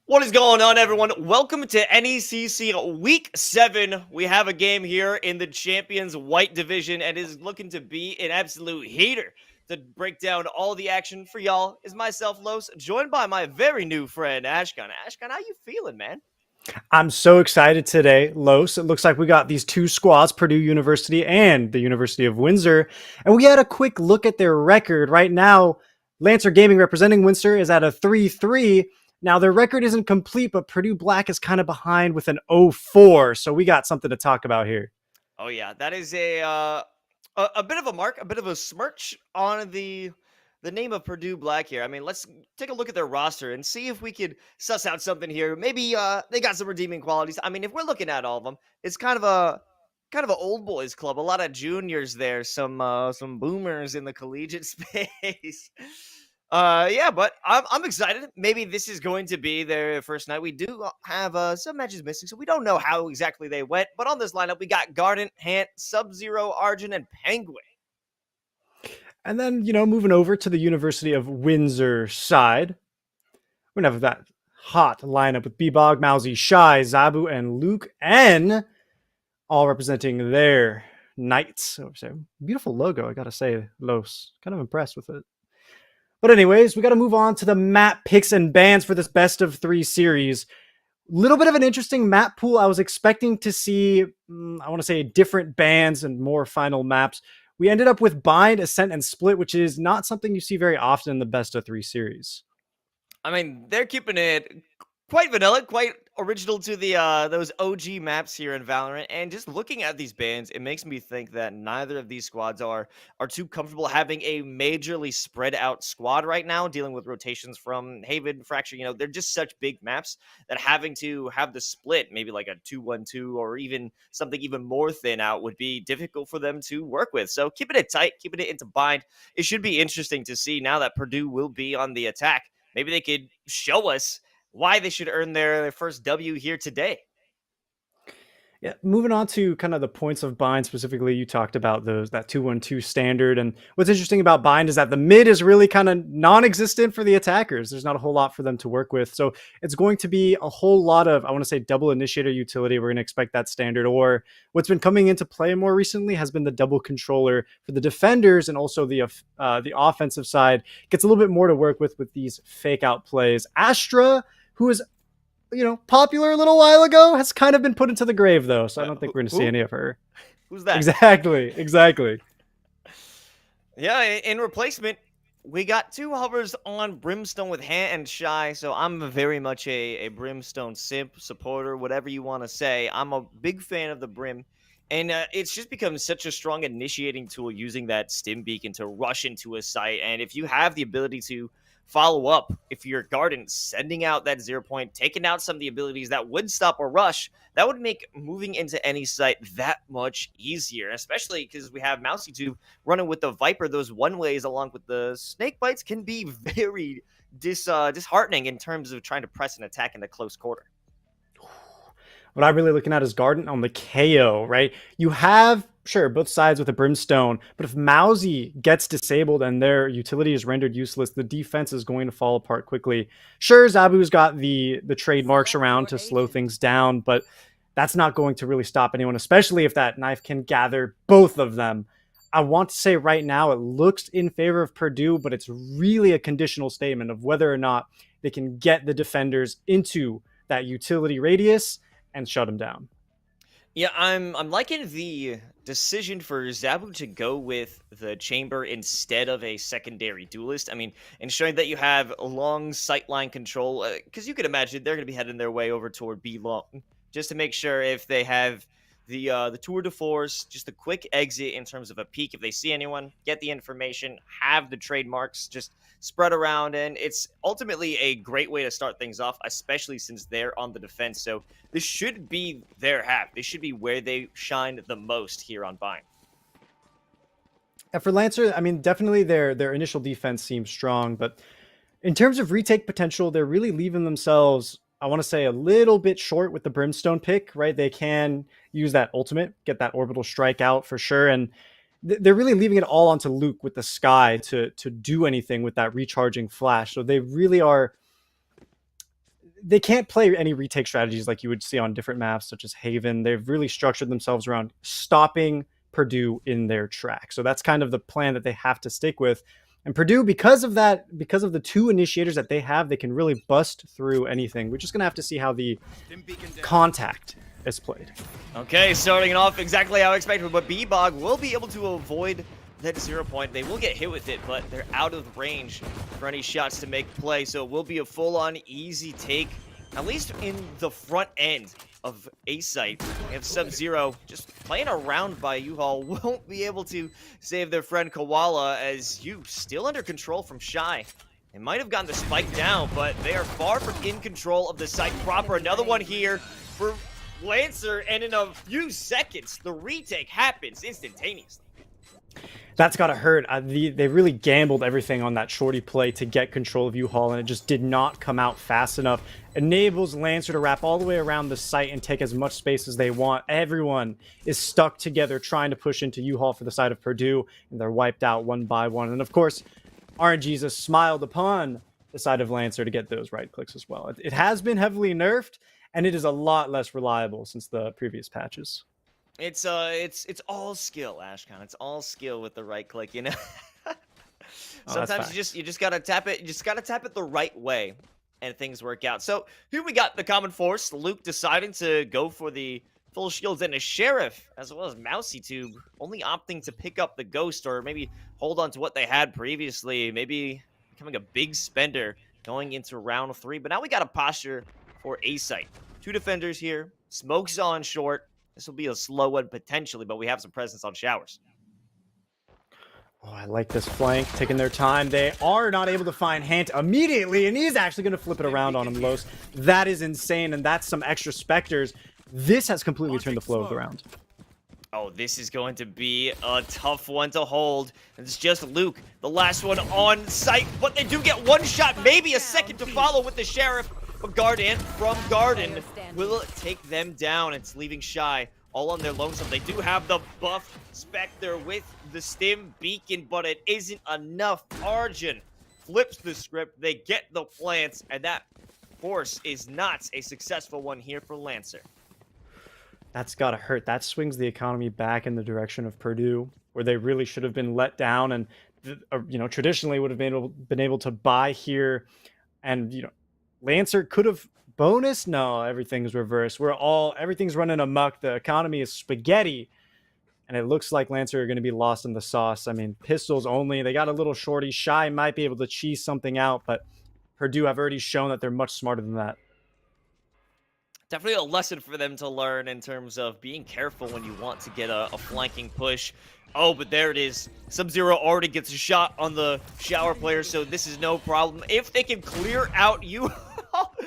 What is going on, everyone? Welcome to NECC Week 7. We have a game here in the Champions White Division, and it is looking to be an absolute heater. To break down all the action for y'all is myself, Los, joined by my very new friend, Ashkan. Ashkan, how you feeling, man? I'm so excited today, Los. It looks like we got these two squads, Purdue University and the University of Windsor. And we had a quick look at their record. Right now, Lancer Gaming representing Windsor is at a 3-3. Now, their record isn't complete, but Purdue Black is kind of behind with an 0-4. So we got something to talk about here. Oh yeah, that is a bit of a mark, a bit of a smirch on the name of Purdue Black here. I mean, let's take a look at their roster and see if we could suss out something here. Maybe they got some redeeming qualities. I mean, if we're looking at all of them, it's kind of an old boys club. A lot of juniors there, some boomers in the collegiate space. Yeah, but I'm excited. Maybe this is going to be their first night. We do have some matches missing, so we don't know how exactly they went. But on this lineup, we got Garden, Hant, Sub-Zero, Argent, and Penguin. And then, moving over to the University of Windsor side, we're going to have that hot lineup with Bebog, Mousy, Shy, Zabu, and Luke N, all representing their Knights. So beautiful logo, I gotta say, Los. Kind of impressed with it. But anyways, we got to move on to the map picks and bans for this best of 3 series. Little bit of an interesting map pool. I was expecting to see, I want to say, different bans and more final maps. We ended up with Bind, Ascent, and Split, which is not something you see very often in the best of 3 series. I mean, they're keeping it quite vanilla, quite original to the those OG maps here in Valorant. And just looking at these bans, it makes me think that neither of these squads are too comfortable having a majorly spread out squad right now, dealing with rotations from Haven, Fracture. They're just such big maps that having to have the split, maybe like a 2-1-2 or even something even more thin out, would be difficult for them to work with. So keeping it tight, keeping it into bind, it should be interesting to see now that Purdue will be on the attack. Maybe they could show us why they should earn their first W here today. Yeah, moving on to kind of the points of bind specifically, you talked about that 2-1-2 standard. And what's interesting about bind is that the mid is really kind of non-existent for the attackers. There's not a whole lot for them to work with. So it's going to be a whole lot of, I want to say, double initiator utility. We're going to expect that standard. Or what's been coming into play more recently has been the double controller for the defenders, and also the offensive side gets a little bit more to work with these fake out plays. Astra, who is popular a little while ago, has kind of been put into the grave, though. So I don't think we're going to see any of her. Who's that? Exactly. Yeah, in replacement, we got two hovers on Brimstone with Hant and Shy. So I'm very much a Brimstone simp, supporter, whatever you want to say. I'm a big fan of the Brim. And it's just become such a strong initiating tool using that stim beacon to rush into a site. And if you have the ability to follow up, if you're Garden, sending out that 0 point, taking out some of the abilities that would stop a rush, that would make moving into any site that much easier, especially because we have Mousy 2 running with the Viper. Those one ways along with the snake bites can be very disheartening in terms of trying to press an attack in the close quarter. What I'm really looking at is Garden on the KO, right? You have, sure, both sides with a Brimstone, but if Mousy gets disabled and their utility is rendered useless, the defense is going to fall apart quickly. Sure, Zabu's got the trademarks around to slow things down, but that's not going to really stop anyone, especially if that knife can gather both of them. I want to say right now it looks in favor of Purdue, but it's really a conditional statement of whether or not they can get the defenders into that utility radius and shut him down. Yeah, I'm liking the decision for Zabu to go with the chamber instead of a secondary duelist. I mean, ensuring that you have long sightline control, because you could imagine they're going to be heading their way over toward B long, just to make sure if they have the tour de force, just a quick exit in terms of a peek. If they see anyone, get the information, have the trademarks just spread around, and it's ultimately a great way to start things off, especially since they're on the defense. So this should be their half. This should be where they shine the most here on Vine. And for Lancer, I mean, definitely their initial defense seems strong, but in terms of retake potential, they're really leaving themselves, I want to say, a little bit short with the Brimstone pick, right? They can use that ultimate, get that orbital strike out for sure, and they're really leaving it all onto Luke with the Sky to do anything with that recharging flash. So they really are they can't play any retake strategies like you would see on different maps, such as Haven. They've really structured themselves around stopping Purdue in their track. So that's kind of the plan that they have to stick with. And Purdue, because of that, because of the two initiators that they have, they can really bust through anything. We're just going to have to see how the contact is played. Okay, starting it off exactly how expected, but B-Bog will be able to avoid that 0 point. They will get hit with it, but they're out of range for any shots to make play, so it will be a full-on easy take, at least in the front end of A-Site. We have Sub-Zero just playing around by U-Haul, won't be able to save their friend Koala, as you still under control from Shy. They might have gotten the spike down, but they are far from in control of the site proper. Another one here for Lancer, and in a few seconds, the retake happens instantaneously. That's got to hurt. They really gambled everything on that shorty play to get control of U-Haul, and it just did not come out fast enough. Enables Lancer to wrap all the way around the site and take as much space as they want. Everyone is stuck together trying to push into U-Haul for the side of Purdue, and they're wiped out one by one. And of course, RNG's smiled upon the side of Lancer to get those right clicks as well. It has been heavily nerfed, and it is a lot less reliable since the previous patches. It's all skill, Ashcon. It's all skill with the right click, you know. Sometimes you just gotta tap it. You just gotta tap it the right way, and things work out. So here we got the common force. Luke deciding to go for the full shields, and a Sheriff as well as MouseyTube only opting to pick up the Ghost, or maybe hold on to what they had previously. Maybe becoming a big spender going into round 3. But now we got a posture for A-Site. 2 defenders here. Smoke's on short. This will be a slow one potentially, but we have some presence on Showers. Oh, I like this flank, taking their time. They are not able to find Hant immediately, and he's actually going to flip it around on him, Los. That is insane, and that's some extra Spectres. This has completely turned the flow of the round. Oh, this is going to be a tough one to hold. It's just Luke, the last one on site, but they do get one shot, maybe a second to follow with the Sheriff. But Garden from Garden will take them down. It's leaving Shy all on their lonesome. They do have the buff Spectre with the Stim Beacon, but it isn't enough. Arjun flips the script. They get the plants, and that force is not a successful one here for Lancer. That's got to hurt. That swings the economy back in the direction of Purdue, where they really should have been let down and, traditionally would have been able to buy here. And, Lancer could have bonus. No, everything's reversed. Everything's running amok. The economy is spaghetti, and it looks like Lancer are going to be lost in the sauce. I mean, pistols only. They got a little shorty. Shy might be able to cheese something out, but Purdue have already shown that they're much smarter than that. Definitely a lesson for them to learn in terms of being careful when you want to get a flanking push. Oh, but there it is. Sub-Zero already gets a shot on the Shower player, so this is no problem. If they can clear out you,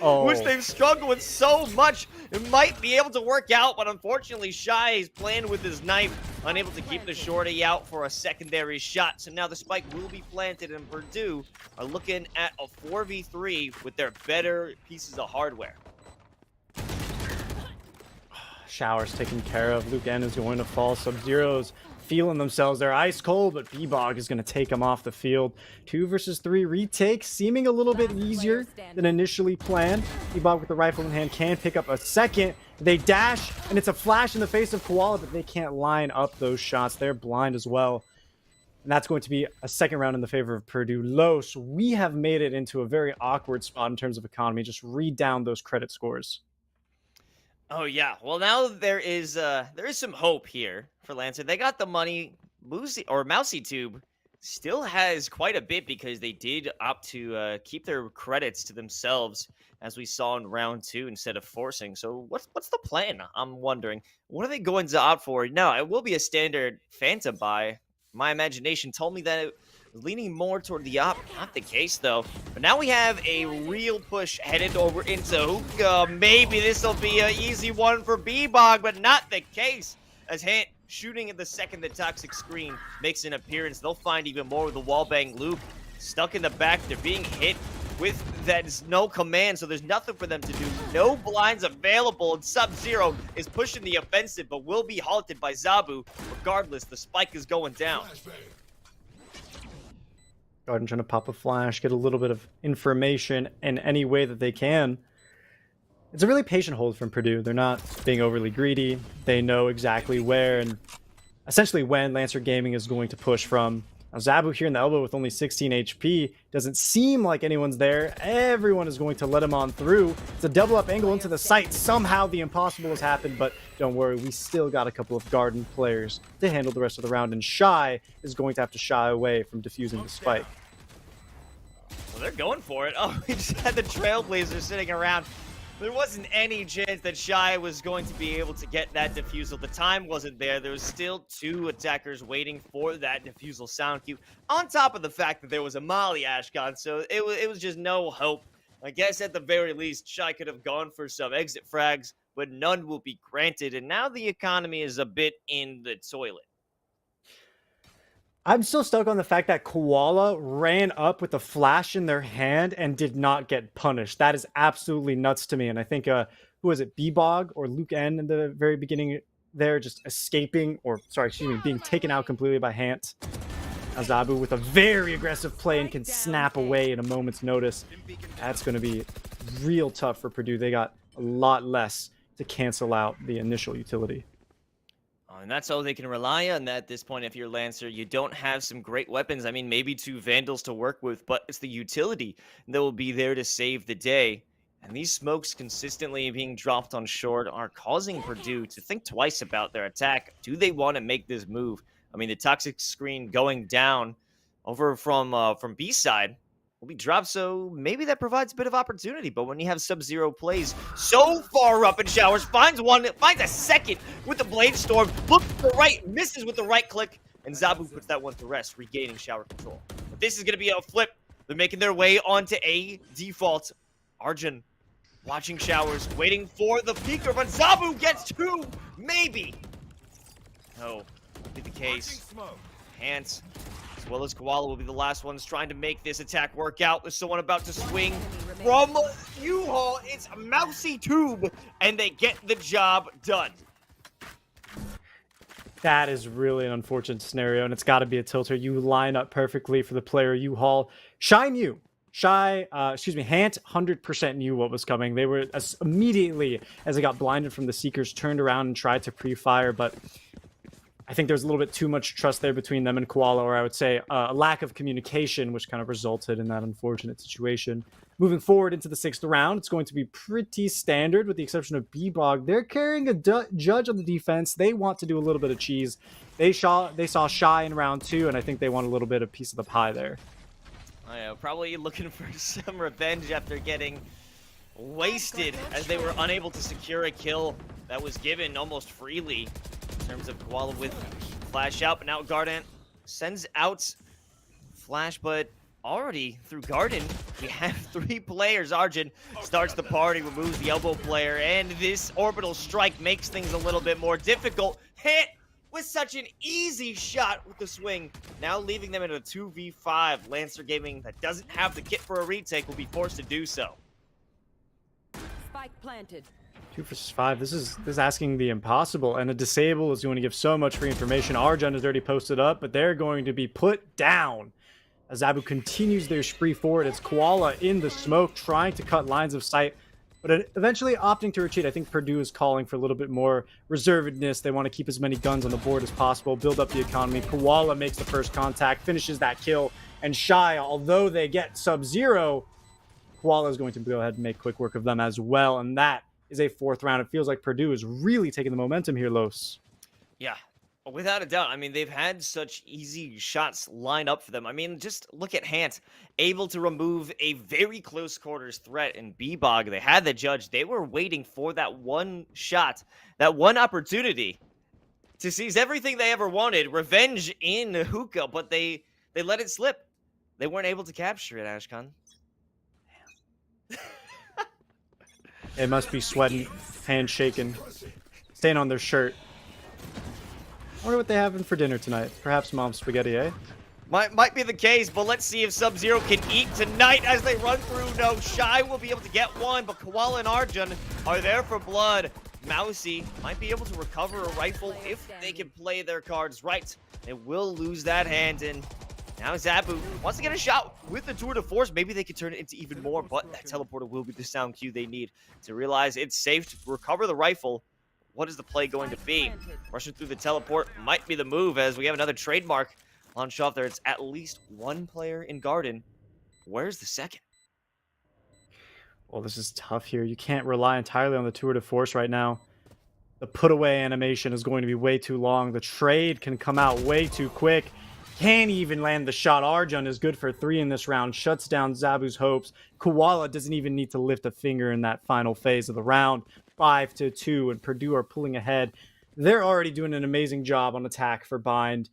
which they've struggled with so much, it might be able to work out, but unfortunately, Shy is playing with his knife, unable to keep the shorty out for a secondary shot. So now the spike will be planted, and Purdue are looking at a 4v3 with their better pieces of hardware. Showers taken care of. Luke N is going to fall. Sub-Zero's feeling themselves. They're ice cold, but B-Bog is going to take them off the field. 2 versus 3 retake, seeming a little bit easier than initially planned. B-Bog with the rifle in hand can pick up a second. They dash, and it's a flash in the face of Koala, but they can't line up those shots. They're blind as well. And that's going to be a second round in the favor of Purdue. Los, we have made it into a very awkward spot in terms of economy. Just read down those credit scores. Oh yeah, well now there is some hope here for Lancer. They got the money. MouseyTube still has quite a bit because they did opt to keep their credits to themselves, as we saw in round 2, instead of forcing. So what's the plan? I'm wondering. What are they going to opt for? No, it will be a standard Phantom buy. My imagination told me that it was leaning more toward the op. Not the case, though. But now we have a real push headed over into Hookah. Maybe this will be an easy one for B-Bog, but not the case. As Hant shooting at the second the toxic screen makes an appearance. They'll find even more with the wallbang loop. Stuck in the back. They're being hit with that is no command, so there's nothing for them to do. No blinds available, and Sub-Zero is pushing the offensive, but will be halted by Zabu. Regardless, the spike is going down. Garden trying to pop a flash, get a little bit of information in any way that they can. It's a really patient hold from Purdue. They're not being overly greedy. They know exactly where and essentially when Lancer Gaming is going to push from. Now, Zabu here in the elbow with only 16 HP. Doesn't seem like anyone's there. Everyone is going to let him on through. It's a double up angle into the site. Somehow the impossible has happened, but don't worry. We still got a couple of Garden players to handle the rest of the round, and Shy is going to have to shy away from defusing the spike. Well, they're going for it. Oh, we just had the Trailblazer sitting around. There wasn't any chance that Shy was going to be able to get that defusal. The time wasn't there. There was still 2 attackers waiting for that defusal sound cue. On top of the fact that there was a Molly Ashcon, so it was just no hope. I guess at the very least, Shy could have gone for some exit frags, but none will be granted. And now the economy is a bit in the toilet. I'm still stuck on the fact that Koala ran up with a flash in their hand and did not get punished. That is absolutely nuts to me. And I think, who was it, B-Bog or Luke N in the very beginning there, just escaping, or sorry, excuse me, being taken out completely by Hant. Azabu with a very aggressive play and can snap away in a moment's notice. That's going to be real tough for Purdue. They got a lot less to cancel out the initial utility. And that's all they can rely on at this point. If you're Lancer, you don't have some great weapons. I mean, maybe 2 Vandals to work with, but it's the utility that will be there to save the day. And these smokes consistently being dropped on short are causing Purdue to think twice about their attack. Do they want to make this move? I mean, the toxic screen going down over from B side will be dropped, so maybe that provides a bit of opportunity. But when you have Sub-Zero plays so far up in showers, finds a second with the Blade Storm, looks to the right, misses with the right click, and Zabu puts that one to rest, regaining shower control. But this is going to be a flip. They're making their way onto A default. Arjun watching showers, waiting for the peeker, but Zabu gets 2, maybe. No, won't be the case. Hant, as well as Koala, will be the last ones trying to make this attack work out. There's someone about to swing from U-Haul. It's a mousy tube, and they get the job done. That is really an unfortunate scenario, and it's got to be a tilter. You line up perfectly for the player U-Haul. Hant 100% knew what was coming. They were immediately, as they got blinded from the Seekers, turned around and tried to pre-fire, but I think there's a little bit too much trust there between them and Koala, or I would say a lack of communication, which kind of resulted in that unfortunate situation. Moving forward into the 6th round, it's going to be pretty standard with the exception of B-Bog. They're carrying a judge on the defense. They want to do a little bit of cheese. They saw Shy in round 2, and I think they want a little bit of piece of the pie there. I know, probably looking for some revenge after getting wasted as they were unable to secure a kill that was given almost freely. In terms of Koala with flash out, but now Garden sends out flash, but already through Garden, we have 3 players. Arjun starts the party, removes the elbow player, and this orbital strike makes things a little bit more difficult. Hit with such an easy shot with the swing, now leaving them in a 2v5. Lancer Gaming, that doesn't have the kit for a retake, will be forced to do so. Spike planted. 2 versus 5. This is asking the impossible, and a disable is going to give so much free information. Arjun is already posted up, but they're going to be put down. As Zabu continues their spree forward, it's Koala in the smoke, trying to cut lines of sight, but eventually opting to retreat. I think Purdue is calling for a little bit more reservedness. They want to keep as many guns on the board as possible, build up the economy. Koala makes the first contact, finishes that kill, and Shy, although they get Sub-Zero, Koala is going to go ahead and make quick work of them as well, and that is a 4th round. It feels like Purdue is really taking the momentum here, Los. Yeah, without a doubt. I mean, they've had such easy shots line up for them. I mean, just look at Hant, able to remove a very close quarters threat in B-Bog. They had the judge. They were waiting for that one shot, that one opportunity to seize everything they ever wanted, revenge in Hookah, but they let it slip. They weren't able to capture it, Ashcon. They must be sweating, hands shaking, staying on their shirt. I wonder what they having for dinner tonight. Perhaps mom's spaghetti, eh? Might be the case, but let's see if Sub-Zero can eat tonight as they run through. No, Shy will be able to get one, but Koala and Arjun are there for blood. Mousy might be able to recover a rifle if they can play their cards right. They will lose that hand, and Now Zabu wants to get a shot with the tour de force. Maybe they could turn it into even more, but that teleporter will be the sound cue they need to realize it's safe to recover the rifle. What is the play going to be? Rushing through the teleport might be the move, as we have another trademark on shelf there. It's at least one player in Garden. Where's the second? Well, this is tough here. You can't rely entirely on the tour de force right now. The put away animation is going to be way too long. The trade can come out way too quick. Can't even land the shot. Arjun is good for 3 in this round. Shuts down Zabu's hopes. Koala doesn't even need to lift a finger in that final phase of the round. 5-2, and Purdue are pulling ahead. They're already doing an amazing job on attack for Bind.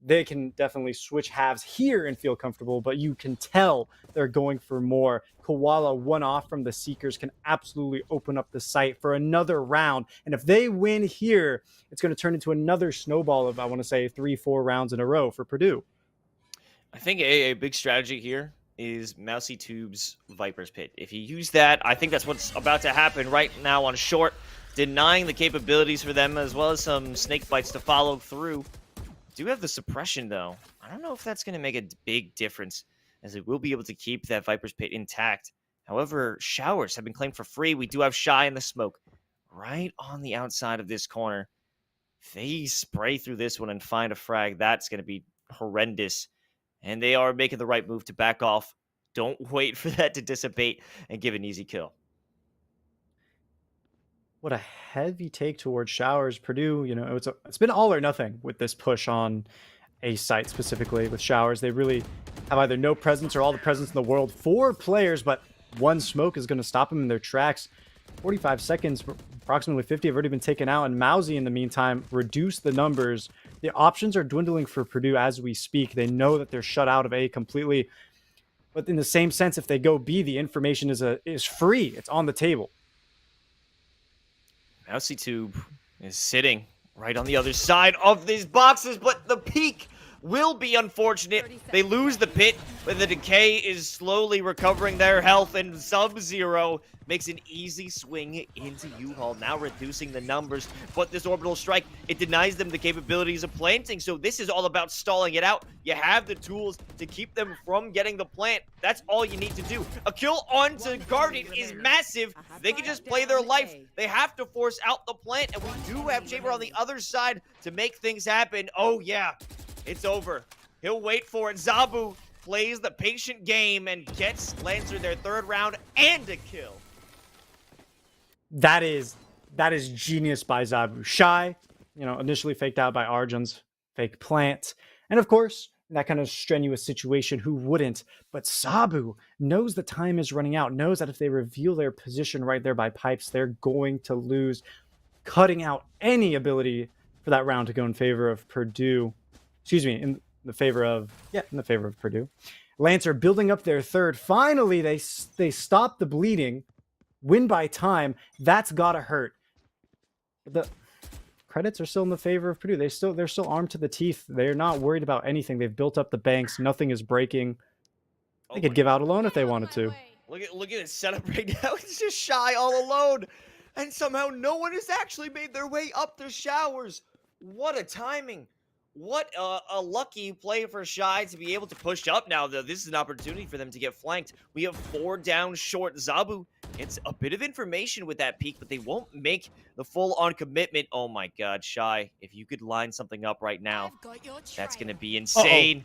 They can definitely switch halves here and feel comfortable, but you can tell they're going for more. Koala, one off from the Seekers, can absolutely open up the sight for another round. And if they win here, it's going to turn into another snowball of, I want to say, 3-4 rounds in a row for Purdue. I think a big strategy here is Mousy Tube's Viper's Pit. If you use that, I think that's what's about to happen right now on short, denying the capabilities for them, as well as some snake bites to follow through. Do have the suppression, though. I don't know if that's going to make a big difference, as they will be able to keep that Viper's Pit intact. However, showers have been claimed for free. We do have Shy in the smoke right on the outside of this corner. If they spray through this one and find a frag, that's going to be horrendous. And they are making the right move to back off. Don't wait for that to dissipate and give an easy kill. What a heavy take towards Showers. Purdue, it's been all or nothing with this push on a site specifically with Showers. They really have either no presence or all the presence in the world. 4 players, but 1 smoke is going to stop them in their tracks. 45 seconds, approximately 50 have already been taken out, and Mousy, in the meantime, reduced the numbers. The options are dwindling for Purdue as we speak. They know that they're shut out of A completely, but in the same sense, if they go B, the information is free. It's on the table. Mousy Tube is sitting right on the other side of these boxes, but the peak will be unfortunate. They lose the pit, but the Decay is slowly recovering their health, and Sub-Zero makes an easy swing into U-Haul, now reducing the numbers. But this orbital strike, it denies them the capabilities of planting, so this is all about stalling it out. You have the tools to keep them from getting the plant. That's all you need to do. A kill onto Garden is massive. They can just play their life. They have to force out the plant, and we do have Chamber on the other side to make things happen. Oh, yeah. It's over. He'll wait for it. Zabu plays the patient game and gets Lancer their 3rd round and a kill. That is genius by Zabu. Shy, initially faked out by Arjun's fake plant. And of course, in that kind of strenuous situation, who wouldn't? But Zabu knows the time is running out, knows that if they reveal their position right there by pipes, they're going to lose, cutting out any ability for that round to go in favor of Purdue. Excuse me, in the favor of Purdue. Lancer building up their 3rd. Finally, they stop the bleeding, win by time. That's gotta hurt. The credits are still in the favor of Purdue. They're still armed to the teeth. They're not worried about anything. They've built up the banks. Nothing is breaking. They could give out alone if they wanted to. Look at it set up right now. It's just Shy all alone, and somehow no one has actually made their way up the showers. What a timing! What a lucky play for Shy to be able to push up now, though. This is an opportunity for them to get flanked. We have 4 down short. Zabu gets a bit of information with that peek, but they won't make the full-on commitment. Oh, my God, Shy. If you could line something up right now, that's going to be insane.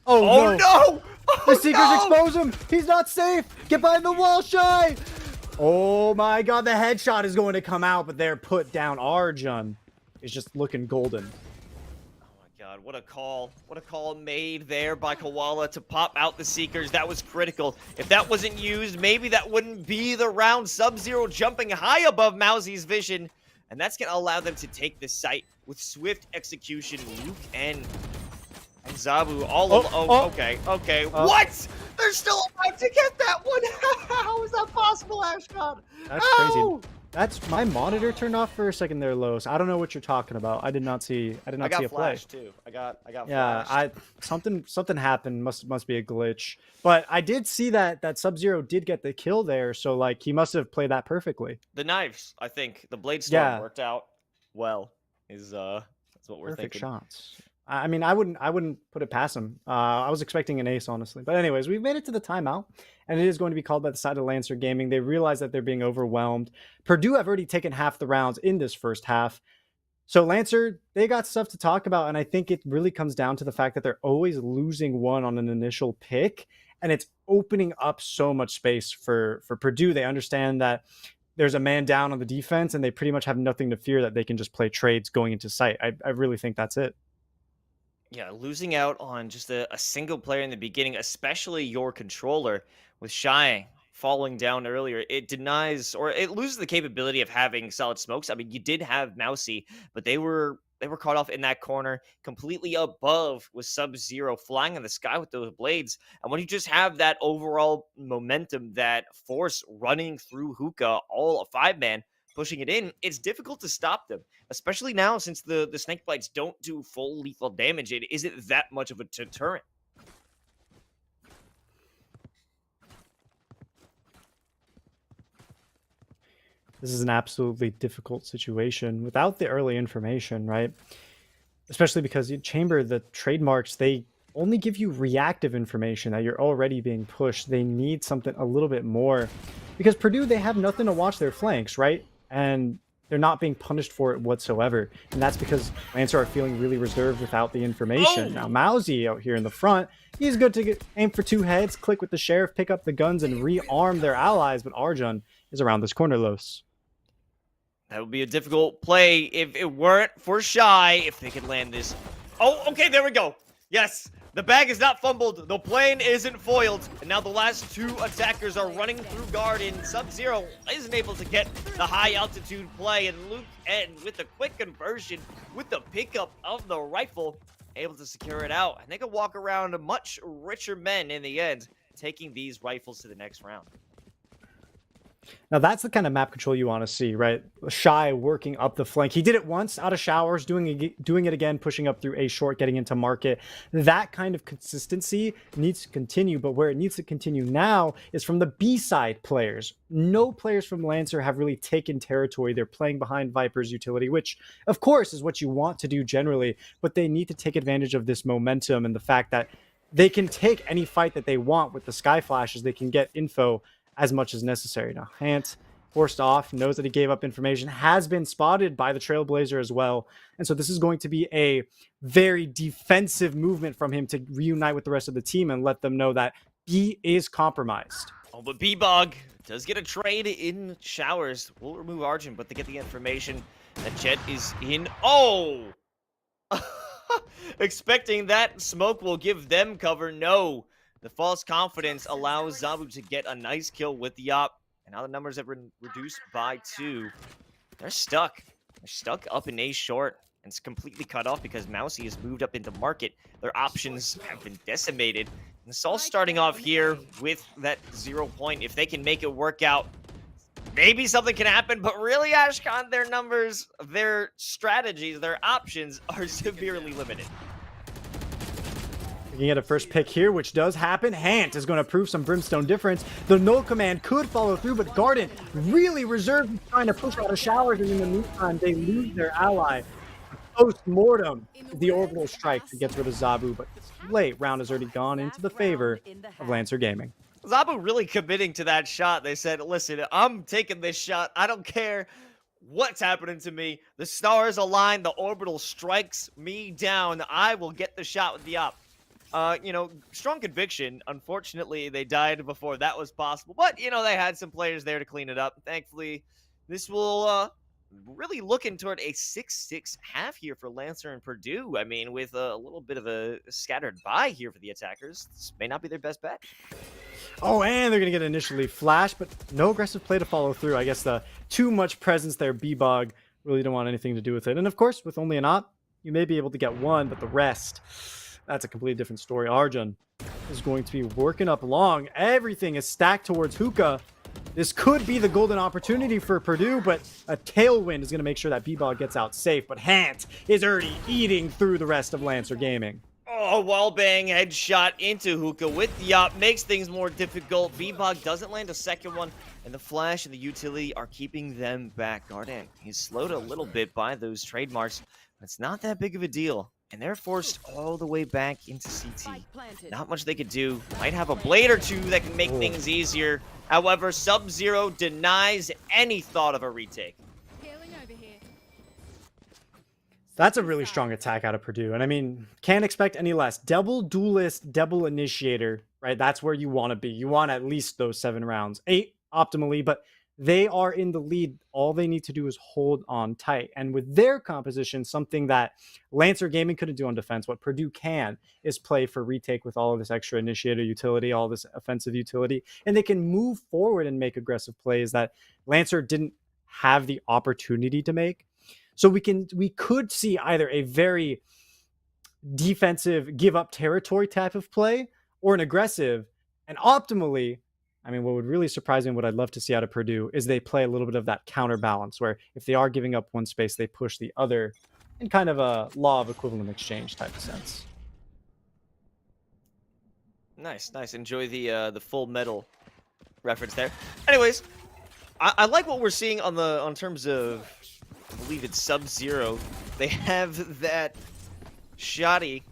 Oh, no! The Seekers expose him! He's not safe! Get behind the wall, Shy! Oh, my God, the headshot is going to come out, but they're put down. Arjun is just looking golden. God, what a call made there by Koala to pop out the Seekers. That was critical. If that wasn't used, maybe that wouldn't be the round. Sub-Zero jumping high above Mousy's vision, and that's going to allow them to take this site with swift execution. Luke and Zabu all okay. What? They're still alive to get that one. How is that possible, Ashcon? That's crazy. That's my monitor turned off for a second there, Los. I don't know what you're talking about. I did not see a play. I got flash too. I got yeah, flash. Something happened. Must be a glitch. But I did see that Sub-Zero did get the kill there, so like he must have played that perfectly. The knives, I think. The blade storm worked out well. That's what we're Perfect thinking. shots. I mean, I wouldn't put it past him. I was expecting an ace, honestly. But anyways, we've made it to the timeout, and it is going to be called by the side of Lancer Gaming. They realize that they're being overwhelmed. Purdue have already taken half the rounds in this first half. So Lancer, they got stuff to talk about, and I think it really comes down to the fact that they're always losing one on an initial pick, and it's opening up so much space for Purdue. They understand that there's a man down on the defense, and they pretty much have nothing to fear, that they can just play trades going into sight. I really think that's it. Yeah, losing out on just a single player in the beginning, especially your controller, with Shy falling down earlier, it denies or it loses the capability of having solid smokes. I mean, you did have Mousy, but they were caught off in that corner, completely above with Sub-Zero flying in the sky with those blades. And when you just have that overall momentum, that force running through Hookah, all a 5-man pushing it in, it's difficult to stop them, especially now since the snake bites don't do full lethal damage. It isn't that much of a deterrent. This is an absolutely difficult situation without the early information, right? Especially because Chamber, the trademarks, they only give you reactive information that you're already being pushed. They need something a little bit more because Purdue, they have nothing to watch their flanks, right? And they're not being punished for it whatsoever. And that's because Lancer are feeling really reserved without the information. Now, Mousy out here in the front, he's good to aim for 2 heads, click with the sheriff, pick up the guns, and rearm their allies. But Arjun is around this corner, Los. That would be a difficult play if it weren't for Shy, if they could land this. Oh, okay, there we go. Yes, the bag is not fumbled. The plane isn't foiled. And now the last 2 attackers are running through Garden. Sub-Zero isn't able to get the high altitude play. And Luke N, with the quick conversion, with the pickup of the rifle, able to secure it out. And they can walk around much richer men in the end, taking these rifles to the next round. Now that's the kind of map control you want to see, right? Shy working up the flank. He did it once out of showers, doing it again, pushing up through A short, getting into market. That kind of consistency needs to continue, but where it needs to continue now is from the B side players. No players from Lancer have really taken territory. They're playing behind Viper's utility, which of course is what you want to do generally, but they need to take advantage of this momentum and the fact that they can take any fight that they want with the sky flashes. They can get info as much as necessary. Now, Hant, forced off, knows that he gave up information, has been spotted by the Trailblazer as well. And so this is going to be a very defensive movement from him to reunite with the rest of the team and let them know that B is compromised. Oh, but B-Bog does get a trade in showers. We'll remove Arjun, but they get the information that Jet is in. Oh! Expecting that smoke will give them cover. No. The false confidence allows Zabu to get a nice kill with the op. And now the numbers have been reduced by 2. They're stuck. They're stuck up in A short. And it's completely cut off because Mousy has moved up into market. Their options have been decimated. And it's all starting off here with that 0 point. If they can make it work out, maybe something can happen. But really, Ashkan, their numbers, their strategies, their options are severely limited. You can get a first pick here, which does happen. Hant is going to prove some Brimstone difference. The null command could follow through, but Garden really reserved, trying to push out of showers, and in the meantime, they lose their ally. Post-mortem, the orbital strike that gets rid of Zabu, but late round has already gone into the favor of Lancer Gaming. Zabu really committing to that shot. They said, listen, I'm taking this shot. I don't care what's happening to me. The stars align. The orbital strikes me down. I will get the shot with the op. Strong conviction. Unfortunately, they died before that was possible. But, they had some players there to clean it up. Thankfully, this will really looking toward a 6-6 half here for Lancer and Purdue. I mean, with a little bit of a scattered bye here for the attackers. This may not be their best bet. Oh, and they're going to get initially flashed, but no aggressive play to follow through. I guess the too much presence there, B-Bog really don't want anything to do with it. And of course, with only an op, you may be able to get one, but the rest, that's a completely different story. Arjun is going to be working up long. Everything is stacked towards Hookah. This could be the golden opportunity for Purdue, but a tailwind is going to make sure that B-Bog gets out safe. But Hant is already eating through the rest of Lancer Gaming. Oh, wallbang headshot into Hookah with the op makes things more difficult. B-Bog doesn't land a second one, and the flash and the utility are keeping them back. Garden, he's slowed a little bit by those trademarks, but it's not that big of a deal. and they're forced all the way back into CT. Spike planted. Not much they could do. Might have a blade or two that can make Oh. things easier. However, Sub-Zero denies any thought of a retake. Healing over here. That's a really strong attack out of Purdue. And I mean, can't expect any less. Double duelist, double initiator, right? That's where you want to be. You want at least those 7 rounds. 8 optimally, but they are in the lead. All they need to do is hold on tight. And with their composition, something that Lancer Gaming couldn't do on defense, what Purdue can is play for retake with all of this extra initiator utility, all this offensive utility, and they can move forward and make aggressive plays that Lancer didn't have the opportunity to make. So we could see either a very defensive, give up territory type of play, or an aggressive. And optimally, I mean, what would really surprise me, what I'd love to see out of Purdue, is they play a little bit of that counterbalance, where if they are giving up one space, they push the other in kind of a law of equivalent exchange type of sense. Nice, nice. Enjoy the Full Metal reference there. Anyways, I like what we're seeing on terms of, I believe it's Sub-Zero. They have that shoddy,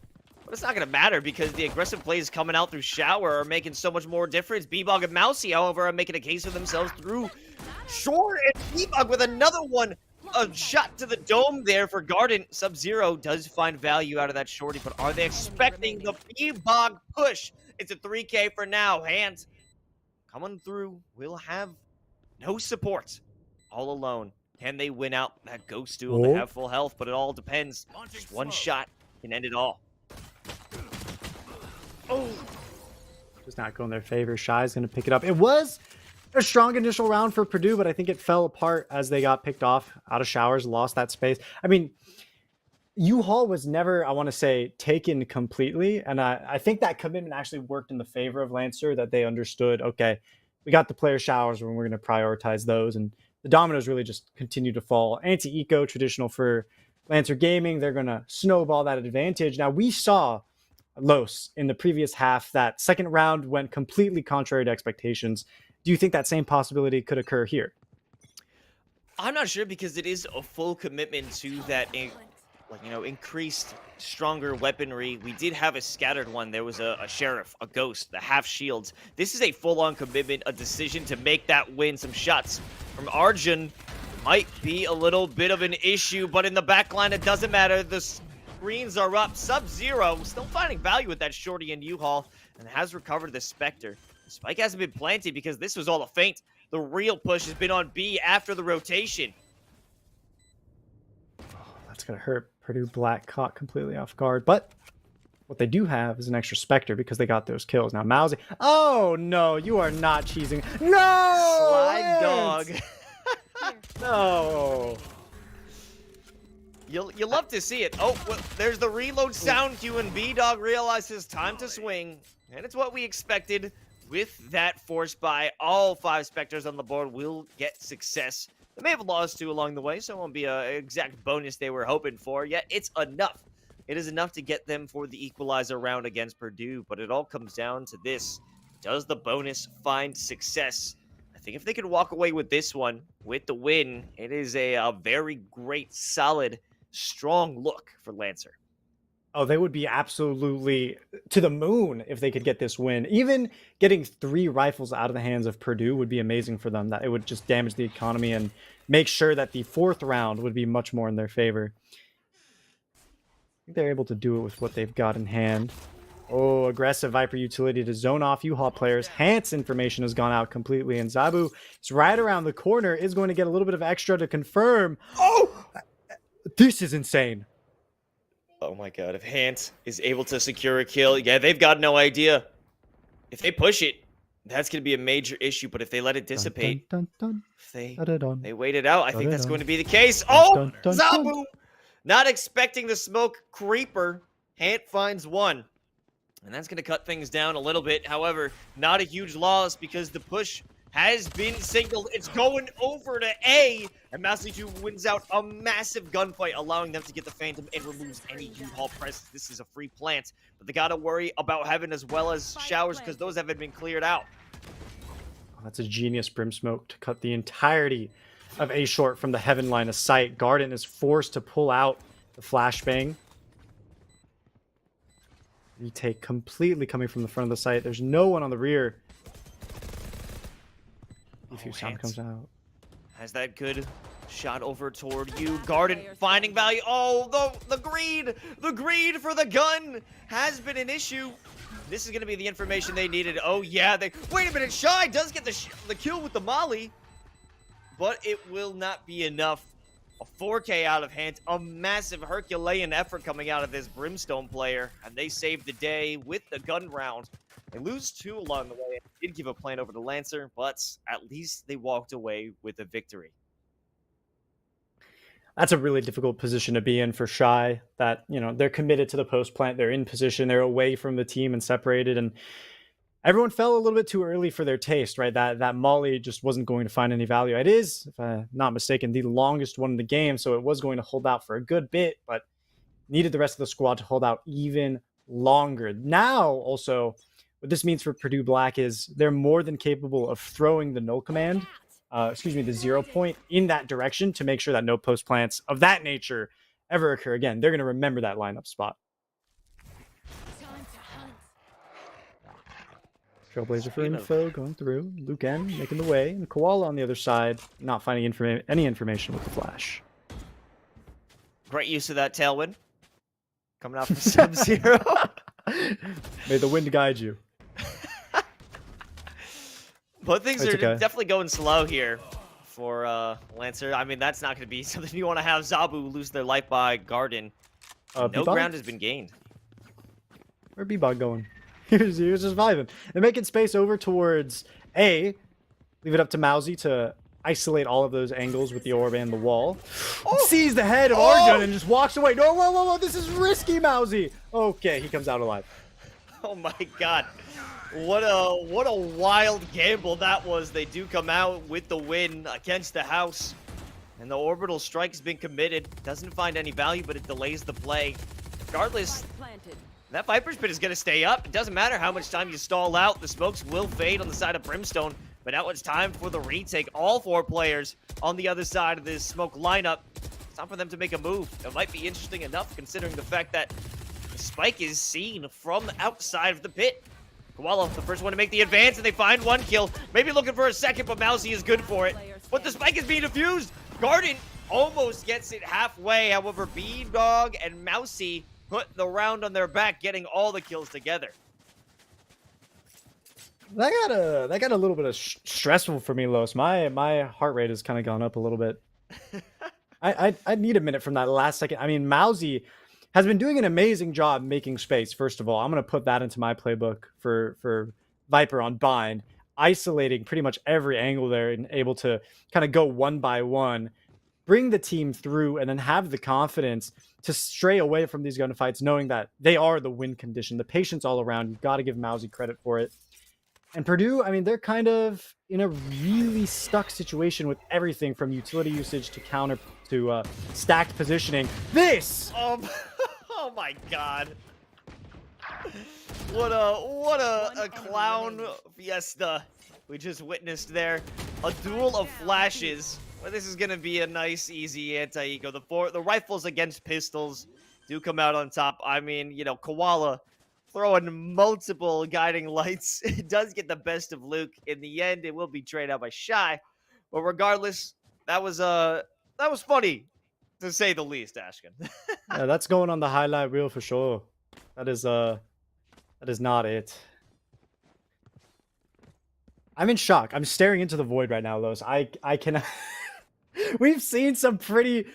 but it's not going to matter because the aggressive plays coming out through Shower are making so much more difference. B-Bog and Mousy, however, are making a case for themselves through Short, and B-Bog with another one. A shot to the dome there for Garden. Sub-Zero does find value out of that shorty, but are they expecting the B-Bog push? It's a 3K for now. Hands coming through will have no support. All alone. Can they win out that ghost duel? They have full health, but it all depends. Just one shot can end it all. Oh, just not going in their favor. Shy's going to pick it up. It was a strong initial round for Purdue, but I think it fell apart as they got picked off out of Showers, lost that space. I mean, U-Haul was never, I want to say, taken completely, and I think that commitment actually worked in the favor of Lancer, that they understood, okay, we got the player Showers when we're going to prioritize those, and the dominoes really just continue to fall. Anti-eco, traditional for Lancer Gaming, they're going to snowball that advantage. Now, we saw Los in the previous half. That second round went completely contrary to expectations. Do you think that same possibility could occur here? I'm not sure because it is a full commitment to that, increased, stronger weaponry. We did have a scattered one. There was a sheriff, a ghost, the half shields. This is a full-on commitment, a decision to make that win. Some shots from Arjun might be a little bit of an issue, but in the backline, it doesn't matter. The screens are up. Sub-Zero still finding value with that shorty in U-Haul and has recovered the Spectre. The spike hasn't been planted because this was all a feint. The real push has been on B after the rotation. That's going to hurt. Purdue Black caught completely off guard, but what they do have is an extra Spectre because they got those kills. Now, Mousy. Oh, no, you are not cheesing. No! Slide dog. No. You'll love to see it. Oh, well, there's the reload sound cue, and B-Dog realizes time to swing. And it's what we expected. With that force buy, all 5 Spectres on the board will get success. They may have lost 2 along the way, so it won't be an exact bonus they were hoping for, yet it's enough. It is enough to get them for the equalizer round against Purdue, but it all comes down to this. Does the bonus find success? I think if they could walk away with this one, with the win, it is a very great, solid, strong look for Lancer. Oh, they would be absolutely to the moon if they could get this win. Even getting 3 rifles out of the hands of Purdue would be amazing for them. That it would just damage the economy and make sure that the 4th round would be much more in their favor. I think they're able to do it with what they've got in hand. Oh, aggressive Viper utility to zone off U-Haul players. Hans information has gone out completely, and Zabu is right around the corner, is going to get a little bit of extra to confirm. Oh, this is insane. Oh my god, if Hant is able to secure a kill, yeah, they've got no idea. If they push it, that's going to be a major issue, but if they let it dissipate, Dun, dun, dun, they wait it out, I think that's going to be the case. Dun, Oh, dun, dun, Zabu! Not expecting the smoke creeper. Hant finds one. And that's going to cut things down a little bit. However, not a huge loss because the push has been signaled. It's going over to A, and Mousy 2 wins out a massive gunfight, allowing them to get the Phantom and removes any U-Haul presence. This is a free plant, but they got to worry about Heaven as well as Showers because those haven't been cleared out. Oh, that's a genius Brim Smoke to cut the entirety of A short from the Heaven line of sight. Garden is forced to pull out the flashbang. Retake completely coming from the front of the site. There's no one on the rear. If your sound Hans comes out. has that good shot over toward you. Garden finding value. Oh, the greed for the gun has been an issue. This is going to be the information they needed. Oh, yeah. Wait a minute. Shy does get the kill with the molly, but it will not be enough. A 4K out of hand. A massive Herculean effort coming out of this Brimstone player, and they saved the day with the gun round. They lose 2 along the way. Did give a plan over to Lancer, but at least they walked away with a victory. That's a really difficult position to be in for Shy. That, they're committed to the post plant. They're in position. They're away from the team and separated. And everyone fell a little bit too early for their taste, right? That Molly just wasn't going to find any value. It is, if I'm not mistaken, the longest one in the game. So it was going to hold out for a good bit, but needed the rest of the squad to hold out even longer. Now, also, what this means for Purdue Black is they're more than capable of throwing the null command, the 0 point in that direction to make sure that no post plants of that nature ever occur again. They're going to remember that lineup spot. Trailblazer for info going through. Luke N making the way. And Koala on the other side, not finding any information with the flash. Great use of that tailwind. Coming out from Sub-Zero. May the wind guide you. But things are definitely going slow here for Lancer. I mean, that's not going to be something you want to have Zabu lose their life by Garden. No ground has been gained. Where's B-Bog going? Here's just vibing. They're making space over towards A. Leave it up to Mousy to isolate all of those angles with the orb and the wall. Oh! Sees the head of Arjun and just walks away. No, whoa, this is risky, Mousy. Okay, he comes out alive. Oh my god. What a wild gamble that was. They do come out with the win against the house. And the orbital strike has been committed. Doesn't find any value, but it delays the play. Regardless, that Viper's Pit is going to stay up. It doesn't matter how much time you stall out. The smokes will fade on the side of Brimstone. But now it's time for the retake. All 4 players on the other side of this smoke lineup. It's time for them to make a move. It might be interesting enough considering the fact that the spike is seen from the outside of the pit. Koala, the first one to make the advance, and they find 1 kill. Maybe looking for a second, but Mousy is good for it. But the spike is being defused. Garden almost gets it halfway. However, B-Dog and Mousy put the round on their back, getting all the kills together. That got a little bit of stressful for me, Los. My heart rate has kind of gone up a little bit. I need a minute from that last second. I mean, Mousy has been doing an amazing job making space. First of all, I'm going to put that into my playbook for Viper on Bind, isolating pretty much every angle there and able to kind of go one by one, bring the team through, and then have the confidence to stray away from these gunfights, knowing that they are the win condition. The patience all around. You've got to give Mousy credit for it. And Purdue, I mean, they're kind of in a really stuck situation with everything from utility usage to counter to stacked positioning. This! Oh my god. What a clown fiesta we just witnessed there. A duel of flashes. Well, this is going to be a nice, easy anti-eco. The rifles against pistols do come out on top. I mean, Koala throwing multiple guiding lights. It does get the best of Luke. In the end, it will be traded out by Shy. But regardless, that was funny, to say the least, Ashkin. Yeah, that's going on the highlight reel for sure. That is not it. I'm in shock. I'm staring into the void right now, Los. I cannot. We've seen some pretty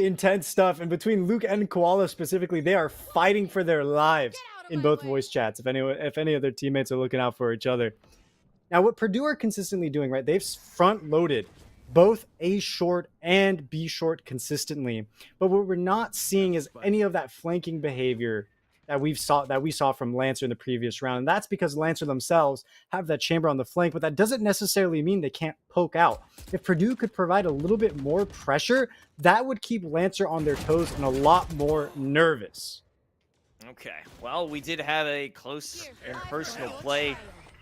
intense stuff, and between Luke and Koala specifically, they are fighting for their lives in both voice chats. If any of their teammates are looking out for each other. Now, what Purdue are consistently doing, right? They've front loaded both A short and B short consistently, but what we're not seeing is any of that flanking behavior that we saw from Lancer in the previous round. And that's because Lancer themselves have that chamber on the flank, but that doesn't necessarily mean they can't poke out. If Purdue could provide a little bit more pressure, that would keep Lancer on their toes and a lot more nervous. Okay, well, we did have a close and personal play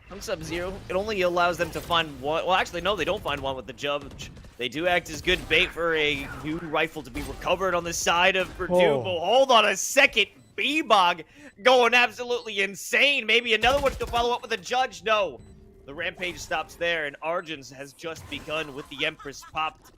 from Sub-Zero. It only allows them to find one. Well, actually, no, they don't find one with the judge. They do act as good bait for a new rifle to be recovered on the side of Purdue. Oh. But hold on a second. B-Bog going absolutely insane. Maybe another one to follow up with a judge. No, the rampage stops there, and Arjun's has just begun with the Empress popped.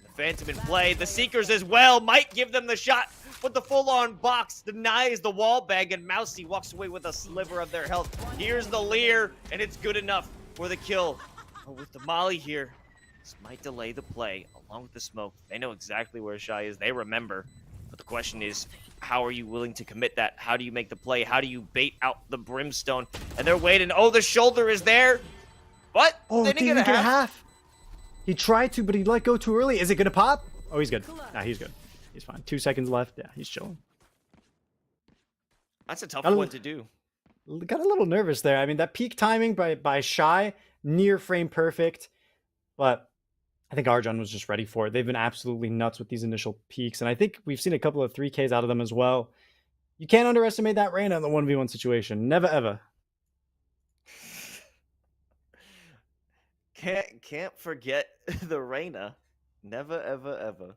The Phantom in play. The Seekers as well might give them the shot, but the full-on box denies the wall bang, and Mousy walks away with a sliver of their health. Here's the Leer, and it's good enough for the kill. But with the Molly here, this might delay the play, along with the smoke. They know exactly where Shy is. They remember. But the question is, how are you willing to commit that? How do you make the play? How do you bait out the Brimstone? And they're waiting. Oh, the shoulder is there. But Oh, didn't get a half. He tried to, but he let go too early. Is it going to pop? Oh, he's good. Nah, he's good. He's fine. 2 seconds left. Yeah, he's chilling. That's a tough one to do. Got a little nervous there. I mean, that peak timing by Shy, near frame perfect. But I think Arjun was just ready for it. They've been absolutely nuts with these initial peaks. And I think we've seen a couple of 3Ks out of them as well. You can't underestimate that Reyna in the 1v1 situation. Never, ever. Can't forget the Reyna. Never, ever, ever.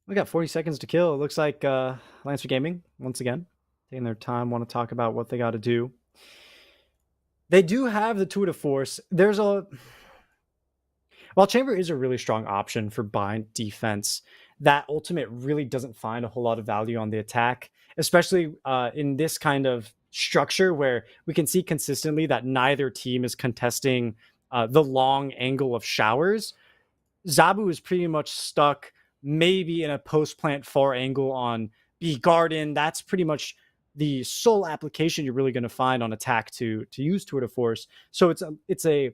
We got 40 seconds to kill. It looks like Lancer Gaming, once again, taking their time, want to talk about what they got to do. They do have the Tour de Force. While Chamber is a really strong option for bind defense, that ultimate really doesn't find a whole lot of value on the attack, especially in this kind of structure where we can see consistently that neither team is contesting the long angle of showers. Zabu is pretty much stuck maybe in a post-plant far angle on B Garden. That's pretty much the sole application you're really going to find on attack to use Tour de Force. So it's a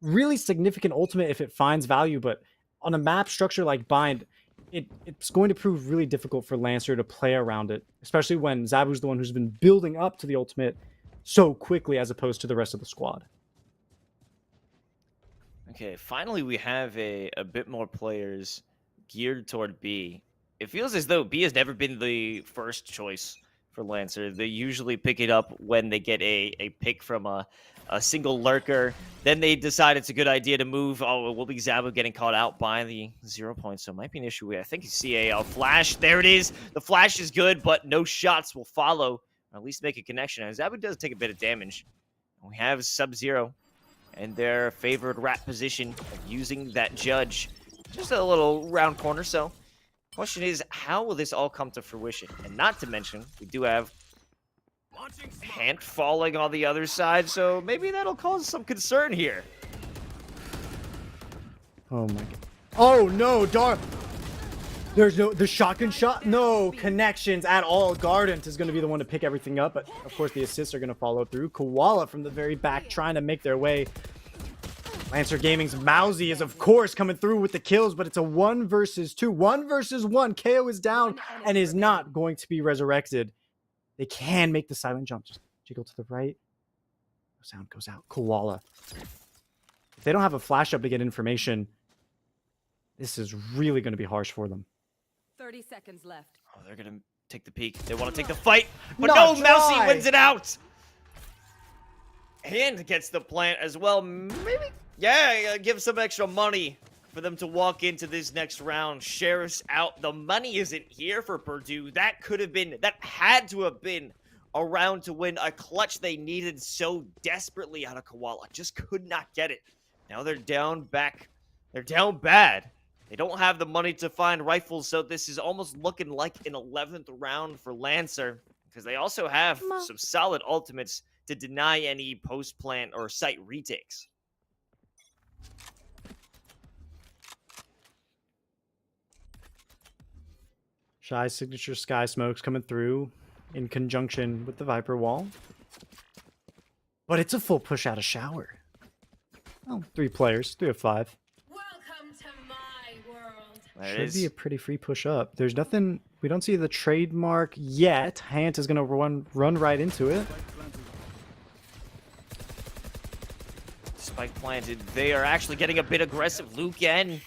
really significant ultimate if it finds value, but on a map structure like Bind, it's going to prove really difficult for Lancer to play around it, especially when Zabu's the one who's been building up to the ultimate so quickly as opposed to the rest of the squad. Okay, finally we have a bit more players geared toward B. It feels as though B has never been the first choice for Lancer. They usually pick it up when they get a pick from a single lurker. Then they decide it's a good idea to move. Oh, it will be Zabu getting caught out by the 0 points, so it might be an issue. I think you see a flash. There it is. The flash is good, but no shots will follow, or at least make a connection. And Zabu does take a bit of damage. We have Sub-Zero and their favored rat position of using that judge. Just a little round corner, so question is, how will this all come to fruition? And not to mention, we do have Hant falling on the other side, so maybe that'll cause some concern here. Oh my god. Oh no, there's the shotgun shot. No connections at all. Gardent is going to be the one to pick everything up, but of course the assists are going to follow through. Koala from the very back trying to make their way. Lancer Gaming's Mousy is, of course, coming through with the kills, but it's a 1 versus 2. 1 versus 1. KO is down and is not going to be resurrected. They can make the silent jump. Just jiggle to the right. Sound goes out. Koala. If they don't have a flash up to get information, this is really going to be harsh for them. 30 seconds left. Oh, they're going to take the peek. They want to take the fight, but Not no, dry. Mousy wins it out. And gets the plant as well. Maybe, yeah, give some extra money for them to walk into this next round. Sheriff's out. The money isn't here for Purdue. That had to have been a round to win. A clutch they needed so desperately out of Koala. Just could not get it. Now they're down back. They're down bad. They don't have the money to find rifles, so this is almost looking like an 11th round for Lancer, because they also have some solid ultimates to deny any post-plant or site retakes. Shy's signature Sky Smokes coming through in conjunction with the Viper Wall. But it's a full push out of shower. Oh, 3 players, 3 of 5. Welcome to my world. That Should is be a pretty free push up. There's nothing, we don't see the trademark yet. Hant is going to run right into it. Spike planted. They are actually getting a bit aggressive. Luke N.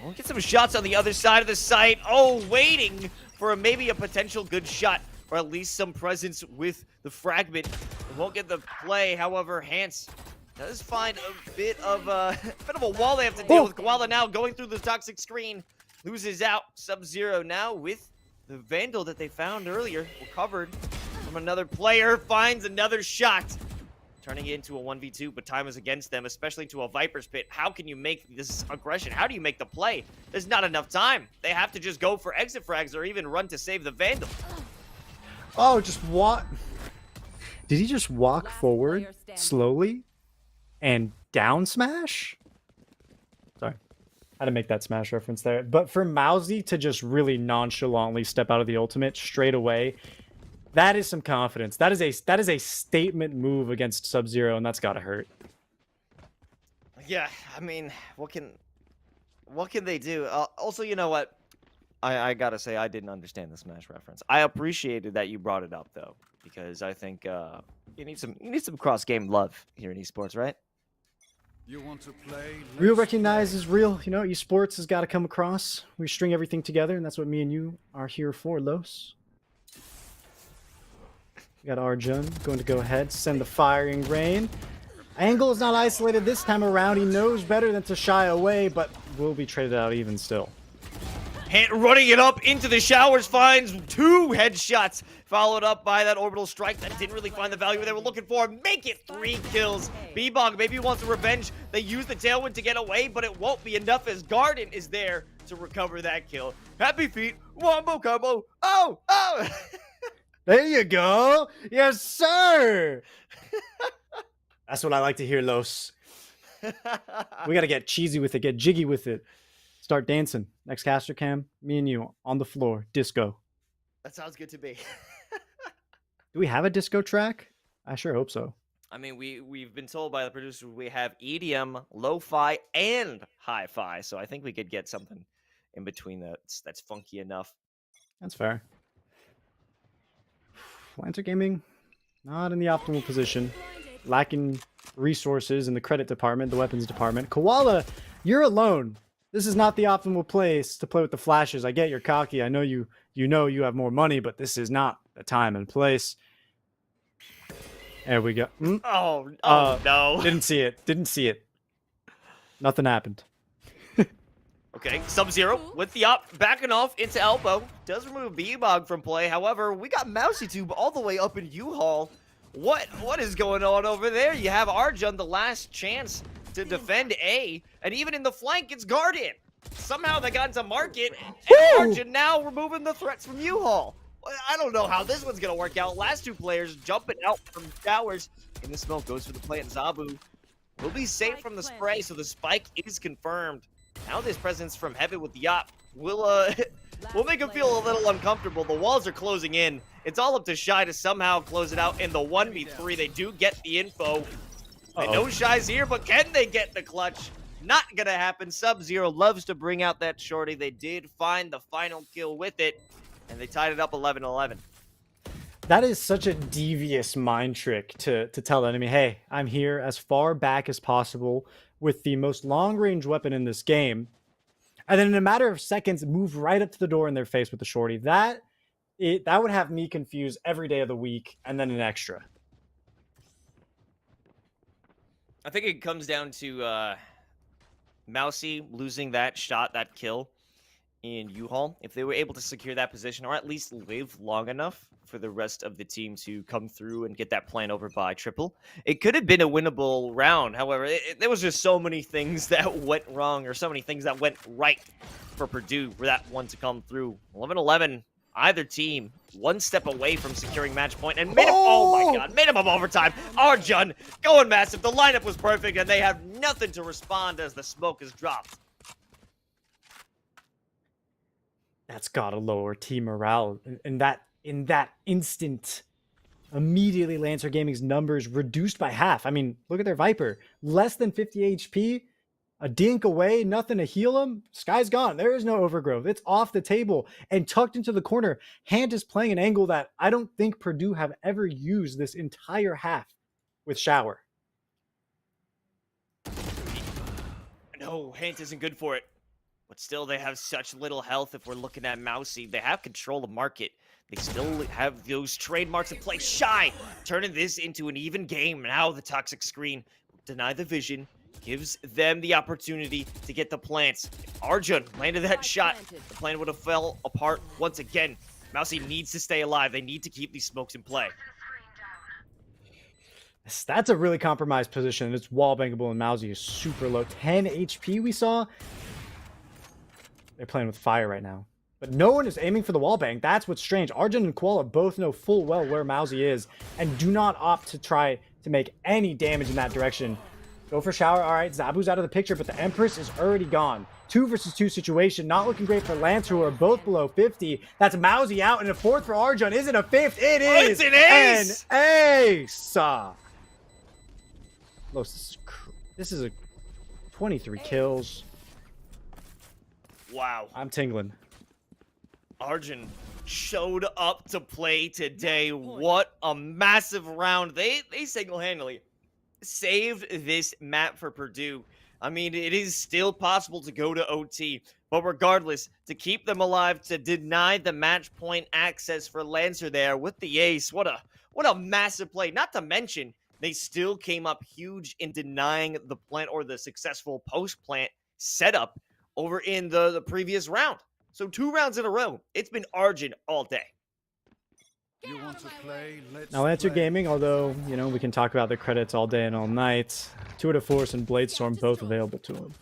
We'll get some shots on the other side of the site. Oh, waiting for maybe a potential good shot, or at least some presence with the fragment. They won't get the play. However, Hans does find a bit of a wall they have to deal with. Koala now going through the toxic screen. Loses out. Sub-Zero now with The Vandal that they found earlier, recovered from another player, finds another shot. Turning it into a 1v2, but time is against them, especially to a Viper's Pit. How can you make this aggression? How do you make the play? There's not enough time. They have to just go for exit frags or even run to save the Vandal. Oh, just what? Did he just walk forward slowly and down smash? Sorry. Had to make that smash reference there. But for Mousy to just really nonchalantly step out of the ultimate straight away, that is some confidence. That is a statement move against Sub-Zero, and that's gotta hurt. Yeah, I mean, what can they do? Also, you know what? I gotta say, I didn't understand the Smash reference. I appreciated that you brought it up though, because I think you need some cross game love here in esports, right? You want to play? Real recognizes real. You know, esports has got to come across. We string everything together, and that's what me and you are here for, Los. We got Arjun going to go ahead, send the firing rain. Angle is not isolated this time around. He knows better than to shy away, but will be traded out even still. Hant running it up into the showers, finds 2 headshots, followed up by that orbital strike that didn't really find the value they were looking for. Make it 3 kills. B-Bog maybe wants revenge. They use the tailwind to get away, but it won't be enough as Garden is there to recover that kill. Happy feet, wombo combo. Oh, oh. There you go. Yes, sir. That's what I like to hear, Los. We got to get cheesy with it, get jiggy with it. Start dancing. Next caster cam, me and you on the floor. Disco. That sounds good to me. Do we have a disco track? I sure hope so. I mean, we've been told by the producers we have EDM, lo-fi, and hi-fi, so I think we could get something in between that's funky enough. That's fair. Lancer Gaming, not in the optimal position. Lacking resources in the credit department, the weapons department. Koala, you're alone. This is not the optimal place to play with the flashes. I get you're cocky. I know you know you have more money, but this is not the time and place. There we go. Oh no. Didn't see it. Didn't see it. Nothing happened. Okay, Sub-Zero with the up, backing off into elbow. Does remove B-Bog from play. However, we got MousyTube all the way up in U-Haul. What is going on over there? You have Arjun, the last chance to defend A, and even in the flank, it's Guardian. Somehow they got into market, and Arjun now removing the threats from U-Haul. I don't know how this one's gonna work out. Last 2 players jumping out from towers. In the smoke, goes for the play, and Zabu will be safe from the spray, so the spike is confirmed. Now this presence from Heaven with the Yacht will make him feel a little uncomfortable. The walls are closing in. It's all up to Shy to somehow close it out in the 1v3. They do get the info. They know Shy's here, but can they get the clutch? Not gonna happen. Sub-Zero loves to bring out that shorty. They did find the final kill with it, and they tied it up 11-11. That is such a devious mind trick to tell the enemy, hey, I'm here as far back as possible with the most long-range weapon in this game, and then in a matter of seconds, move right up to the door in their face with the shorty. That would have me confused every day of the week, and then an extra. I think it comes down to Mousy losing that shot, that kill in U-Haul. If they were able to secure that position, or at least live long enough for the rest of the team to come through and get that plan over by triple, it could have been a winnable round. However, there was just so many things that went wrong, or so many things that went right for Purdue for that one to come through. 11-11, either team one step away from securing match point, and oh my god, minimum overtime. Arjun going massive. The lineup was perfect, and they have nothing to respond as the smoke is dropped. That's gotta lower team morale. In that instant, immediately Lancer Gaming's numbers reduced by half. I mean, look at their Viper. Less than 50 HP, a dink away, nothing to heal him. Sky's gone. There is no overgrowth. It's off the table and tucked into the corner. Hand is playing an angle that I don't think Purdue have ever used this entire half with Shower. No, Hant isn't good for it. But still, they have such little health if we're looking at Mousy. They have control of market. They still have those trademarks in place. Shy, turning this into an even game. Now the toxic screen, deny the vision, gives them the opportunity to get the plants. If Arjun landed that shot, the plan would have fell apart once again. Mousy needs to stay alive. They need to keep these smokes in play. That's a really compromised position. It's wall bangable and Mousy is super low. 10 HP we saw. They're playing with fire right now. But no one is aiming for the wall bang. That's what's strange. Arjun and Koala both know full well where Mousy is and do not opt to try to make any damage in that direction. Go for shower. All right, Zabu's out of the picture, but the Empress is already gone. 2 versus 2 situation. Not looking great for Lancer, who are both below 50. That's Mousy out, and a 4th for Arjun. Is it a 5th? It is! It's an ace! An ace! Los, this is a 23 kills. Wow. I'm tingling. Arjun showed up to play today. What a massive round. They single-handedly saved this map for Purdue. I mean, it is still possible to go to OT, but regardless, to keep them alive, to deny the match point access for Lancer there with the ace, what a massive play. Not to mention, they still came up huge in denying the plant or the successful post-plant setup over in the previous round. So 2 rounds in a row. It's been Arjun all day. You want to play? Let's Now, Lancer play. Gaming, although, you know, we can talk about the credits all day and all night. 2 of Force and Bladestorm both available to him.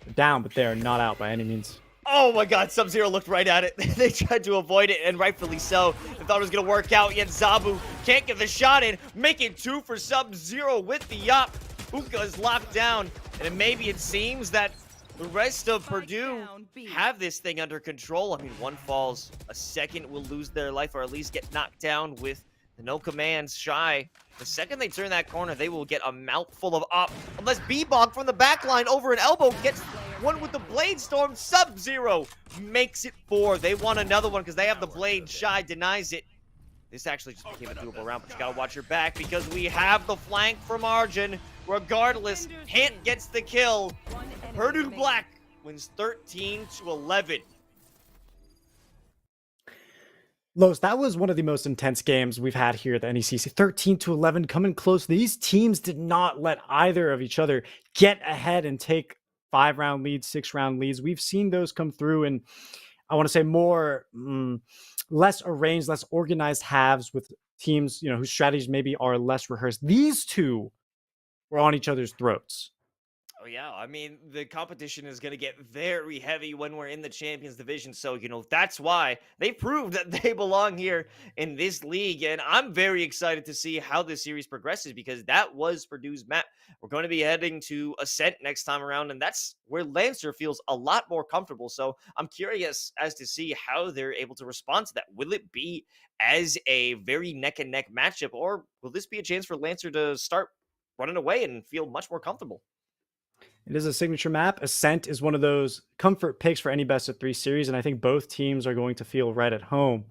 They're down, but they're not out by any means. Oh my god, Sub-Zero looked right at it. They tried to avoid it, and rightfully so. They thought it was going to work out, yet Zabu can't get the shot in. Making 2 for Sub-Zero with the Yop. Hookah is locked down, and maybe it seems that the rest of Purdue have this thing under control. I mean, 1 falls, a second will lose their life, or at least get knocked down with the no commands. Shy, the second they turn that corner, they will get a mouthful of op. Unless B-Bog from the back line over an elbow gets one with the Blade Storm. Sub-Zero makes it 4. They want another one because they have the Blade. Shy denies it. This actually just became a doable round, but you gotta watch your back because we have the flank from Arjun. Regardless, Hint gets the kill. Purdue Black wins 13-11. Los, that was one of the most intense games we've had here at the NECC. 13-11, coming close. These teams did not let either of each other get ahead and take 5-round leads, 6-round leads. We've seen those come through in, I want to say, more less arranged, less organized halves with teams, you know, whose strategies maybe are less rehearsed. These two were on each other's throats. Oh, yeah. I mean, the competition is going to get very heavy when we're in the Champions Division. So, you know, that's why they proved that they belong here in this league. And I'm very excited to see how this series progresses because that was Purdue's map. We're going to be heading to Ascent next time around, and that's where Lancer feels a lot more comfortable. So I'm curious as to see how they're able to respond to that. Will it be as a very neck-and-neck matchup, or will this be a chance for Lancer to start running away and feel much more comfortable? It is a signature map. Ascent is one of those comfort picks for any best of 3 series, and I think both teams are going to feel right at home.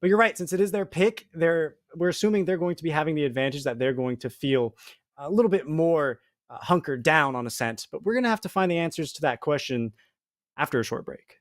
But you're right, since it is their pick, we're assuming they're going to be having the advantage that they're going to feel a little bit more hunkered down on Ascent. But we're going to have to find the answers to that question after a short break.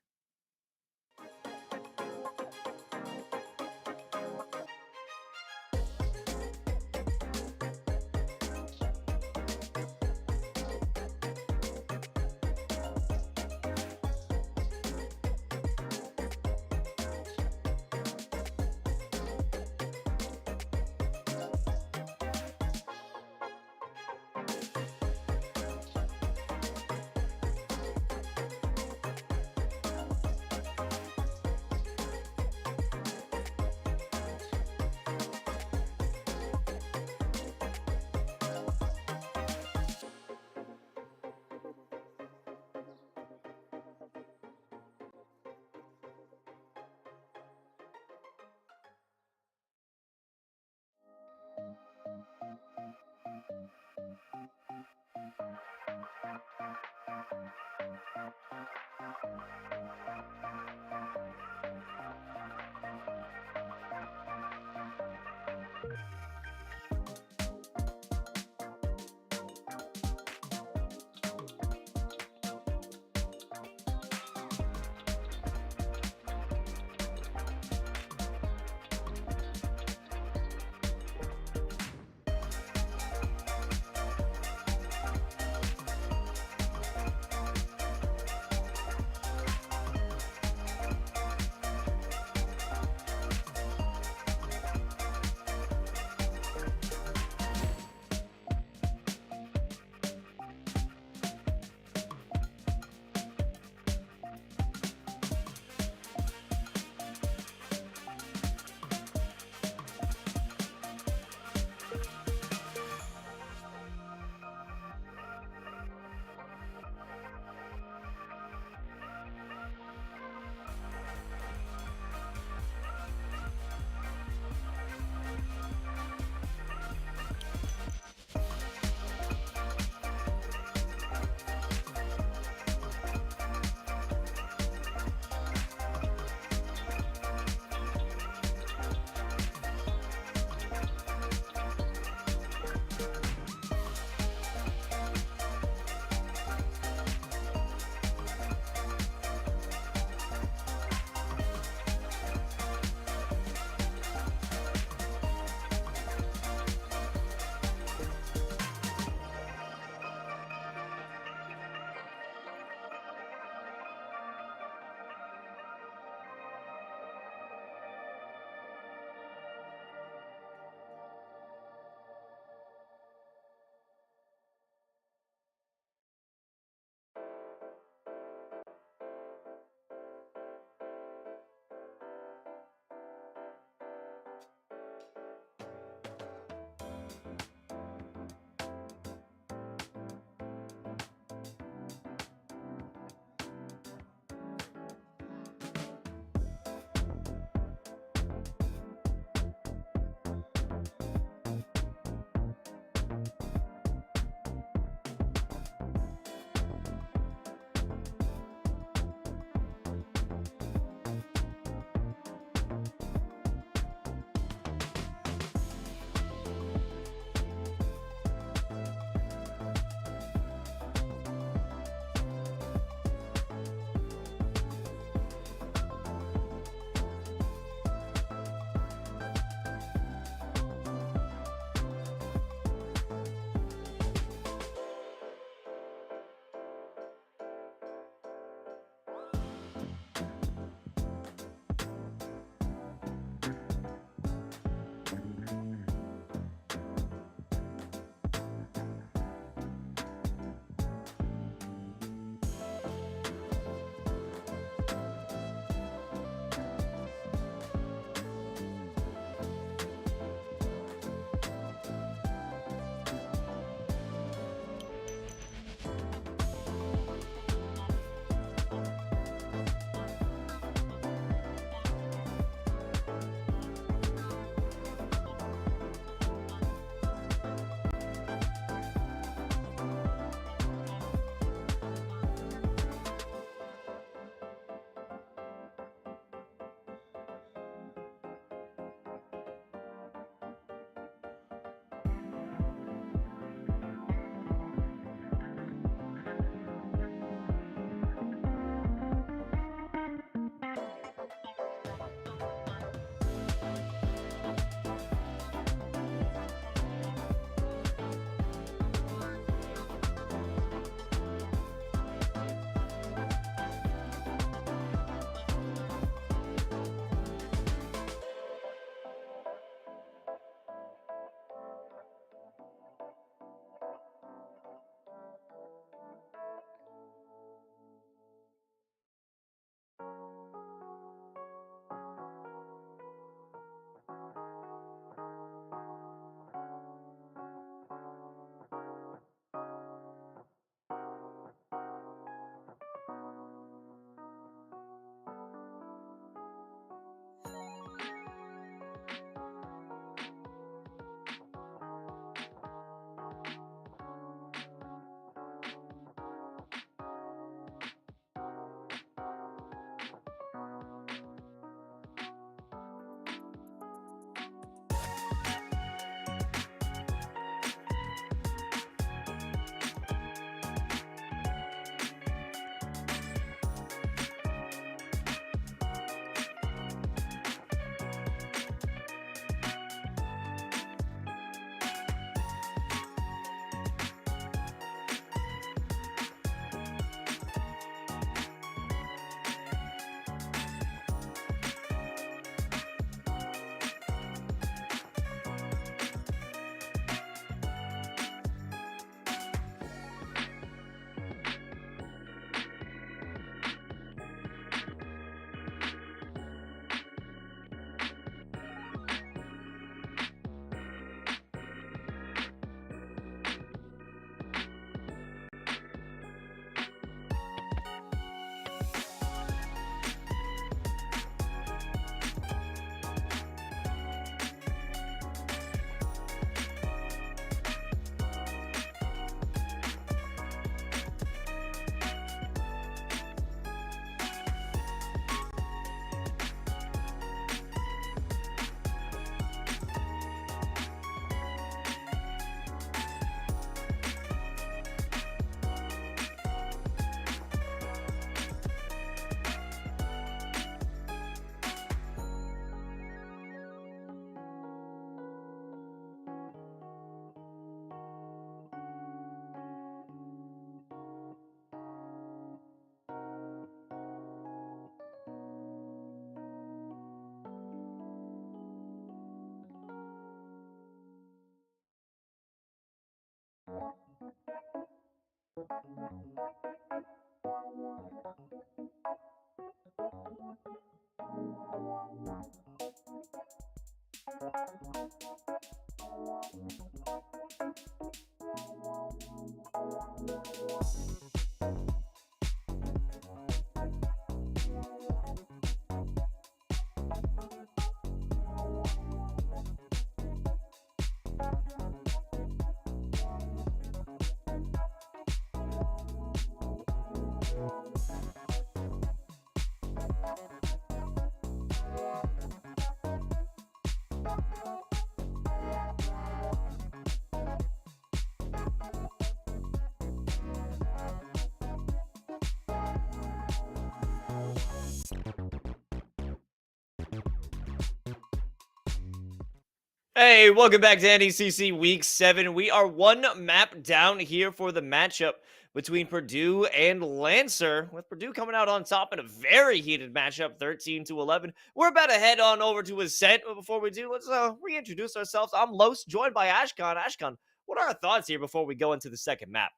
Hey, welcome back to NECC Week 7. We are one map down here for the matchup between Purdue and Lancer, with Purdue coming out on top in a very heated matchup, 13-11. We're about to head on over to Ascent, but before we do, let's reintroduce ourselves. I'm Los, joined by Ashkan. Ashkan, what are our thoughts here before we go into the second map?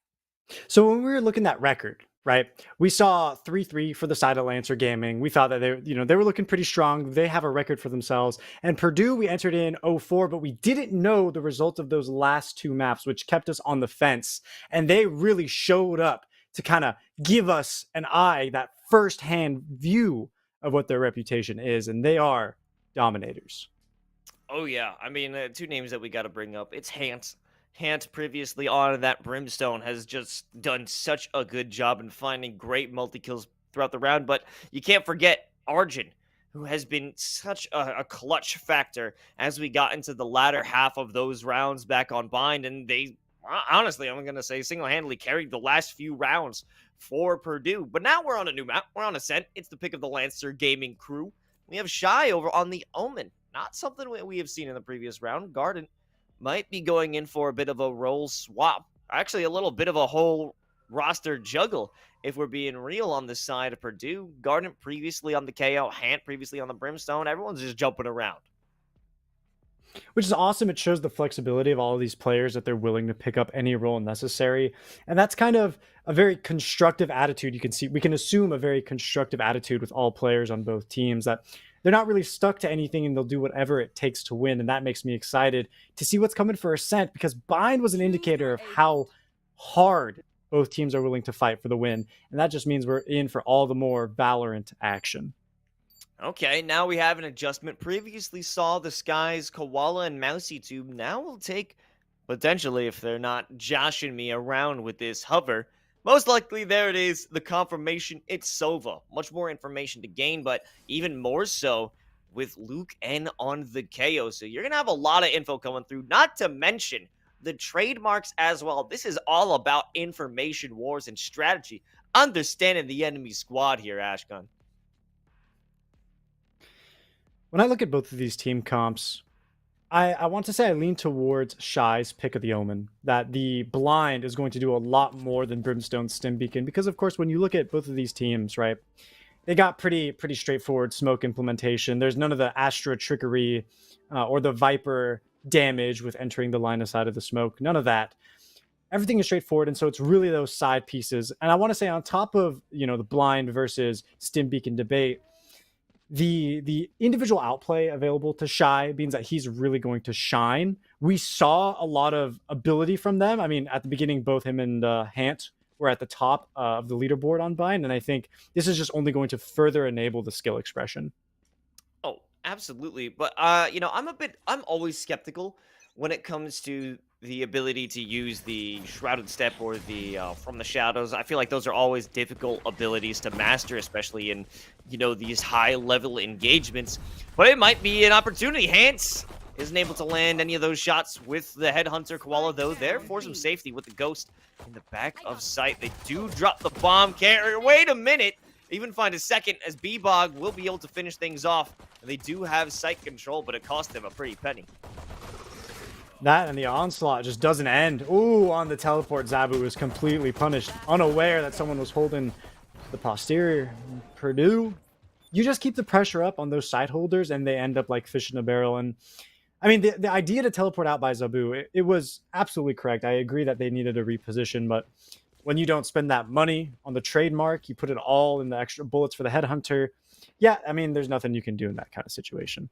So when we were looking at record, right, we saw 3-3 for the side of Lancer Gaming. We thought that they were looking pretty strong. They have a record for themselves. And Purdue, we entered in 0-4, but we didn't know the result of those last two maps, which kept us on the fence. And they really showed up to kind of give us that firsthand view of what their reputation is. And they are dominators. Oh, yeah. I mean, two names that we got to bring up. It's Hant. Hant, previously on that Brimstone, has just done such a good job in finding great multi-kills throughout the round. But you can't forget Arjun, who has been such a clutch factor as we got into the latter half of those rounds back on Bind. And they, honestly, I'm going to say, single-handedly carried the last few rounds for Purdue. But now we're on a new map. We're on Ascent. It's the pick of the Lancer Gaming crew. We have Shy over on the Omen. Not something we have seen in the previous round. Garden might be going in for a bit of a role swap. Actually, a little bit of a whole roster juggle, if we're being real, on the side of Purdue. Garden previously on the KO, Hant previously on the Brimstone. Everyone's just jumping around. Which is awesome. It shows the flexibility of all of these players, that they're willing to pick up any role necessary. And that's kind of a very constructive attitude. You can see, we can assume a very constructive attitude with all players on both teams, that they're not really stuck to anything and they'll do whatever it takes to win. And that makes me excited to see what's coming for Ascent, because Bind was an indicator of how hard both teams are willing to fight for the win. And that just means we're in for all the more Valorant action. Okay, now we have an adjustment. Previously saw the Skies, Koala, and Mousy Tube. Now we'll take, potentially, if they're not joshing me around with this hover, most likely there it is, the confirmation. It's Sova. Much more information to gain, but even more so with Luke N on the KO. So you're going to have a lot of info coming through, not to mention the trademarks as well. This is all about information wars and strategy. Understanding the enemy squad here, Ashkan. When I look at both of these team comps, I want to say I lean towards Shy's pick of the Omen, that the blind is going to do a lot more than Brimstone's Stim Beacon, because of course when you look at both of these teams, right, they got pretty straightforward smoke implementation. There's none of the Astra trickery or the Viper damage with entering the line of sight of the smoke. None of that. Everything is straightforward, and so it's really those side pieces. And I want to say, on top of the blind versus Stim Beacon debate, the individual outplay available to Shy means that he's really going to shine. We saw a lot of ability from them. I mean, at the beginning, both him and Hant were at the top of the leaderboard on Bind, and I think this is just only going to further enable the skill expression. Oh, absolutely. But I'm always skeptical when it comes to the ability to use the Shrouded Step or the From the Shadows. I feel like those are always difficult abilities to master, especially in these high level engagements. But it might be an opportunity. Hant isn't able to land any of those shots with the Headhunter. Koala, though, there for some safety with the Ghost in the back of sight. They do drop the bomb carrier. Wait a minute. They even find a second, as B-Bog will be able to finish things off. And they do have site control, but it cost them a pretty penny. That and the onslaught just doesn't end. Ooh, on the teleport, Zabu is completely punished, unaware that someone was holding the posterior. Purdue, you just keep the pressure up on those side holders, and they end up like fish in a barrel. And I mean, the idea to teleport out by Zabu, it was absolutely correct. I agree that they needed a reposition, but when you don't spend that money on the trademark, you put it all in the extra bullets for the headhunter. Yeah, I mean, there's nothing you can do in that kind of situation.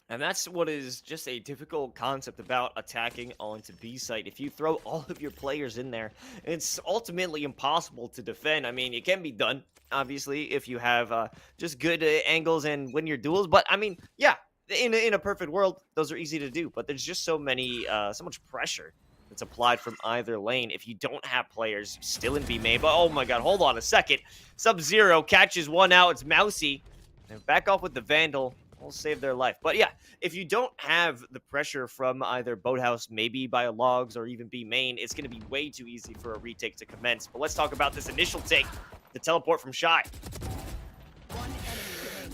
And that's what is just a difficult concept about attacking onto B site. If you throw all of your players in there, it's ultimately impossible to defend. I mean, it can be done, obviously, if you have just good angles and win your duels. But, I mean, yeah, in a perfect world, those are easy to do. But there's just so much pressure that's applied from either lane. If you don't have players still in B main, but oh my god, hold on a second. Sub-Zero catches one out. It's Mousy. And back off with the Vandal. Will save their life. But yeah, if you don't have the pressure from either Boathouse, maybe by logs, or even B main, it's going to be way too easy for a retake to commence. But let's talk about this initial take, the teleport from Shy.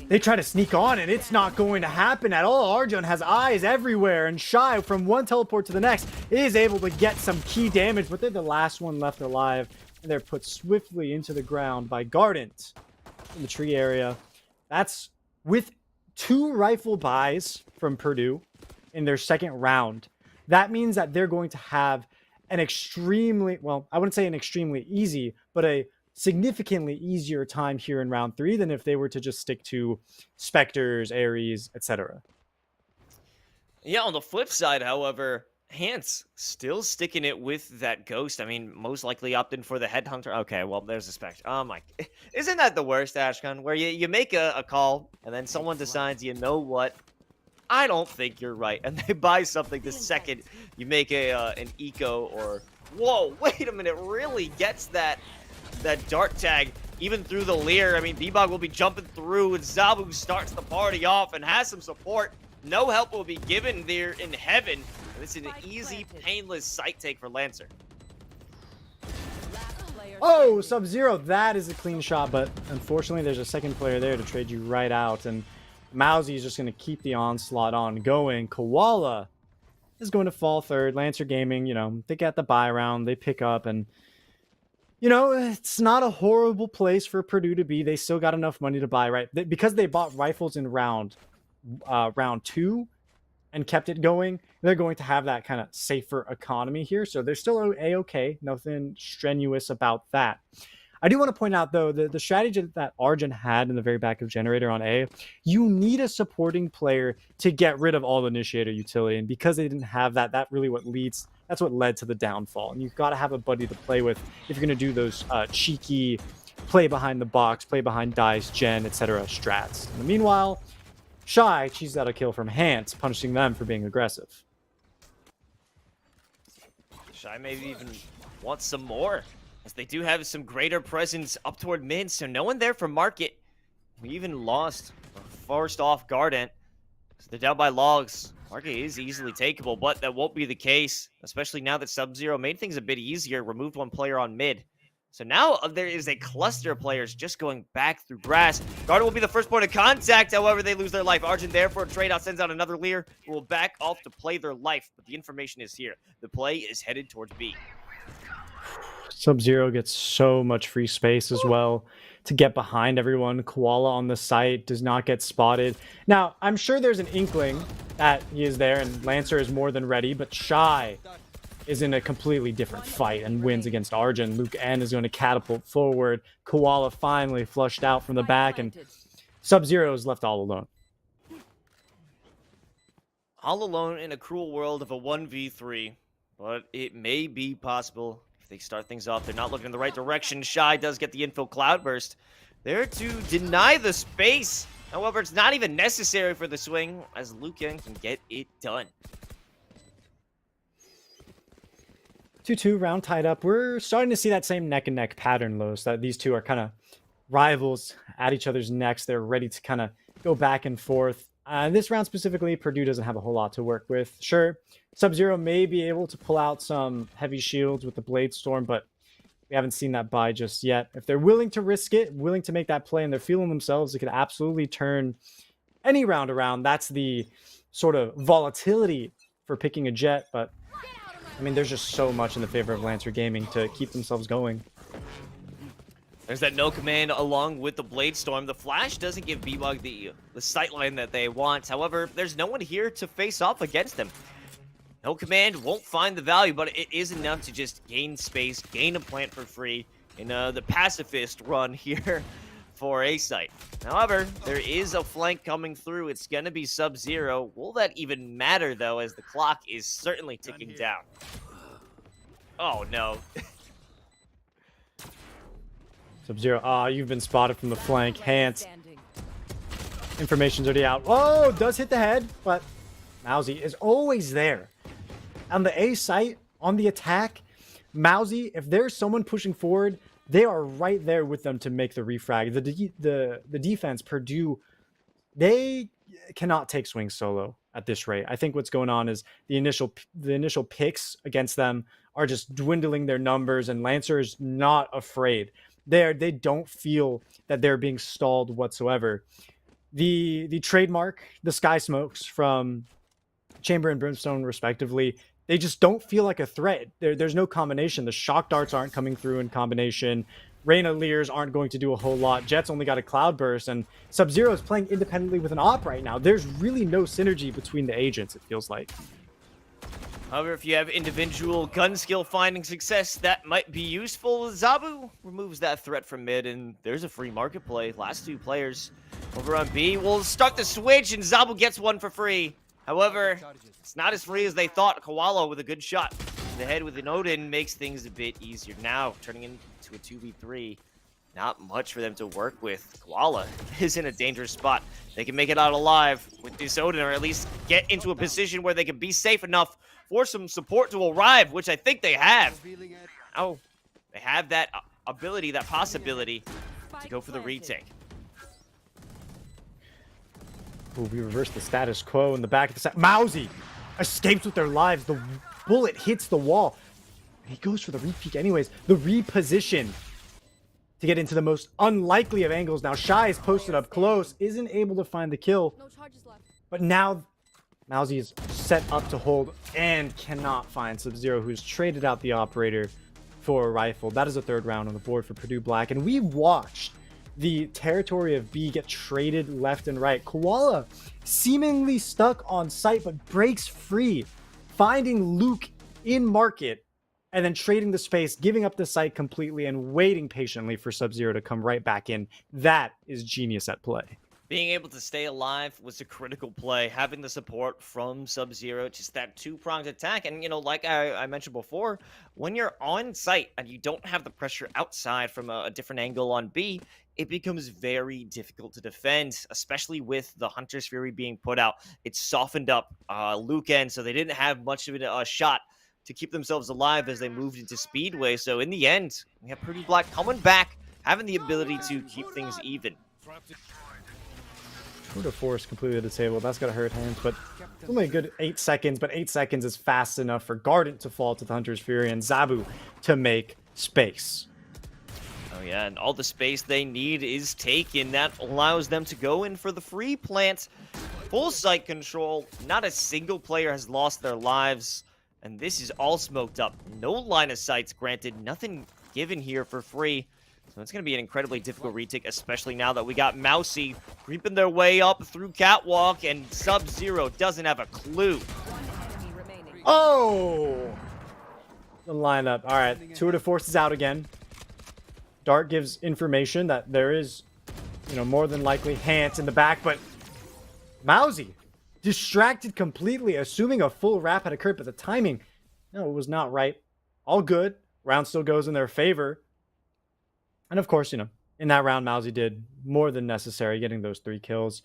They try to sneak on, and it's not going to happen at all. Arjun has eyes everywhere, and Shy, from one teleport to the next, is able to get some key damage, but they're the last one left alive, and they're put swiftly into the ground by Gardent in the tree area. That's with 2 rifle buys from Purdue in their second round. That means that they're going to have an extremely, well, I wouldn't say an extremely easy, but a significantly easier time here in round 3 than if they were to just stick to Spectres, Ares, etc. Yeah, on the flip side, however, Hans still sticking it with that Ghost. I mean, most likely opting for the Headhunter. Okay, well, there's a Spectre. Oh my. Isn't that the worst, Ashkan? Where you make a call, and then someone decides, you know what? I don't think you're right. And they buy something the second you make an eco or... Whoa, wait a minute. Really gets that dart tag even through the Leer. I mean, Bebog will be jumping through, and Zabu starts the party off and has some support. No help will be given there in heaven. And it's an easy, painless sight take for Lancer. Oh, Sub-Zero, that is a clean shot, but unfortunately there's a second player there to trade you right out, and Mousy is just going to keep the onslaught on going. Koala is going to fall third. Lancer Gaming, you know, they get the buy round, they pick up, and you know, it's not a horrible place for Purdue to be. They still got enough money to buy, right? Because they bought rifles in round 2 and kept it going, they're going to have that kind of safer economy here. So they're still a-okay. Nothing strenuous about that. I do want to point out, though, the strategy that Arjun had in the very back of Generator on A, you need a supporting player to get rid of all Initiator utility. And because they didn't have that, that's what led to the downfall. And you've got to have a buddy to play with if you're going to do those cheeky play behind the box, play behind dice, gen, etc. strats. In the meanwhile, Shy cheesed out a kill from Hans, punishing them for being aggressive. Shy maybe even wants some more, as they do have some greater presence up toward mid, so no one there for Market. We even lost or forced off Gardent, so they're down by logs. Market is easily takeable, but that won't be the case, especially now that Sub-Zero made things a bit easier, removed one player on mid. So now there is a cluster of players just going back through grass. Gardner will be the first point of contact. However, they lose their life. Arjun there for a trade out, sends out another Leer who will back off to play their life. But the information is here. The play is headed towards B. Sub-Zero gets so much free space as well to get behind everyone. Koala on the site does not get spotted. Now, I'm sure there's an inkling that he is there, and Lancer is more than ready, but Shy is in a completely different fight and wins against Arjun. Luke N is going to catapult forward. Koala finally flushed out from the back, and Sub-Zero is left all alone. All alone in a cruel world of a 1v3, but it may be possible if they start things off. They're not looking in the right direction. Shy does get the info Cloudburst there to deny the space. However, it's not even necessary for the swing, as Luke N can get it done. 2-2, round tied up. We're starting to see that same neck and neck pattern, Los, that these two are kind of rivals at each other's necks. They're ready to kind of go back and forth. This round specifically, Purdue doesn't have a whole lot to work with. Sure, Sub-Zero may be able to pull out some heavy shields with the Blade Storm, but we haven't seen that buy just yet. If they're willing to risk it, willing to make that play, and they're feeling themselves, it could absolutely turn any round around. That's the sort of volatility for picking a Jet, but I mean, there's just so much in the favor of Lancer Gaming to keep themselves going. There's that no command along with the Blade Storm. The Flash doesn't give Bebog the sightline that they want. However, there's no one here to face off against them. No command won't find the value, but it is enough to just gain space, gain a plant for free in the pacifist run here for A site. However, there is a flank coming through. It's going to be Sub-Zero. Will that even matter, though, as the clock is certainly ticking down? Oh, no. Sub-Zero, you've been spotted from the flank. Hans, information's already out. Oh, does hit the head, but Mousy is always there. On the A site, on the attack, Mousy, if there's someone pushing forward, they are right there with them to make the refrag. The defense, Purdue, they cannot take swings solo at this rate. I think what's going on is the initial picks against them are just dwindling their numbers, and Lancer is not afraid. They don't feel that they're being stalled whatsoever. The trademark, the Sky Smokes from Chamber and Brimstone respectively, they just don't feel like a threat. There's no combination. The shock darts aren't coming through in combination. Reyna Lears aren't going to do a whole lot. Jet's only got a Cloudburst, and Sub-Zero is playing independently with an Op right now. There's really no synergy between the agents, it feels like. However, if you have individual gun skill finding success, that might be useful. Zabu removes that threat from mid, and there's a free market play. Last two players over on B will start the switch, and Zabu gets one for free. However, it's not as free as they thought. Koala with a good shot to the head with an Odin makes things a bit easier. Now, turning into a 2v3. Not much for them to work with. Koala is in a dangerous spot. They can make it out alive with this Odin, or at least get into a position where they can be safe enough for some support to arrive, which I think they have. Oh, they have that ability, that possibility to go for the retake. Ooh, we reversed the status quo in the back of the set. Mousy escapes with their lives. The bullet hits the wall. He goes for the re-peek anyways. The reposition to get into the most unlikely of angles. Now, Shy is posted up close, isn't able to find the kill. No charges left. But now, Mousy is set up to hold and cannot find Sub-Zero, who's traded out the operator for a rifle. That is a third round on the board for Purdue Black. And we watched the territory of B get traded left and right. Koala seemingly stuck on site, but breaks free, finding Luke in market, and then trading the space, giving up the site completely, and waiting patiently for Sub-Zero to come right back in. That is genius at play. Being able to stay alive was a critical play. Having the support from Sub-Zero, just that two-pronged attack. And, you know, like I mentioned before, when you're on site and you don't have the pressure outside from a different angle on B, it becomes very difficult to defend, especially with the Hunter's Fury being put out. It softened up Luke N, so they didn't have much of a shot to keep themselves alive as they moved into Speedway. So in the end, we have Purdue Black coming back, having the ability to keep things even. Tour de Force completely disabled. That's going to hurt Hands, but it's only a good 8 seconds, but 8 seconds is fast enough for Gardent to fall to the Hunter's Fury and Zabu to make space. Oh yeah, and all the space they need is taken. That allows them to go in for the free plant. Full site control. Not a single player has lost their lives. And this is all smoked up. No line of sights granted. Nothing given here for free. So it's going to be an incredibly difficult retake, especially now that we got Mousy creeping their way up through Catwalk, and Sub-Zero doesn't have a clue. Oh! The lineup. All right, Tour de Force is out again. Dart gives information that there is, you know, more than likely Hans in the back, but Mousy distracted completely, assuming a full wrap had occurred, but the timing, no, it was not right. All good. Round still goes in their favor. And of course, you know, in that round, Mousy did more than necessary, getting those 3 kills.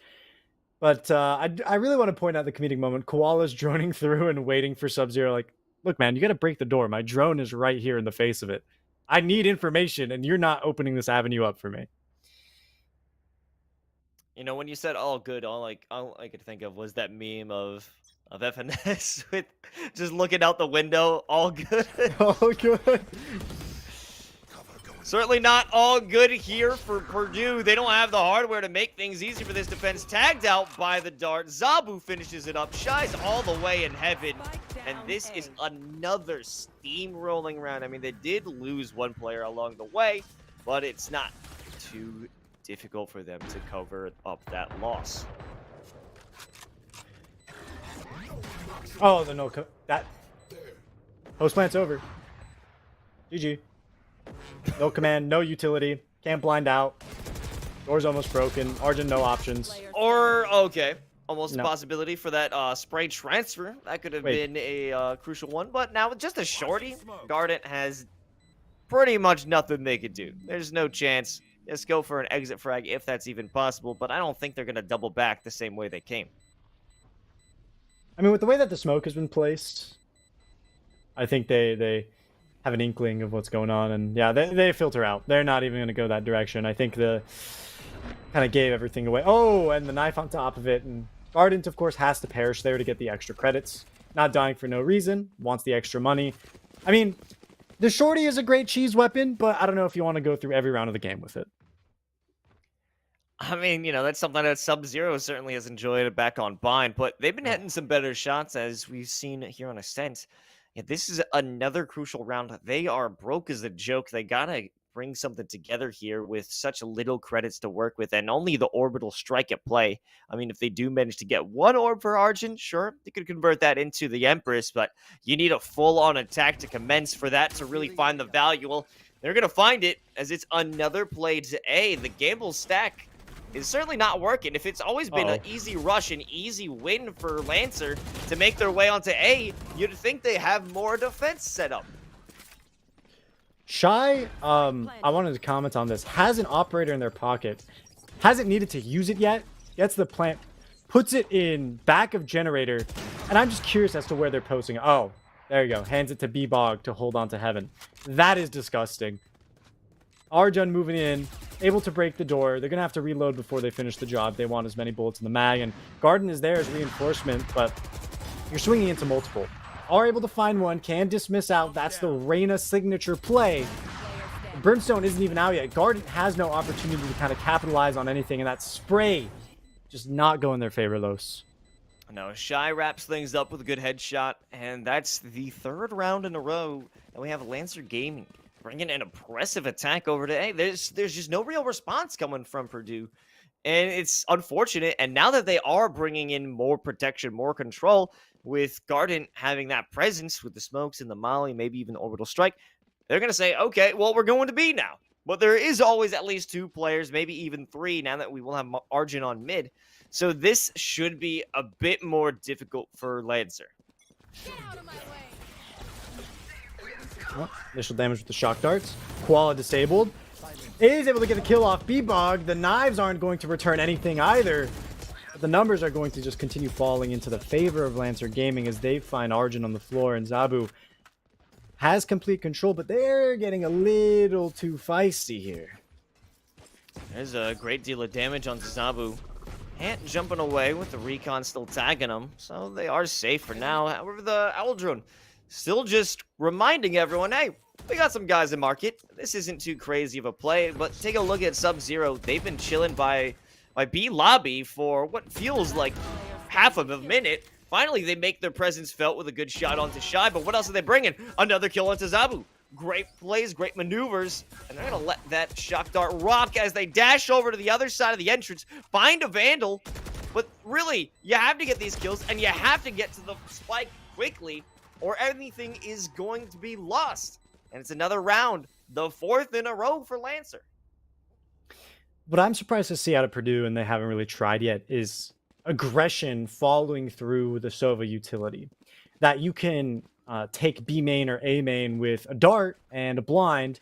But I really want to point out the comedic moment. Koala's droning through and waiting for Sub-Zero, like, look, man, you got to break the door. My drone is right here in the face of it. I need information, and you're not opening this avenue up for me. You know, when you said all good, all I could think of was that meme of FNS with just looking out the window, all good. All good. Certainly not all good here for Purdue. They don't have the hardware to make things easy for this defense. Tagged out by the dart. Zabu finishes it up. Shy's all the way in heaven. And this is another steamrolling round. I mean, they did lose one player along the way, but it's not too difficult for them to cover up that loss. Oh, the no that post plant's over. GG. No command, no utility. Can't blind out. Door's almost broken. Arjun, no options. Or, okay, almost No. a possibility for that spray transfer. That could have Wait. been a crucial one. But now with just a shorty, Gardent has pretty much nothing they could do. There's no chance. Just go for an exit frag if that's even possible. But I don't think they're going to double back the same way they came. I mean, with the way that the smoke has been placed, I think they have an inkling of what's going on, and yeah, they filter out. They're not even going to go that direction. I think the kind of gave everything away. Oh, and the knife on top of it, and Ardent, of course, has to perish there to get the extra credits. Not dying for no reason, wants the extra money. I mean, the shorty is a great cheese weapon, but I don't know if you want to go through every round of the game with it. I mean, that's something that Sub-Zero certainly has enjoyed back on Bind, but they've been hitting some better shots as we've seen here on Ascent. Yeah, this is another crucial round. They are broke as a joke. They gotta bring something together here with such little credits to work with and only the orbital strike at play. I mean, if they do manage to get one orb for Argent, sure, they could convert that into the Empress, but you need a full-on attack to commence for that to really find the value. Well, they're gonna find it as it's another play to A. The gamble stack is certainly not working. If it's always been an easy rush, an easy win for Lancer to make their way onto A, you'd think they have more defense set up. Shy, I wanted to comment on this. Has an operator in their pocket. Hasn't needed to use it yet. Gets the plant, puts it in back of generator, and I'm just curious as to where they're posting. Oh, there you go. Hands it to B-Bog to hold on to heaven. That is disgusting. Arjun moving in, able to break the door. They're going to have to reload before they finish the job. They want as many bullets in the mag, and Garden is there as reinforcement, but you're swinging into multiple. Are able to find one, can dismiss out. That's the Reyna signature play. Brimstone isn't even out yet. Garden has no opportunity to kind of capitalize on anything, and that spray just not go in their favor, Los. No, Shy wraps things up with a good headshot, and that's the third round in a row that we have Lancer Gaming bringing an impressive attack over to A. There's just no real response coming from Purdue, and it's unfortunate. And now that they are bringing in more protection, more control, with Garden having that presence with the smokes and the molly, maybe even the orbital strike, they're going to say, okay, well, we're going to B now. But there is always at least two players, maybe even three, now that we will have Arjun on mid. So this should be a bit more difficult for Lancer. Get out of my way. Oh, initial damage with the shock darts. Koala disabled. Is able to get a kill off B-Bog. The knives aren't going to return anything either. But the numbers are going to just continue falling into the favor of Lancer Gaming as they find Arjun on the floor, and Zabu has complete control, but they're getting a little too feisty here. There's a great deal of damage on Zabu. Ant jumping away with the recon still tagging them, so they are safe for now. However, the Owl Drone still just reminding everyone, hey, we got some guys in market. This isn't too crazy of a play, but take a look at Sub-Zero. They've been chilling by B lobby for what feels like half of a minute. Finally, they make their presence felt with a good shot onto Shy, but what else are they bringing? Another kill onto Zabu. Great plays, great maneuvers, and they're going to let that shock dart rock as they dash over to the other side of the entrance, find a Vandal, but really, you have to get these kills, and you have to get to the spike quickly, or anything is going to be lost. And it's another round, the fourth in a row for Lancer. What I'm surprised to see out of Purdue, and they haven't really tried yet, is aggression following through the Sova utility. That you can take B main or A main with a dart and a blind,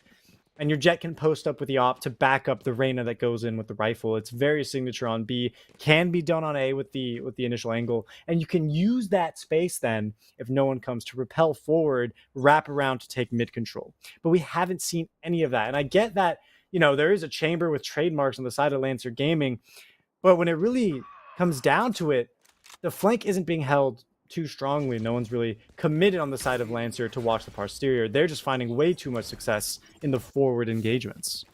and your jet can post up with the op to back up the Reyna that goes in with the rifle. It's very signature on B, can be done on A with the initial angle, and you can use that space then, if no one comes, to repel forward, wrap around to take mid control. But we haven't seen any of that, and I get that, there is a chamber with trademarks on the side of Lancer Gaming, but when it really comes down to it, the flank isn't being held too strongly. No one's really committed on the side of Lancer to watch the posterior. They're just finding way too much success in the forward engagements.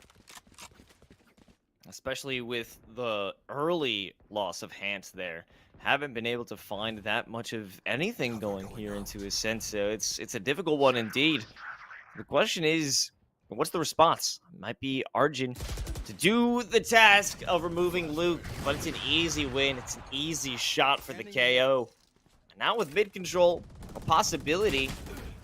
Especially with the early loss of Hant there. Haven't been able to find that much of anything going here into his sense. So it's a difficult one indeed. The question is, what's the response? It might be Arjun to do the task of removing Luke, but it's an easy win. It's an easy shot for the KO. Now with mid control, a possibility.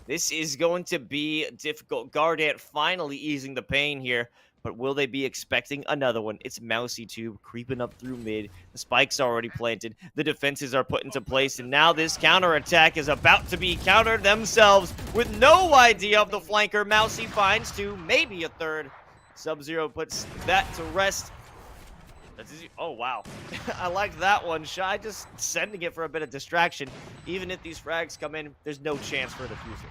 This is going to be difficult. Guardian finally easing the pain here. But will they be expecting another one? It's Mousy Tube creeping up through mid. The spike's already planted. The defenses are put into place. And now this counterattack is about to be countered themselves with no idea of the flanker. Mousy finds two, maybe a third. Sub-Zero puts that to rest. Oh, wow. I like that one. Shy just sending it for a bit of distraction. Even if these frags come in, there's no chance for a diffuser.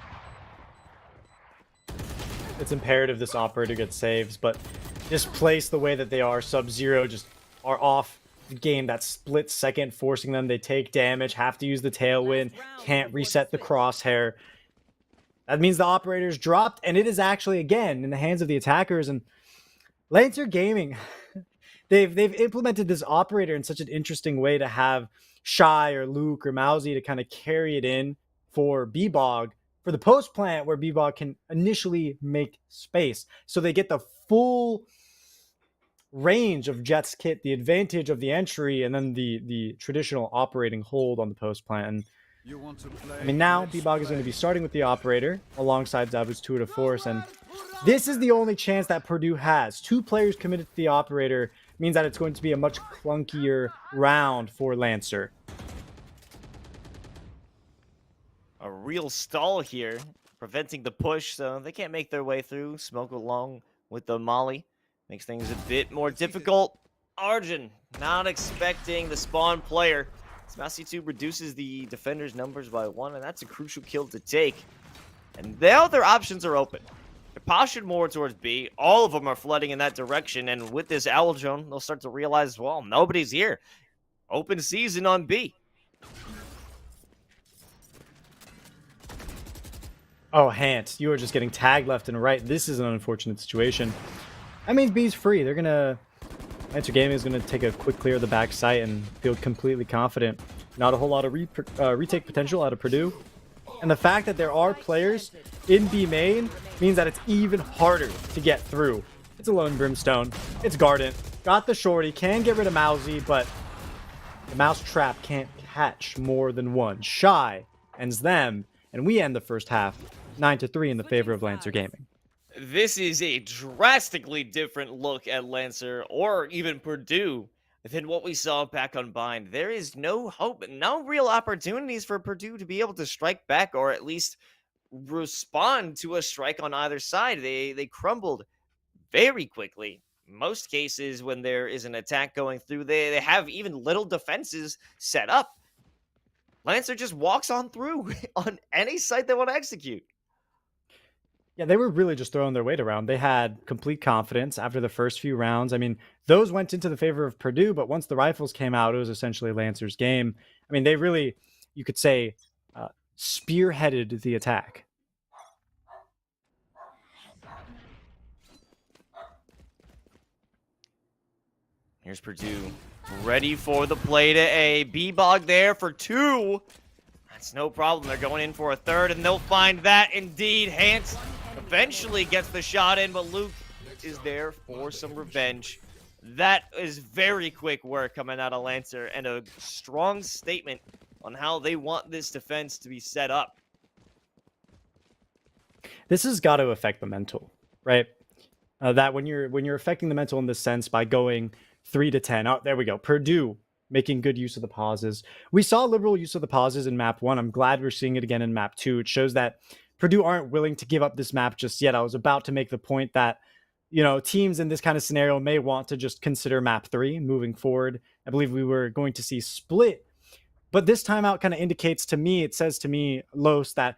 It's imperative this operator gets saves, but just placed the way that they are, Sub-Zero just are off the game that split second, forcing them. They take damage, have to use the tailwind, can't reset the crosshair. That means the operator's dropped, and it is actually, again, in the hands of the attackers. And Lancer Gaming, they've implemented this operator in such an interesting way to have Shy or Luke or Mousy to kind of carry it in for B-Bog, for the post plant where B-Bog can initially make space. So they get the full range of Jet's kit, the advantage of the entry, and then the traditional operating hold on the post plant. And You want to play? I mean, now Let's B-Bog is play. going to be starting with the operator alongside Zabu's tour de force. And this is the only chance that Purdue has. 2 players committed to the operator means that it's going to be a much clunkier round for Lancer. A real stall here, preventing the push, so they can't make their way through. Smoke along with the molly makes things a bit more difficult. Arjun not expecting the spawn player. Mousy Tube reduces the defender's numbers by 1, and that's a crucial kill to take. And now their options are open. They're postured more towards B. All of them are flooding in that direction, and with this owl drone, they'll start to realize, well, nobody's here. Open season on B. Oh, Hant, you are just getting tagged left and right. This is an unfortunate situation. That means B's free. They're going to... Lancer Gaming is going to take a quick clear of the back site and feel completely confident. Not a whole lot of retake potential out of Purdue. And the fact that there are players in B main means that it's even harder to get through. It's a lone Brimstone. It's Gardent. Got the shorty. Can get rid of Mousy, but the mouse trap can't catch more than one. Shy ends them, and we end the first half 9-3 in the favor of Lancer Gaming. This is a drastically different look at Lancer, or even Purdue, than what we saw back on Bind. There is no hope, no real opportunities for Purdue to be able to strike back, or at least respond to a strike on either side. They crumbled very quickly. Most cases, when there is an attack going through, they have even little defenses set up. Lancer just walks on through on any site they want to execute. Yeah, they were really just throwing their weight around. They had complete confidence after the first few rounds. I mean, those went into the favor of Purdue, but once the rifles came out, it was essentially Lancer's game. I mean, they really, you could say, spearheaded the attack. Here's Purdue, ready for the play to A. B-Bog there for 2. That's no problem. They're going in for a third, and they'll find that indeed. Hant eventually gets the shot in, but Luke is there for some revenge. That is very quick work coming out of Lancer, and a strong statement on how they want this defense to be set up. This has got to affect the mental, right? That when you're affecting the mental in this sense by going 3-10. Oh, there we go. Purdue making good use of the pauses. We saw liberal use of the pauses in map 1. I'm glad we're seeing it again in map 2. It shows that Purdue aren't willing to give up this map just yet. I was about to make the point that, you know, teams in this kind of scenario may want to just consider map 3 moving forward. I believe we were going to see split, but this timeout kind of indicates to me, it says to me, Los, that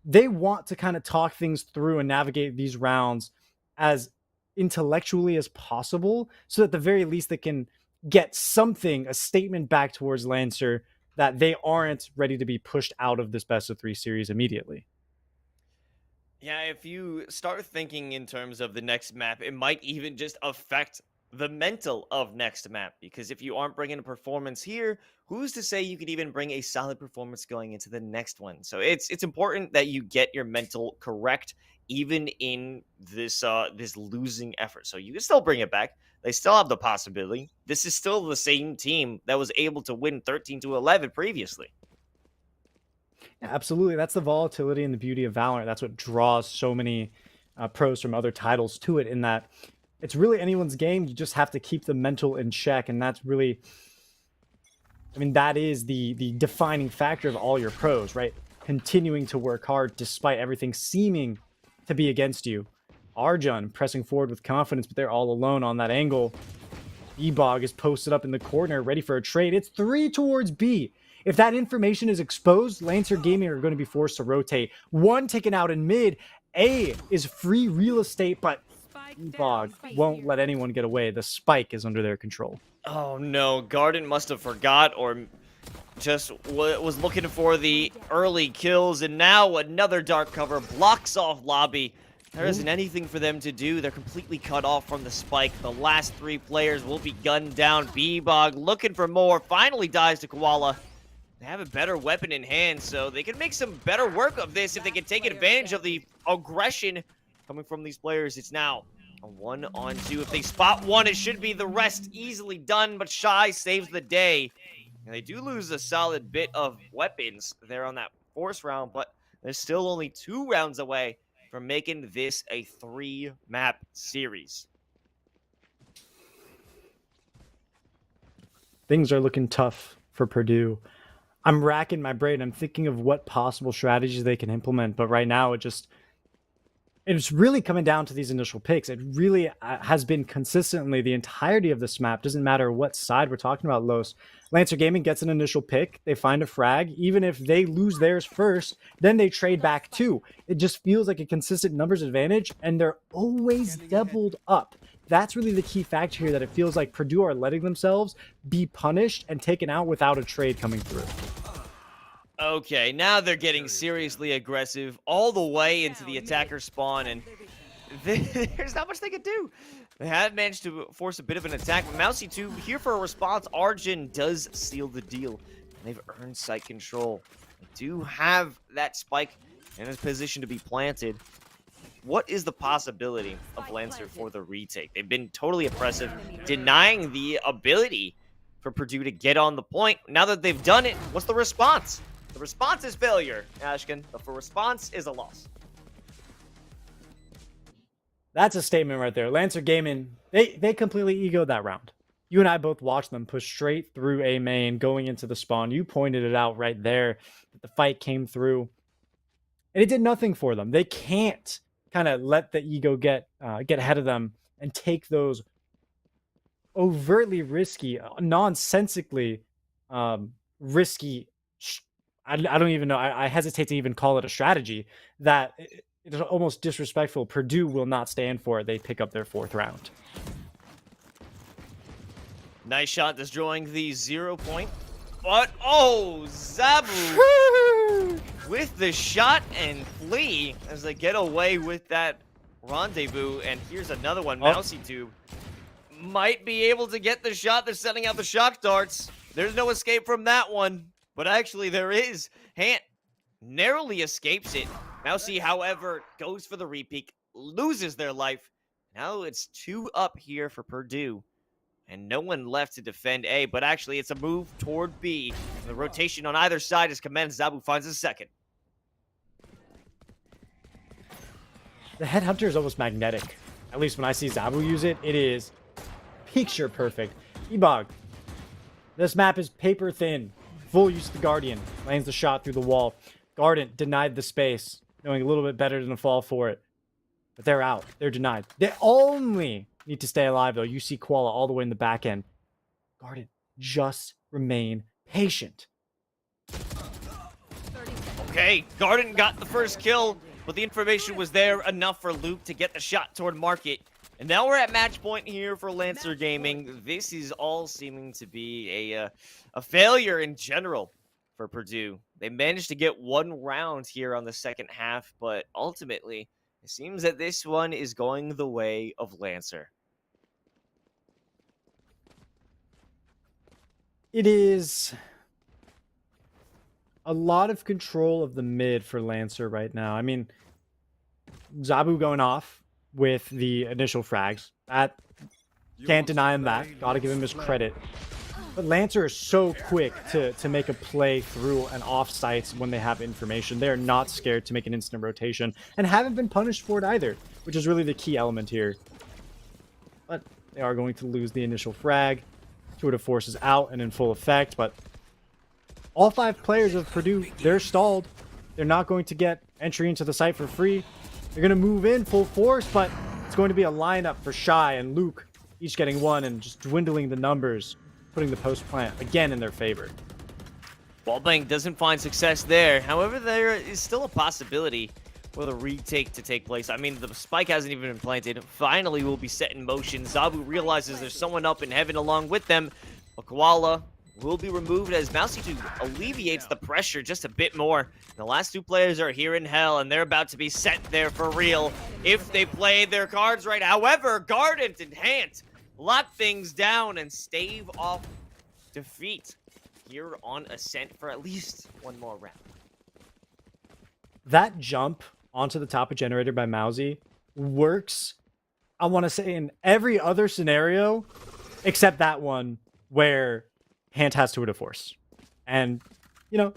they want to kind of talk things through and navigate these rounds as intellectually as possible, so that at the very least they can get something, a statement back towards Lancer that they aren't ready to be pushed out of this best of 3 series immediately. Yeah, if you start thinking in terms of the next map, it might even just affect the mental of next map, because if you aren't bringing a performance here, who's to say you could even bring a solid performance going into the next one? So it's important that you get your mental correct even in this this losing effort. So you can still bring it back. They still have the possibility. This is still the same team that was able to win 13-11 previously. Yeah, absolutely. That's the volatility and the beauty of Valorant. That's what draws so many pros from other titles to it, in that it's really anyone's game. You just have to keep the mental in check. And that's really, I mean, that is the defining factor of all your pros, right? Continuing to work hard despite everything seeming to be against you. Arjun pressing forward with confidence, but they're all alone on that angle. B-Bog is posted up in the corner, ready for a trade. It's 3 towards B. If that information is exposed, Lancer Gaming are going to be forced to rotate. One taken out in mid. A is free real estate, but B-Bog won't let anyone get away. The spike is under their control. Oh no, Garden must have forgot or just was looking for the early kills, and now another dark cover blocks off lobby. There isn't anything for them to do. They're completely cut off from the spike. The last 3 players will be gunned down. B-Bog looking for more. Finally dies to Koala. They have a better weapon in hand, so they can make some better work of this if they can take advantage of the aggression coming from these players. It's now a 1-on-2. If they spot one, it should be the rest easily done, but Shy saves the day. And they do lose a solid bit of weapons there on that force round, but they're still only 2 rounds away from making this a 3-map series. Things are looking tough for Purdue. I'm racking my brain. I'm thinking of what possible strategies they can implement, but right now it's really coming down to these initial picks. It really has been consistently the entirety of this map. Doesn't matter what side we're talking about, Los. Lancer Gaming gets an initial pick. They find a frag. Even if they lose theirs first, then they trade back too. It just feels like a consistent numbers advantage, and they're always doubled up. That's really the key factor here, that it feels like Purdue are letting themselves be punished and taken out without a trade coming through. Okay, now they're getting seriously aggressive all the way into the attacker spawn, and there's not much they could do. They have managed to force a bit of an attack. Mousy 2 here for a response. Arjun does seal the deal, and they've earned site control. They do have that spike in a position to be planted. What is the possibility of Lancer for the retake? They've been totally oppressive, denying the ability for Purdue to get on the point. Now that they've done it, what's the response? The response is failure, Ashkin. The response is a loss. That's a statement right there. Lancer Gaming, they completely egoed that round. You and I both watched them push straight through A main, going into the spawn. You pointed it out right there that the fight came through, and it did nothing for them. They can't kind of let the ego get ahead of them and take those overtly risky, nonsensically risky. I don't even know. I hesitate to even call it a strategy. That it is almost disrespectful. Purdue will not stand for it. They pick up their 4th round. Nice shot destroying the 0 point. But, oh, Zabu with the shot and flee as they get away with that rendezvous. And here's another one. Mousy Tube might be able to get the shot. They're setting out the shock darts. There's no escape from that one. But actually, there is. Hant narrowly escapes it. Mousy, however, goes for the repeat, loses their life. Now it's 2 up here for Purdue. And no one left to defend A, but actually it's a move toward B. The rotation on either side is commenced. Zabu finds a second. The Headhunter is almost magnetic. At least when I see Zabu use it, it is picture perfect. E-Bog. This map is paper thin. Full use of the Guardian. Lands the shot through the wall. Garden denied the space, knowing a little bit better than to fall for it. But they're out. They're denied. They only need to stay alive, though. You see Koala all the way in the back end. Garden, just remain patient. Okay, Garden got the first kill, but the information was there enough for Luke to get the shot toward Market. And now we're at match point here for Lancer Gaming. This is all seeming to be a failure in general for Purdue. They managed to get 1 round here on the second half, but ultimately, it seems that this one is going the way of Lancer. It is a lot of control of the mid for Lancer right now. I mean, Zabu going off with the initial frags. That can't deny him that. Gotta give him his credit. But Lancer is so quick to make a play through an offsites when they have information. They're not scared to make an instant rotation and haven't been punished for it either, which is really the key element here. But they are going to lose the initial frag. Tour de Force is out and in full effect, but all 5 players of Purdue, they're stalled. They're not going to get entry into the site for free. They're going to move in full force, but it's going to be a lineup for Shy and Luke, each getting 1 and just dwindling the numbers, putting the post plant again in their favor. Wallbang doesn't find success there. However, there is still a possibility for the retake to take place. I mean, the spike hasn't even been planted. Finally, will be set in motion. Zabu realizes there's someone up in heaven along with them. A koala will be removed as Mousy2 alleviates the pressure just a bit more. The last 2 players are here in hell, and they're about to be set there for real if they play their cards right. However, Gardent and Hant lock things down and stave off defeat here on Ascent for at least 1 more round. That jump onto the top of Generator by Mousy works, I want to say, in every other scenario except that one where Hant has Tour de Force. And, you know,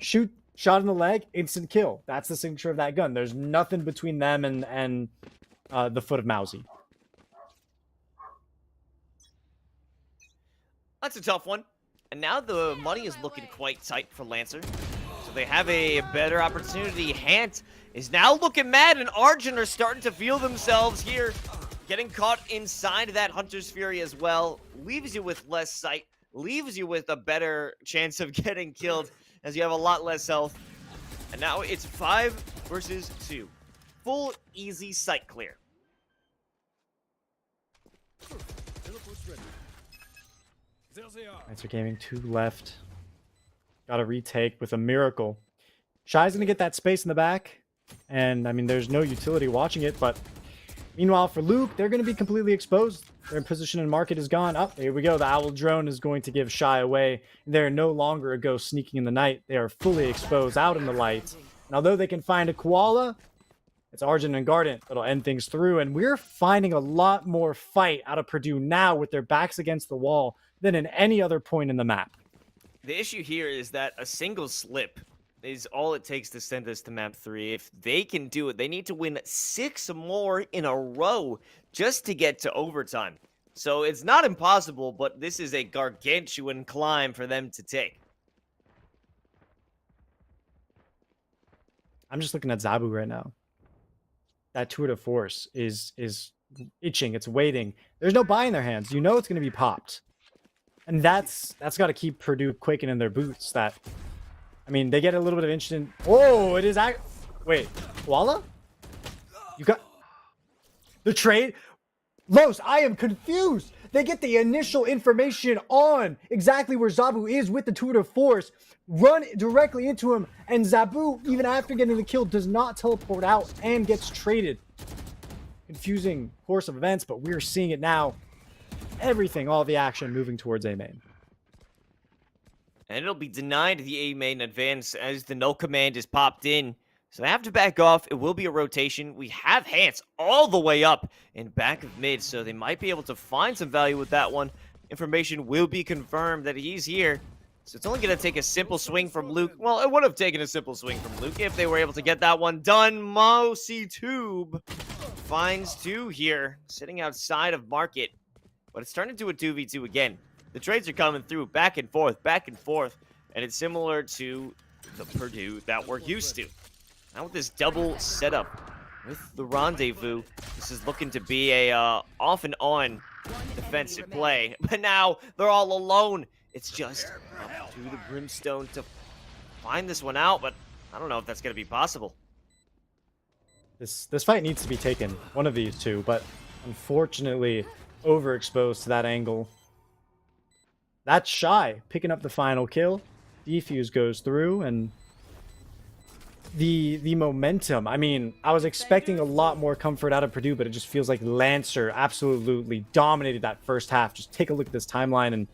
shot in the leg, instant kill. That's the signature of that gun. There's nothing between them and the foot of Mousy. That's a tough one. And now the money is looking quite tight for Lancer. So they have a better opportunity. Hant is now looking mad, and Arjun are starting to feel themselves here. Getting caught inside that Hunter's Fury as well. Leaves you with less sight. Leaves you with a better chance of getting killed as you have a lot less health. And now it's 5 versus 2. Full easy sight clear. Lancer Gaming 2 left. Got a retake with a miracle. Shy's going to get that space in the back. And, I mean, there's no utility watching it. But meanwhile, for Luke, they're going to be completely exposed. Their position in market is gone. Oh, here we go. The Owl Drone is going to give Shy away. They're no longer a ghost sneaking in the night. They are fully exposed out in the light. And although they can find a koala, it's Arjun and Gardent that'll end things through. And we're finding a lot more fight out of Purdue now with their backs against the wall than in any other point in the map. The issue here is that a single slip is all it takes to send us to map 3. If they can do it, they need to win 6 more in a row just to get to overtime. So it's not impossible, but this is a gargantuan climb for them to take. I'm just looking at Zabu right now. That Tour de Force is itching. It's waiting. There's no buy in their hands. You know it's going to be popped. And that's got to keep Purdue quaking in their boots. That, I mean, they get a little bit of instant. Oh, it is. Wait, Koala? You got the trade? Los, I am confused. They get the initial information on exactly where Zabu is with the Tour de Force, run directly into him, and Zabu, even after getting the kill, does not teleport out and gets traded. Confusing course of events, but we're seeing it now. Everything, all the action moving towards A main. And it'll be denied the A main advance as the no command is popped in. So they have to back off. It will be a rotation. We have Hants all the way up in back of mid, so they might be able to find some value with that one. Information will be confirmed that he's here. So it's only going to take a simple swing from Luke. Well, it would have taken a simple swing from Luke if they were able to get that one done. Mousy Tube finds 2 here, sitting outside of market. But it's turned into a 2v2 again. The trades are coming through back and forth, and it's similar to the Purdue that we're used to. Now with this double setup with the Rendezvous, this is looking to be a off and on defensive play. But now they're all alone. It's just up to the Brimstone to find this one out, but I don't know if that's going to be possible. This fight needs to be taken, one of these two, but unfortunately overexposed to that angle. That's Shy picking up the final kill. Defuse goes through, and the momentum. I mean, I was expecting a lot more comfort out of Purdue, but it just feels like Lancer absolutely dominated that first half. Just take a look at this timeline and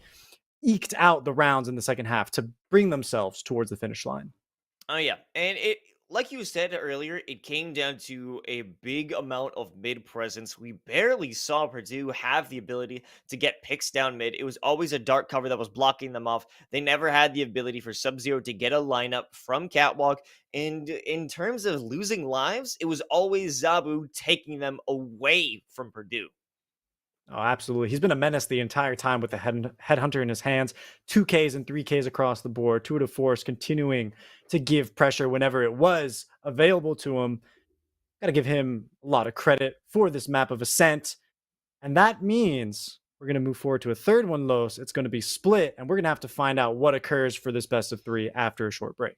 eked out the rounds in the second half to bring themselves towards the finish line. Oh yeah, and like you said earlier, it came down to a big amount of mid presence. We barely saw Purdue have the ability to get picks down mid. It was always a dark cover that was blocking them off. They never had the ability for Sub-Zero to get a lineup from Catwalk. And in terms of losing lives, it was always Zabu taking them away from Purdue. Oh, absolutely. He's been a menace the entire time with the headhunter in his hands. 2Ks and 3Ks across the board. Tour de Force continuing to give pressure whenever it was available to him. Got to give him a lot of credit for this map of Ascent. And that means we're going to move forward to a third one, Los. It's going to be split, and we're going to have to find out what occurs for this best of 3 after a short break.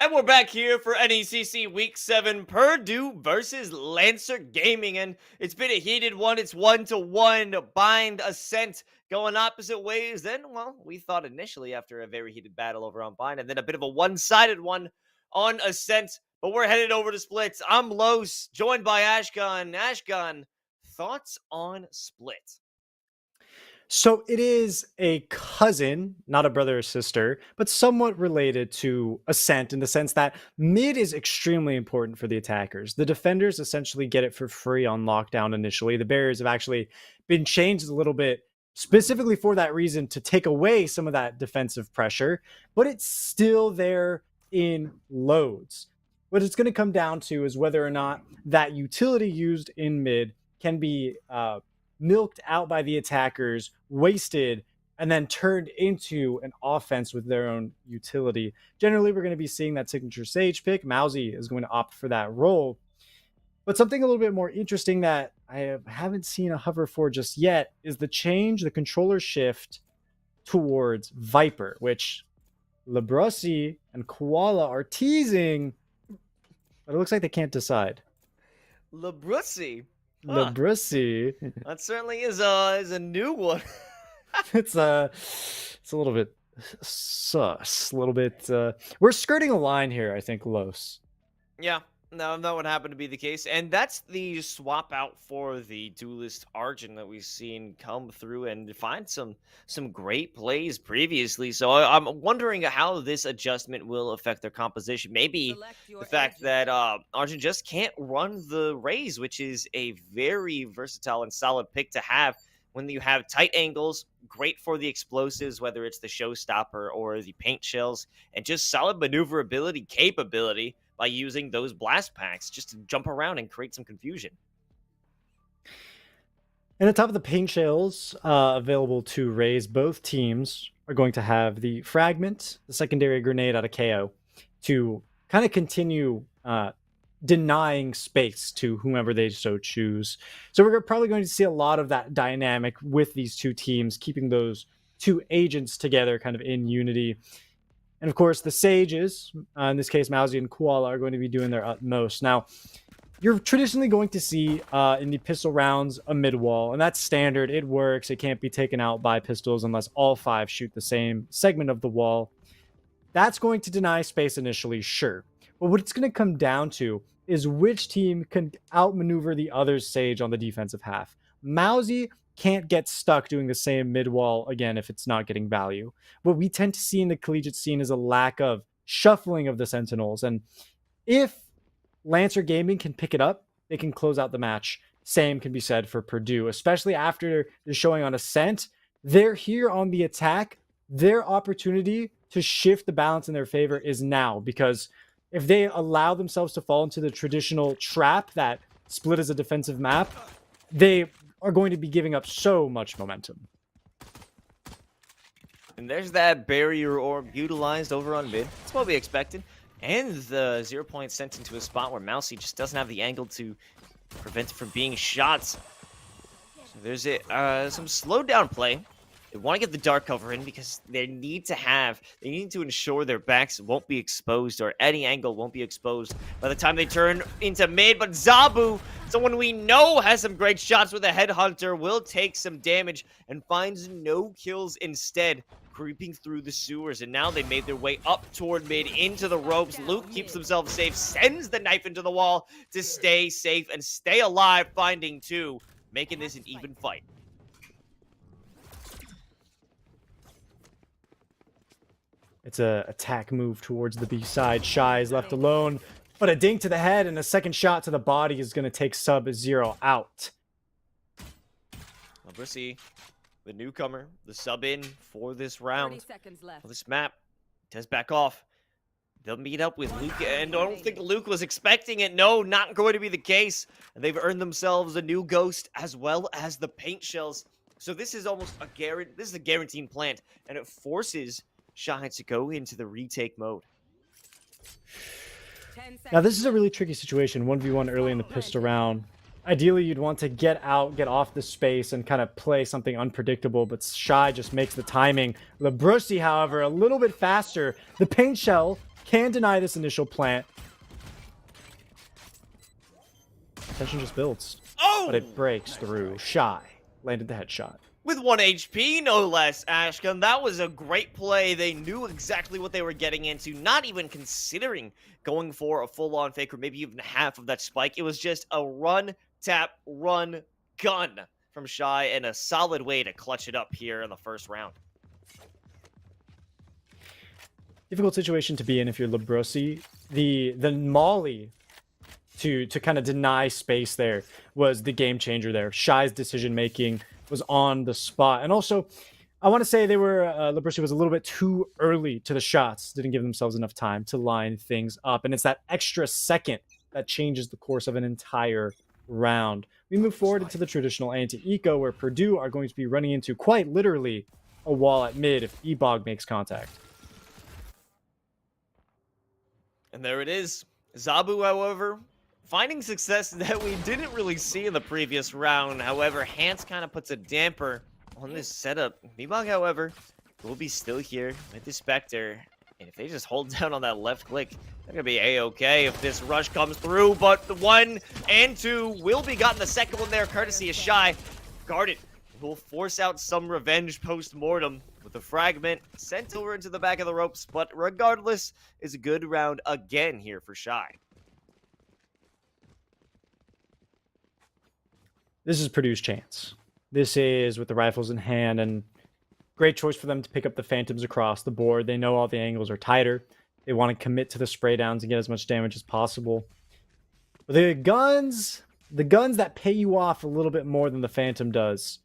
And we're back here for NECC Week 7, Purdue versus Lancer Gaming. And it's been a heated one. It's 1-1. Bind Ascent going opposite ways. Then, well, we thought initially after a very heated battle over on Bind, and then a bit of a one-sided one on Ascent. But we're headed over to Splits. I'm Los, joined by Ashkan. Ashkan, thoughts on Split? So it is a cousin, not a brother or sister, but somewhat related to Ascent in the sense that mid is extremely important for the attackers. The defenders essentially get it for free on lockdown initially. The barriers have actually been changed a little bit specifically for that reason to take away some of that defensive pressure, but it's still there in loads. What it's going to come down to is whether or not that utility used in mid can be milked out by the attackers, wasted, and then turned into an offense with their own utility. Generally, we're going to be seeing that signature Sage pick. Mousy is going to opt for that role. But something a little bit more interesting that I haven't seen a hover for just yet is the change, the controller shift towards Viper, which Labrosi and Koala are teasing, but it looks like they can't decide. Labrussy. Labrosi. That certainly is a new one. It's a little bit sus, a little bit. We're skirting a line here, I think, Los. Yeah, no, that would happen to be the case. And that's the swap out for the Duelist Argent that we've seen come through and find some great plays previously. So I'm wondering how this adjustment will affect their composition. Maybe the fact that Argent just can't run the Raze, which is a very versatile and solid pick to have when you have tight angles, great for the explosives, whether it's the showstopper or the paint shells, and just solid maneuverability capability by using those blast packs just to jump around and create some confusion. And on top of the paint shells available to Raze, both teams are going to have the fragment, the secondary grenade out of KO, to kind of continue denying space to whomever they so choose. So we're probably going to see a lot of that dynamic with these two teams, keeping those two agents together kind of in unity. And of course, the Sages, in this case, Mousy and Koala, are going to be doing their utmost. Now, you're traditionally going to see in the pistol rounds a mid wall, and that's standard. It works. It can't be taken out by pistols unless all 5 shoot the same segment of the wall. That's going to deny space initially, sure. But what it's going to come down to is which team can outmaneuver the other's Sage on the defensive half. Mousy can't get stuck doing the same mid wall again if it's not getting value. What we tend to see in the collegiate scene is a lack of shuffling of the Sentinels. And if Lancer Gaming can pick it up, they can close out the match. Same can be said for Purdue, especially after they're showing on Ascent. They're here on the attack. Their opportunity to shift the balance in their favor is now, because if they allow themselves to fall into the traditional trap that Split is a defensive map, they are going to be giving up so much momentum. And there's that barrier orb utilized over on mid. That's what we expected. And the 0 point sent into a spot where Mousy just doesn't have the angle to prevent it from being shot. So there's some slowed down play. They want to get the dark cover in because they need to ensure their backs won't be exposed or any angle won't be exposed by the time they turn into mid. But Zabu, someone we know has some great shots with a headhunter, will take some damage and finds no kills instead, creeping through the sewers. And now they made their way up toward mid into the ropes. Luke keeps himself safe, sends the knife into the wall to stay safe and stay alive, finding 2, making this an even fight. It's a attack move towards the B side. Shy is left alone, but a dink to the head and a second shot to the body is going to take Sub-Zero out. Labrussy, the newcomer, the sub-in for this round. 30 seconds left. Well, this map does back off. They'll meet up with Luke, and I don't think Luke was expecting it. No, not going to be the case. And they've earned themselves a new ghost as well as the paint shells. So this is almost a guaranteed plant, and it forces Shy to go into the retake mode. Now this is a really tricky situation, 1v1 early in the pistol round. Ideally, you'd want to get out, get off the space, and kind of play something unpredictable, but Shy just makes the timing. Labrussy, however, a little bit faster. The paint shell can deny this initial plant. Tension just builds, Oh! but it breaks through. Shy landed the headshot. With 1 HP, no less, Ashkan. That was a great play. They knew exactly what they were getting into, not even considering going for a full-on fake or maybe even half of that spike. It was just a run, tap, run, gun from Shy, and a solid way to clutch it up here in the first round. Difficult situation to be in if you're Labrosi. The Molly to kind of deny space there was the game changer there. Shy's decision making was on the spot. And also, I want to say they were, Labrosi was a little bit too early to the shots, didn't give themselves enough time to line things up. And it's that extra second that changes the course of an entire round. We move forward into the traditional anti-eco, where Purdue are going to be running into quite literally a wall at mid if E-Bog makes contact. And there it is. Zabu, however, finding success that we didn't really see in the previous round. However, Hans kind of puts a damper on this setup. B-Bog, however, will be still here with the Spectre. And if they just hold down on that left click, they're going to be A-okay if this rush comes through. But the 1 and 2 will be gotten. The second one there, courtesy of Shy. Guarded will force out some revenge post-mortem with the fragment sent over into the back of the ropes. But regardless, is a good round again here for Shy. This is Purdue's chance. This is with the rifles in hand, and great choice for them to pick up the Phantoms across the board. They know all the angles are tighter. They want to commit to the spray downs and get as much damage as possible. But the guns that pay you off a little bit more than the Phantom does,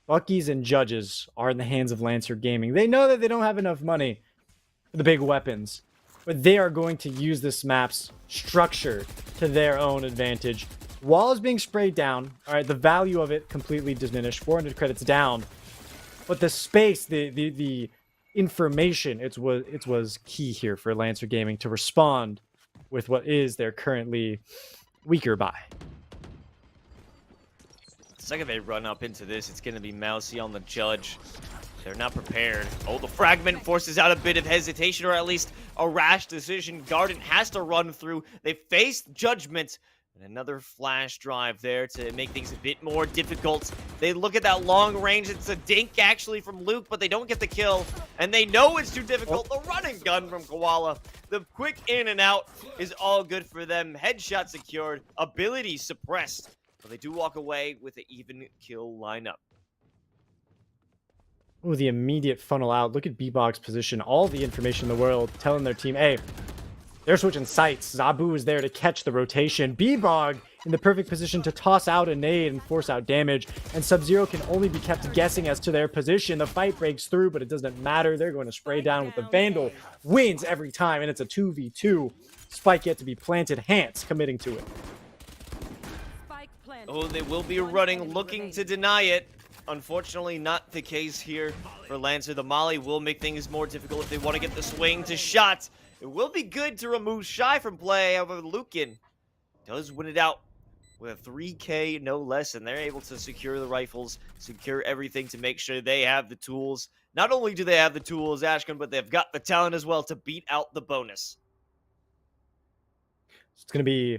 Bucky's and Judges, are in the hands of Lancer Gaming. They know that they don't have enough money for the big weapons, but they are going to use this map's structure to their own advantage. Wall is being sprayed down. All right, the value of it completely diminished. 400 credits down. But the space, the information, it was key here for Lancer Gaming to respond with what is their currently weaker buy. The second they run up into this, it's going to be Mousy on the Judge. They're not prepared. Oh, the fragment forces out a bit of hesitation, or at least a rash decision. Garden has to run through. They face Judgment. And another flash drive there to make things a bit more difficult. They look at that long range. It's a dink, actually, from Luke, but they don't get the kill. And they know it's too difficult. The running gun from Koala. The quick in and out is all good for them. Headshot secured. Ability suppressed. But they do walk away with an even kill lineup. Oh, the immediate funnel out. Look at B-Bog's position. All the information in the world telling their team, hey, they're switching sights. Zabu is there to catch the rotation. B-Bog in the perfect position to toss out a nade and force out damage. And Sub-Zero can only be kept guessing as to their position. The fight breaks through, but it doesn't matter. They're going to spray down with the Vandal. Wins every time, and it's a 2v2. Spike yet to be planted. Hans committing to it. Oh, they will be running, looking to deny it. Unfortunately, not the case here for Lancer. The Molly will make things more difficult if they want to get the swing to shot. It will be good to remove Shy from play. However, Lucan does win it out with a 3K, no less, and they're able to secure the rifles, secure everything to make sure they have the tools. Not only do they have the tools, Ashkan, but they've got the talent as well to beat out the bonus. It's going to be,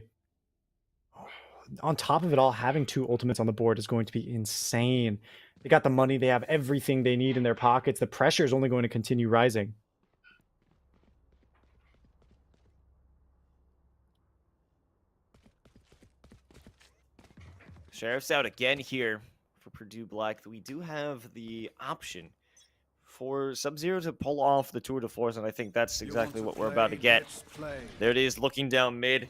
on top of it all, having 2 ultimates on the board is going to be insane. They got the money. They have everything they need in their pockets. The pressure is only going to continue rising. Sheriff's out again here for Purdue Black. We do have the option for Sub-Zero to pull off the tour de force, and I think that's exactly what we're about to get. There it is, looking down mid.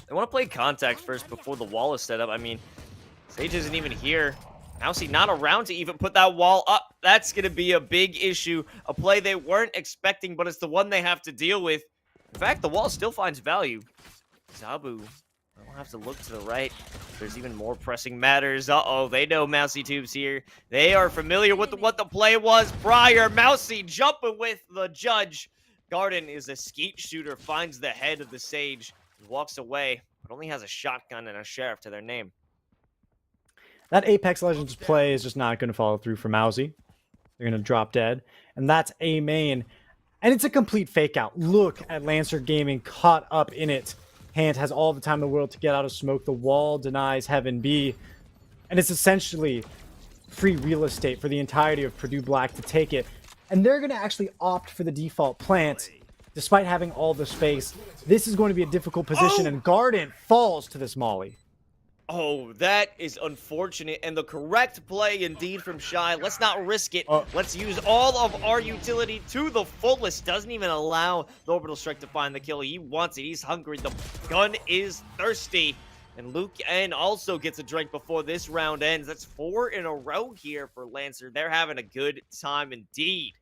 They want to play contact first before the wall is set up. I mean, Sage isn't even here. Mousy not around to even put that wall up. That's going to be a big issue. A play they weren't expecting, but it's the one they have to deal with. In fact, the wall still finds value. Zabu will have to look to the right. There's even more pressing matters. Uh-oh, they know Mousy Tube's here. They are familiar with what the play was prior. Mousy jumping with the Judge. Garden is a skeet shooter, finds the head of the Sage, walks away, but only has a shotgun and a sheriff to their name. That Apex Legends play is just not going to follow through for Mousy. They're going to drop dead. And that's A main. And it's a complete fake out. Look at Lancer Gaming caught up in it. Hand has all the time in the world to get out of smoke. The wall denies Heaven B. And it's essentially free real estate for the entirety of Purdue Black to take it. And they're going to actually opt for the default plant, despite having all the space. This is going to be a difficult position, and Garden falls to this Molly. Oh, that is unfortunate, and the correct play indeed from Shy. Let's not risk it. Let's use all of our utility to the fullest. Doesn't even allow the Orbital Strike to find the kill. He wants it. He's hungry. The gun is thirsty. And Luke N also gets a drink before this round ends. That's 4 in a row here for Lancer. They're having a good time indeed.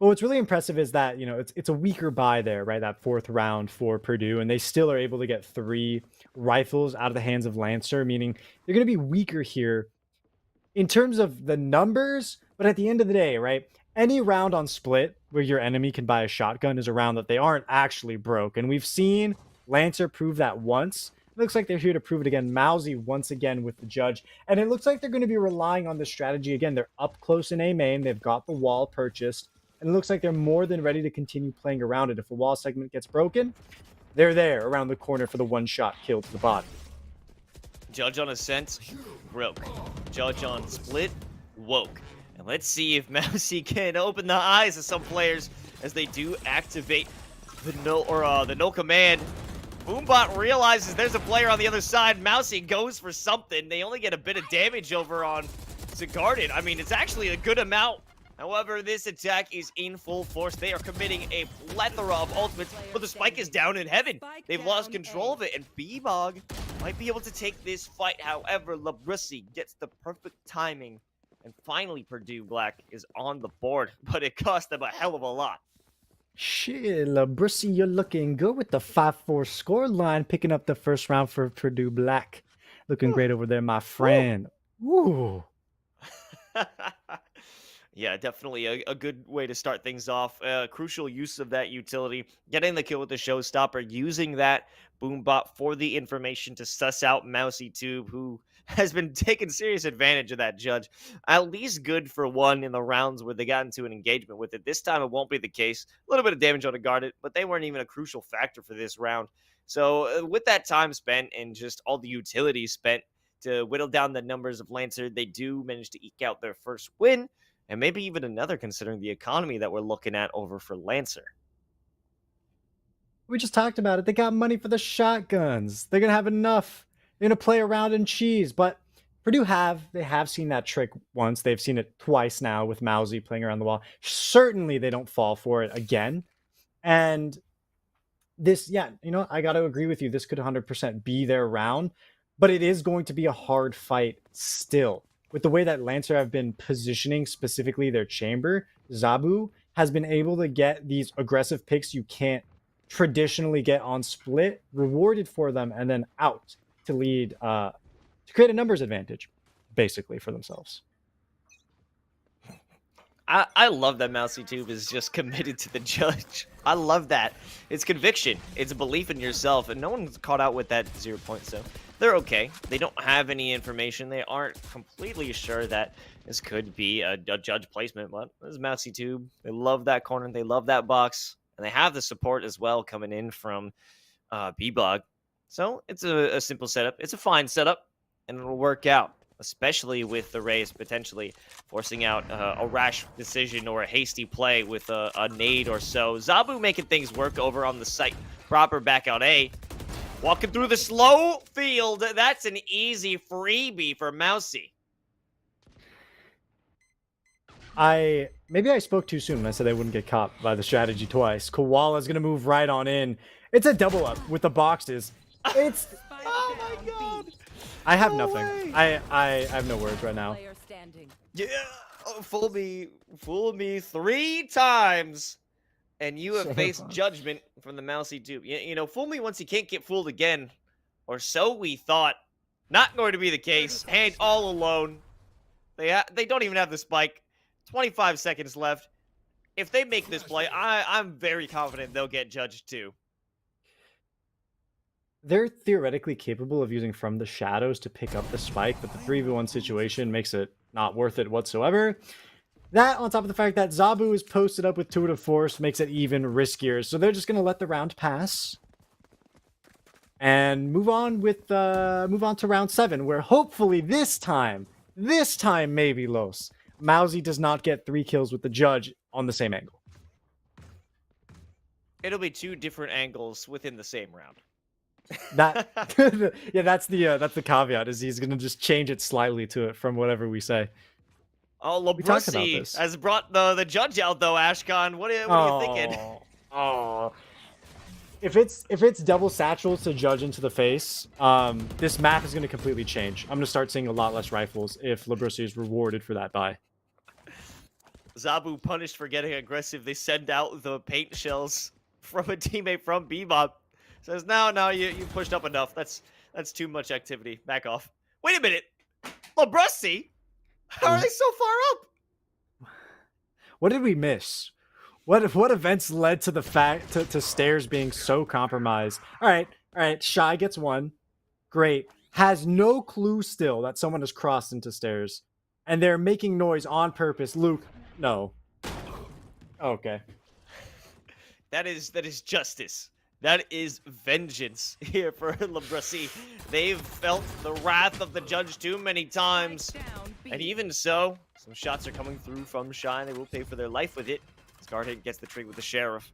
Well, what's really impressive is that, you know, it's a weaker buy there, right? That 4th round for Purdue, and they still are able to get 3 rifles out of the hands of Lancer, meaning they're going to be weaker here in terms of the numbers. But at the end of the day, right, any round on split where your enemy can buy a shotgun is a round that they aren't actually broke. And we've seen Lancer prove that once. It looks like they're here to prove it again. Mousy once again with the judge. And it looks like they're going to be relying on this strategy again. They're up close in A main. They've got the wall purchased. And it looks like they're more than ready to continue playing around it. If the wall segment gets broken, they're there around the corner for the one-shot kill to the body. Judge on Ascent, broke. Judge on Split, woke. And let's see if Mousy can open the eyes of some players as they do activate the no command. Boombot realizes there's a player on the other side. Mousy goes for something. They only get a bit of damage over on Garden. I mean, it's actually a good amount. However, this attack is in full force. They are committing a plethora of ultimates, but the spike is down in Heaven. They've lost control of it, and B-Bog might be able to take this fight. However, Labrussi gets the perfect timing, and finally Purdue Black is on the board, but it cost them a hell of a lot. Shit, Labrussi, you're looking good with the 5-4 score line, picking up the first round for Purdue Black. Looking great over there, my friend. Ooh. Yeah, definitely a good way to start things off. Crucial use of that utility. Getting the kill with the showstopper. Using that Boombot for the information to suss out Mousy Tube, who has been taking serious advantage of that judge. At least good for one in the rounds where they got into an engagement with it. This time it won't be the case. A little bit of damage on a guarded, but they weren't even a crucial factor for this round. So with that time spent and just all the utility spent to whittle down the numbers of Lancer, they do manage to eke out their first win. And maybe even another considering the economy that we're looking at over for Lancer. We just talked about it. They got money for the shotguns. They're going to have enough. They're going to play around and cheese. But Purdue they have seen that trick once. They've seen it twice now with Mousy playing around the wall. Certainly they don't fall for it again. And this, yeah, you know, I got to agree with you. This could 100% be their round. But it is going to be a hard fight still. With the way that Lancer have been positioning specifically their chamber, Zabu has been able to get these aggressive picks you can't traditionally get on split, rewarded for them, and then out to lead, to create a numbers advantage, basically, for themselves. I love that Mousy Tube is just committed to the judge. I love that. It's conviction. It's a belief in yourself, and no one's caught out with that 0 point, so they're okay. They don't have any information. They aren't completely sure that this could be a judge placement, but this is Mousy Tube. They love that corner. They love that box, and they have the support as well coming in from B-Bog. So it's a simple setup. It's a fine setup, and it'll work out, especially with the Rays potentially forcing out a rash decision or a hasty play with a nade or so. Zabu making things work over on the site proper back out A. Walking through the slow field. That's an easy freebie for Mousy. Maybe I spoke too soon when I said I wouldn't get caught by the strategy twice. Koala's going to move right on in. It's a double up with the boxes. It's... Oh my god. I have nothing. I have no words right now. Yeah, fool me 3 times, and you have faced judgment from the Mousy Tube. You know, fool me once you can't get fooled again, or so we thought. Not going to be the case. Hand all alone. They don't even have the spike. 25 seconds left. If they make this play, I'm very confident they'll get judged too. They're theoretically capable of using From the Shadows to pick up the spike, but the 3v1 situation makes it not worth it whatsoever. That, on top of the fact that Zabu is posted up with Tuitive Force, makes it even riskier. So they're just going to let the round pass. And move on to round 7, where hopefully this time maybe Los, Mousy does not get 3 kills with the judge on the same angle. It'll be 2 different angles within the same round. That yeah, that's the caveat, is he's gonna just change it slightly to it from whatever we say. Oh, We talked about Labrussi this. has brought the judge out though. Ashcon, what are you thinking? Oh, if it's double satchels to judge into the face, this map is gonna completely change. I'm gonna start seeing a lot less rifles if Labrussi is rewarded for that buy. Zabu punished for getting aggressive. They send out the paint shells from a teammate from Bebop. Says, no, you pushed up enough. That's too much activity. Back off. Wait a minute. Labrussi? How are they so far up? What did we miss? What events led to the fact to stairs being so compromised? All right. Shy gets 1. Great. Has no clue still that someone has crossed into stairs, and they're making noise on purpose. Luke, no. Okay. That is justice. That is vengeance here for Labrussi. They've felt the wrath of the judge too many times. And even so, some shots are coming through from Shy. They will pay for their life with it. Scarhead gets the trig with the Sheriff.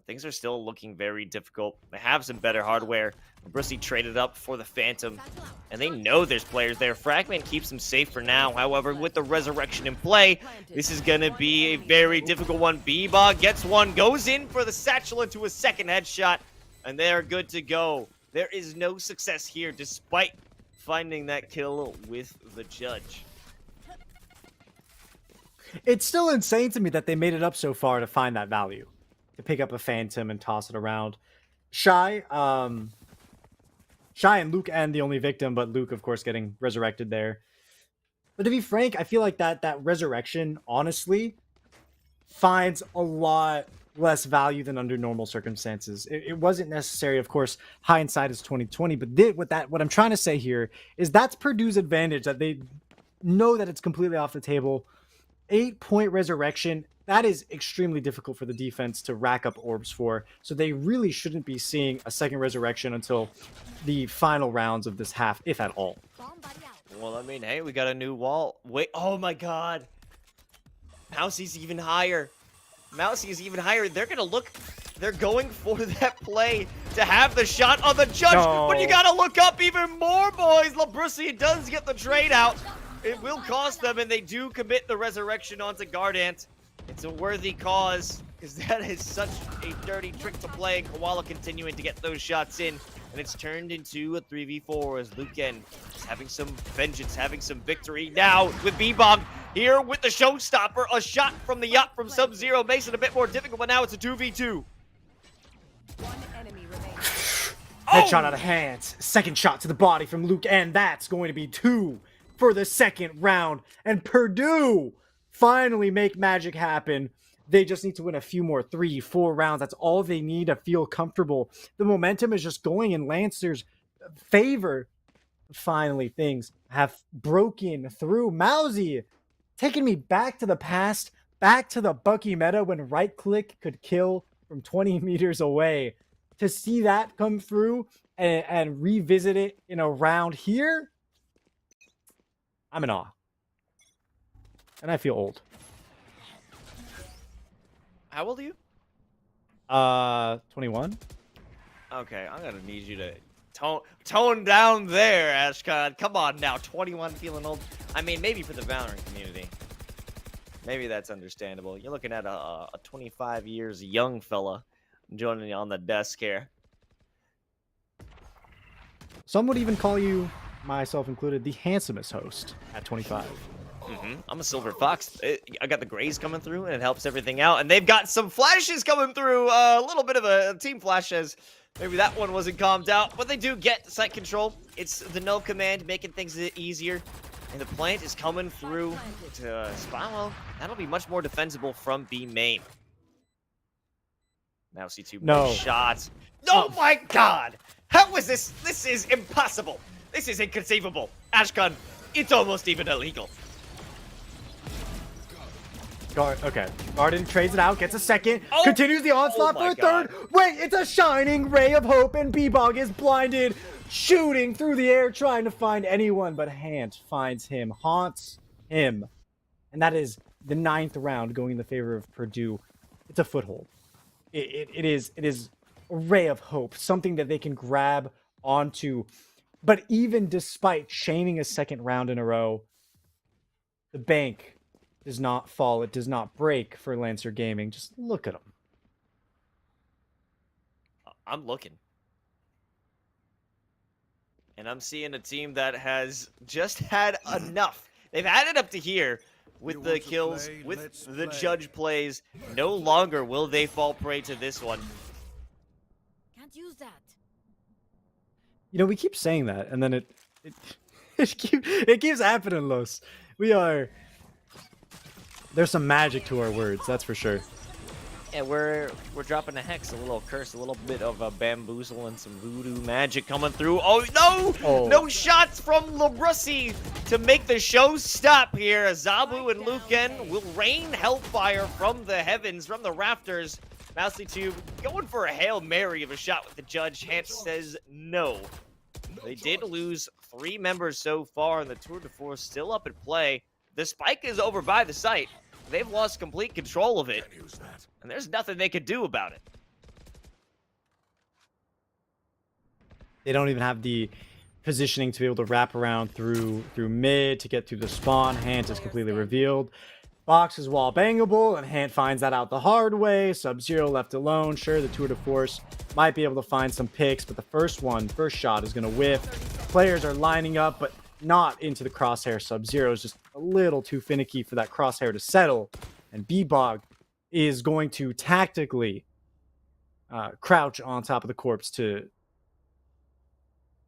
Things are still looking very difficult. They have some better hardware. Labrussi traded up for the Phantom. And they know there's players there. Fragment keeps them safe for now. However, with the Resurrection in play, this is going to be a very difficult one. Bebop gets 1, goes in for the satchel into a second headshot, and they are good to go. There is no success here, despite finding that kill with the judge. It's still insane to me that they made it up so far to find that value, to pick up a Phantom and toss it around. Shy and Luke and the only victim, but Luke, of course, getting resurrected there. But to be frank, I feel like that resurrection, honestly, finds a lot less value than under normal circumstances. It wasn't necessary, of course, hindsight is 2020, but what I'm trying to say here is that's Purdue's advantage, that they know that it's completely off the table. 8-point resurrection, that is extremely difficult for the defense to rack up orbs for, so they really shouldn't be seeing a second resurrection until the final rounds of this half, if at all. Well, I mean, hey, we got a new wall. Wait, oh my god. Mousie's even higher. Mousy is even higher. They're going for that play to have the shot on the judge, but you gotta look up even more, boys. Labrussi does get the trade out. It will cost them, and they do commit the resurrection onto Gardant. It's a worthy cause, because that is such a dirty trick to play. Koala continuing to get those shots in, and it's turned into a 3v4 as Luken is having some vengeance, having some victory now with Bebop here with the showstopper. A shot from the yacht from Sub-Zero makes it a bit more difficult, but now it's a 2v2. One enemy remains. Headshot out of hands. Second shot to the body from Luke, and that's going to be 2 for the second round. And Purdue finally make magic happen. They just need to win a few more 3-4 rounds. That's all they need to feel comfortable. The momentum is just going in Lancer's favor. Finally, things have broken through. Mousy taking me back to the past, back to the Bucky meta when right click could kill from 20 meters away. To see that come through and revisit it in a round here, I'm in awe. And I feel old. How old are you? 21. Okay, I'm gonna need you to tone down there, Ashcon. Come on now, 21 feeling old. I mean, maybe for the Valorant community. Maybe that's understandable. You're looking at a 25 years young fella joining you on the desk here. Some would even call you, myself included, the handsomest host at 25. I'm a silver fox. I got the grays coming through, and it helps everything out. And they've got some flashes coming through. A little bit of a team flash, as maybe that one wasn't calmed out. But they do get site control. It's the null command making things easier. And the plant is coming through to Spywell. That'll be much more defensible from B main. Now C2 No. shots. Oh my god! How is this? This is impossible. This is inconceivable. Ashcon, it's almost even illegal. Okay. Garden trades it out, gets a second, Oh! continues the onslaught Oh for my a third. Wait, it's a shining ray of hope, and B-Bog is blinded, shooting through the air, trying to find anyone, but Hant finds him, haunts him. And that is the 9th round going in the favor of Purdue. It's a foothold. It is a ray of hope, something that they can grab onto. But even despite shaming a second round in a row, the bank does not fall. It does not break for Lancer Gaming. Just look at them. I'm looking. And I'm seeing a team that has just had enough. They've had it up to here with You the want to kills, play? with Let's the play. judge plays. No longer will they fall prey to this one. Can't use that. You know, we keep saying that, and then it keeps happening, Los. There's some magic to our words, that's for sure. Yeah, we're dropping a hex, a little curse, a little bit of a bamboozle and some voodoo magic coming through. Oh no! Oh. No shots from Labrussi to make the show stop here. Zabu and Luken will rain hellfire from the heavens, from the rafters. Mousy Tube going for a Hail Mary of a shot with the judge. Hant says no. They did lose 3 members so far, and the Tour de Force still up at play. The spike is over by the site. They've lost complete control of it, and there's nothing they could do about it. They don't even have the positioning to be able to wrap around through mid to get through the spawn. Hant is completely revealed. Box is wall bangable, and Hant finds that out the hard way. Sub-Zero left alone. Sure, the Tour de Force might be able to find some picks, but the first shot is going to whiff. Players are lining up, but not into the crosshair. Sub-Zero is just a little too finicky for that crosshair to settle, and B-Bog is going to tactically crouch on top of the corpse to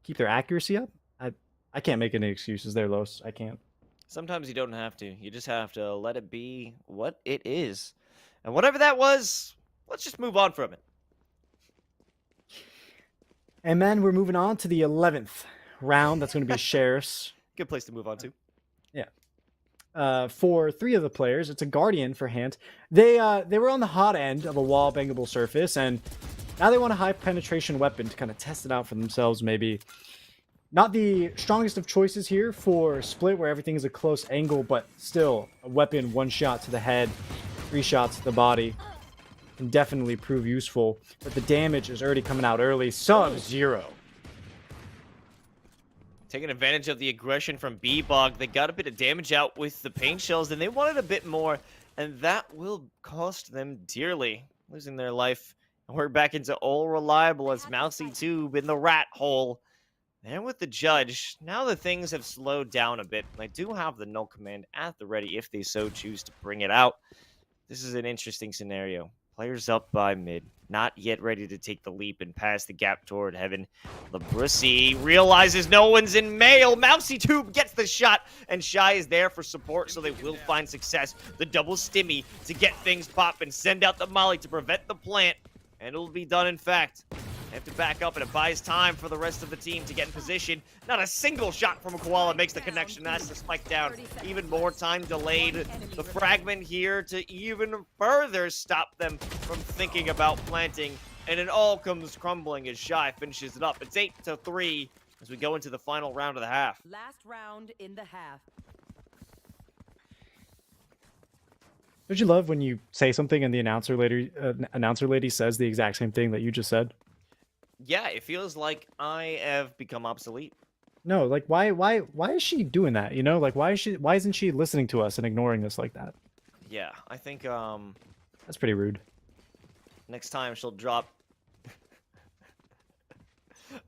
keep their accuracy up. I can't make any excuses there, Los. I can't. Sometimes you don't have to. You just have to let it be what it is. And whatever that was, let's just move on from it. And then we're moving on to the 11th round. That's going to be Sheriffs. Good place to move on to. For 3 of the players, it's a Guardian for Hant. They were on the hot end of a wall bangable surface, and now they want a high penetration weapon to kind of test it out for themselves, maybe. Not the strongest of choices here for Split, where everything is a close angle, but still a weapon, 1 shot to the head, 3 shots to the body can definitely prove useful. But the damage is already coming out early. Sub-Zero. Taking advantage of the aggression from B-Bog, they got a bit of damage out with the paint shells, and they wanted a bit more, and that will cost them dearly, losing their life. And we're back into all reliable as Mousy Tube in the rat hole. There with the judge. Now that things have slowed down a bit, they do have the null command at the ready if they so choose to bring it out. This is an interesting scenario. Players up by mid, not yet ready to take the leap and pass the gap toward heaven. Labrussi realizes no one's in mail. Mousy Tube gets the shot, and Shy is there for support, so they will find success. The double stimmy to get things popping, send out the molly to prevent the plant, and it'll be done in fact. They have to back up, and it buys time for the rest of the team to get in position. Not a single shot from Koala makes the connection. That's the spike down. Even more time delayed. The fragment here to even further stop them from thinking about planting. And it all comes crumbling as Shy finishes it up. It's 8-3 as we go into the final round of the half. Last round in the half. Don't you love when you say something and the announcer lady says the exact same thing that you just said? Yeah, it feels like I have become obsolete. No, like why is she doing that? You know, like why isn't she listening to us and ignoring us like that? Yeah, I think That's pretty rude. next time she'll drop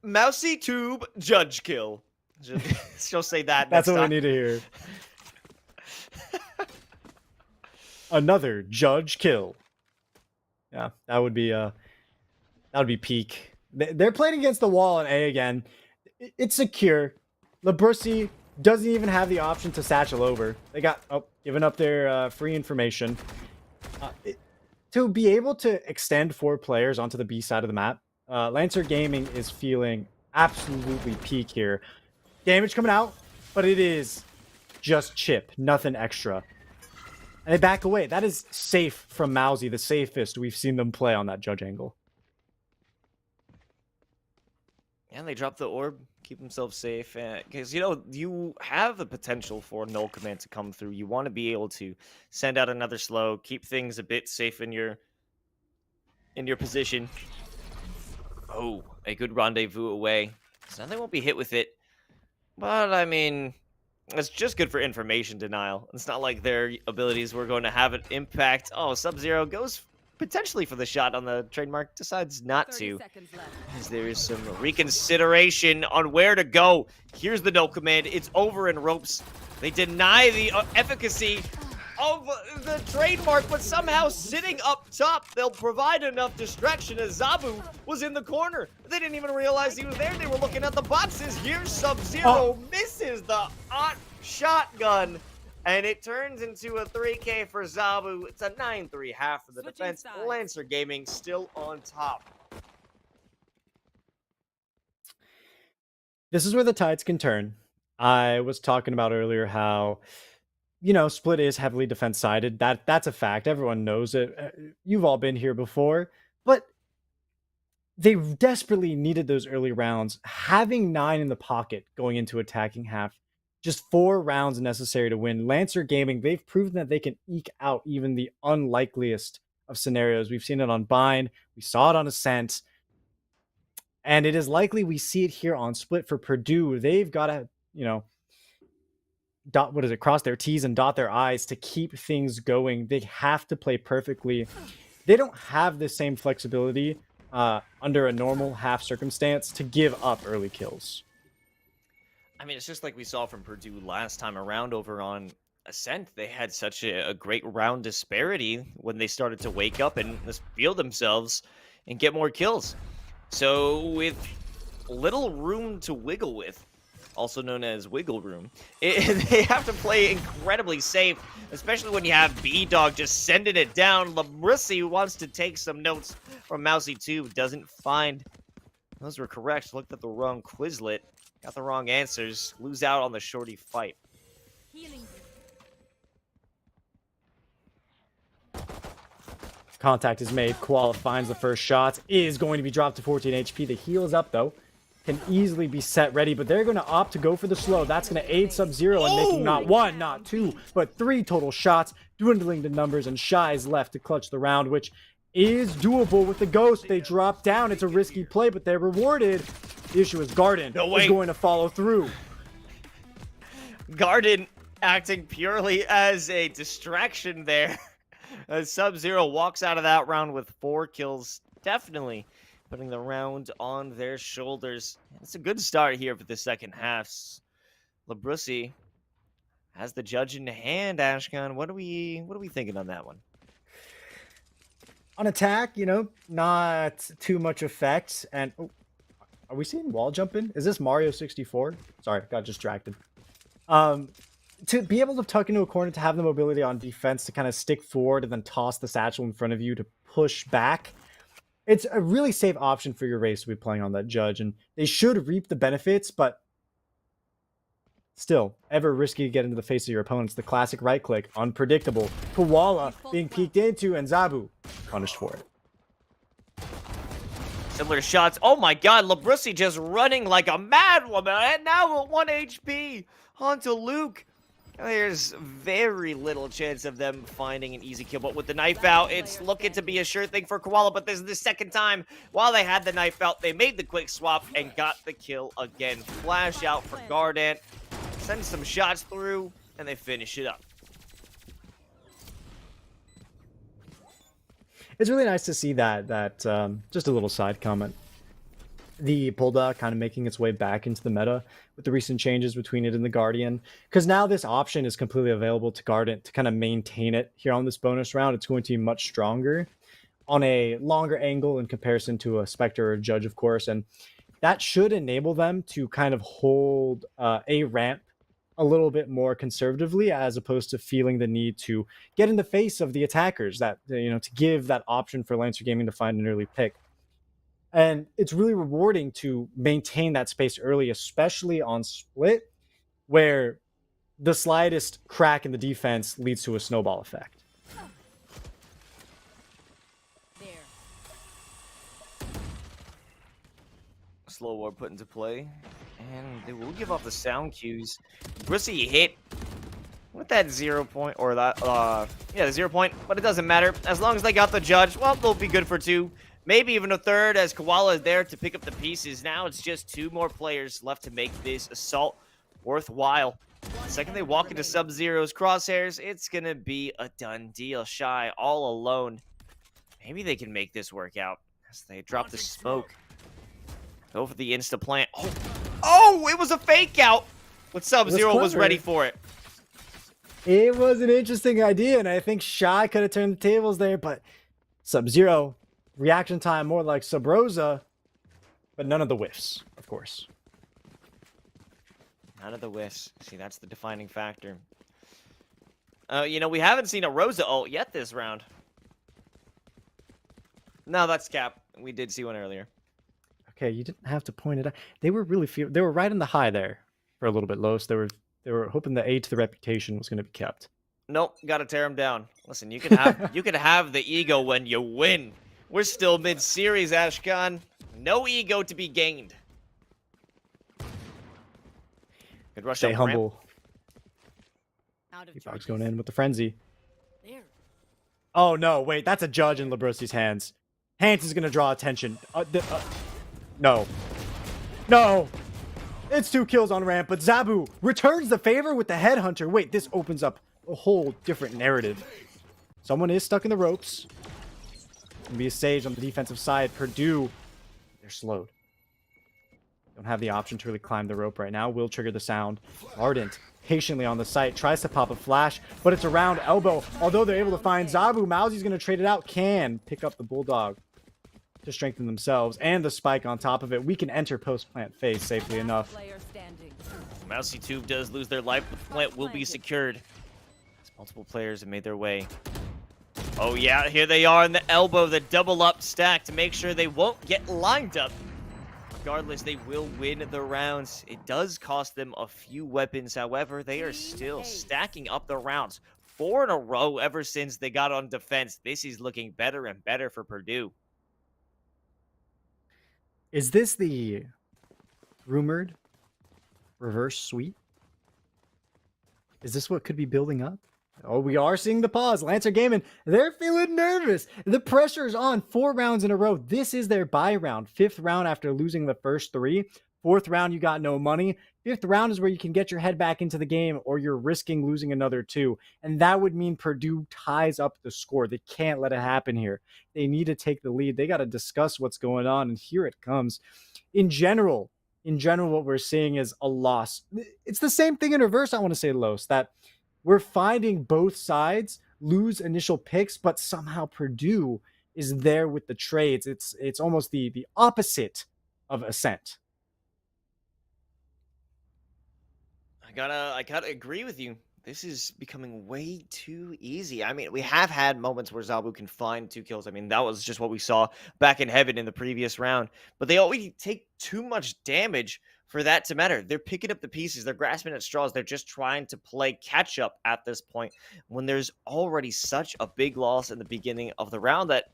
Mousy Tube Judge Kill. She'll say that. That's next what time. we need to hear. Another Judge Kill. Yeah, that would be peak. They're playing against the wall in A again. It's secure. Labrussi doesn't even have the option to satchel over. They got given up their free information. To be able to extend 4 players onto the B side of the map, Lancer Gaming is feeling absolutely peak here. Damage coming out, but it is just chip, nothing extra. And they back away. That is safe from Mousy, the safest we've seen them play on that judge angle. And they drop the orb, keep themselves safe, because, you know, you have the potential for null command to come through. You want to be able to send out another slow, keep things a bit safe in your position. Oh, a good rendezvous away. So they won't be hit with it. But, I mean, it's just good for information denial. It's not like their abilities were going to have an impact. Oh, Sub-Zero goes potentially for the shot on the trademark, decides not 30 to. seconds left. As there is some reconsideration on where to go. Here's the no command. It's over in ropes. They deny the efficacy of the trademark, but somehow sitting up top, they'll provide enough distraction as Zabu was in the corner. They didn't even realize he was there. They were looking at the boxes. Here's Sub-Zero, misses the hot shotgun, and it turns into a 3K for Zabu. It's a 9-3 half for the Switching defense. sides. Lancer Gaming still on top. This is where the tides can turn. I was talking about earlier how, you know, Split is heavily defense sided. That's a fact. Everyone knows it. You've all been here before, but they desperately needed those early rounds. Having 9 in the pocket going into attacking half, just 4 rounds necessary to win. Lancer Gaming, they've proven that they can eke out even the unlikeliest of scenarios. We've seen it on Bind, we saw it on Ascent, and it is likely we see it here on Split for Purdue. They've got to, you know, cross their T's and dot their I's to keep things going. They have to play perfectly. They don't have the same flexibility under a normal half circumstance to give up early kills. I mean, it's just like we saw from Purdue last time around over on Ascent. They had such a great round disparity when they started to wake up and just feel themselves and get more kills. So with little room to wiggle with, also known as wiggle room, they have to play incredibly safe, especially when you have B-Dog just sending it down. Labrissi wants to take some notes from Mousy 2, doesn't find those were correct. Looked at the wrong Quizlet, got the wrong answers, lose out on the shorty fight. Healing. Contact is made. Koala finds the first shot. Is going to be dropped to 14 HP. The heal is up, though. Can easily be set ready, but they're going to opt to go for the slow. That's going to aid Sub-Zero in making not 1, not 2, but 3 total shots, dwindling to numbers, and Shy's left to clutch the round, which is doable with the Ghost. They drop down. It's a risky play, but they're rewarded. The issue is Garden is going to follow through. Garden acting purely as a distraction there. As Sub-Zero walks out of that round with 4 kills, definitely putting the round on their shoulders. It's a good start here for the second half. Labrissi has the judge in hand. Ashkan, what are we thinking on that one? On attack, you know, not too much effect. And are we seeing wall jumping? Is this Mario 64? Sorry, got distracted. To be able to tuck into a corner, to have the mobility on defense, to kind of stick forward and then toss the satchel in front of you to push back. It's a really safe option for your race to be playing on that judge, and they should reap the benefits, but still, ever risky to get into the face of your opponents. The classic right click, unpredictable. Koala being peeked into, and Zabu punished for it. Similar shots. Oh my god, Labrissi just running like a mad woman, and now at 1 HP onto Luke. There's very little chance of them finding an easy kill, but with the knife out, it's looking to be a sure thing for Koala, but this is the second time while they had the knife out, they made the quick swap and got the kill again. Flash out for Gardant, send some shots through, and they finish it up. It's really nice to see that just a little side comment. The Bulldog kind of making its way back into the meta with the recent changes between it and the Guardian. Because now this option is completely available to Guardian to kind of maintain it here on this bonus round. It's going to be much stronger on a longer angle in comparison to a Spectre or a Judge, of course. And that should enable them to kind of hold a ramp a little bit more conservatively, as opposed to feeling the need to get in the face of the attackers, that, you know, to give that option for Lancer Gaming to find an early pick. And it's really rewarding to maintain that space early, especially on Split, where the slightest crack in the defense leads to a snowball effect. There. Slow ward put into play. And they will give off the sound cues. Brissy hit with that 0 point, or that, yeah, the 0 point, but it doesn't matter. As long as they got the judge, well, they'll be good for 2. Maybe even a 3rd, as Koala is there to pick up the pieces. Now it's just 2 more players left to make this assault worthwhile. The second they walk into Sub-Zero's crosshairs, it's going to be a done deal. Shy all alone. Maybe they can make this work out as they drop the smoke. Go for the insta-plant. Oh, it was a fake out! But Sub-Zero was ready for it. It was an interesting idea, and I think Shy could have turned the tables there, but Sub-Zero, reaction time more like Sub-Rosa, but none of the whiffs, of course. None of the whiffs. See, that's the defining factor. You know, we haven't seen a Rosa ult yet this round. No, that's Cap. We did see one earlier. Okay, you didn't have to point it out. They were really they were right in the high there for a little bit, Los. They were hoping the A to the reputation was going to be kept. Nope, gotta tear him down. Listen, you can have you can have the ego when you win. We're still mid-series, Ashkan. No ego to be gained. Good rush Stay up ramp. humble. Out of Bebog's charges. going in with the frenzy. There. Oh no, wait, that's a judge in Labrosi's hands. Hans is going to draw attention. No. No! It's 2 kills on ramp, but Zabu returns the favor with the headhunter. Wait, this opens up a whole different narrative. Someone is stuck in the ropes. Gonna be a Sage on the defensive side. Purdue, they're slowed. Don't have the option to really climb the rope right now. Will trigger the sound. Ardent, patiently on the site, tries to pop a flash, but it's around elbow. Although they're able to find Zabu, Mausy's gonna trade it out. Can pick up the Bulldog to strengthen themselves, and the spike on top of it. We can enter post-plant phase safely enough. Player standing. Mousy Tube does lose their life, but the plant will be secured. As multiple players have made their way. Oh yeah, here they are in the elbow, the double up stack to make sure they won't get lined up. Regardless, they will win the rounds. It does cost them a few weapons, however, they are still stacking up the rounds. 4 in a row ever since they got on defense. This is looking better and better for Purdue. Is this the rumored reverse sweep? Is this what could be building up? Oh, we are seeing the pause. Lancer Gaming, they're feeling nervous. The pressure is on. 4 rounds in a row. This is their bye round. 5th round after losing the first 3. 4th round, you got no money. 5th round is where you can get your head back into the game, or you're risking losing another 2. And that would mean Purdue ties up the score. They can't let it happen here. They need to take the lead. They got to discuss what's going on, and here it comes. In general, what we're seeing is a loss. It's the same thing in reverse, I want to say, Los, that we're finding both sides lose initial picks, but somehow Purdue is there with the trades. It's almost the opposite of Ascent. I gotta agree with you. This is becoming way too easy. I mean, we have had moments where Zabu can find 2 kills. I mean, that was just what we saw back in Heaven in the previous round. But they always take too much damage for that to matter. They're picking up the pieces. They're grasping at straws. They're just trying to play catch up at this point when there's already such a big loss in the beginning of the round that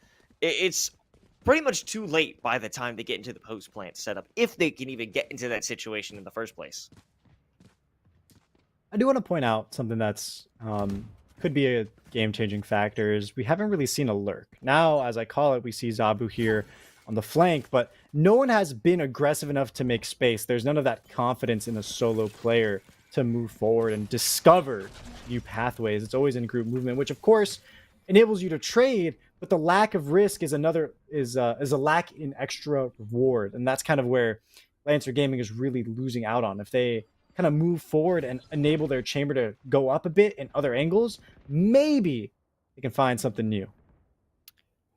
it's pretty much too late by the time they get into the post-plant setup, if they can even get into that situation in the first place. I do want to point out something that's could be a game-changing factor is we haven't really seen a lurk. Now, as I call it, we see Zabu here on the flank, but no one has been aggressive enough to make space. There's none of that confidence in a solo player to move forward and discover new pathways. It's always in group movement, which of course enables you to trade, but the lack of risk is a lack in extra reward, and that's kind of where Lancer Gaming is really losing out on. If they kind of move forward and enable their chamber to go up a bit in other angles, maybe they can find something new.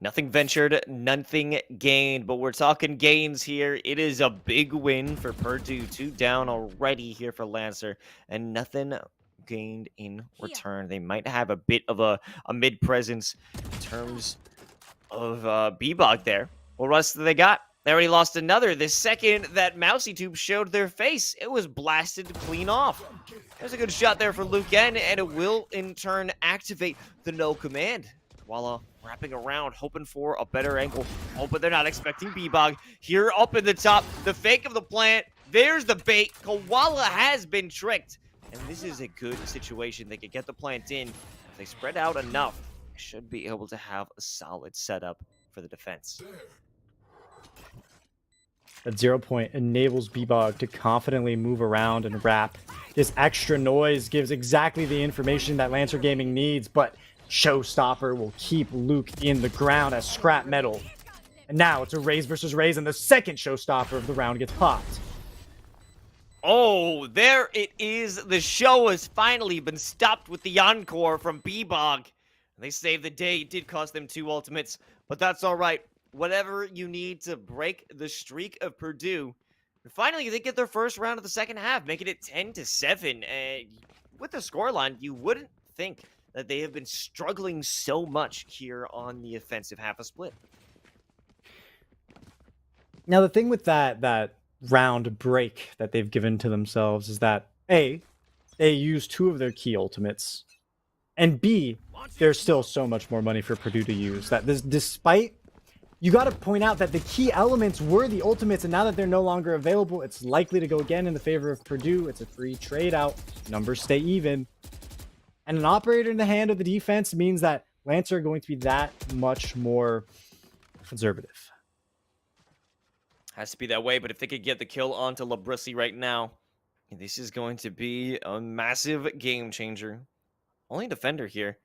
Nothing ventured, nothing gained, but we're talking gains here. It is a big win for Purdue. 2 down already here for Lancer, and nothing gained in return. They might have a bit of a mid presence in terms of Bebog there. What else do they got? They already lost another. The second that Mousy Tube showed their face, it was blasted clean off. There's a good shot there for Luke N, and it will in turn activate the no command. Koala wrapping around, hoping for a better angle. Oh, but they're not expecting B-Bog. Here up in the top, the fake of the plant. There's the bait. Koala has been tricked. And this is a good situation. They could get the plant in. If they spread out enough, they should be able to have a solid setup for the defense. That 0 point enables B-Bog to confidently move around and wrap. This extra noise gives exactly the information that Lancer Gaming needs, but Showstopper will keep Luke in the ground as scrap metal. And now it's a Raze versus Raze, and the second Showstopper of the round gets popped. Oh, there it is. The show has finally been stopped with the encore from B-Bog. They saved the day. It did cost them 2 ultimates, but that's all right. Whatever you need to break the streak of Purdue. And finally, they get their first round of the second half, making it 10-7. And with the scoreline, you wouldn't think that they have been struggling so much here on the offensive half a split. Now, the thing with that round break that they've given to themselves is that, A, they use 2 of their key ultimates, and B, there's still so much more money for Purdue to use. That this, despite, you got to point out that the key elements were the ultimates, and now that they're no longer available, it's likely to go again in the favor of Purdue. It's a free trade out. Numbers stay even. And an operator in the hand of the defense means that Lancer are going to be that much more conservative. Has to be that way, but if they could get the kill onto Labrissi right now, this is going to be a massive game changer. Only defender here.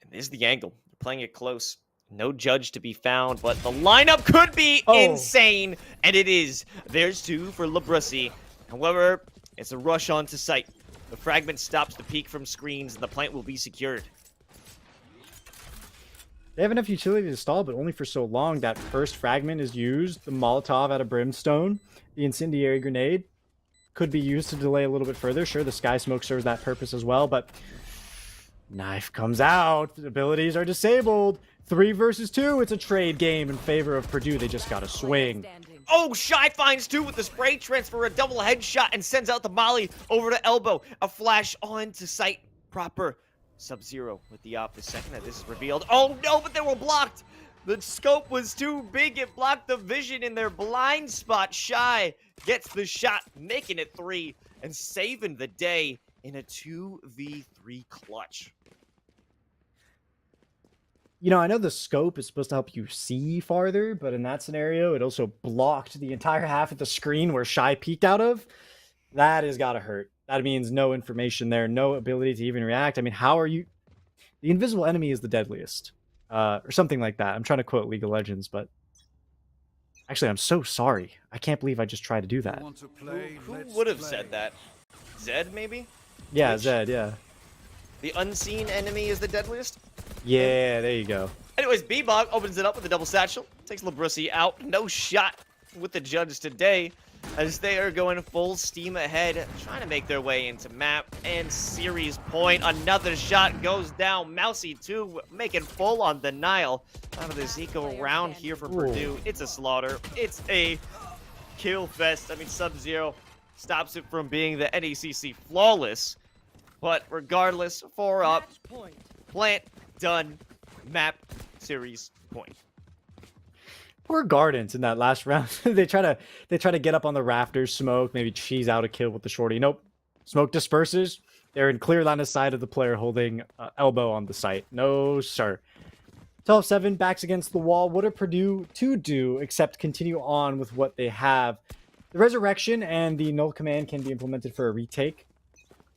And this is the angle. They're playing it close. No judge to be found, but the lineup could be insane, and it is. There's 2 for Labrissi. However, it's a rush onto site. The fragment stops the peak from screens, and the plant will be secured. They have enough utility to stall, but only for so long. That first fragment is used. The Molotov out of Brimstone, the incendiary grenade, could be used to delay a little bit further. Sure, the Sky Smoke serves that purpose as well, but knife comes out. The abilities are disabled. 3 versus 2. It's a trade game in favor of Purdue. They just got to swing. Oh, Shy finds 2 with the spray transfer, a double headshot, and sends out the molly over to elbow. A flash on to site proper. Sub-Zero with the op the second that this is revealed. Oh no, but they were blocked. The scope was too big. It blocked the vision in their blind spot. Shy gets the shot, making it 3 and saving the day in a 2v3 clutch. You know, I know the scope is supposed to help you see farther, but in that scenario, it also blocked the entire half of the screen where Shy peeked out of. That has got to hurt. That means no information there, no ability to even react. I mean, how are you... The invisible enemy is the deadliest. Or something like that. I'm trying to quote League of Legends, but... Actually, I'm so sorry. I can't believe I just tried to do that. Who would have said that? Zed, maybe? Yeah, Which? Zed, yeah. The unseen enemy is the deadliest? Yeah, there you go. Anyways, B-Bog opens it up with a double satchel. Takes Labrissi out. No shot with the judge today, as they are going full steam ahead, trying to make their way into map and series point. Another shot goes down. Mousy 2 making full on denial out of this eco round here for Purdue. It's a slaughter. It's a kill fest. I mean, Sub-Zero stops it from being the NECC flawless. But regardless, 4 up. Plant done. Map series point. Poor Gardens in that last round. they try to get up on the rafters, smoke, maybe cheese out a kill with the shorty. Nope. Smoke disperses. They're in clear line of sight of the player holding elbow on the site. No, sir. 12-7 backs against the wall. What are Purdue to do except continue on with what they have? The resurrection and the null command can be implemented for a retake.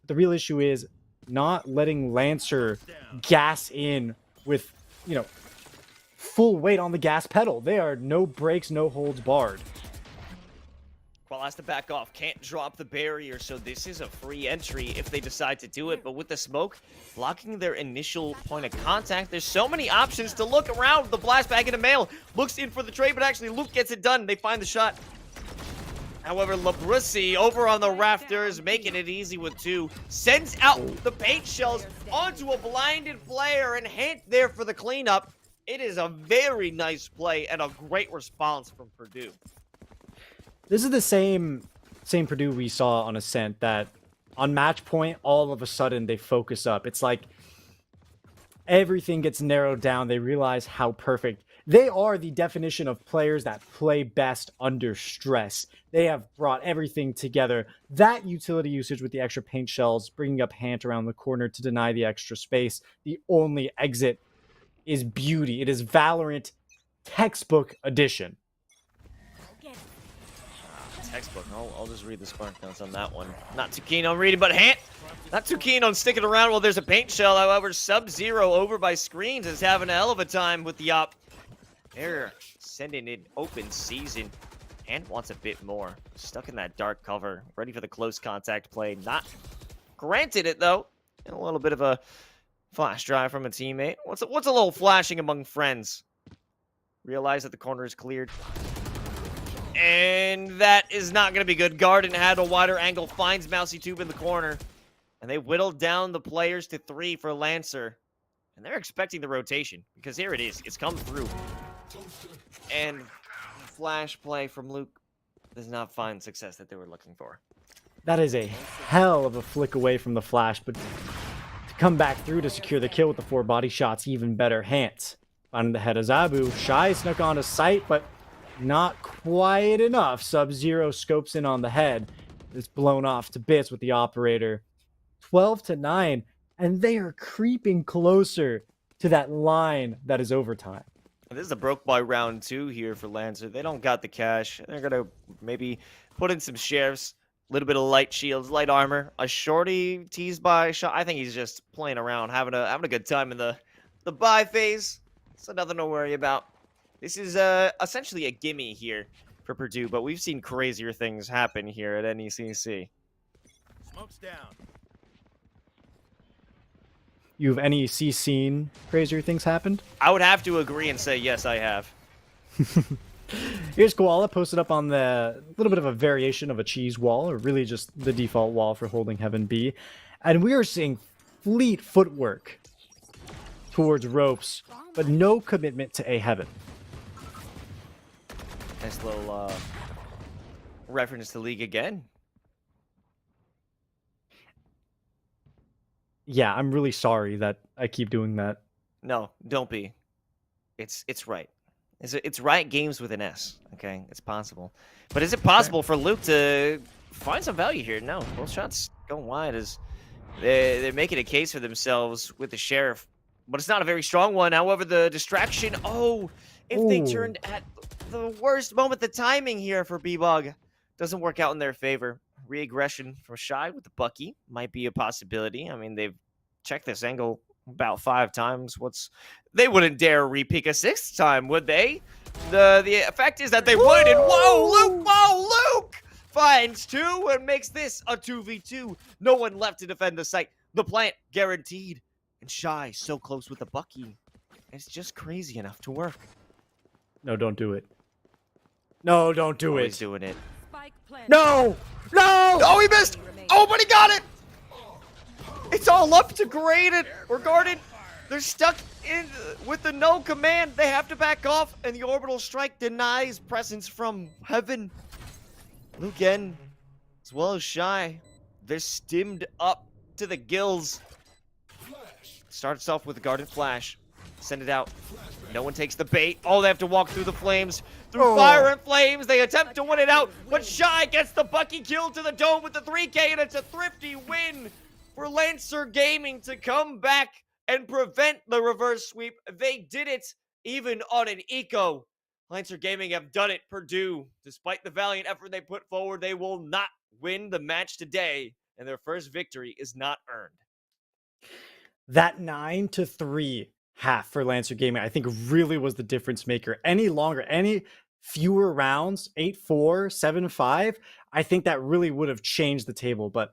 The real issue is not letting Lancer gas in with, you know, full weight on the gas pedal. They are no brakes, no holds barred. Qual has to back off. Can't drop the barrier, so this is a free entry if they decide to do it. But with the smoke blocking their initial point of contact, there's so many options to look around. The blast back into mail. Looks in for the trade, but actually Luke gets it done. They find the shot. However, Labrissi over on the rafters, making it easy with 2. Sends out the paint shells onto a blinded player, and hint there for the cleanup. It is a very nice play and a great response from Purdue. This is the same Purdue we saw on Ascent, that on match point, all of a sudden they focus up. It's like everything gets narrowed down. They realize how perfect. They are the definition of players that play best under stress. They have brought everything together. That utility usage with the extra paint shells, bringing up Hant around the corner to deny the extra space. The only exit is beauty. It is Valorant textbook edition. Get it. Textbook. I'll just read the spark notes on that one. Not too keen on reading, but Hant, not too keen on sticking around while there's a paint shell. However, Sub-Zero over by screens is having a hell of a time with the op. They're sending in open season. Hant wants a bit more. Stuck in that dark cover, ready for the close contact play. Not granted it though. And a little bit of a flash drive from a teammate. What's a little flashing among friends? Realize that the corner is cleared. And that is not going to be good. Garden had a wider angle, finds Mousy Tube in the corner. And they whittled down the players to 3 for Lancer. And they're expecting the rotation, because here it is. It's come through. And flash play from Luke does not find success that they were looking for. That is a hell of a flick away from the flash, but to come back through to secure the kill with the 4 body shots, even better. Hant finding the head of Zabu. Shy snuck onto sight, but not quite enough. Sub-Zero scopes in on the head. It's blown off to bits with the operator. 12-9, and they are creeping closer to that line that is overtime. This is a broke by round 2 here for Lancer. They don't got the cash. They're going to maybe put in some sheriffs, a little bit of light shields, light armor. A shorty teased by shot. I think he's just playing around, having a good time in the buy phase. So nothing to worry about. This is essentially a gimme here for Purdue, but we've seen crazier things happen here at NECC. Smoke's down. You've NEC seen crazier things happened? I would have to agree and say yes, I have. Here's Koala posted up on the little bit of a variation of a cheese wall, or really just the default wall for holding Heaven B. And we are seeing fleet footwork towards ropes, but no commitment to A Heaven. Nice little reference to League again. Yeah, I'm really sorry that I keep doing that. No, don't be. It's right. It's Riot Games with an S. Okay, it's possible. But is it possible for Luke to find some value here? No, both shots going wide as they're making a case for themselves with the sheriff, but it's not a very strong one. However, the distraction. Oh, if they Ooh. turned at the worst moment, the timing here for B-Bog doesn't work out in their favor. Re-aggression from Shy with the Bucky might be a possibility. I mean, they've checked this angle about 5 times. They wouldn't dare repeat a 6th time, would they? The effect is that they would, and Luke finds 2 and makes this a 2v2. No one left to defend the site. The plant guaranteed. And Shy so close with the Bucky. It's just crazy enough to work. No, don't do it. No, don't do He's it. doing it. Spike planted. No! No! Oh, he missed! Oh, but he got it! It's all up to Graded or Garden. They're stuck in with the no command. They have to back off, and the orbital strike denies presence from Heaven. Luken, as well as Shy, they're stimmed up to the gills. Starts off with a Garden Flash. Send it out. No one takes the bait. Oh, they have to walk through the flames. Through fire and flames, they attempt to win it out, but Shy gets the Bucky kill to the dome with the 3K, and it's a thrifty win for Lancer Gaming to come back and prevent the reverse sweep. They did it even on an eco. Lancer Gaming have done it. Purdue, despite the valiant effort they put forward, they will not win the match today, and their first victory is not earned. That 9-3 half for Lancer Gaming, I think, really was the difference maker. Any fewer rounds, 8-4, 7-5, I think that really would have changed the table. But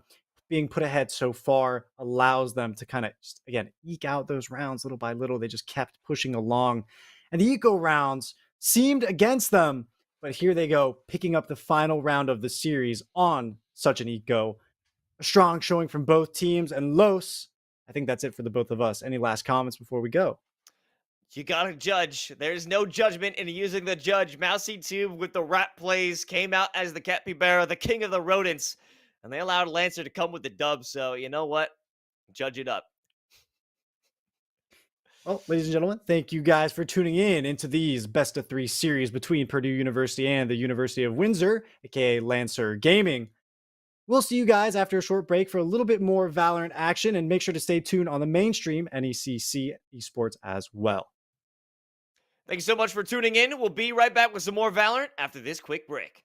being put ahead so far allows them to kind of, again, eke out those rounds little by little. They just kept pushing along. And the eco rounds seemed against them, but here they go, picking up the final round of the series on such an eco. A strong showing from both teams. And Los, I think that's it for the both of us. Any last comments before we go? You gotta judge. There's no judgment in using the judge. Mousy Tube with the rat plays came out as the capybara, the king of the rodents, and they allowed Lancer to come with the dub. So you know what? Judge it up. Well, ladies and gentlemen, thank you guys for tuning in into these best of 3 series between Purdue University and the University of Windsor, aka Lancer Gaming. We'll see you guys after a short break for a little bit more Valorant action, and make sure to stay tuned on the mainstream NECC esports as well. Thank you so much for tuning in. We'll be right back with some more Valorant after this quick break.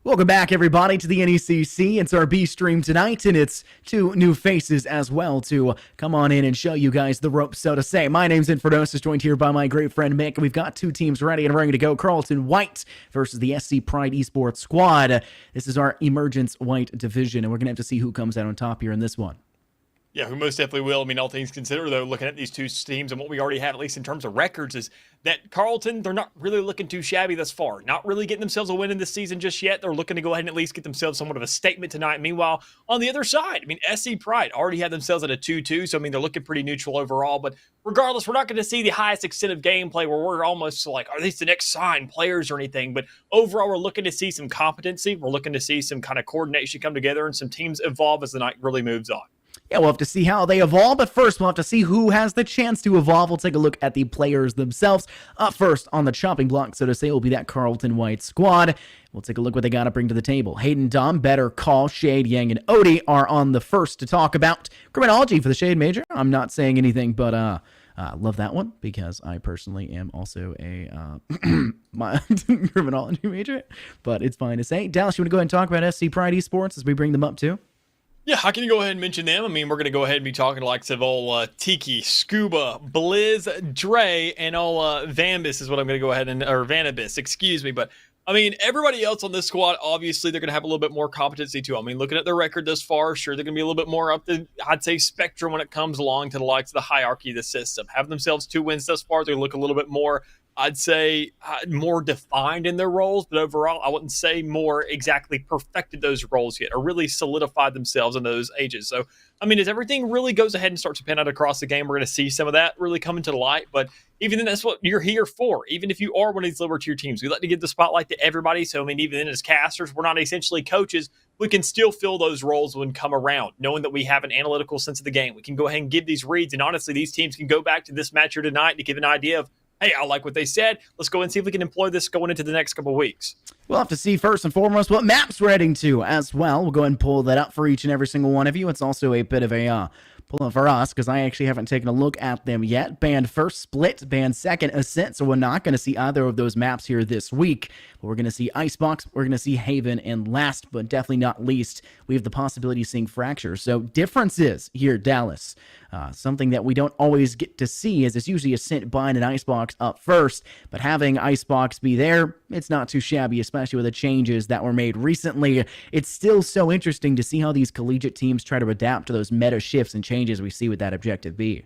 Welcome back, everybody, to the NECC. It's our B stream tonight, and it's two new faces as well to come on in and show you guys the ropes, so to say. My name's Infernosis, joined here by my great friend Mick, and we've got two teams ready and ready to go. Carlton White versus the SC Pride Esports Squad. This is our Emergence White division, and we're going to have to see who comes out on top here in this one. Yeah, who most definitely will. I mean, all things considered, though, looking at these two teams and what we already have, at least in terms of records, is that Carlton, they're not really looking too shabby thus far. Not really getting themselves a win in this season just yet. They're looking to go ahead and at least get themselves somewhat of a statement tonight. Meanwhile, on the other side, I mean, SC Pride already had themselves at a 2-2, so, I mean, they're looking pretty neutral overall. But regardless, we're not going to see the highest extent of gameplay where we're almost like, are these the next signed players or anything? But overall, we're looking to see some competency. We're looking to see some kind of coordination come together and some teams evolve as the night really moves on. Yeah, we'll have to see how they evolve, but first we'll have to see who has the chance to evolve. We'll take a look at the players themselves. Up first on the chopping block, so to say, will be that Carlton White squad. We'll take a look what they got to bring to the table. Hayden, Dom, Better, Call, Shade, Yang, and Odie are on the first to talk about criminology for the Shade Major. I'm not saying anything, but love that one because I personally am also a my criminology major, but it's fine to say. Dallas, you want to go ahead and talk about SC Pride Esports as we bring them up too? Yeah, I can go ahead and mention them. I mean, we're going to go ahead and be talking to like old Tiki, Scuba, Blizz, Dre, and Vambus is what I'm going to go ahead and, or Vanabis, excuse me. But, I mean, everybody else on this squad, obviously, they're going to have a little bit more competency too. I mean, looking at their record thus far, sure, they're going to be a little bit more up the, I'd say, spectrum when it comes along to the likes of the hierarchy of the system. Have themselves 2 wins thus far. They look a little bit more, I'd say, more defined in their roles, but overall, I wouldn't say more exactly perfected those roles yet or really solidified themselves in those ages. So, I mean, as everything really goes ahead and starts to pan out across the game, we're going to see some of that really come into the light. But even then, that's what you're here for. Even if you are one of these lower tier teams, we like to give the spotlight to everybody. So, I mean, even then as casters, we're not essentially coaches. We can still fill those roles when come around, knowing that we have an analytical sense of the game. We can go ahead and give these reads. And honestly, these teams can go back to this match here tonight to give an idea of, hey, I like what they said. Let's go and see if we can employ this going into the next couple of weeks. We'll have to see first and foremost what maps we're heading to as well. We'll go ahead and pull that up for each and every single one of you. It's also a bit of a pull up for us because I actually haven't taken a look at them yet. Banned first, Split, banned second, Ascent. So we're not going to see either of those maps here this week. But we're going to see Icebox, we're going to see Haven, and last but definitely not least, we have the possibility of seeing Fracture. So differences here, Dallas. Something that we don't always get to see is it's usually Ascent, Bind, and Icebox up first, but having Icebox be there, it's not too shabby, especially with the changes that were made recently. It's still so interesting to see how these collegiate teams try to adapt to those meta shifts and changes we see with that objective B.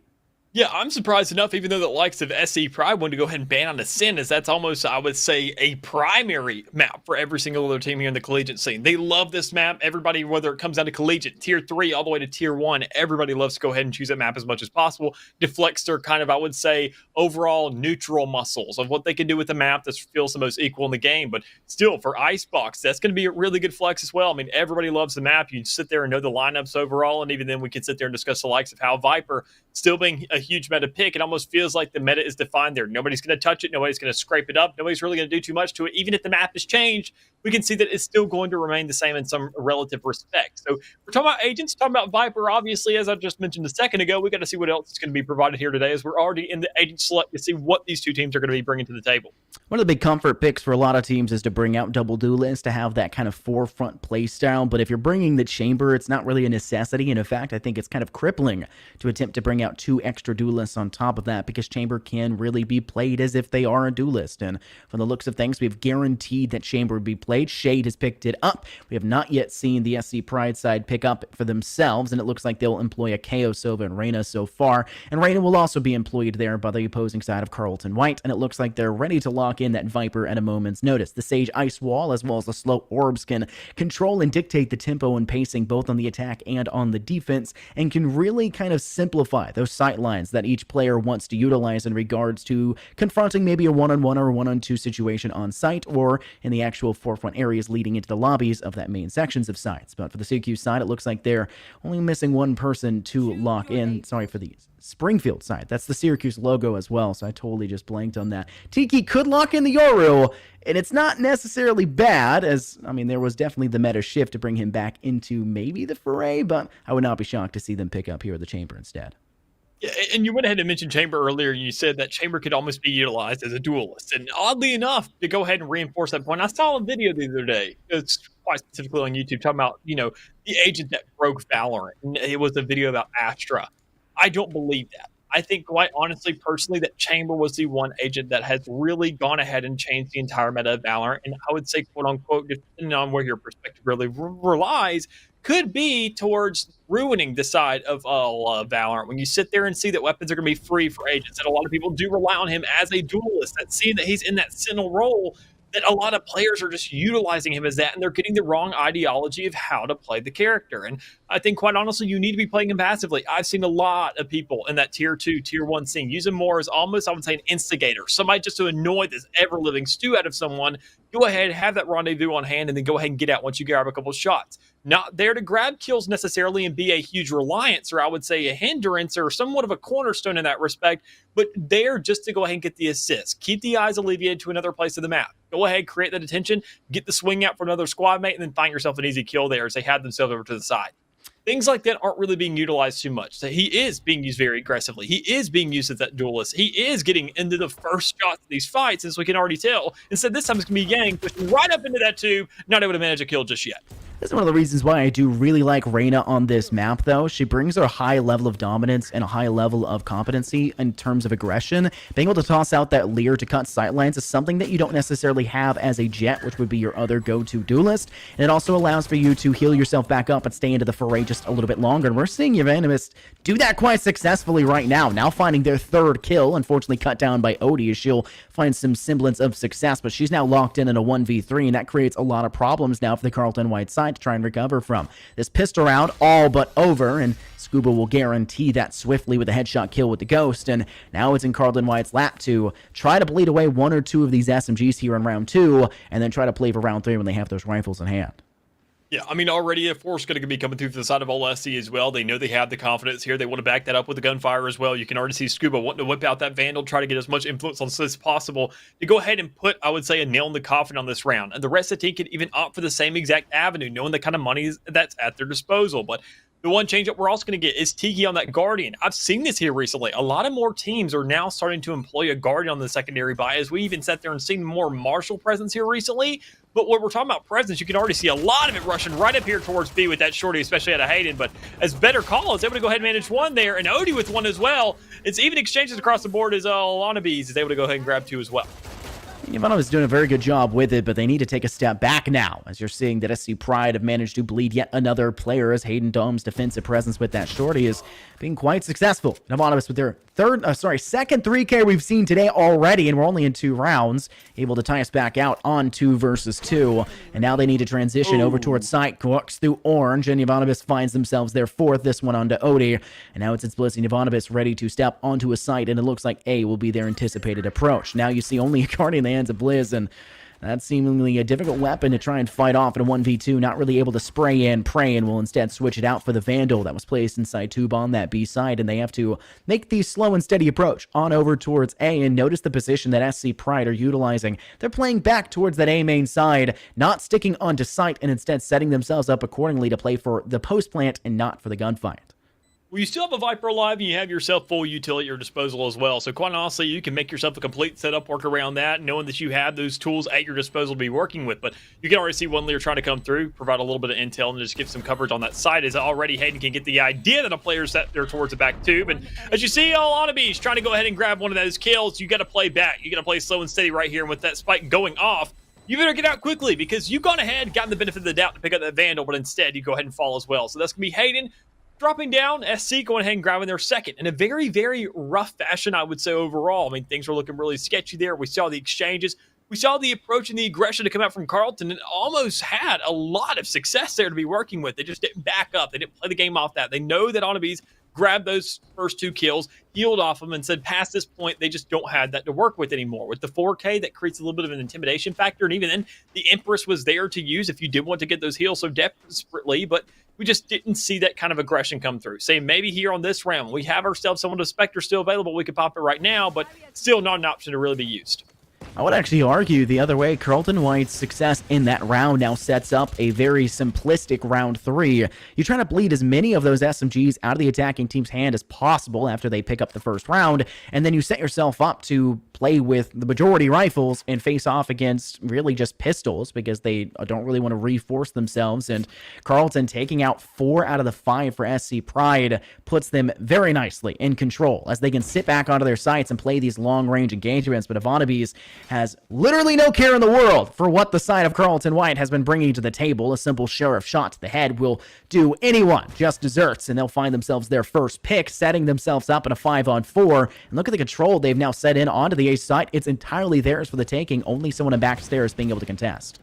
Yeah, I'm surprised enough, even though the likes of SC Pride wanted to go ahead and ban on Ascent, as that's almost, I would say, a primary map for every single other team here in the collegiate scene. They love this map. Everybody, whether it comes down to collegiate, tier 3, all the way to tier 1, everybody loves to go ahead and choose that map as much as possible. Deflects their kind of, I would say, overall neutral muscles of what they can do with the map that feels the most equal in the game. But still, for Icebox, that's going to be a really good flex as well. I mean, everybody loves the map. You can sit there and know the lineups overall, and even then we can sit there and discuss the likes of how Viper, still being a huge meta pick, it almost feels like the meta is defined there. Nobody's going to touch it. Nobody's going to scrape it up. Nobody's really going to do too much to it. Even if the map has changed, we can see that it's still going to remain the same in some relative respect. So we're talking about agents, talking about Viper. Obviously, as I just mentioned a second ago, we got to see what else is going to be provided here today as we're already in the agent select to see what these two teams are going to be bringing to the table. One of the big comfort picks for a lot of teams is to bring out double duelists to have that kind of forefront play style. But if you're bringing the chamber, it's not really a necessity. And in fact, I think it's kind of crippling to attempt to bring out 2 extra duelists on top of that because chamber can really be played as if they are a duelist. And from the looks of things, we've guaranteed that chamber would be played. Shade has picked it up. We have not yet seen the SC Pride side pick up for themselves, and it looks like they'll employ a KO Sova and Reyna so far. And Reyna will also be employed there by the opposing side of Carlton White, and it looks like they're ready to lock in that Viper at a moment's notice. The Sage Ice Wall as well as the Slow Orbs can control and dictate the tempo and pacing both on the attack and on the defense, and can really kind of simplify those sight lines that each player wants to utilize in regards to confronting maybe a one-on-one or a one-on-two situation on site or in the actual forefront areas leading into the lobbies of that main sections of sites. But for the Syracuse side, it looks like they're only missing one person to lock in. Sorry, for the Springfield side. That's the Syracuse logo as well, so I totally just blanked on that. Tiki could lock in the Yoru, and it's not necessarily bad, as, I mean, there was definitely the meta shift to bring him back into maybe the foray, but I would not be shocked to see them pick up here the chamber instead. Yeah, and you went ahead and mentioned Chamber earlier. You said that Chamber could almost be utilized as a duelist. And oddly enough, to go ahead and reinforce that point, I saw a video the other day. It's quite specifically on YouTube, talking about, the agent that broke Valorant. And it was a video about Astra. I don't believe that. I think, quite honestly, personally, that Chamber was the one agent that has really gone ahead and changed the entire meta of Valorant. And I would say, quote unquote, depending on where your perspective really relies, could be towards ruining the side of Valorant. When you sit there and see that weapons are going to be free for agents, and a lot of people do rely on him as a duelist, that seeing that he's in that Sentinel role, that a lot of players are just utilizing him as that, and they're getting the wrong ideology of how to play the character. And I think, quite honestly, you need to be playing him passively. I've seen a lot of people in that tier 2, tier 1 scene use him more as almost, I would say, an instigator, somebody just to annoy this ever-living stew out of someone. Go ahead, have that rendezvous on hand, and then go ahead and get out once you grab a couple shots. Not there to grab kills necessarily and be a huge reliance, or I would say a hindrance, or somewhat of a cornerstone in that respect, but there just to go ahead and get the assist. Keep the eyes alleviated to another place of the map. Go ahead, create that attention, get the swing out for another squad mate, and then find yourself an easy kill there as they have themselves over to the side. Things like that aren't really being utilized too much. So he is being used very aggressively. He is being used as that duelist. He is getting into the first shots of these fights, as we can already tell. Instead, this time it's going to be Yang pushing right up into that tube, not able to manage a kill just yet. This is one of the reasons why I do really like Reyna on this map, though. She brings her high level of dominance and a high level of competency in terms of aggression. Being able to toss out that leer to cut sightlines is something that you don't necessarily have as a Jet, which would be your other go-to duelist. And it also allows for you to heal yourself back up and stay into the foray just a little bit longer. And we're seeing Evanimist do that quite successfully right now finding their third kill, unfortunately cut down by Odie, as she'll find some semblance of success. But she's now locked in a 1v3, and that creates a lot of problems now for the Carlton White side to try and recover from. This pistol round all but over, and Scuba will guarantee that swiftly with a headshot kill with the Ghost, and now it's in Carlton White's lap to try to bleed away one or two of these SMGs here in round 2, and then try to play for round 3 when they have those rifles in hand. Yeah, I mean, already a force going to be coming through to the side of all SC as well. They know they have the confidence here. They want to back that up with the gunfire as well. You can already see Scuba wanting to whip out that Vandal, try to get as much influence on this as possible to go ahead and put, I would say, a nail in the coffin on this round. And the rest of the team can even opt for the same exact avenue, knowing the kind of money that's at their disposal. But the one change that we're also going to get is Tiki on that Guardian. I've seen this here recently. A lot of more teams are now starting to employ a Guardian on the secondary buy, as we even sat there and seen more Marshall presence here recently. But when we're talking about presence, you can already see a lot of it rushing right up here towards B with that shorty, especially out of Hayden. But as Better Call is able to go ahead and manage one there, and Odie with one as well. It's even exchanges across the board as Lanabees is able to go ahead and grab 2 as well. Ivanov is doing a very good job with it, but they need to take a step back now, as you're seeing that SC Pride have managed to bleed yet another player, as Hayden Dome's defensive presence with that shorty is being quite successful. Ivanov with their second 3K we've seen today already, and we're only in 2 rounds, able to tie us back out on 2 versus 2, and now they need to transition over towards site, walks through orange, and Ivanovis finds themselves their 4th, this one onto Odie, and now it's Blizz and Ivanovis ready to step onto a site, and it looks like A will be their anticipated approach. Now you see only a Guardian in the hands of Blizz, and that's seemingly a difficult weapon to try and fight off in a 1v2, not really able to spray in, pray, and will instead switch it out for the Vandal that was placed inside Tube on that B side, and they have to make the slow and steady approach on over towards A, and notice the position that SC Pride are utilizing. They're playing back towards that A main side, not sticking onto site, and instead setting themselves up accordingly to play for the post plant and not for the gunfight. Well, you still have a Viper alive, and you have yourself full utility at your disposal as well. So quite honestly, you can make yourself a complete setup, work around that, knowing that you have those tools at your disposal to be working with. But you can already see one leader trying to come through, provide a little bit of intel, and just give some coverage on that side, as already Hayden can get the idea that a player's set there towards the back tube. And as you see, Alanabee's trying to go ahead and grab one of those kills. You got to play back. You got to play slow and steady right here. And with that spike going off, you better get out quickly, because you've gone ahead, gotten the benefit of the doubt to pick up that Vandal, but instead you go ahead and fall as well. So that's going to be Hayden dropping down, SC going ahead and grabbing their second in a very, very rough fashion, I would say, overall. I mean, things were looking really sketchy there. We saw the exchanges. We saw the approach and the aggression to come out from Carlton, and almost had a lot of success there to be working with. They just didn't back up. They didn't play the game off that. They know that Onabees grabbed those first 2 kills, healed off them, and said past this point, they just don't have that to work with anymore. With the 4K, that creates a little bit of an intimidation factor, and even then, the Empress was there to use if you did want to get those heals so desperately, but we just didn't see that kind of aggression come through. Say maybe here on this round, we have ourselves someone with Spectre still available. We could pop it right now, but still not an option to really be used. I would actually argue the other way. Carlton White's success in that round now sets up a very simplistic round 3. You try to bleed as many of those SMGs out of the attacking team's hand as possible after they pick up the first round, and then you set yourself up to play with the majority rifles and face off against really just pistols because they don't really want to reforce themselves. And Carlton taking out 4 out of the 5 for SC Pride puts them very nicely in control as they can sit back onto their sites and play these long-range engagements. But Ivanovi's has literally no care in the world for what the side of Carlton White has been bringing to the table. A simple sheriff shot to the head will do anyone just desserts, and they'll find themselves their first pick, setting themselves up in a 5-on-4. And look at the control they've now set in onto the ace site. It's entirely theirs for the taking, only someone in backstairs being able to contest.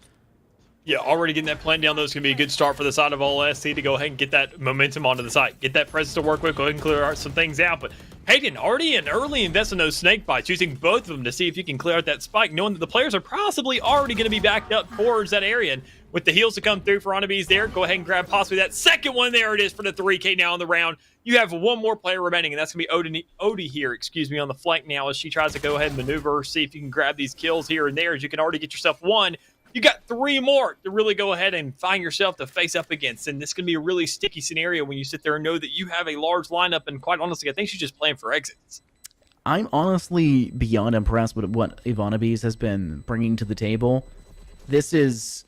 Yeah, already getting that plan down, though, is going to be a good start for the side of all SC to go ahead and get that momentum onto the site. Get that presence to work with, go ahead and clear some things out. But Hayden, already an early invest in those snake bites, using both of them to see if you can clear out that spike, knowing that the players are possibly already going to be backed up towards that area. And with the heals to come through for Anabees there, go ahead and grab possibly that second one. There it is for the 3K now in the round. You have one more player remaining, and that's going to be Odie here, on the flank now as she tries to go ahead and maneuver, see if you can grab these kills here and there, as you can already get yourself one. You got 3 more to really go ahead and find yourself to face up against. And this is going to be a really sticky scenario when you sit there and know that you have a large lineup. And quite honestly, I think she's just playing for exits. I'm honestly beyond impressed with what Ivanovi's has been bringing to the table. This is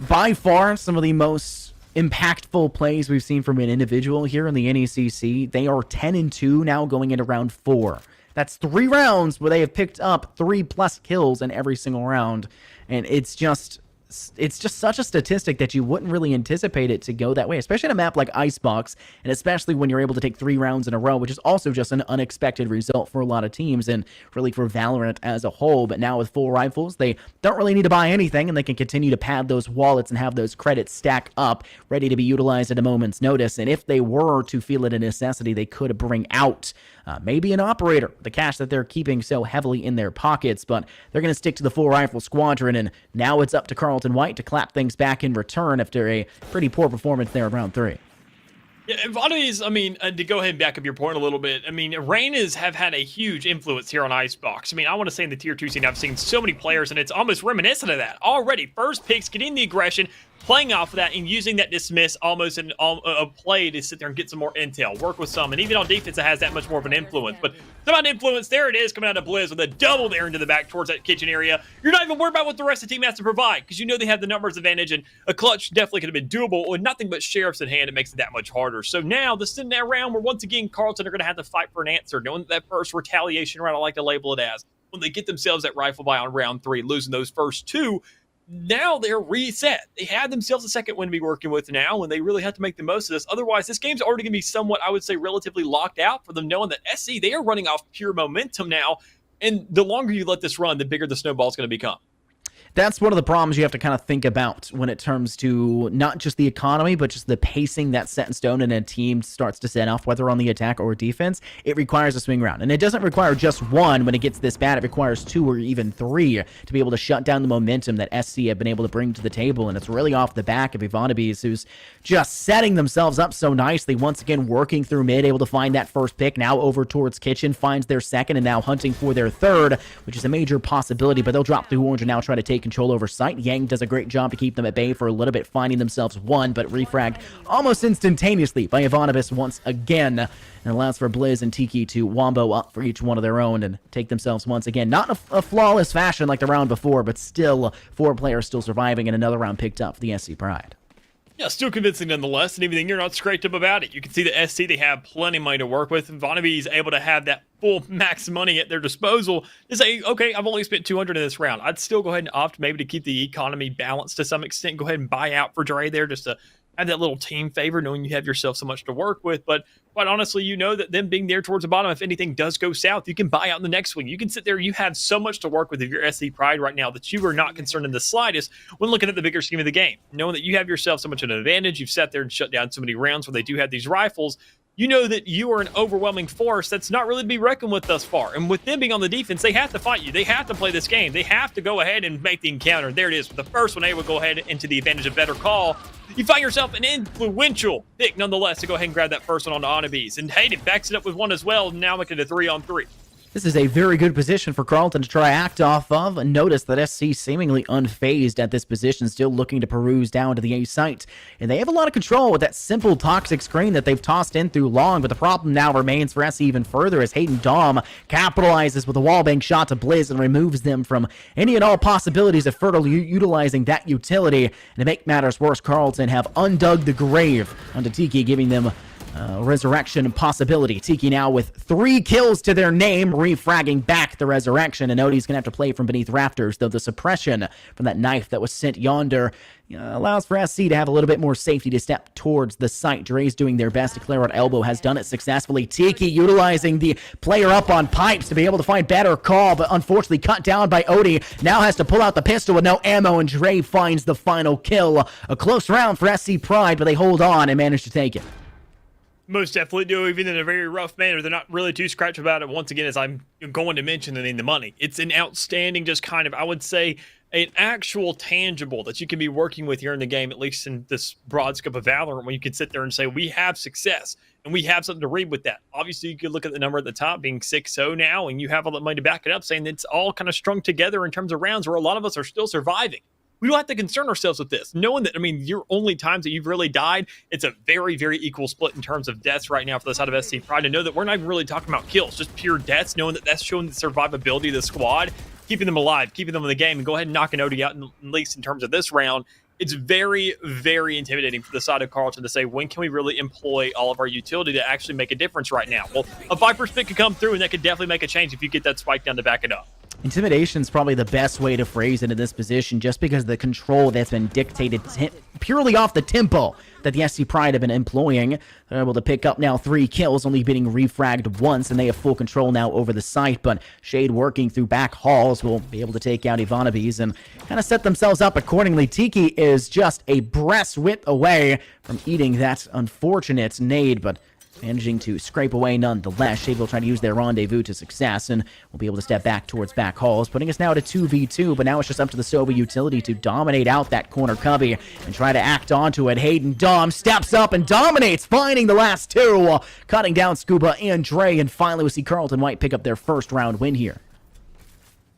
by far some of the most impactful plays we've seen from an individual here in the NECC. They are 10-2 now going into round 4. That's 3 rounds where they have picked up 3+ kills in every single round. And it's just such a statistic that you wouldn't really anticipate it to go that way, especially on a map like Icebox, and especially when you're able to take 3 rounds in a row, which is also just an unexpected result for a lot of teams and really for Valorant as a whole. But now with full rifles, they don't really need to buy anything, and they can continue to pad those wallets and have those credits stack up, ready to be utilized at a moment's notice. And if they were to feel it a necessity, they could bring out maybe an operator, the cash that they're keeping so heavily in their pockets, but they're going to stick to the full rifle squadron, and now it's up to Carlton White to clap things back in return after a pretty poor performance there in round 3. Yeah, Ivanovi's, to go ahead and back up your point a little bit, Reynas have had a huge influence here on Icebox. I want to say in the Tier 2 scene, I've seen so many players, and it's almost reminiscent of that. Already, first picks, getting the aggression, playing off of that, and using that dismiss almost in a play to sit there and get some more intel, work with some, and even on defense, it has that much more of an influence. But some about influence, there it is, coming out of Blizz with a double there into the back towards that kitchen area. You're not even worried about what the rest of the team has to provide, because you know they have the numbers advantage, and a clutch definitely could have been doable with nothing but sheriffs in hand. It makes it that much harder. So now, this is in that round where, once again, Carlton are going to have to fight for an answer, knowing that first retaliation round, I like to label it as, when they get themselves that rifle buy on round 3, losing those first 2, now they're reset. They have themselves a second win to be working with now, and they really have to make the most of this. Otherwise, this game's already going to be somewhat, I would say, relatively locked out for them, knowing that SC, they are running off pure momentum now, and the longer you let this run, the bigger the snowball's going to become. That's one of the problems you have to kind of think about when it comes to not just the economy, but just the pacing that's set in stone and a team starts to set off, whether on the attack or defense. It requires a swing round. And it doesn't require just 1 when it gets this bad. It requires 2 or even 3 to be able to shut down the momentum that SC have been able to bring to the table. And it's really off the back of Ivanovi's, who's just setting themselves up so nicely. Once again, working through mid, able to find that first pick. Now over towards kitchen, finds their second, and now hunting for their third, which is a major possibility. But they'll drop through orange and now try to take control over site. Yang does a great job to keep them at bay for a little bit, finding themselves 1, but refragged almost instantaneously by Ivanovis once again, and allows for Blizz and Tiki to wombo up for each one of their own and take themselves once again. Not in a flawless fashion like the round before, but still 4 players still surviving, and another round picked up for the SC Pride. Yeah, still convincing nonetheless, and everything, you're not scraped up about it. You can see that SC, they have plenty of money to work with, and Vonnevi is able to have that full max money at their disposal to say, okay, I've only spent 200 in this round. I'd still go ahead and opt maybe to keep the economy balanced to some extent, go ahead and buy out for Dre there just to have that little team favor, knowing you have yourself so much to work with. But quite honestly, you know that them being there towards the bottom, if anything does go south, you can buy out in the next swing. You can sit there, you have so much to work with if you're SC Pride right now that you are not concerned in the slightest when looking at the bigger scheme of the game. Knowing that you have yourself so much of an advantage, you've sat there and shut down so many rounds where they do have these rifles, you know that you are an overwhelming force that's not really to be reckoned with thus far. And with them being on the defense, they have to fight you. They have to play this game. They have to go ahead and make the encounter. There it is. With the first one, they will go ahead into the advantage of better call. You find yourself an influential pick, nonetheless, to go ahead and grab that first one on the Anabees. And Hayden backs it up with 1 as well, now making it a 3-on-3. This is a very good position for Carlton to try act off of. And notice that SC seemingly unfazed at this position, still looking to peruse down to the A site. And they have a lot of control with that simple toxic screen that they've tossed in through long. But the problem now remains for SC even further as Hayden Dom capitalizes with a wallbang shot to Blizz and removes them from any and all possibilities of Fertile utilizing that utility. And to make matters worse, Carlton have undug the grave onto Tiki, giving them resurrection possibility. Tiki now with 3 kills to their name, refragging back the resurrection, and Odie's gonna have to play from beneath rafters, though the suppression from that knife that was sent yonder allows for SC to have a little bit more safety to step towards the site. Dre's doing their best to clear out elbow, has done it successfully. Tiki utilizing the player up on pipes to be able to find better call, but unfortunately cut down by Odie. Now has to pull out the pistol with no ammo, and Dre finds the final kill. A close round for SC Pride, but they hold on and manage to take it. Most definitely do, even in a very rough manner. They're not really too scratched about it. Once again, as I'm going to mention, the money. It's an outstanding, just kind of, I would say, an actual tangible that you can be working with here in the game, at least in this broad scope of Valorant, when you can sit there and say, we have success, and we have something to read with that. Obviously, you could look at the number at the top being 6-0 now, and you have all that money to back it up, saying that it's all kind of strung together in terms of rounds where a lot of us are still surviving. We don't have to concern ourselves with this, knowing that, your only times that you've really died, it's a very, very equal split in terms of deaths right now for the side of SC Pride. To know that we're not even really talking about kills, just pure deaths, knowing that that's showing the survivability of the squad, keeping them alive, keeping them in the game, and go ahead and knock an Odie out, at least in terms of this round. It's very, very intimidating for the side of Carlton to say, when can we really employ all of our utility to actually make a difference right now? Well, a Viper spit could come through, and that could definitely make a change if you get that spike down to back it up. Intimidation is probably the best way to phrase it in this position, just because of the control that's been dictated purely off the tempo that the SC Pride have been employing. They're able to pick up now 3 kills, only being refragged once, and they have full control now over the site. But Shade working through back halls will be able to take out Ivanabis and kind of set themselves up accordingly. Tiki is just a breast width away from eating that unfortunate nade, but managing to scrape away nonetheless. Shade will try to use their rendezvous to success, and will be able to step back towards back halls, putting us now at a 2v2, but now it's just up to the Sova utility to dominate out that corner cubby and try to act onto it. Hayden Dom steps up and dominates, finding the last 2, cutting down Scuba and Dre, and finally we see Carlton White pick up their first round win here.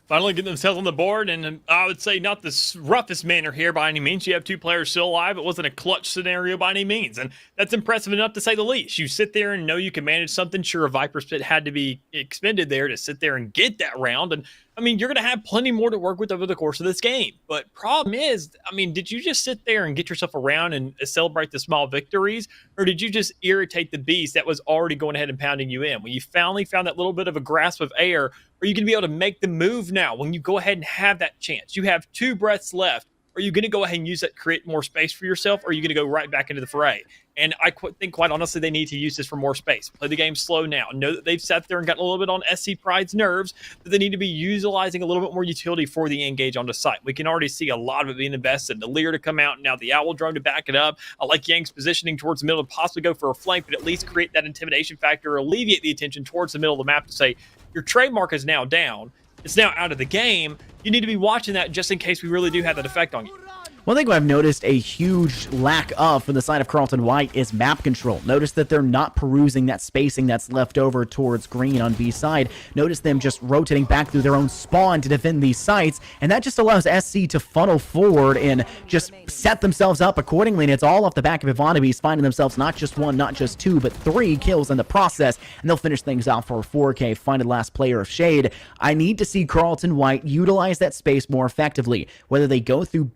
Finally getting themselves on the board, and I would say not the roughest manner here by any means. You have 2 players still alive. It wasn't a clutch scenario by any means, and that's impressive enough to say the least. You sit there and know you can manage something. Sure, a Viper Spit had to be expended there to sit there and get that round, and you're going to have plenty more to work with over the course of this game. But problem is, did you just sit there and get yourself around and celebrate the small victories? Or did you just irritate the beast that was already going ahead and pounding you in? When you finally found that little bit of a grasp of air, are you going to be able to make the move now when you go ahead and have that chance? You have 2 breaths left. Are you going to go ahead and use that to create more space for yourself? Or are you going to go right back into the fray? And I think, quite honestly, they need to use this for more space. Play the game slow now. Know that they've sat there and gotten a little bit on SC Pride's nerves, that they need to be utilizing a little bit more utility for the engage on the site. We can already see a lot of it being invested. The Lear to come out, and now the Owl drone to back it up. I like Yang's positioning towards the middle to possibly go for a flank, but at least create that intimidation factor, alleviate the attention towards the middle of the map to say, your trademark is now down. It's now out of the game. You need to be watching that just in case we really do have that effect on you. One thing I've noticed a huge lack of from the side of Carlton White is map control. Notice that they're not perusing that spacing that's left over towards green on B side. Notice them just rotating back through their own spawn to defend these sites, and that just allows SC to funnel forward and just set themselves up accordingly, and it's all off the back of Ivanabis finding themselves not just 1, not just 2, but 3 kills in the process, and they'll finish things off for 4K, finding last player of Shade. I need to see Carlton White utilize that space more effectively, whether they go through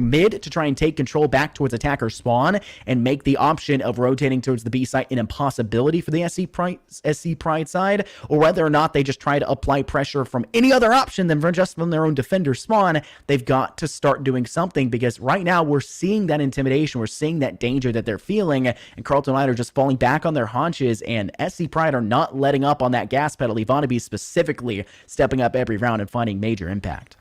mid to try and take control back towards attacker spawn and make the option of rotating towards the B site an impossibility for the SC Pride side, or whether or not they just try to apply pressure from any other option than just from their own defender spawn. They've got to start doing something, because right now we're seeing that intimidation, we're seeing that danger that they're feeling, and Carlton White are just falling back on their haunches, and SC Pride are not letting up on that gas pedal. Ivanabis specifically stepping up every round and finding major impact.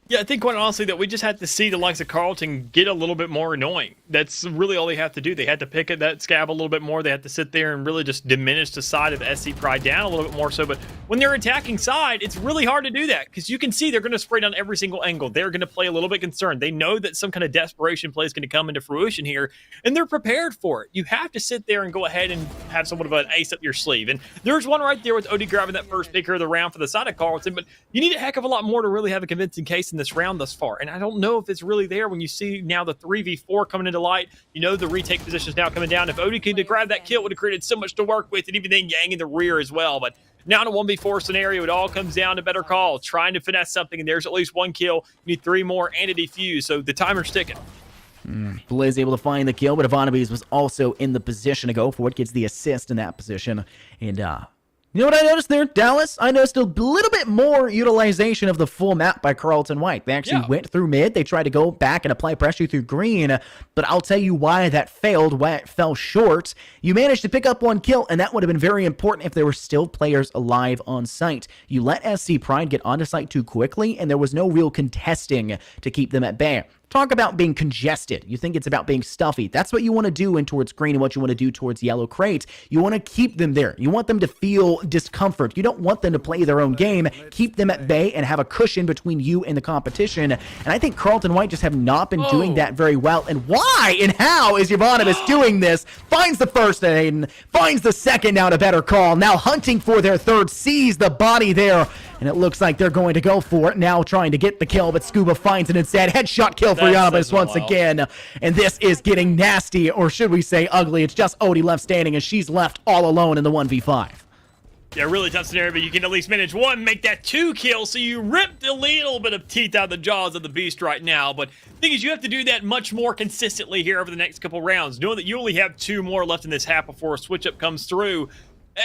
Yeah, I think quite honestly that we just had to see the likes of Carlton get a little bit more annoying. That's really all they have to do. They had to pick at that scab a little bit more. They had to sit there and really just diminish the side of SC Pride down a little bit more so. But when they're attacking side, it's really hard to do that because you can see they're going to spray down every single angle. They're going to play a little bit concerned. They know that some kind of desperation play is going to come into fruition here, and they're prepared for it. You have to sit there and go ahead and have somewhat of an ace up your sleeve. And there's one right there with Odie grabbing that first picker of the round for the side of Carlton, but you need a heck of a lot more to really have a convincing case in this round thus far. And I don't know if it's really there when you see now the 3v4 coming into light. You know the retake position is now coming down. If Odie could have grabbed that kill, it would have created so much to work with, and even then Yang in the rear as well. But now in a 1v4 scenario, it all comes down to better call, trying to finesse something, and there's at least one kill. You need 3 more and a defuse, so the timer's ticking. Blizz able to find the kill, but Ivanovic was also in the position to go for it, gets the assist in that position. And you know what I noticed there, Dallas? I noticed a little bit more utilization of the full map by Carlton White. They actually went through mid. They tried to go back and apply pressure through green, but I'll tell you why that failed, why it fell short. You managed to pick up 1 kill, and that would have been very important if there were still players alive on site. You let SC Pride get onto site too quickly, and there was no real contesting to keep them at bay. Talk about being congested. You think it's about being stuffy. That's what you want to do in towards green and what you want to do towards yellow crate. You want to keep them there. You want them to feel discomfort. You don't want them to play their own game. Keep them at bay and have a cushion between you and the competition. And I think Carlton White just have not been doing that very well. And why and how is Ivanovic doing this? Finds the first Aiden, finds the second now to better call. Now hunting for their third, sees the body there. And it looks like they're going to go for it. Now trying to get the kill, but Scuba finds it instead. Headshot kill for Ivanovic once again. And this is getting nasty, or should we say ugly. It's just Odie left standing, and she's left all alone in the 1v5. Yeah, really tough scenario, but you can at least manage 1, make that 2 kills, so you ripped a little bit of teeth out of the jaws of the beast right now. But the thing is, you have to do that much more consistently here over the next couple rounds, knowing that you only have 2 more left in this half before a switch-up comes through.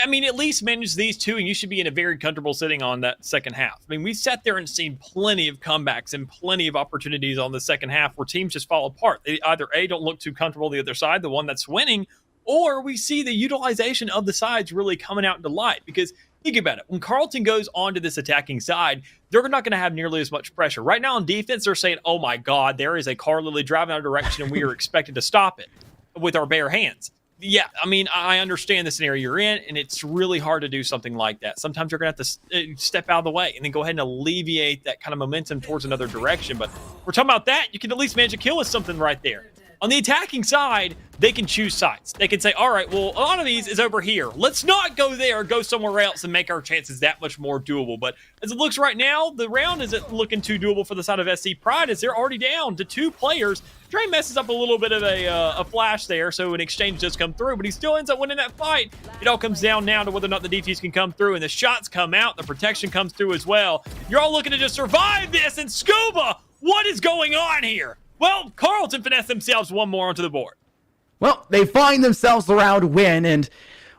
I mean, at least manage these 2, and you should be in a very comfortable sitting on that second half. I mean, we've sat there and seen plenty of comebacks and plenty of opportunities on the second half where teams just fall apart. They either, A, don't look too comfortable on the other side, the one that's winning, or we see the utilization of the sides really coming out into light. Because think about it. When Carlton goes onto this attacking side, they're not going to have nearly as much pressure. Right now on defense, they're saying, oh my God, there is a car literally driving our direction, and we are expected to stop it with our bare hands. Yeah, I mean, I understand the scenario you're in, and it's really hard to do something like that. Sometimes you're going to have to step out of the way and then go ahead and alleviate that kind of momentum towards another direction. But we're talking about that. You can at least manage to kill with something right there. On the attacking side, they can choose sides. They can say, all right, well, a lot of these is over here. Let's not go there, go somewhere else and make our chances that much more doable. But as it looks right now, the round isn't looking too doable for the side of SC Pride as they're already down to 2 players. Dre messes up a little bit of a flash there, so an exchange does come through, but he still ends up winning that fight. It all comes down now to whether or not the defuse can come through, and the shots come out, the protection comes through as well. You're all looking to just survive this, and Scuba, what is going on here? Well, Carlton finessed themselves 1 more onto the board. Well, they find themselves the round win, and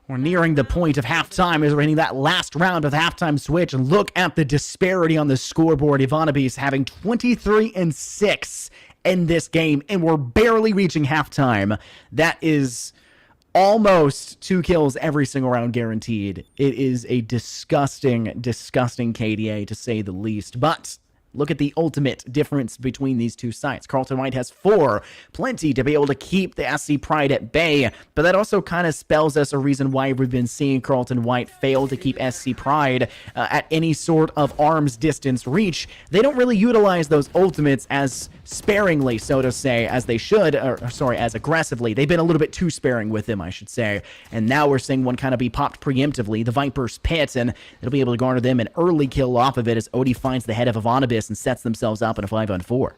we're nearing the point of halftime as we're hitting that last round of the halftime switch. And look at the disparity on the scoreboard. Ivanovic having 23-6 in this game, and we're barely reaching halftime. That is almost 2 kills every single round guaranteed. It is a disgusting, disgusting KDA to say the least, but look at the ultimate difference between these two sides. Carlton White has 4, plenty to be able to keep the SC Pride at bay, but that also kind of spells us a reason why we've been seeing Carlton White fail to keep SC Pride at any sort of arm's distance reach. They don't really utilize those ultimates as sparingly, so to say, as they should, or sorry, as aggressively. They've been a little bit too sparing with them, I should say, and now we're seeing one kind of be popped preemptively, the Viper's Pit, and it'll be able to garner them an early kill off of it as Odie finds the head of Ivanovic and sets themselves up in a 5-on-4.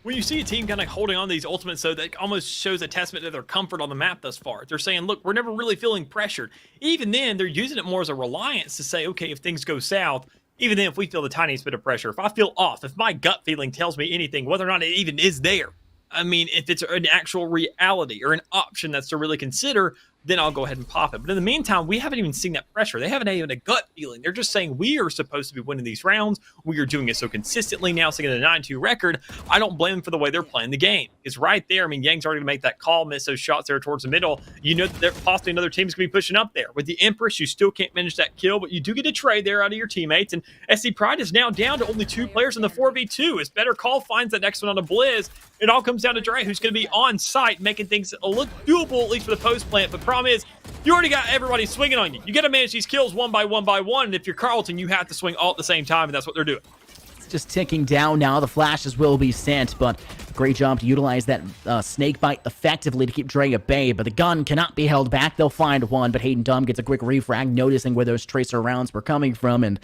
When you see a team kind of holding on to these ultimates, so that almost shows a testament to their comfort on the map thus far. They're saying, look, we're never really feeling pressured. Even then, they're using it more as a reliance to say, okay, if things go south, even then, if we feel the tiniest bit of pressure, if I feel off, if my gut feeling tells me anything, whether or not it even is there, I mean, if it's an actual reality or an option that's to really consider, then I'll go ahead and pop it. But in the meantime, we haven't even seen that pressure. They haven't even a gut feeling. They're just saying we are supposed to be winning these rounds. We are doing it so consistently now, sitting at a 9-2 record. I don't blame them for the way they're playing the game. It's right there. I mean, Yang's already going to make that call, miss those shots there towards the middle. You know that possibly another team's going to be pushing up there. With the Empress, you still can't manage that kill, but you do get a trade there out of your teammates. And SC Pride is now down to only 2 players in the 4v2. As Better Call finds that next one on a Blizz, it all comes down to Dre, who's going to be on site, making things look doable, at least for the post plant. But the problem is, you already got everybody swinging on you. You got to manage these kills one by one. And if you're Carlton, you have to swing all at the same time, and that's what they're doing. It's just ticking down now. The flashes will be sent, but great job to utilize that snake bite effectively to keep Dre at bay. But the gun cannot be held back. They'll find one, but Hayden Dumb gets a quick refrag, noticing where those tracer rounds were coming from. And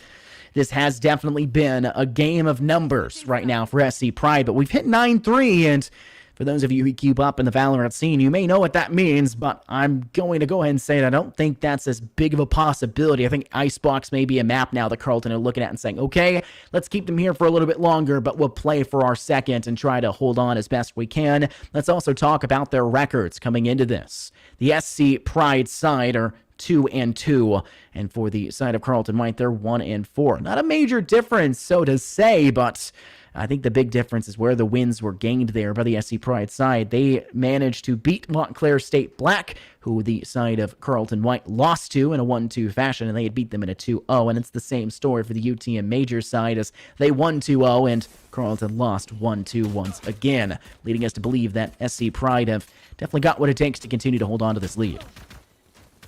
this has definitely been a game of numbers right now for SC Pride. But we've hit 9-3, and for those of you who keep up in the Valorant scene, you may know what that means, but I'm going to go ahead and say that I don't think that's as big of a possibility. I think Icebox may be a map now that Carlton are looking at and saying, okay, let's keep them here for a little bit longer, but we'll play for our second and try to hold on as best we can. Let's also talk about their records coming into this. The SC Pride side are 2-2, and for the side of Carlton White, they're 1-4. Not a major difference, so to say, but I think the big difference is where the wins were gained there by the SC Pride side. They managed to beat Montclair State Black, who the side of Carlton White lost to in a 1-2 fashion, and they had beat them in a 2-0. And it's the same story for the UTM Major side, as they won 2-0 and Carlton lost 1-2 once again, leading us to believe that SC Pride have definitely got what it takes to continue to hold on to this lead.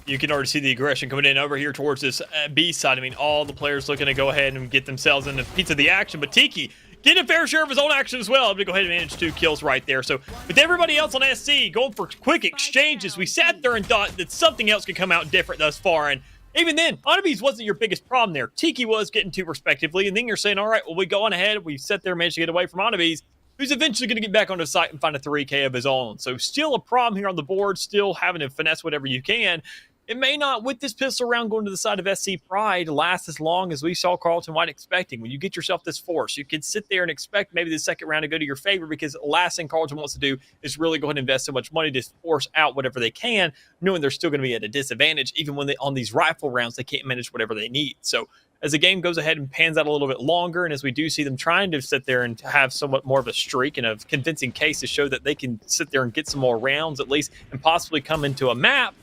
You can already see the aggression coming in over here towards this B side. I mean, all the players looking to go ahead and get themselves in the piece of the action, but Tiki getting a fair share of his own action as well. I'm going to go ahead and manage 2 kills right there. So with everybody else on SC going for quick exchanges, we sat there and thought that something else could come out different thus far. And even then, Onabes wasn't your biggest problem there. Tiki was getting 2 respectively. And then you're saying, all right, well, we go on ahead. We sat there and managed to get away from Onabes, who's eventually going to get back onto the site and find a 3K of his own. So still a problem here on the board, still having to finesse whatever you can. It may not, with this pistol round going to the side of SC Pride, last as long as we saw Carlton White expecting. When you get yourself this force, you can sit there and expect maybe the second round to go to your favor, because the last thing Carlton wants to do is really go ahead and invest so much money to force out whatever they can, knowing they're still going to be at a disadvantage, even when they on these rifle rounds, they can't manage whatever they need. So as the game goes ahead and pans out a little bit longer, and as we do see them trying to sit there and have somewhat more of a streak and a convincing case to show that they can sit there and get some more rounds at least and possibly come into a map,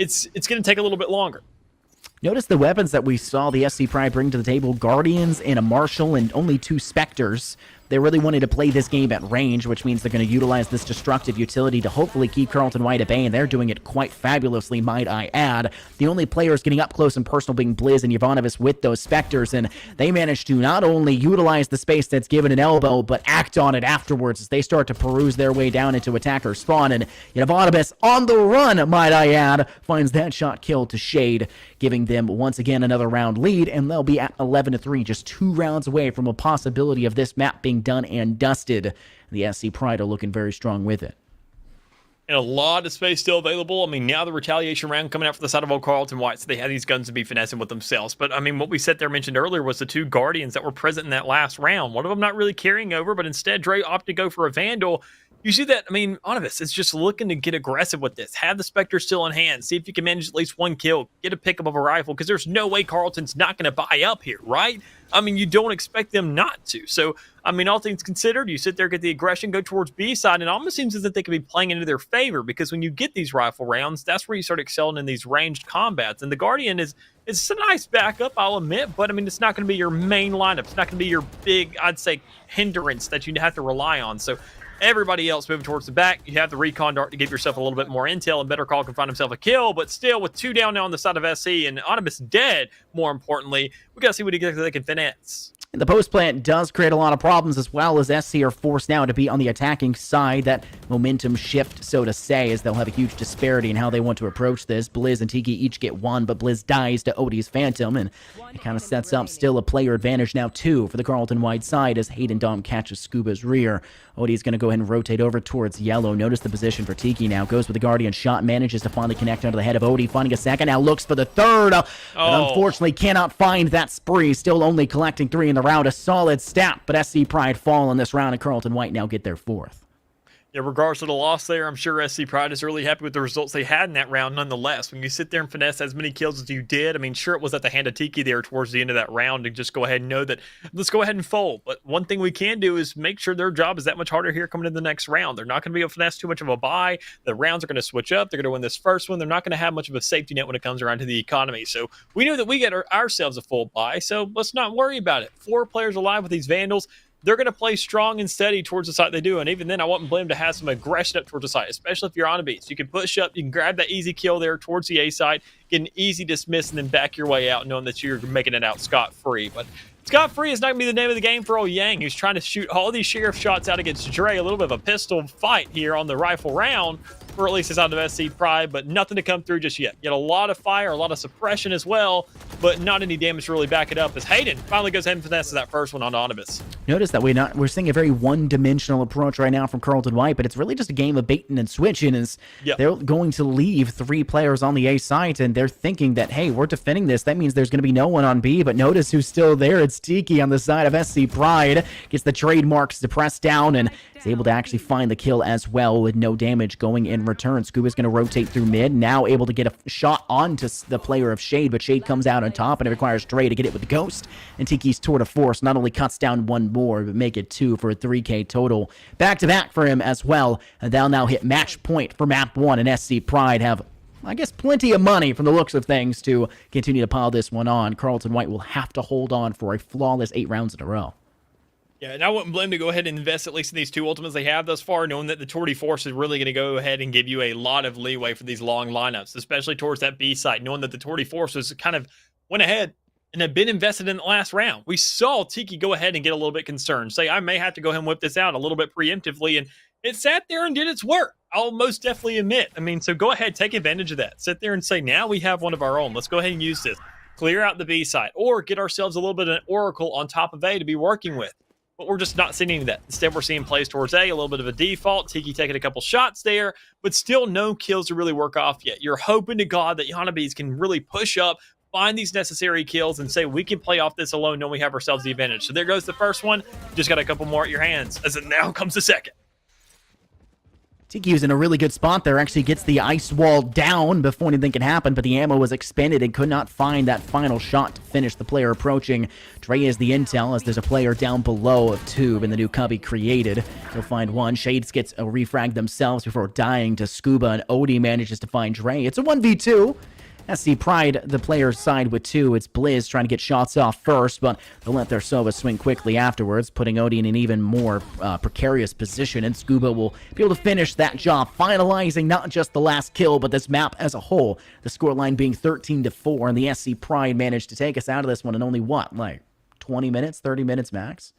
it's going to take a little bit longer. Notice the weapons that we saw the SC Pride bring to the table: Guardians and a Marshal and only 2 Spectres. They really wanted to play this game at range, which means they're going to utilize this destructive utility to hopefully keep Carlton White at bay, and they're doing it quite fabulously, might I add. The only players getting up close and personal being Blizz and Yvonnevis with those Spectres, and they managed to not only utilize the space that's given an elbow, but act on it afterwards as they start to peruse their way down into attacker spawn, and Yvonnevis on the run, might I add, finds that shot kill to Shade, giving them once again another round lead, and they'll be at 11-3, just 2 rounds away from a possibility of this map being done and dusted. The SC Pride are looking very strong with it. And a lot of space still available. I mean, now the retaliation round coming out from the side of old Carlton White, so they have these guns to be finessing with themselves. But, I mean, what we sat there mentioned earlier was the 2 Guardians that were present in that last round. One of them not really carrying over, but instead Dre opted to go for a Vandal. You see that, I mean, Onabes is just looking to get aggressive with this. Have the Spectre still in hand. See if you can manage at least 1 kill. Get a pickup of a rifle, because there's no way Carlton's not going to buy up here, right? I mean, you don't expect them not to. So, I mean, all things considered, you sit there, get the aggression, go towards B side, and it almost seems as if they could be playing into their favor, because when you get these rifle rounds, that's where you start excelling in these ranged combats. And the Guardian is a nice backup, I'll admit, but I mean, it's not going to be your main lineup. It's not going to be your big, I'd say, hindrance that you have to rely on. So everybody else moving towards the back, you have the recon dart to give yourself a little bit more intel, and Better Call can find himself a kill, but still with 2 down now on the side of SC and Onabes dead, more importantly, we got to see what exactly they can finesse. The post plant does create a lot of problems, as well as SC are forced now to be on the attacking side. That momentum shift, so to say, as they'll have a huge disparity in how they want to approach this. Blizz and Tiki each get 1, but Blizz dies to Odie's Phantom, and it kind of sets up still a player advantage now 2 for the Carlton White side as Hayden Dom catches Scuba's rear. Odie's going to go ahead and rotate over towards yellow. Notice the position for Tiki now. Goes with the Guardian shot, manages to finally connect under the head of Odie, finding a second. Now looks for the third, but unfortunately cannot find that spree. Still only collecting 3 in the round. A solid stat, but SC Pride fall in this round, and Carlton White now get their 4th. Yeah, regardless of the loss there, I'm sure SC Pride is really happy with the results they had in that round nonetheless. When you sit there and finesse as many kills as you did, I mean, sure, it was at the hand of Tiki there towards the end of that round and just go ahead and know that let's go ahead and fold. But one thing we can do is make sure their job is that much harder here coming into the next round. They're not going to be able to finesse too much of a buy. The rounds are going to switch up. They're going to win this first one. They're not going to have much of a safety net when it comes around to the economy. So we know that we get ourselves a full buy, so let's not worry about it. 4 players alive with these Vandals. They're going to play strong and steady towards the site they do. And even then, I wouldn't blame them to have some aggression up towards the site, especially if you're on a beast. You can push up, you can grab that easy kill there towards the A site, get an easy dismiss, and then back your way out, knowing that you're making it out scot-free. But scot-free is not going to be the name of the game for old Yang, who's trying to shoot all these sheriff shots out against Dre. A little bit of a pistol fight here on the rifle round, or at least it's out of SC Pride, but nothing to come through just yet. Get a lot of fire, a lot of suppression as well, but not any damage to really back it up as Hayden finally goes ahead and finesses that first one on Onibus. Notice that we're seeing a very one-dimensional approach right now from Carlton White, but it's really just a game of baiting and switching. As they're going to leave 3 players on the A site, and they're thinking that, hey, we're defending this. That means there's going to be no one on B, but notice who's still there. It's Tiki on the side of SC Pride. Gets the trademark suppressed down and is able to actually find the kill as well with no damage going in return. Scuba's going to rotate through mid, now able to get a shot onto the player of Shade, but Shade comes out on top, and it requires Dre to get it with the Ghost. And Tiki's tour de force not only cuts down 1 more, but make it 2 for a 3K total. Back-to-back for him as well, and they'll now hit match point for map 1, and SC Pride have, I guess, plenty of money from the looks of things to continue to pile this one on. Carlton White will have to hold on for a flawless 8 rounds in a row. Yeah, and I wouldn't blame to go ahead and invest at least in these 2 ultimates they have thus far, knowing that the Tour de Force is really going to go ahead and give you a lot of leeway for these long lineups, especially towards that B site, knowing that the Tour de Force was kind of went ahead and had been invested in the last round. We saw Tiki go ahead and get a little bit concerned, say, I may have to go ahead and whip this out a little bit preemptively, and it sat there and did its work. I'll most definitely admit. I mean, so go ahead, take advantage of that. Sit there and say, now we have one of our own. Let's go ahead and use this. Clear out the B site, or get ourselves a little bit of an Oracle on top of A to be working with. But we're just not seeing any of that. Instead, we're seeing plays towards A, a little bit of a default. Tiki taking a couple shots there, but still no kills to really work off yet. You're hoping to God that Yanabis can really push up, find these necessary kills, and say, we can play off this alone, knowing we have ourselves the advantage. So there goes the first one. Just got a couple more at your hands, as it now comes the second. Tiki was in a really good spot there, actually gets the ice wall down before anything can happen, but the ammo was expended and could not find that final shot to finish the player approaching. Dre is the intel as there's a player down below of Tube in the new cubby created. He'll find one. Shades gets a refrag themselves before dying to Scuba, and Odie manages to find Dre. It's a 1v2. SC Pride, the player's side with 2. It's Blizz trying to get shots off first, but they'll let their Sova swing quickly afterwards, putting Odie in an even more precarious position, and Scuba will be able to finish that job, finalizing not just the last kill, but this map as a whole. The scoreline being 13-4, and the SC Pride managed to take us out of this one in only, what, like 20 minutes, 30 minutes max?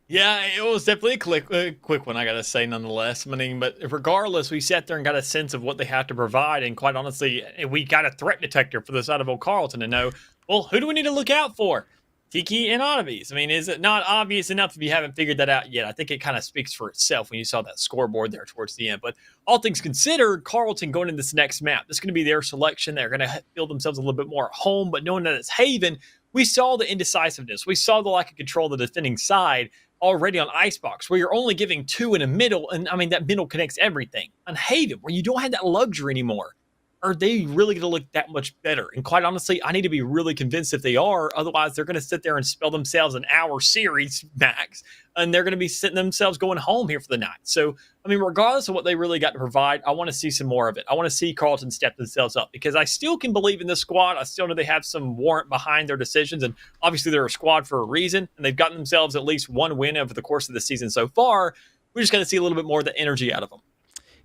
Yeah, it was definitely a quick one, I gotta say, nonetheless. I mean, but regardless, we sat there and got a sense of what they have to provide, and quite honestly, we got a threat detector for the side of Old Carlton to know, well, who do we need to look out for? Tiki and Onibus. I mean, is it not obvious enough if you haven't figured that out yet? I think it kind of speaks for itself when you saw that scoreboard there towards the end. But all things considered, Carlton going into this next map, this is going to be their selection. They're going to feel themselves a little bit more at home, but knowing that it's Haven, we saw the indecisiveness. We saw the lack of control of the defending side already on Icebox, where you're only giving 2 in a middle, and I mean, that middle connects everything. On Haven, where you don't have that luxury anymore, are they really going to look that much better? And quite honestly, I need to be really convinced if they are. Otherwise, they're going to sit there and spell themselves an hour series max, and they're going to be sitting themselves going home here for the night. So, I mean, regardless of what they really got to provide, I want to see some more of it. I want to see Carlton step themselves up, because I still can believe in this squad. I still know they have some warrant behind their decisions, and obviously they're a squad for a reason, and they've gotten themselves at least 1 win over the course of the season so far. We're just going to see a little bit more of the energy out of them.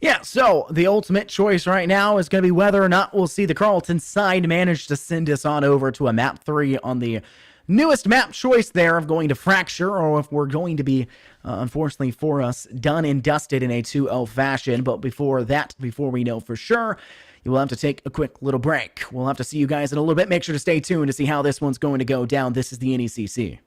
Yeah, so the ultimate choice right now is going to be whether or not we'll see the Carlton side manage to send us on over to a map 3 on the newest map choice there of going to Fracture, or if we're going to be, unfortunately for us, done and dusted in a 2-0 fashion. But before that, before we know for sure, you will have to take a quick little break. We'll have to see you guys in a little bit. Make sure to stay tuned to see how this one's going to go down. This is the NECC.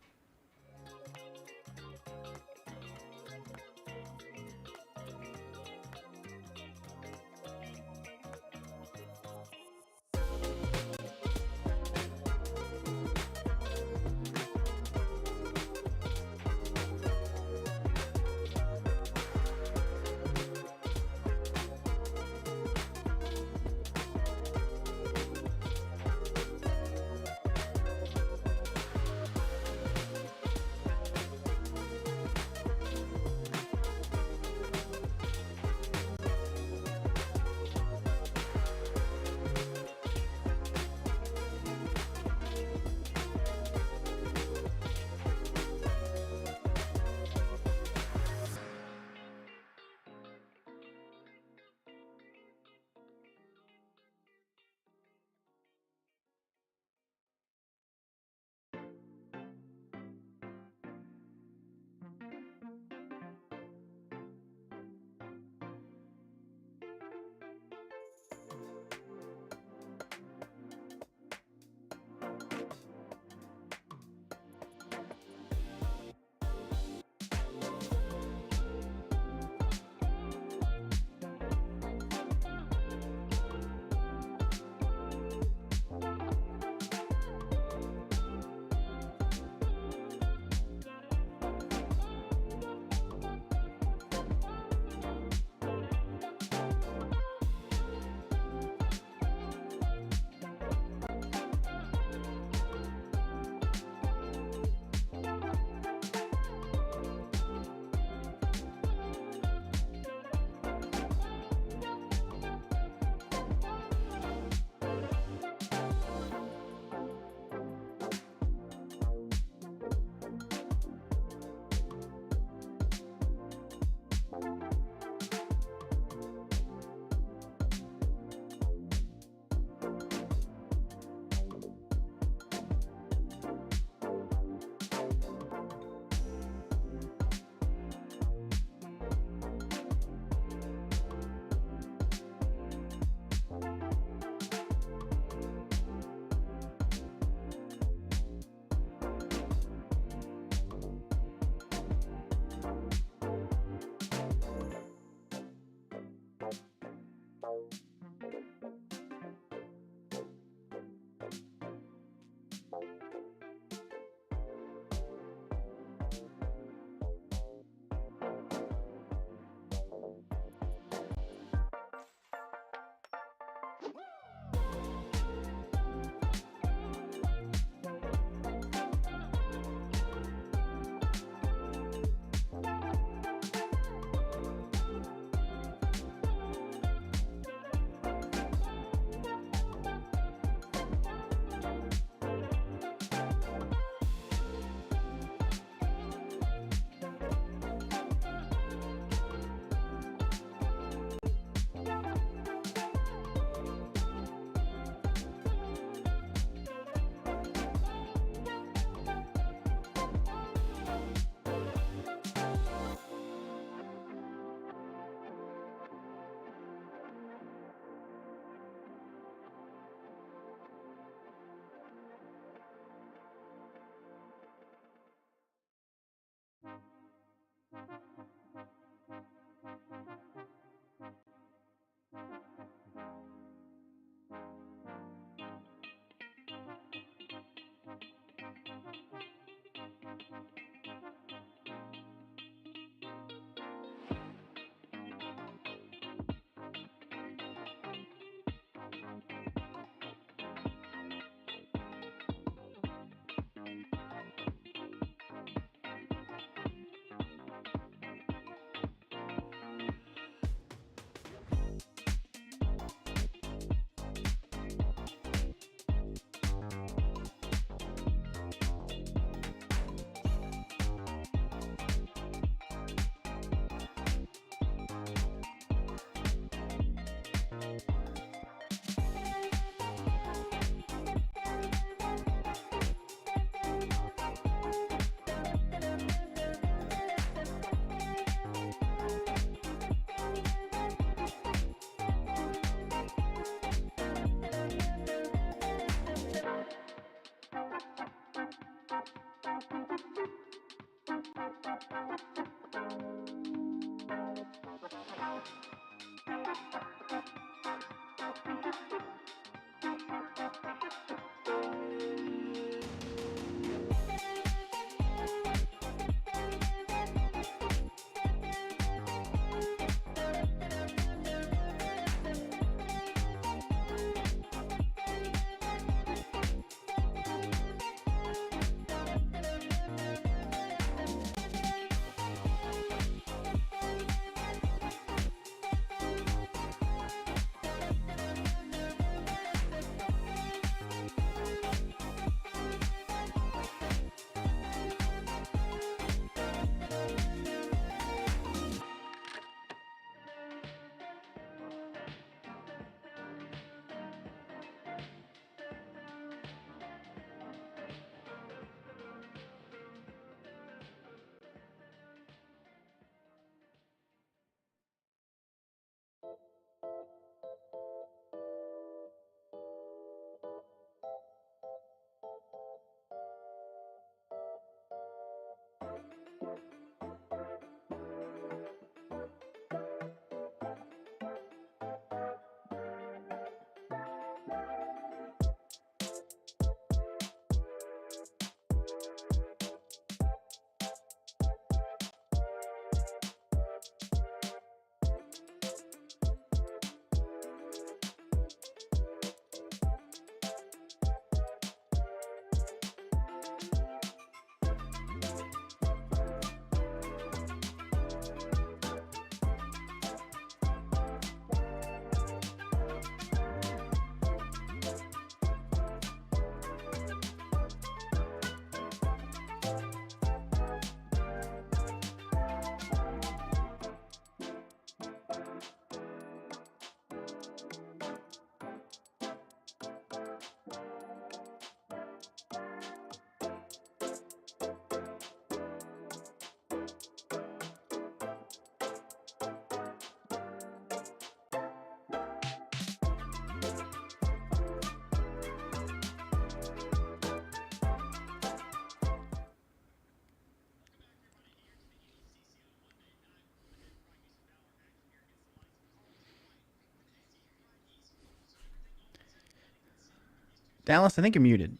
Dallas, I think you're muted.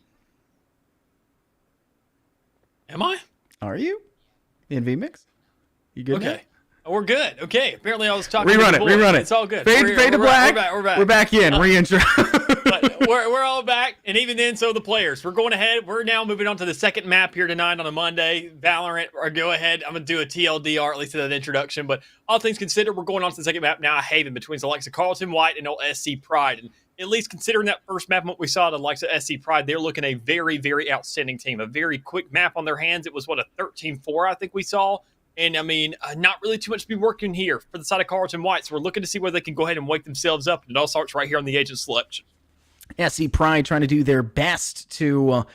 Am I? Are you? In VMix? You good? Okay. We're good. Okay. Apparently I was talking Rerun to it. the Rerun board. it. It's all good. Fade to black. We're back. We're back in. Reintro. But we're all back, and even then, so the players. We're going ahead. We're now moving on to the second map here tonight on a Monday. Valorant, or go ahead. I'm going to do a TLDR, at least in that introduction. But all things considered, we're going on to the second map now, Haven, between the likes of Carlton White and old SC Pride. And at least considering that first map and what we saw, the likes of SC Pride, they're looking a very, very outstanding team. A very quick map on their hands. It was, a 13-4, I think we saw. And, I mean, not really too much to be working here for the side of Carlton White. So we're looking to see where they can go ahead and wake themselves up. And it all starts right here on the agent selection. SC Pride trying to do their best to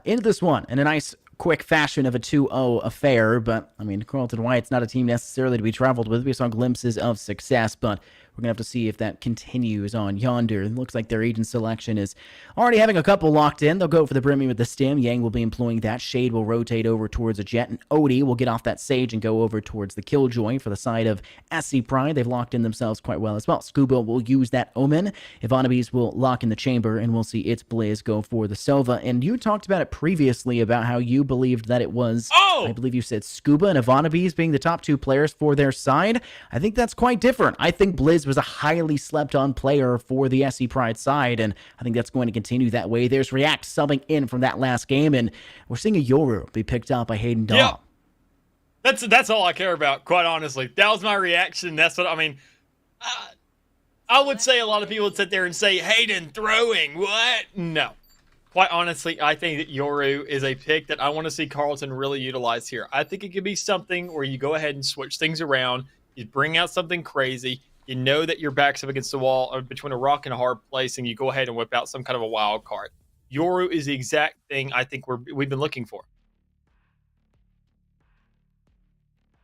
end this one in a nice, quick fashion of a 2-0 affair. But, I mean, Carlton White's not a team necessarily to be traveled with. We saw glimpses of success, but we're going to have to see if that continues on yonder. It looks like their agent selection is already having a couple locked in. They'll go for the Brimmy with the stem. Yang will be employing that. Shade will rotate over towards a Jet, and Odie will get off that Sage and go over towards the Killjoy for the side of SC Pride. They've locked in themselves quite well as well. Scuba will use that Omen. Ivanovi's will lock in the Chamber, and we'll see its Blizz go for the Sova. And you talked about it previously about how you believed that it was, I believe you said Scuba and Ivanovi's being the top two players for their side. I think that's quite different. I think Blizz was a highly slept on player for the SC Pride side, and I think that's going to continue that way. There's React subbing in from that last game, and we're seeing a Yoru be picked up by Hayden Dahl. Yeah. That's all I care about, quite honestly. That was my reaction. That's what I mean. I would say a lot of people would sit there and say, Hayden throwing, what? No. Quite honestly, I think that Yoru is a pick that I want to see Carlton really utilize here. I think it could be something where you go ahead and switch things around. You bring out something crazy. You know that your back's up against the wall or between a rock and a hard place, and you go ahead and whip out some kind of a wild card. Yoru is the exact thing I think we've been looking for.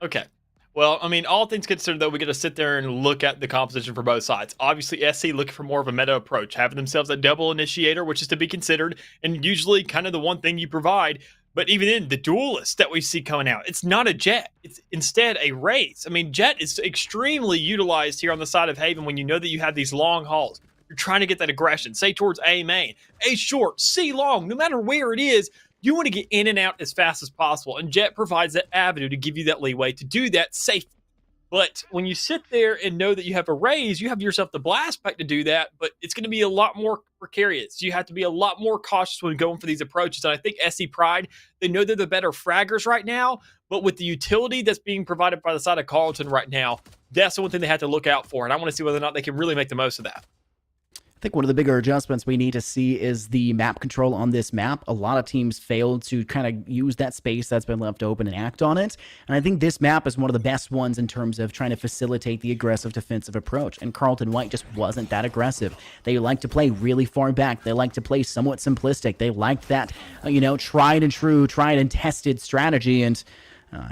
Okay. Well, I mean, all things considered, though, we got to sit there and look at the composition for both sides. Obviously, SC looking for more of a meta approach, having themselves a double initiator, which is to be considered, and usually kind of the one thing you provide. But even then, the duelist that we see coming out, it's not a Jet. It's instead a Raze. I mean, Jet is extremely utilized here on the side of Haven when you know that you have these long hauls. You're trying to get that aggression, say towards A main, A short, C long, no matter where it is, you want to get in and out as fast as possible. And Jet provides that avenue to give you that leeway to do that safely. But when you sit there and know that you have a Raze, you have yourself the blast pack to do that, but it's going to be a lot more precarious. You have to be a lot more cautious when going for these approaches. And I think SC Pride, they know they're the better fraggers right now, but with the utility that's being provided by the side of Carlton right now, that's the one thing they have to look out for. And I want to see whether or not they can really make the most of that. I think one of the bigger adjustments we need to see is the map control on this map. A lot of teams failed to kind of use that space that's been left open and act on it. And I think this map is one of the best ones in terms of trying to facilitate the aggressive defensive approach. And Carlton White just wasn't that aggressive. They like to play really far back. They like to play somewhat simplistic. They like that, tried and true, tried and tested strategy. And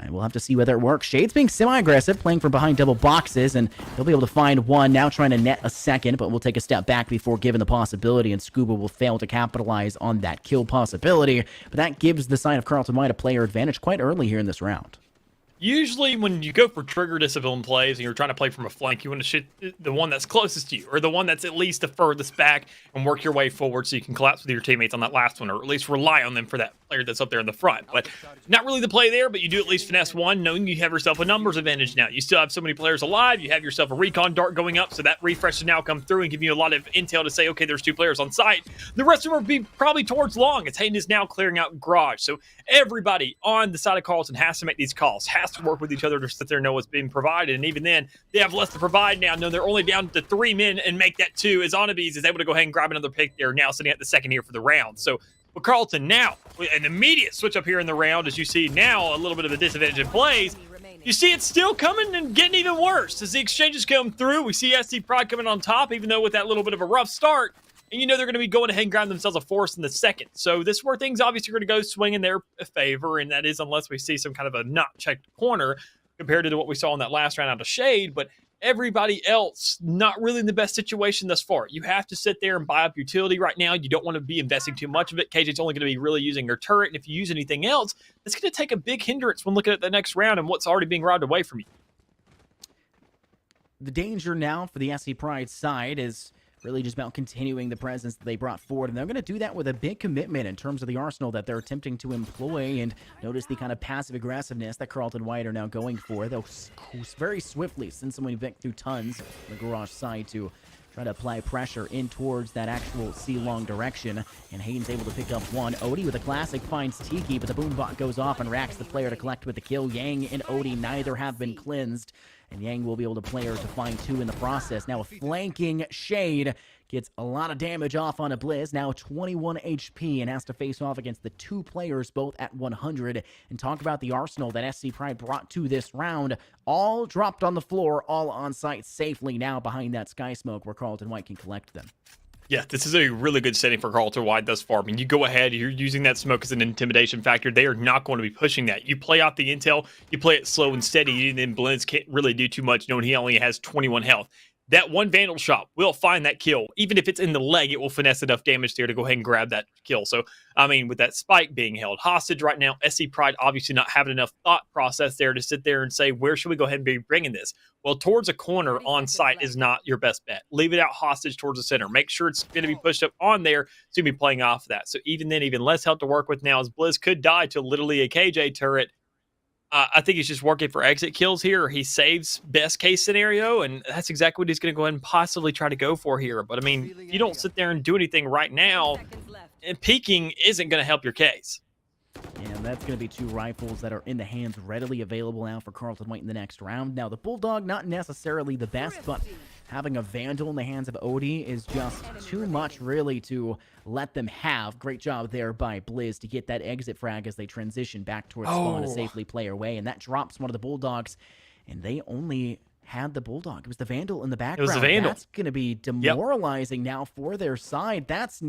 we'll have to see whether it works. Shade's being semi-aggressive, playing from behind double boxes, and they'll be able to find one, now trying to net a second, but we'll take a step back before given the possibility, and Scuba will fail to capitalize on that kill possibility. But that gives the side of Carlton White a player advantage quite early here in this round. Usually when you go for trigger discipline plays and you're trying to play from a flank, you want to shoot the one that's closest to you or the one that's at least the furthest back and work your way forward so you can collapse with your teammates on that last one, or at least rely on them for that player that's up there in the front. But not really the play there, but you do at least finesse one, knowing you have yourself a numbers advantage now. You still have so many players alive. You have yourself a recon dart going up, so that refresh has now come through and give you a lot of intel to say, okay, there's 2 players on site. The rest of them will be probably towards long, as Hayden is now clearing out garage. So everybody on the side of Carlton has to make these calls, has to work with each other to sit there and know what's being provided. And even then, they have less to provide now. No, they're only down to 3 men and make that 2, as Onabes is able to go ahead and grab another pick there, now sitting at the second here for the round. So for Carlton now, an immediate switch up here in the round, as you see now a little bit of a disadvantage in plays. You see it's still coming and getting even worse as the exchanges come through. We see SC Pride coming on top, even though with that little bit of a rough start. And you know they're going to be going ahead and grabbing themselves a force in the second. So this is where things obviously are going to go swing in their favor, and that is unless we see some kind of a not checked corner compared to what we saw in that last round out of Shade. But everybody else not really in the best situation thus far. You have to sit there and buy up utility right now. You don't want to be investing too much of it. KJ's only going to be really using your turret, and if you use anything else, it's going to take a big hindrance when looking at the next round and what's already being robbed away from you. The danger now for the SC Pride side is really just about continuing the presence that they brought forward. And they're going to do that with a big commitment in terms of the arsenal that they're attempting to employ. And notice the kind of passive aggressiveness that Carlton White are now going for. They'll very swiftly send someone back through tons on the garage side to try to apply pressure in towards that actual C-long direction. And Hayden's able to pick up one. Odie with a classic finds Tiki, but the boombot goes off and racks the player to collect with the kill. Yang and Odie neither have been cleansed, and Yang will be able to player to find 2 in the process. Now a flanking Shade gets a lot of damage off on a Blizz, now 21 HP, and has to face off against the 2 players, both at 100. And talk about the arsenal that SC Pride brought to this round. All dropped on the floor, all on site safely now behind that sky smoke where Carlton White can collect them. Yeah, this is a really good setting for Carlton White thus far. I mean, you go ahead, you're using that smoke as an intimidation factor. They are not going to be pushing that. You play out the intel, you play it slow and steady, and then Blends can't really do too much knowing he only has 21 health. That one Vandal shot will find that kill. Even if it's in the leg, it will finesse enough damage there to go ahead and grab that kill. So, I mean, with that Spike being held hostage right now, SC Pride obviously not having enough thought process there to sit there and say, where should we go ahead and be bringing this? Well, towards a corner on site is not your best bet. Leave it out hostage towards the center. Make sure it's going to be pushed up on there, so you'll be playing off of that. So even then, even less help to work with now, as Blizz could die to literally a KJ turret. I think he's just working for exit kills here. He saves best case scenario, and that's exactly what he's going to go ahead and possibly try to go for here. But, I mean, if you don't sit there and do anything right now, and peeking isn't going to help your case. And that's going to be 2 rifles that are in the hands readily available now for Carlton White in the next round. Now, the Bulldog, not necessarily the best, but having a Vandal in the hands of Odie is just too much, really, to let them have. Great job there by Blizz to get that exit frag as they transition back towards spawn to safely play away. And that drops one of the Bulldogs, and they only had the Bulldog. It was the Vandal in the background. It was the Vandal. That's going to be demoralizing now for their side. That's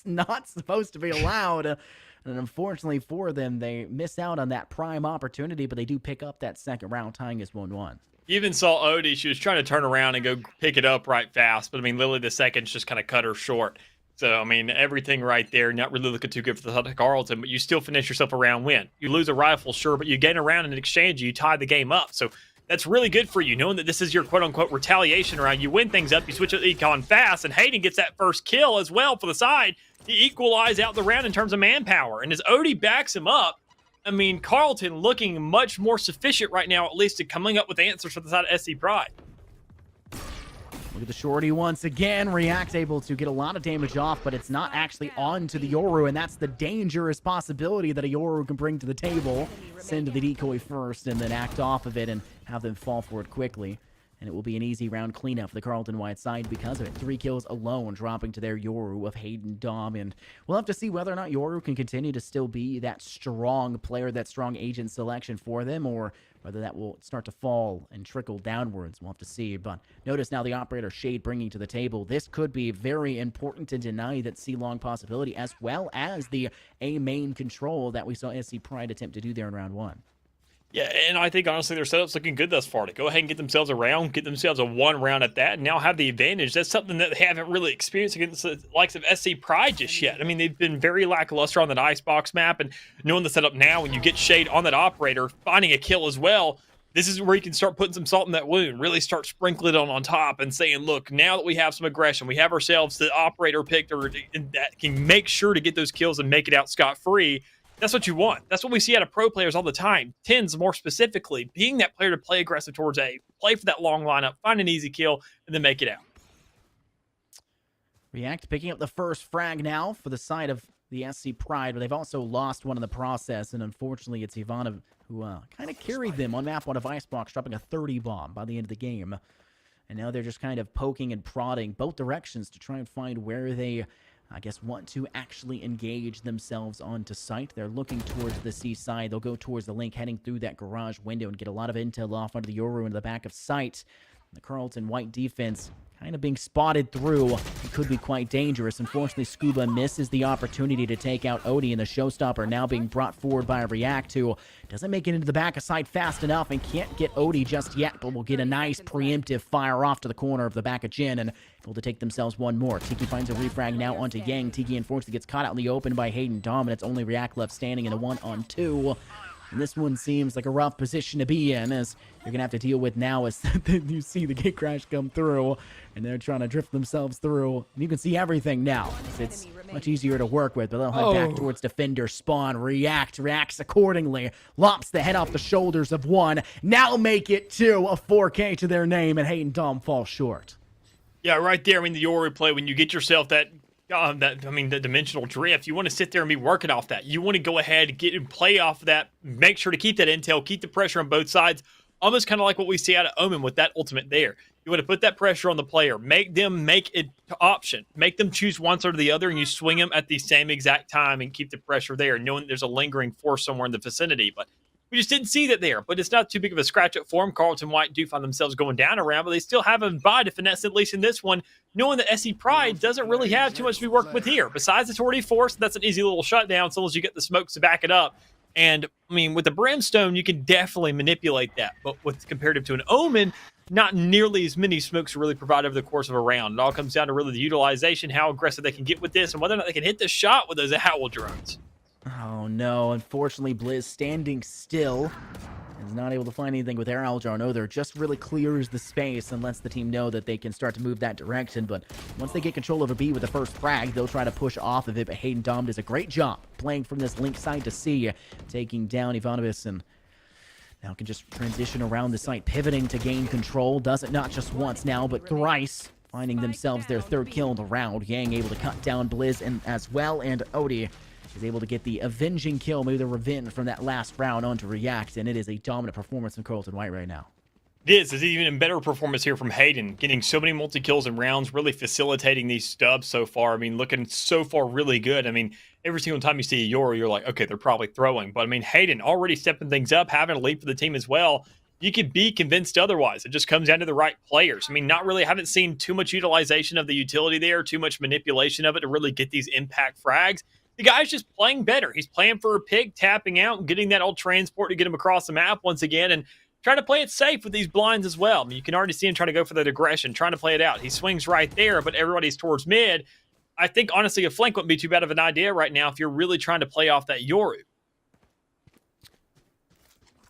not supposed to be allowed. And unfortunately for them, they miss out on that prime opportunity, but they do pick up that second round, tying us 1-1. You even saw Odie. She was trying to turn around and go pick it up right fast. But, I mean, Lily the second just kind of cut her short. So, I mean, everything right there, not really looking too good for the Carlton, but you still finish yourself a round win. You lose a rifle, sure, but you gain a round in exchange, you tie the game up. So that's really good for you, knowing that this is your quote-unquote retaliation round. You win things up, you switch to Econ fast, and Hayden gets that first kill as well for the side to equalize out the round in terms of manpower. And as Odie backs him up, I mean, Carlton looking much more sufficient right now, at least to coming up with answers for the side of SC Pride. Look at the shorty once again. React able to get a lot of damage off, but it's not actually onto the Yoru, and that's the dangerous possibility that a Yoru can bring to the table. Send the decoy first and then act off of it and have them fall for it quickly. And it will be an easy round cleanup for the Carlton White side because of it. 3 kills alone dropping to their Yoru of Hayden Dom. And we'll have to see whether or not Yoru can continue to still be that strong player, that strong agent selection for them, or whether that will start to fall and trickle downwards. We'll have to see. But notice now the operator Shade bringing to the table. This could be very important to deny that C-Long possibility, as well as the A main control that we saw SC Pride attempt to do there in round 1. Yeah, and I think honestly their setup's looking good thus far to go ahead and get themselves a round, get themselves a 1 round at that, and now have the advantage. That's something that they haven't really experienced against the likes of SC Pride just yet. I mean, they've been very lackluster on that icebox map, and knowing the setup now, when you get Shade on that operator, finding a kill as well, this is where you can start putting some salt in that wound, really start sprinkling it on top and saying, look, now that we have some aggression, we have ourselves the operator picked that can make sure to get those kills and make it out scot-free. That's what you want. That's what we see out of pro players all the time. Tens, more specifically, being that player to play aggressive towards A, play for that long lineup, find an easy kill, and then make it out. React picking up the first frag now for the side of the SC Pride, but they've also lost one in the process, and unfortunately it's Ivanov who kind of carried them on map 1 of Icebox, dropping a 30 bomb by the end of the game. And now they're just kind of poking and prodding both directions to try and find where they, I guess, want to actually engage themselves onto site. They're looking towards the seaside. They'll go towards the link, heading through that garage window and get a lot of intel off onto the Yoru into the back of sight. The Carlton White defense kind of being spotted through. It could be quite dangerous. Unfortunately, Scuba misses the opportunity to take out Odie, and the showstopper now being brought forward by React, who doesn't make it into the back of sight fast enough and can't get Odie just yet, but will get a nice preemptive fire off to the corner of the back of Jin and able to take themselves one more. Tiki finds a refrag now onto Yang. Tiki unfortunately gets caught out in the open by Hayden Dom, and it's only React left standing in a 1-on-2. And this one seems like a rough position to be in, as you're going to have to deal with now as you see the gate crash come through, and they're trying to drift themselves through. And you can see everything now. It's much easier to work with, but they'll head back towards defender spawn. Reacts accordingly, lops the head off the shoulders of one. Now make it 2, a 4K to their name, and Hayden Dom falls short. Yeah, right there. I mean, the Yoru play, when you get yourself the dimensional drift, you want to sit there and be working off that. You want to go ahead and get and play off of that. Make sure to keep that intel, keep the pressure on both sides. Almost kind of like what we see out of Omen with that ultimate there. You want to put that pressure on the player. Make them make it option. Make them choose one side or the other, and you swing them at the same exact time and keep the pressure there, knowing that there's a lingering force somewhere in the vicinity. But we just didn't see that there. But it's not too big of a scratch up for them. Carlton White do find themselves going down around, but they still have a buy to finesse, at least in this one, knowing that SC Pride doesn't really have too much to be worked with here. Besides the Torty Force, that's an easy little shutdown as long as you get the smokes to back it up. And, I mean, with the Brimstone, you can definitely manipulate that. But with comparative to an Omen, not nearly as many smokes are really provided over the course of a round. It all comes down to really the utilization, how aggressive they can get with this, and whether or not they can hit the shot with those owl drones. Oh no, unfortunately Blizz standing still is not able to find anything with their Owl Drone. Either just really clears the space and lets the team know that they can start to move that direction. But once they get control over B with the first frag, they'll try to push off of it. But Hayden Dom does a great job playing from this link side to C, taking down Ivanovis, and now can just transition around the site, pivoting to gain control. Does it not just once now, but thrice, finding themselves their 3rd kill in the round. Yang able to cut down Blizz and as well, and Odie is able to get the avenging kill, maybe the revenge from that last round onto React, and it is a dominant performance from Carlton White right now. This is even a better performance here from Hayden, getting so many multi-kills and rounds, really facilitating these stubs so far. I mean, looking so far really good. I mean, every single time you see a Yoru, you're like, okay, they're probably throwing. But I mean, Hayden already stepping things up, having a lead for the team as well. You could be convinced otherwise. It just comes down to the right players. I mean, haven't seen too much utilization of the utility there, too much manipulation of it to really get these impact frags. The guy's just playing better. He's playing for a pig, tapping out, and getting that old transport to get him across the map once again, and trying to play it safe with these blinds as well. I mean, you can already see him trying to go for that aggression, trying to play it out. He swings right there, but everybody's towards mid. I think, honestly, a flank wouldn't be too bad of an idea right now if you're really trying to play off that Yoru.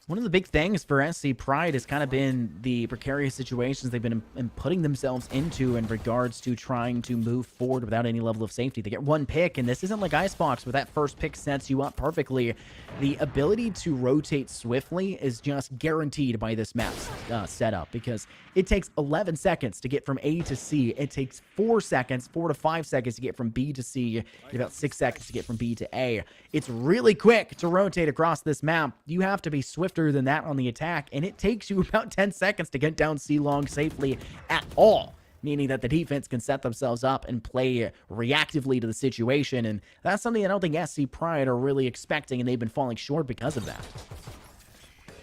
One of the big things for SC Pride has kind of been the precarious situations they've been putting themselves into in regards to trying to move forward without any level of safety. They get one pick, and this isn't like Icebox where that first pick sets you up perfectly. The ability to rotate swiftly is just guaranteed by this map's setup, because it takes 11 seconds to get from A to C. It takes 4 to 5 seconds to get from B to C, and about 6 seconds to get from B to A. It's really quick to rotate across this map. You have to be swifter than that on the attack, and it takes you about 10 seconds to get down C long safely at all, meaning that the defense can set themselves up and play reactively to the situation, and that's something I don't think SC Pride are really expecting, and they've been falling short because of that.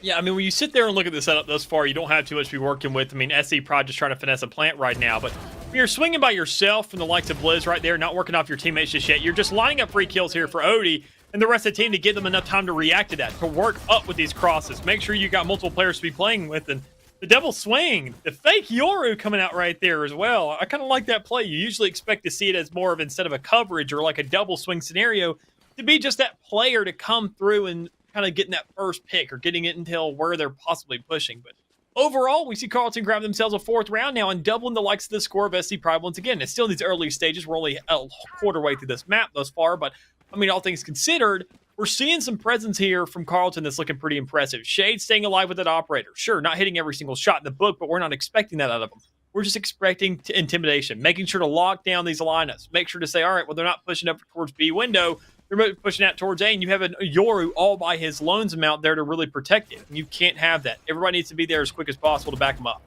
Yeah, I mean, when you sit there and look at the setup thus far, you don't have too much to be working with. I mean, SC Pride just trying to finesse a plant right now, but when you're swinging by yourself from the likes of Blizz right there, not working off your teammates just yet, you're just lining up free kills here for Odie and the rest of the team to give them enough time to react to that, to work up with these crosses. Make sure you got multiple players to be playing with, and the double swing, the fake Yoru coming out right there as well. I kind of like that play. You usually expect to see it as more of, instead of a coverage or like a double swing scenario, to be just that player to come through and kind of getting that first pick or getting it until where they're possibly pushing. But overall, we see Carleton grab themselves a 4th round now and doubling the likes of the score of SC Pride once again. It's still in these early stages. We're only a quarter way through this map thus far, but I mean, all things considered, we're seeing some presence here from Carleton that's looking pretty impressive. Shade staying alive with that operator. Sure, not hitting every single shot in the book, but we're not expecting that out of them. We're just expecting intimidation, making sure to lock down these lineups. Make sure to say, all right, well, they're not pushing up towards B window. They're pushing out towards A, and you have a Yoru all by his lonesome out there to really protect it. You can't have that. Everybody needs to be there as quick as possible to back them up.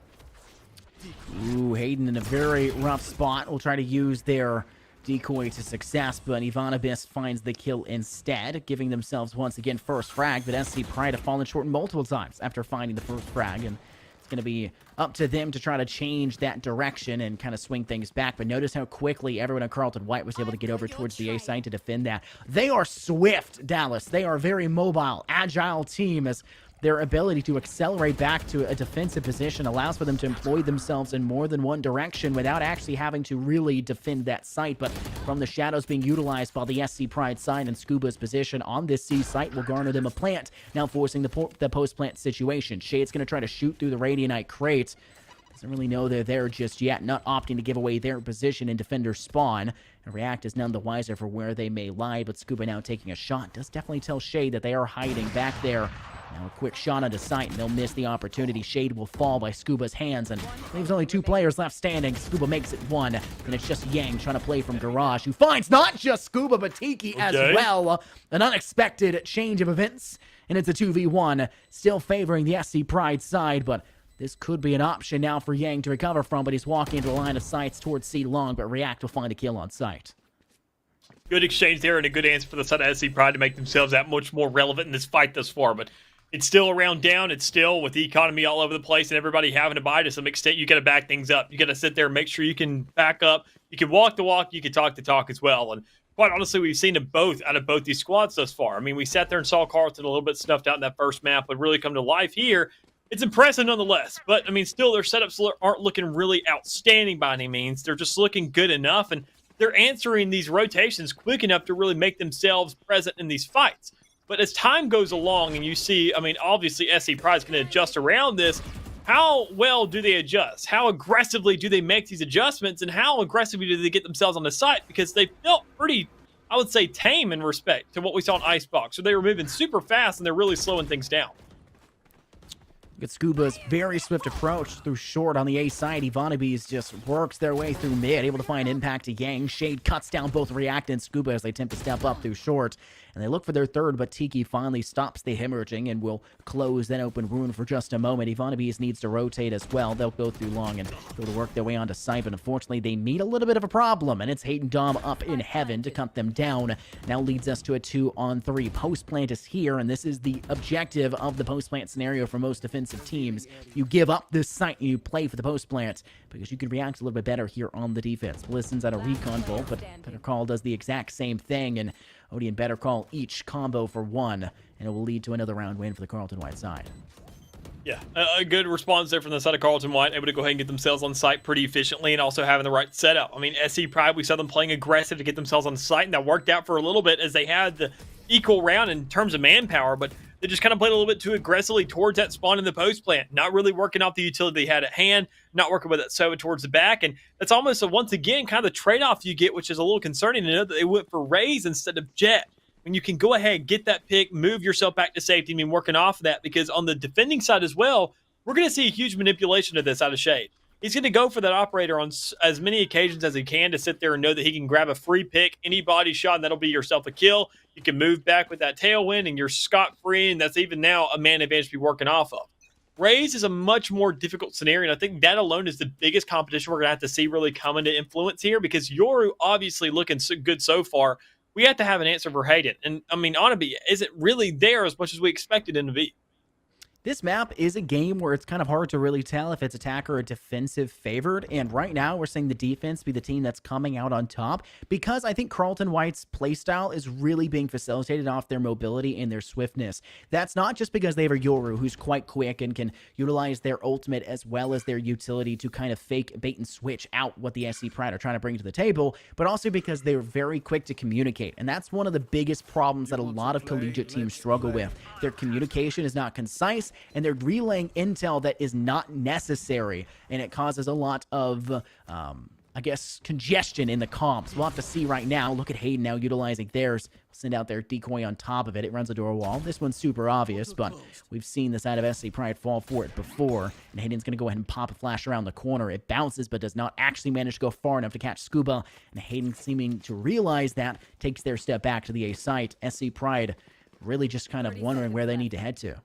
Ooh, Hayden in a very rough spot. Will try to use their decoy to success, but Infernosis finds the kill instead, giving themselves once again first frag, but SC Pride have fallen short multiple times after finding the first frag, and it's going to be up to them to try to change that direction and kind of swing things back. But notice how quickly everyone at Carleton White was able to get over towards the A side to defend that. They are swift, Dallas. They are a very mobile, agile team, as their ability to accelerate back to a defensive position allows for them to employ themselves in more than one direction without actually having to really defend that site. But from the shadows being utilized by the SC Pride side, and Scuba's position on this C site will garner them a plant, now forcing the post-plant situation. Shade's going to try to shoot through the Radianite crate. Doesn't really know they're there just yet, not opting to give away their position in defender spawn. And React is none the wiser for where they may lie, but Scuba now taking a shot does definitely tell Shade that they are hiding back there. Now a quick shot onto sight, and they'll miss the opportunity. Shade will fall by Scuba's hands, and leaves only 2 players left standing. Scuba makes it 1, and it's just Yang trying to play from Garage, who finds not just Scuba, but Tiki as well. An unexpected change of events, and it's a 2v1, still favoring the SC Pride side, but this could be an option now for Yang to recover from, but he's walking into the line of sights towards C long, but React will find a kill on sight. Good exchange there and a good answer for the side of SC Pride to make themselves that much more relevant in this fight thus far, but it's still around down. It's still with the economy all over the place and everybody having to buy to some extent. You got to back things up. You got to sit there and make sure you can back up. You can walk the walk. You can talk the talk as well. And quite honestly, we've seen it both out of both these squads thus far. I mean, we sat there and saw Carleton a little bit snuffed out in that first map, but really come to life here. It's impressive nonetheless. But, I mean, still their setups aren't looking really outstanding by any means. They're just looking good enough, and they're answering these rotations quick enough to really make themselves present in these fights. But as time goes along and you see, I mean, obviously SC Pride is going to adjust around this. How well do they adjust? How aggressively do they make these adjustments? And how aggressively do they get themselves on the site? Because they felt pretty, I would say, tame in respect to what we saw in Icebox. So they were moving super fast and they're really slowing things down. Look at Scuba's very swift approach through short on the A side. Ivanabes just works their way through mid, able to find impact to Yang. Shade cuts down both React and Scuba as they attempt to step up through short. And they look for their third, but Tiki finally stops the hemorrhaging and will close that open wound for just a moment. Ivanabes needs to rotate as well. They'll go through long and go to work their way onto site, but unfortunately they meet a little bit of a problem, and it's Hayden Dom up in heaven to cut them down. Now leads us to a 2-on-3. Post plant is here, and this is the objective of the post plant scenario for most defensive teams. You give up this site and you play for the post plant because you can react a little bit better here on the defense. Listens at a recon bolt, but Better Call does the exact same thing, and Odie and Better Call each combo for 1, and it will lead to another round win for the Carleton White side. Yeah, a good response there from the side of Carlton White, able to go ahead and get themselves on site pretty efficiently and also having the right setup. I mean, SC Pride, we saw them playing aggressive to get themselves on site, and that worked out for a little bit as they had the equal round in terms of manpower, but they just kind of played a little bit too aggressively towards that spawn in the post plant, not really working off the utility they had at hand, not working with that Sova towards the back, and that's almost, once again, kind of the trade-off you get, which is a little concerning to know that they went for Raze instead of Jet. When you can go ahead, get that pick, move yourself back to safety, and be working off of that, because on the defending side as well, we're going to see a huge manipulation of this out of Shade. He's going to go for that operator on as many occasions as he can to sit there and know that he can grab a free pick, any body shot, and that'll be yourself a kill. You can move back with that tailwind, and you're scot-free, and that's even now a man advantage to be working off of. Raze is a much more difficult scenario, and I think that alone is the biggest competition we're going to have to see really come into influence here, because Yoru obviously looking so good so far. We have to have an answer for Hayden. And, I mean, Onabi isn't really there as much as we expected him to be. This map is a game where it's kind of hard to really tell if it's attacker or defensive favored, and right now we're seeing the defense be the team that's coming out on top because I think Carlton White's playstyle is really being facilitated off their mobility and their swiftness. That's not just because they have a Yoru who's quite quick and can utilize their ultimate as well as their utility to kind of fake bait and switch out what the SC Pride are trying to bring to the table, but also because they're very quick to communicate, and that's one of the biggest problems that a lot of collegiate teams struggle with. Their communication is not concise, and they're relaying intel that is not necessary, and it causes a lot of, I guess, congestion in the comps. We'll have to see right now. Look at Hayden now utilizing theirs. Send out their decoy on top of it. It runs a door wall. This one's super obvious, but we've seen this out of SC Pride fall for it before, and Hayden's going to go ahead and pop a flash around the corner. It bounces, but does not actually manage to go far enough to catch Scuba, and Hayden, seeming to realize that, takes their step back to the A site. SC Pride really just kind of wondering where they need to head to.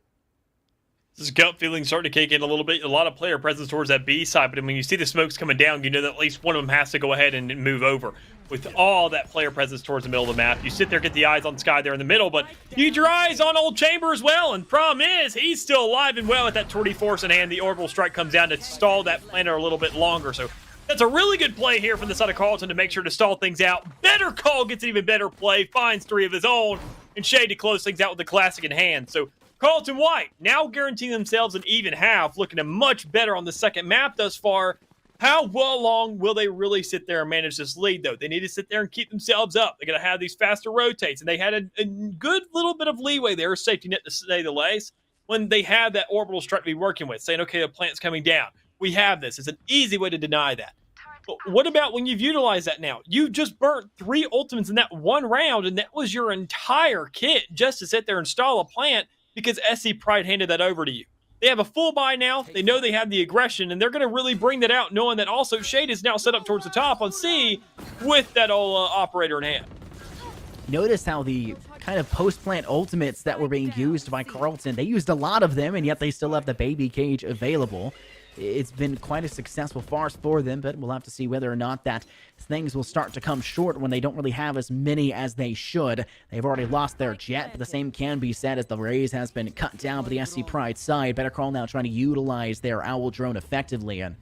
This gut feeling starting to kick in a little bit. A lot of player presence towards that B side, but when you see the smokes coming down, you know that at least one of them has to go ahead and move over. With all that player presence towards the middle of the map, you sit there, get the eyes on Sky there in the middle, but you get your eyes on Old Chamber as well, and problem is, he's still alive and well with that 20 force in hand. The orbital strike comes down to stall that planet a little bit longer, so that's a really good play here from the side of Carlton to make sure to stall things out. Better Call gets an even better play, finds 3 of his own, and Shade to close things out with the classic in hand. So Carlton White now guaranteeing themselves an even half, looking at much better on the second map thus far. How well long will they really sit there and manage this lead, though? They need to sit there and keep themselves up. They're going to have these faster rotates, and they had a good little bit of leeway there, safety net to say the least, when they have that orbital strike to be working with, saying, okay, the plant's coming down. We have this. It's an easy way to deny that. But what about when you've utilized that now? You just burnt 3 ultimates in that one round, and that was your entire kit just to sit there and stall a plant because SC Pride handed that over to you. They have a full buy now. They know they have the aggression, and they're going to really bring that out, knowing that also Shade is now set up towards the top on C with that old operator in hand. Notice how the kind of post-plant ultimates that were being used by Carlton, they used a lot of them, and yet they still have the baby cage available. It's been quite a successful farce for them, but we'll have to see whether or not that things will start to come short when they don't really have as many as they should. They've already lost their jet, but the same can be said as the Raze has been cut down by the SC Pride side. Better Call now trying to utilize their Owl drone effectively, and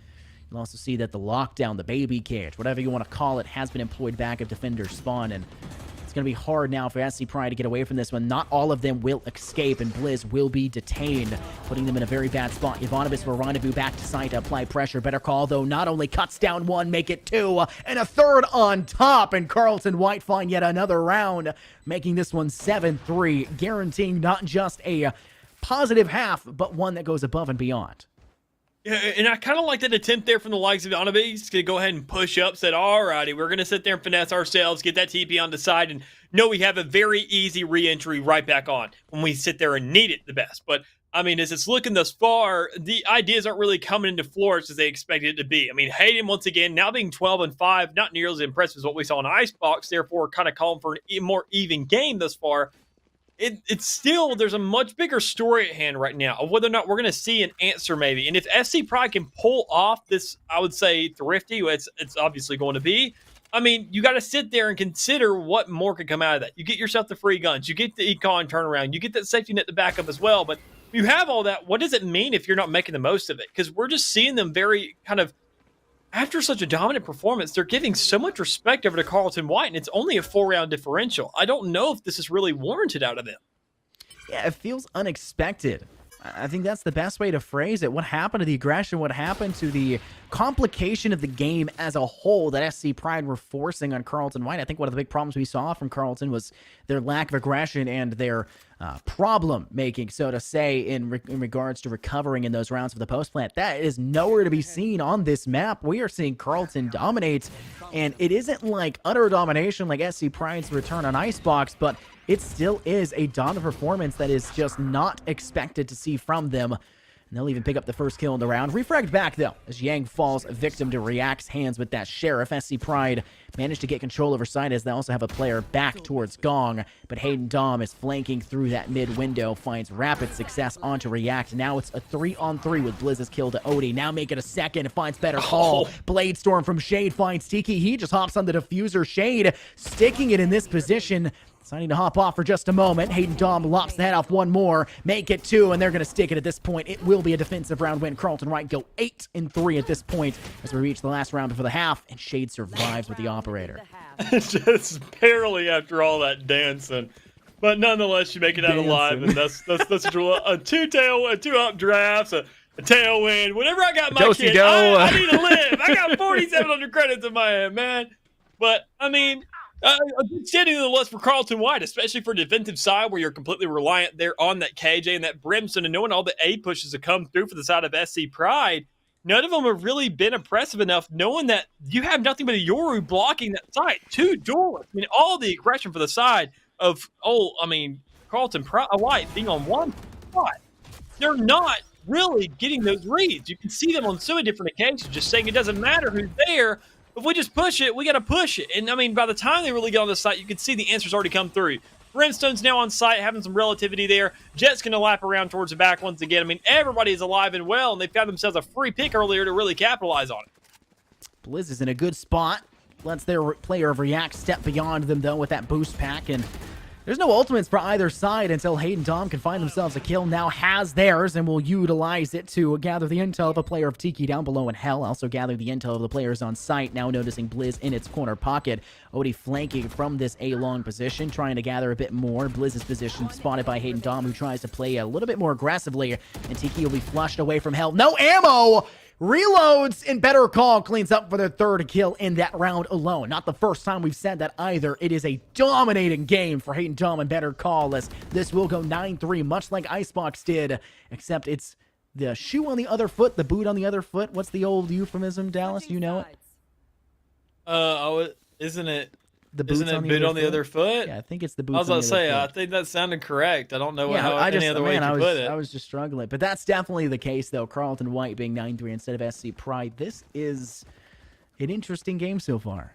you'll also see that the lockdown, the baby cage, whatever you want to call it, has been employed back of defenders spawn, and it's going to be hard now for SC Pride to get away from this one. Not all of them will escape, and Blizz will be detained, putting them in a very bad spot. Ivanovic will rendezvous back to site to apply pressure. Better Call, though, not only cuts down 1, make it 2, and a 3rd on top, and Carlton White find yet another round, making this one 7-3, guaranteeing not just a positive half, but one that goes above and beyond. Yeah, and I kind of like that attempt there from the likes of Onabi. He's going to go ahead and push up, said, alrighty, we're going to sit there and finesse ourselves, get that TP on the side, and know we have a very easy re-entry right back on when we sit there and need it the best. But, I mean, as it's looking thus far, the ideas aren't really coming into flourish as they expected it to be. I mean, Hayden, once again, now being 12-5, not nearly as impressive as what we saw in Icebox, therefore kind of calling for a more even game thus far. It's still, there's a much bigger story at hand right now of whether or not we're going to see an answer maybe. And if SC Pride can pull off this, I would say, thrifty, it's obviously going to be, I mean, you got to sit there and consider what more could come out of that. You get yourself the free guns, you get the econ turnaround, you get that safety net to back up as well. But you have all that, what does it mean if you're not making the most of it? Because we're just seeing them very kind of, after such a dominant performance, they're giving so much respect over to Carlton White, and it's only a 4-round differential. I don't know if this is really warranted out of them. Yeah, it feels unexpected. I think that's the best way to phrase it. What happened to the aggression? What happened to the complication of the game as a whole that SC Pride were forcing on Carlton White? I think one of the big problems we saw from Carlton was their lack of aggression and their problem making, so to say, in regards to recovering in those rounds of the post plant. That is nowhere to be seen on this map. We are seeing Carlton dominate, and it isn't like utter domination like SC Pride's return on Icebox, but it still is a dominant performance that is just not expected to see from them. And they'll even pick up the first kill in the round. Refragged back, though, as Yang falls victim to React's hands with that Sheriff. SC Pride managed to get control over side as they also have a player back towards Gong. But Hayden Dom is flanking through that mid window, finds rapid success onto React. Now it's a 3-on-3 with Blizz's kill to Odie. Now make it a second, finds better call. Blade Storm from Shade finds Tiki. He just hops on the diffuser. Shade sticking it in this position. Deciding to hop off for just a moment. Hayden Dom lops the head off one more. Make it 2, and they're going to stick it at this point. It will be a defensive round win. Carlton White go 8-3 at this point as we reach the last round before the half, and Shade survives with the operator. Just barely after all that dancing. But nonetheless, you make it out alive, and that's a two-up drafts, a tailwind. Whenever I got my kid, I need to live. I got 4,700 credits in my hand, man. But, I mean, a good standing nonetheless for Carlton White, especially for defensive side where you're completely reliant there on that KJ and that Brimstone, and knowing all the A pushes that come through for the side of SC Pride. None of them have really been impressive enough, knowing that you have nothing but a Yoru blocking that side. 2 doors. I mean, all the aggression for the side of, Carlton White being on one spot. They're not really getting those reads. You can see them on so many different occasions, just saying it doesn't matter who's there. If we just push it, we got to push it. And, I mean, by the time they really get on the site, you can see the answers already come through. Brimstone's now on site, having some relativity there. Jet's going to lap around towards the back once again. I mean, everybody is alive and well, and they found themselves a free pick earlier to really capitalize on it. Blizz is in a good spot. Lets their player of React step beyond them, though, with that boost pack. And there's no ultimates for either side until Hayden Dom can find themselves a kill. Now has theirs and will utilize it to gather the intel of a player of Tiki down below in Hell. Also gather the intel of the players on site. Now noticing Blizz in its corner pocket. Odie flanking from this A-long position, trying to gather a bit more. Blizz's position spotted by Hayden Dom, who tries to play a little bit more aggressively. And Tiki will be flushed away from Hell. No ammo! Reloads and Better Call cleans up for their 3rd kill in that round alone. Not the first time we've said that either. It is a dominating game for Hayden Dom and Better Call, as this will go 9-3, much like Icebox did, except it's the shoe on the other foot, the boot on the other foot. What's the old euphemism, Dallas? Do you know it? Isn't it? Isn't it boot on the other foot? Yeah, I think it's the boot. I was about to say, I think that sounded correct. I don't know how any other way to put it. I was just struggling, but that's definitely the case, though. Carlton White being 9-3 instead of SC Pride. This is an interesting game so far.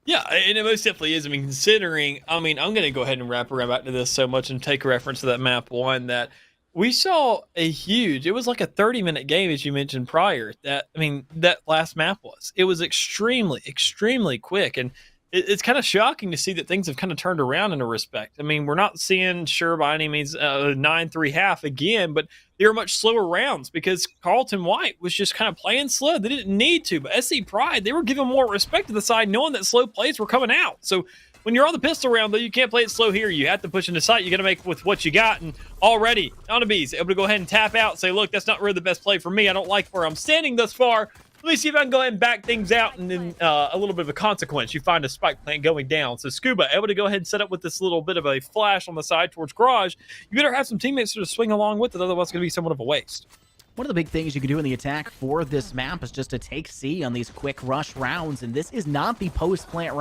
Yeah, and it most definitely is. I mean, considering, I'm going to go ahead and wrap around back to this so much and take a reference to that map 1 that we saw it was like a 30-minute game, as you mentioned prior. That last map was. It was extremely, extremely quick, and it's kind of shocking to see that things have kind of turned around in a respect. I mean, we're not seeing, sure, by any means, 9-3 half again, but they were much slower rounds because Carlton White was just kind of playing slow. They didn't need to, but SC Pride, they were giving more respect to the side, knowing that slow plays were coming out. So when you're on the pistol round, though, you can't play it slow here. You have to push into sight. You got to make with what you got. And already, Onabee's able to go ahead and tap out and say, look, that's not really the best play for me. I don't like where I'm standing thus far. Let me see if I can go ahead and back things out, and then a little bit of a consequence. You find a spike plant going down. So Scuba able to go ahead and set up with this little bit of a flash on the side towards Garage. You better have some teammates to swing along with it, otherwise it's going to be somewhat of a waste. One of the big things you can do in the attack for this map is just to take C on these quick rush rounds, and this is not the post-plant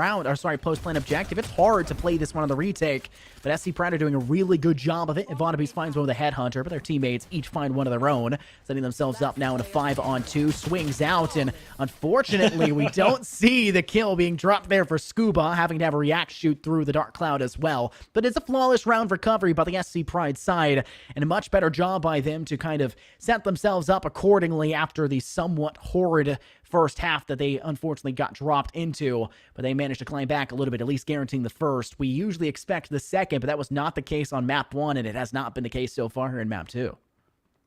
objective. It's hard to play this one on the retake, but SC Pride are doing a really good job of it. Ivanabees finds one with a headhunter, but their teammates each find one of their own, setting themselves up now in a 5-on-2, swings out, and unfortunately, we don't see the kill being dropped there for Scuba, having to have a React shoot through the Dark Cloud as well. But it's a flawless round recovery by the SC Pride side, and a much better job by them to kind of set themselves up accordingly after the somewhat horrid first half that they unfortunately got dropped into, but they managed to climb back a little bit, at least guaranteeing the first. We usually expect the second, but that was not the case on map 1, and it has not been the case so far here in map 2.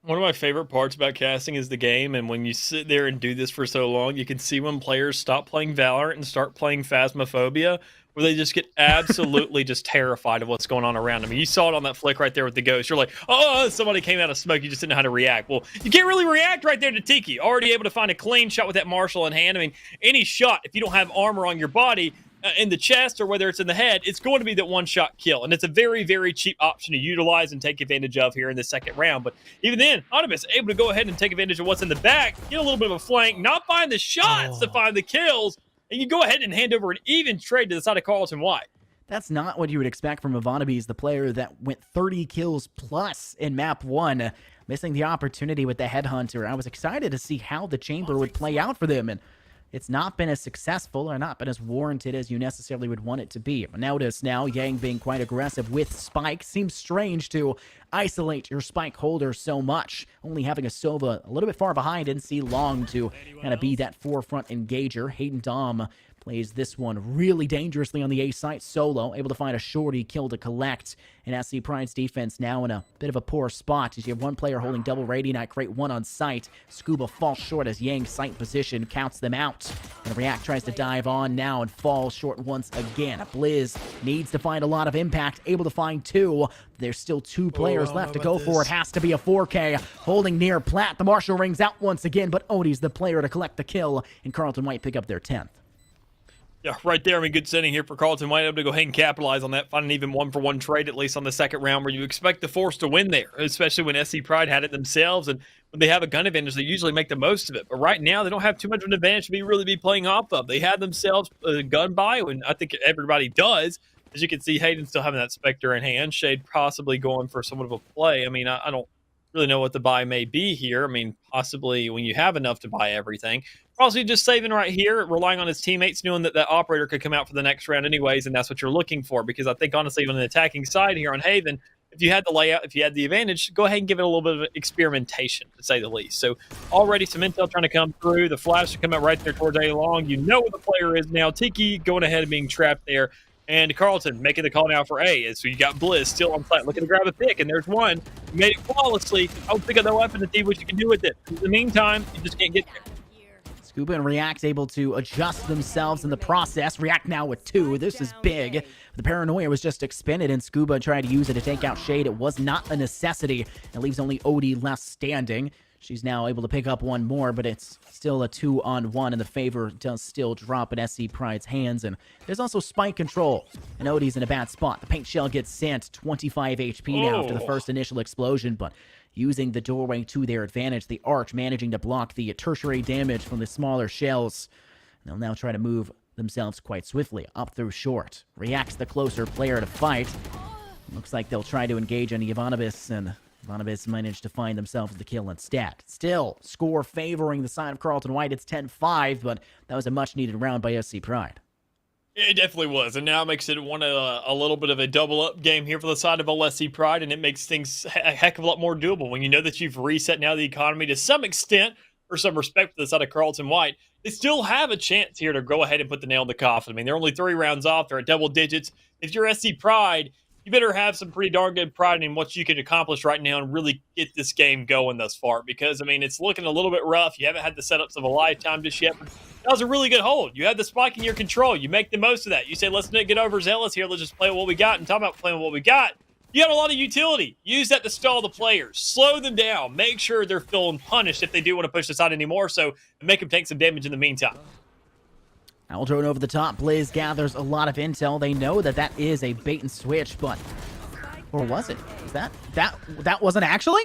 One of my favorite parts about casting is the game, and when you sit there and do this for so long, you can see when players stop playing Valorant and start playing Phasmophobia, where they just get absolutely just terrified of what's going on around them. You saw it on that flick right there with the ghost. You're like, oh, somebody came out of smoke. You just didn't know how to react. Well, you can't really react right there to Tiki. Already able to find a clean shot with that Marshall in hand. I mean, any shot, if you don't have armor on your body, in the chest or whether it's in the head, it's going to be that one-shot kill. And it's a very, very cheap option to utilize and take advantage of here in the second round. But even then, Onibus able to go ahead and take advantage of what's in the back, get a little bit of a flank, not find the shots to find the kills, and you go ahead and hand over an even trade to the side of Carlton White. That's not what you would expect from Ivanovi's, the player that went 30 kills plus in map 1, missing the opportunity with the Headhunter. I was excited to see how the Chamber would play out for them, and it's not been as successful or not been as warranted as you necessarily would want it to be. But notice now Yang being quite aggressive with Spike. Seems strange to isolate your Spike holder so much. Only having a Sova a little bit far behind didn't see long to kind of be that forefront engager. Hayden Dom plays this one really dangerously on the A site solo, able to find a shorty kill to collect. And SC Pride's defense now in a bit of a poor spot as you have one player holding double Radiant, create one on site. Scuba falls short as Yang's site position counts them out. And React tries to dive on now and falls short once again. Blizz needs to find a lot of impact, able to find 2. There's still 2 players left to go for it. Has to be a 4K. Holding near Plat. The Marshall rings out once again, but Odie's the player to collect the kill, and Carlton White pick up their 10th. Yeah, right there. I mean, good setting here for Carlton White, able to go ahead and capitalize on that, find an even 1-for-1 trade, at least on the second round, where you expect the Force to win there, especially when SC Pride had it themselves. And when they have a gun advantage, they usually make the most of it. But right now, they don't have too much of an advantage to really be playing off of. They had themselves a gun buy, and I think everybody does. As you can see, Hayden still having that Spectre in hand. Shade possibly going for somewhat of a play. I mean, I don't really know what the buy may be here. I mean, possibly when you have enough to buy everything. Probably just saving right here, relying on his teammates, knowing that that operator could come out for the next round anyways, and that's what you're looking for. Because I think, honestly, on the attacking side here on Haven, if you had the layout, if you had the advantage, go ahead and give it a little bit of experimentation, to say the least. So already some intel trying to come through. The flash to come out right there towards A long. You know where the player is now. Tiki going ahead and being trapped there. And Carlton making the call now for A. So you got Blizz still on site, looking to grab a pick, and there's one. You made it flawlessly. I would pick up that weapon to see what you can do with it. In the meantime, you just can't get there. Scuba and React able to adjust themselves in the process. React now with 2. This is big. The paranoia was just expended, and Scuba tried to use it to take out Shade. It was not a necessity. It leaves only Odie left standing. She's now able to pick up one more, but it's still a 2-on-1, and the favor does still drop in SC Pride's hands. And there's also Spike control, and Odie's in a bad spot. The paint shell gets sent, 25 HP now after the first initial explosion, but using the doorway to their advantage, the Arch managing to block the tertiary damage from the smaller shells. They'll now try to move themselves quite swiftly up through short. Reacts the closer player to fight. Looks like they'll try to engage on Ivanovis, and Ivanovis managed to find themselves the kill instead. Still, score favoring the side of Carlton White. It's 10-5, but that was a much-needed round by SC Pride. It definitely was, and now it makes it a little bit of a double-up game here for the side of LSC Pride, and it makes things a heck of a lot more doable when you know that you've reset now the economy to some extent, for some respect for the side of Carlton White. They still have a chance here to go ahead and put the nail in the coffin. I mean, they're only 3 rounds off. They're at double digits. If you're SC Pride, you better have some pretty darn good pride in what you can accomplish right now and really get this game going thus far. Because, I mean, it's looking a little bit rough. You haven't had the setups of a lifetime just yet. But that was a really good hold. You had the spike in your control. You make the most of that. You say, let's not get overzealous here. Let's just play what we got. And talking about playing what we got, you got a lot of utility. Use that to stall the players. Slow them down. Make sure they're feeling punished if they do want to push this out anymore. So make them take some damage in the meantime. Aldrone over the top. Blizz gathers a lot of intel. They know that that is a bait and switch, but... Or was it? Is that wasn't actually?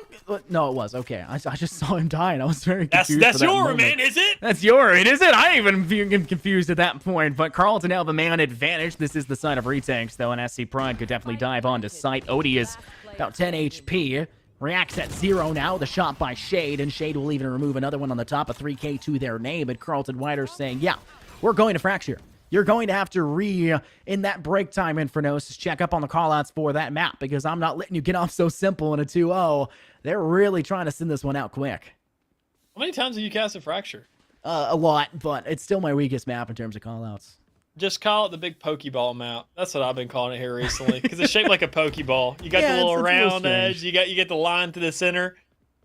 No, it was. Okay. I just saw him die, and I was very confused. That's for that your moment. man, is it? That's your, it is it? I even get confused at that point. But Carlton now have a man advantage. This is the side of retanks, though, and SC Pride could definitely dive onto site. Odie is about 10 HP. Reacts at 0 now. The shot by Shade, and Shade will even remove another one on the top of 3K to their name. And Carlton White saying, yeah, we're going to fracture. You're going to have to in that break time, Infernosis, check up on the callouts for that map, because I'm not letting you get off so simple in a 2-0. They're really trying to send this one out quick. How many times have you cast a fracture? A lot, but it's still my weakest map in terms of callouts. Just call it the big Pokeball map. That's what I've been calling it here recently, because it's shaped like a Pokeball. You got Yeah, the little it's real round edge. strange. You get the line to the center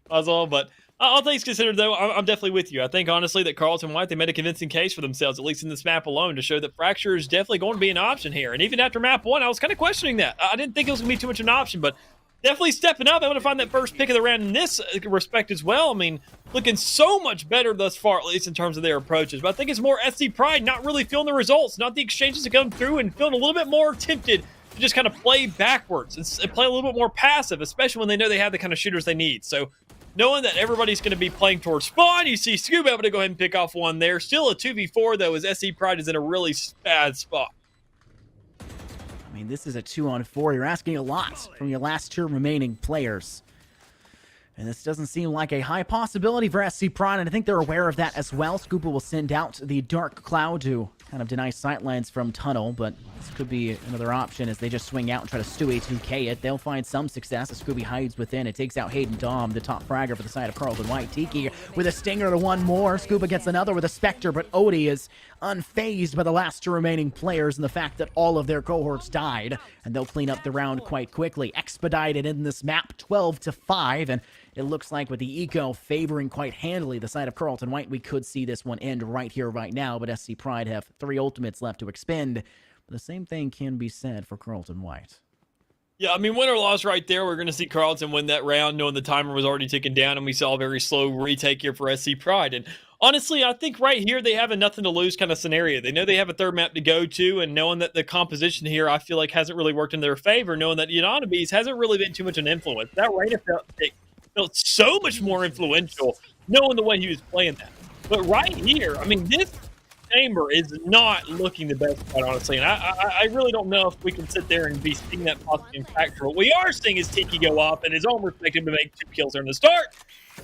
puzzle, but All things considered, though, I'm definitely with you. I think, honestly, that Carlton White, they made a convincing case for themselves, at least in this map alone, to show that Fracture is definitely going to be an option here. And even after map 1, I was kind of questioning that. I didn't think it was going to be too much of an option, but definitely stepping up. I want to find that first pick of the round in this respect as well. I mean, looking so much better thus far, at least in terms of their approaches. But I think it's more SC Pride not really feeling the results, not the exchanges that come through, and feeling a little bit more tempted to just kind of play backwards and play a little bit more passive, especially when they know they have the kind of shooters they need. So knowing that everybody's going to be playing towards spawn, you see Scuba able to go ahead and pick off one there. Still a 2v4, though, as SC Pride is in a really bad spot. I mean, this is a 2-on-4. You're asking a lot from your last 2 remaining players. And this doesn't seem like a high possibility for SC Pride, and I think they're aware of that as well. Scuba will send out the Dark Cloud to kind of deny sightlines from Tunnel, but this could be another option as they just swing out and try to Stewie 2K it. They'll find some success as Scooby hides within. It takes out Hayden Dom, the top fragger for the side of Carlton White. Tiki with a stinger to one more. Scuba gets another with a Spectre, but Odie is unfazed by the last 2 remaining players and the fact that all of their cohorts died, and they'll clean up the round quite quickly. Expedited in this map, 12-5, and it looks like with the eco favoring quite handily the side of Carlton White, we could see this one end right here, right now, but SC Pride have 3 ultimates left to expend. But the same thing can be said for Carlton White. Yeah, I mean, win or loss right there. We're going to see Carlton win that round, knowing the timer was already ticking down, and we saw a very slow retake here for SC Pride. And honestly, I think right here they have a nothing to lose kind of scenario. They know they have a third map to go to, and knowing that the composition here, I feel like hasn't really worked in their favor, knowing that Unanimous hasn't really been too much an influence. That Raina felt so much more influential, knowing the way he was playing that. But right here, I mean, this chamber is not looking the best, quite honestly. And I really don't know if we can sit there and be seeing that possibly impactful. What we are seeing is Tiki go up and his own respective to make 2 kills during the start,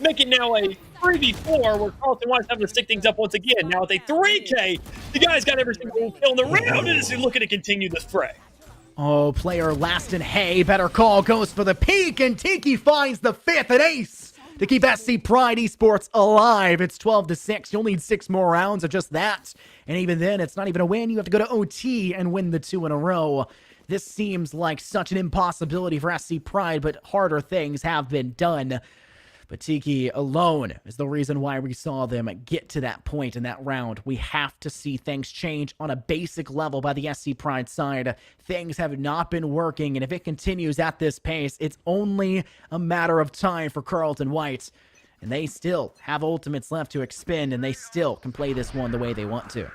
make it now a 3v4 where Carlton White's having to stick things up once again. Now with a 3K, the guy's got every single kill in the round and is looking to continue this fray. Oh, player last in hay. Better call goes for the peak, and Tiki finds the 5th and ace to keep SC Pride Esports alive. It's 12-6. You'll need 6 more rounds of just that. And even then, it's not even a win. You have to go to OT and win the 2 in a row. This seems like such an impossibility for SC Pride, but harder things have been done. But Tiki alone is the reason why we saw them get to that point in that round. We have to see things change on a basic level by the SC Pride side. Things have not been working, and if it continues at this pace, it's only a matter of time for Carlton White. And they still have ultimates left to expend, and they still can play this one the way they want to.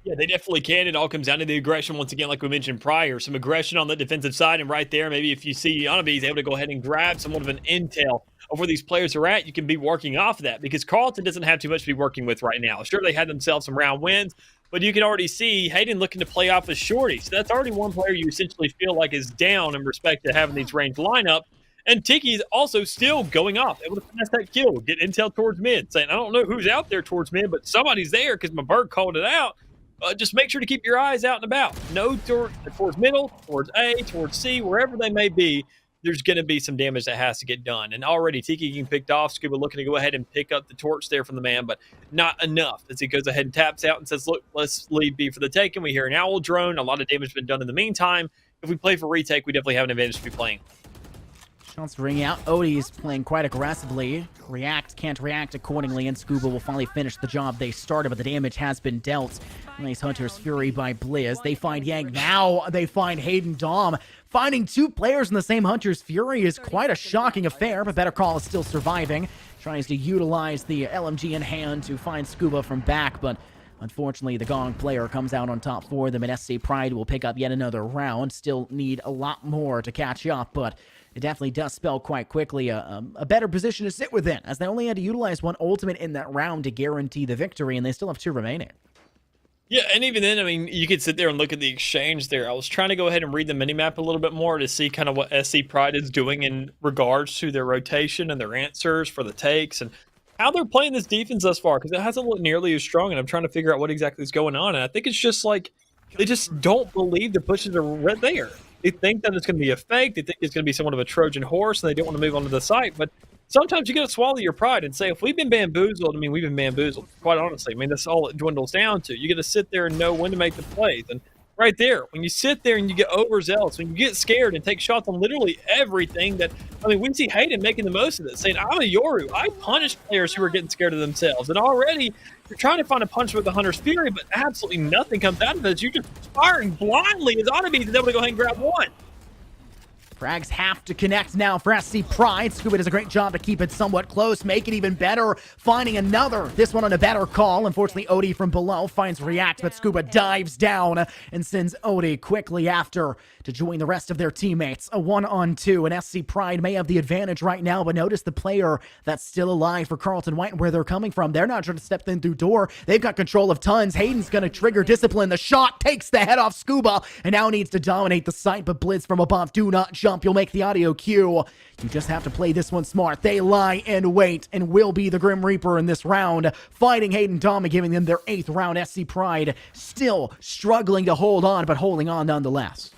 Yeah, they definitely can. It all comes down to the aggression once again, like we mentioned prior. Some aggression on the defensive side, and right there, maybe if you see Yanabe able to go ahead and grab somewhat of an intel of where these players are at, you can be working off of that because Carlton doesn't have too much to be working with right now. Sure, they had themselves some round wins, but you can already see Hayden looking to play off a shorty. So that's already one player you essentially feel like is down in respect to having these ranged lineup. And Tiki's also still going off, able to finesse that kill, get intel towards mid, saying, I don't know who's out there towards mid, but somebody's there because my bird called it out. Just make sure to keep your eyes out and about. No towards middle, towards A, towards C, wherever they may be, there's going to be some damage that has to get done. And already Tiki getting picked off. Scuba looking to go ahead and pick up the torch there from the man, but not enough as he goes ahead and taps out and says, look, let's leave B for the taking. We hear an owl drone. A lot of damage has been done in the meantime. If we play for retake, we definitely have an advantage to be playing. Shots ring out. Odie's playing quite aggressively. React can't react accordingly, and Scuba will finally finish the job they started, but the damage has been dealt. Nice Hunter's Fury by Blizz. They find Yang. Now they find Hayden Dom. Finding 2 players in the same Hunter's Fury is quite a shocking affair, but Better Call is still surviving. Tries to utilize the LMG in hand to find Scuba from back, but unfortunately, the Gong player comes out on top for them, and SC Pride will pick up yet another round. Still need a lot more to catch up, but it definitely does spell quite quickly a better position to sit within, as they only had to utilize 1 ultimate in that round to guarantee the victory, and they still have 2 remaining. Yeah, and even then, I mean, you could sit there and look at the exchange there. I was trying to go ahead and read the minimap a little bit more to see kind of what SC Pride is doing in regards to their rotation and their answers for the takes and how they're playing this defense thus far, because it hasn't looked nearly as strong, and I'm trying to figure out what exactly is going on. And I think it's just like they just don't believe the pushes are right there. They think that it's going to be a fake. They think it's going to be somewhat of a Trojan horse, and they don't want to move on to the site. But sometimes you got to swallow your pride and say, if we've been bamboozled, I mean, we've been bamboozled, quite honestly. I mean, that's all it dwindles down to. You got to sit there and know when to make the plays. And right there. When you sit there and you get overzealous, when you get scared and take shots on literally everything that, I mean, we see Hayden making the most of it, saying, I'm a Yoru. I punish players who are getting scared of themselves. And already you're trying to find a punch with the Hunter's Fury, but absolutely nothing comes out of it. You're just firing blindly as Onibee is able to go ahead and grab one. Frags have to connect now for SC Pride. Scuba does a great job to keep it somewhat close, make it even better, finding another. This one on a better call. Unfortunately, Odie from below finds React, but Scuba dives down and sends Odie quickly after to join the rest of their teammates. A 1-on-2, and SC Pride may have the advantage right now, but notice the player that's still alive for Carlton White and where they're coming from. They're not trying to step in through door. They've got control of tons. Hayden's going to trigger discipline. The shot takes the head off Scuba and now needs to dominate the site, but Blizz from above, do not jump. You'll make the audio cue. You just have to play this one smart. They lie in wait and will be the Grim Reaper in this round, fighting Hayden Dama, giving them their 8th round. SC Pride still struggling to hold on, but holding on nonetheless.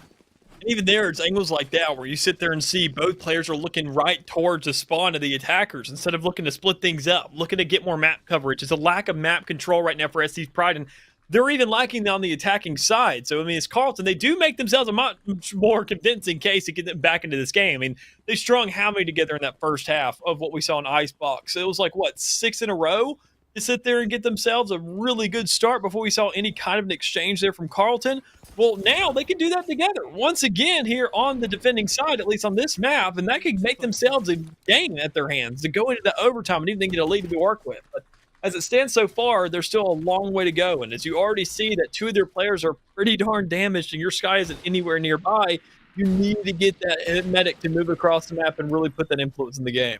And even there, it's angles like that where you sit there and see both players are looking right towards the spawn of the attackers instead of looking to split things up, looking to get more map coverage. It's a lack of map control right now for SC Pride, and they're even lacking on the attacking side. So, I mean, it's Carlton. They do make themselves a much more convincing case to get them back into this game. I mean, they strung how many together in that first half of what we saw in Icebox? It was like, what, 6 in a row to sit there and get themselves a really good start before we saw any kind of an exchange there from Carlton. Well, now they can do that together once again here on the defending side, at least on this map, and that could make themselves a game at their hands to go into the overtime and even get a lead to work with. But as it stands so far, there's still a long way to go. And as you already see that 2 of their players are pretty darn damaged and your Sky isn't anywhere nearby, you need to get that medic to move across the map and really put that influence in the game.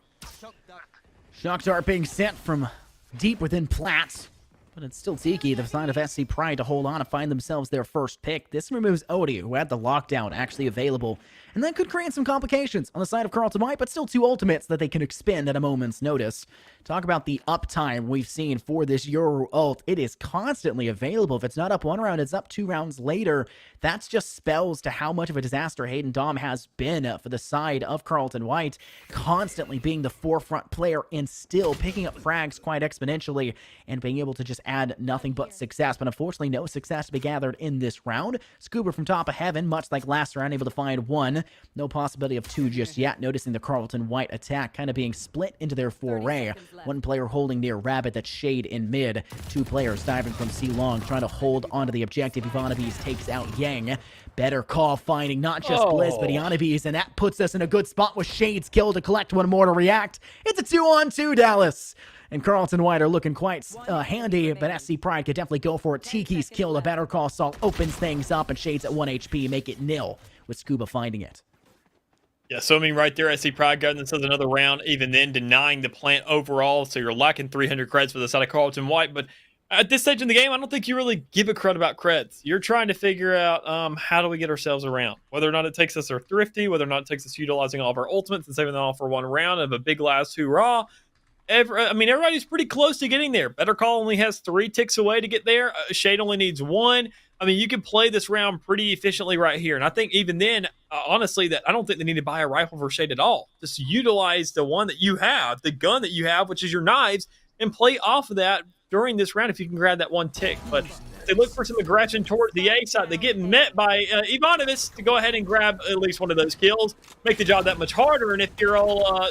Shock dart being sent from deep within Platts. But it's still Tiki, the side of SC Pride, to hold on and find themselves their first pick. This removes Odie, who had the lockdown actually available. And that could create some complications on the side of Carlton White, but still 2 ultimates that they can expend at a moment's notice. Talk about the uptime we've seen for this Yoru ult. It is constantly available. If it's not up 1 round, it's up 2 rounds later. That's just spells to how much of a disaster Hayden Dom has been for the side of Carlton White, constantly being the forefront player and still picking up frags quite exponentially and being able to just add nothing but success. But unfortunately, no success to be gathered in this round. Scuba from top of heaven, much like last round, able to find 1. No possibility of 2 just yet. Noticing the Carlton White attack kind of being split into their foray. 1 player holding near Rabbit, that's Shade in mid. 2 players diving from C-Long, trying to hold onto the objective. Ivanovic takes out Yang. Better call finding not just Blizz, but Ivanovic, and that puts us in a good spot with Shade's kill to collect 1 more to react. It's a 2-on-2, Dallas. And Carlton White are looking quite handy, but SC Pride could definitely go for it. Tiki's kill, a better call Salt opens things up, and Shade's at 1 HP, make it nil with Scuba finding it. Yeah, so I mean, right there, SC Pride got themselves another round, even then denying the plant overall. So you're lacking 300 creds for the side of Carlton White. But at this stage in the game, I don't think you really give a crud about creds. You're trying to figure out how do we get ourselves around, whether or not it takes us our thrifty, whether or not it takes us utilizing all of our ultimates and saving them all for 1 round of a big last hoorah. I mean, everybody's pretty close to getting there. Better Call only has 3 ticks away to get there. Shade only needs 1. I mean, you can play this round pretty efficiently right here. And I think even then, honestly, that I don't think they need to buy a rifle for Shade at all. Just utilize the one that you have, the gun that you have, which is your knives, and play off of that during this round if you can grab that 1 tick. But they look for some aggression towards the A side. They get met by Ivanovic to go ahead and grab at least 1 of those kills, make the job that much harder. And if you're all...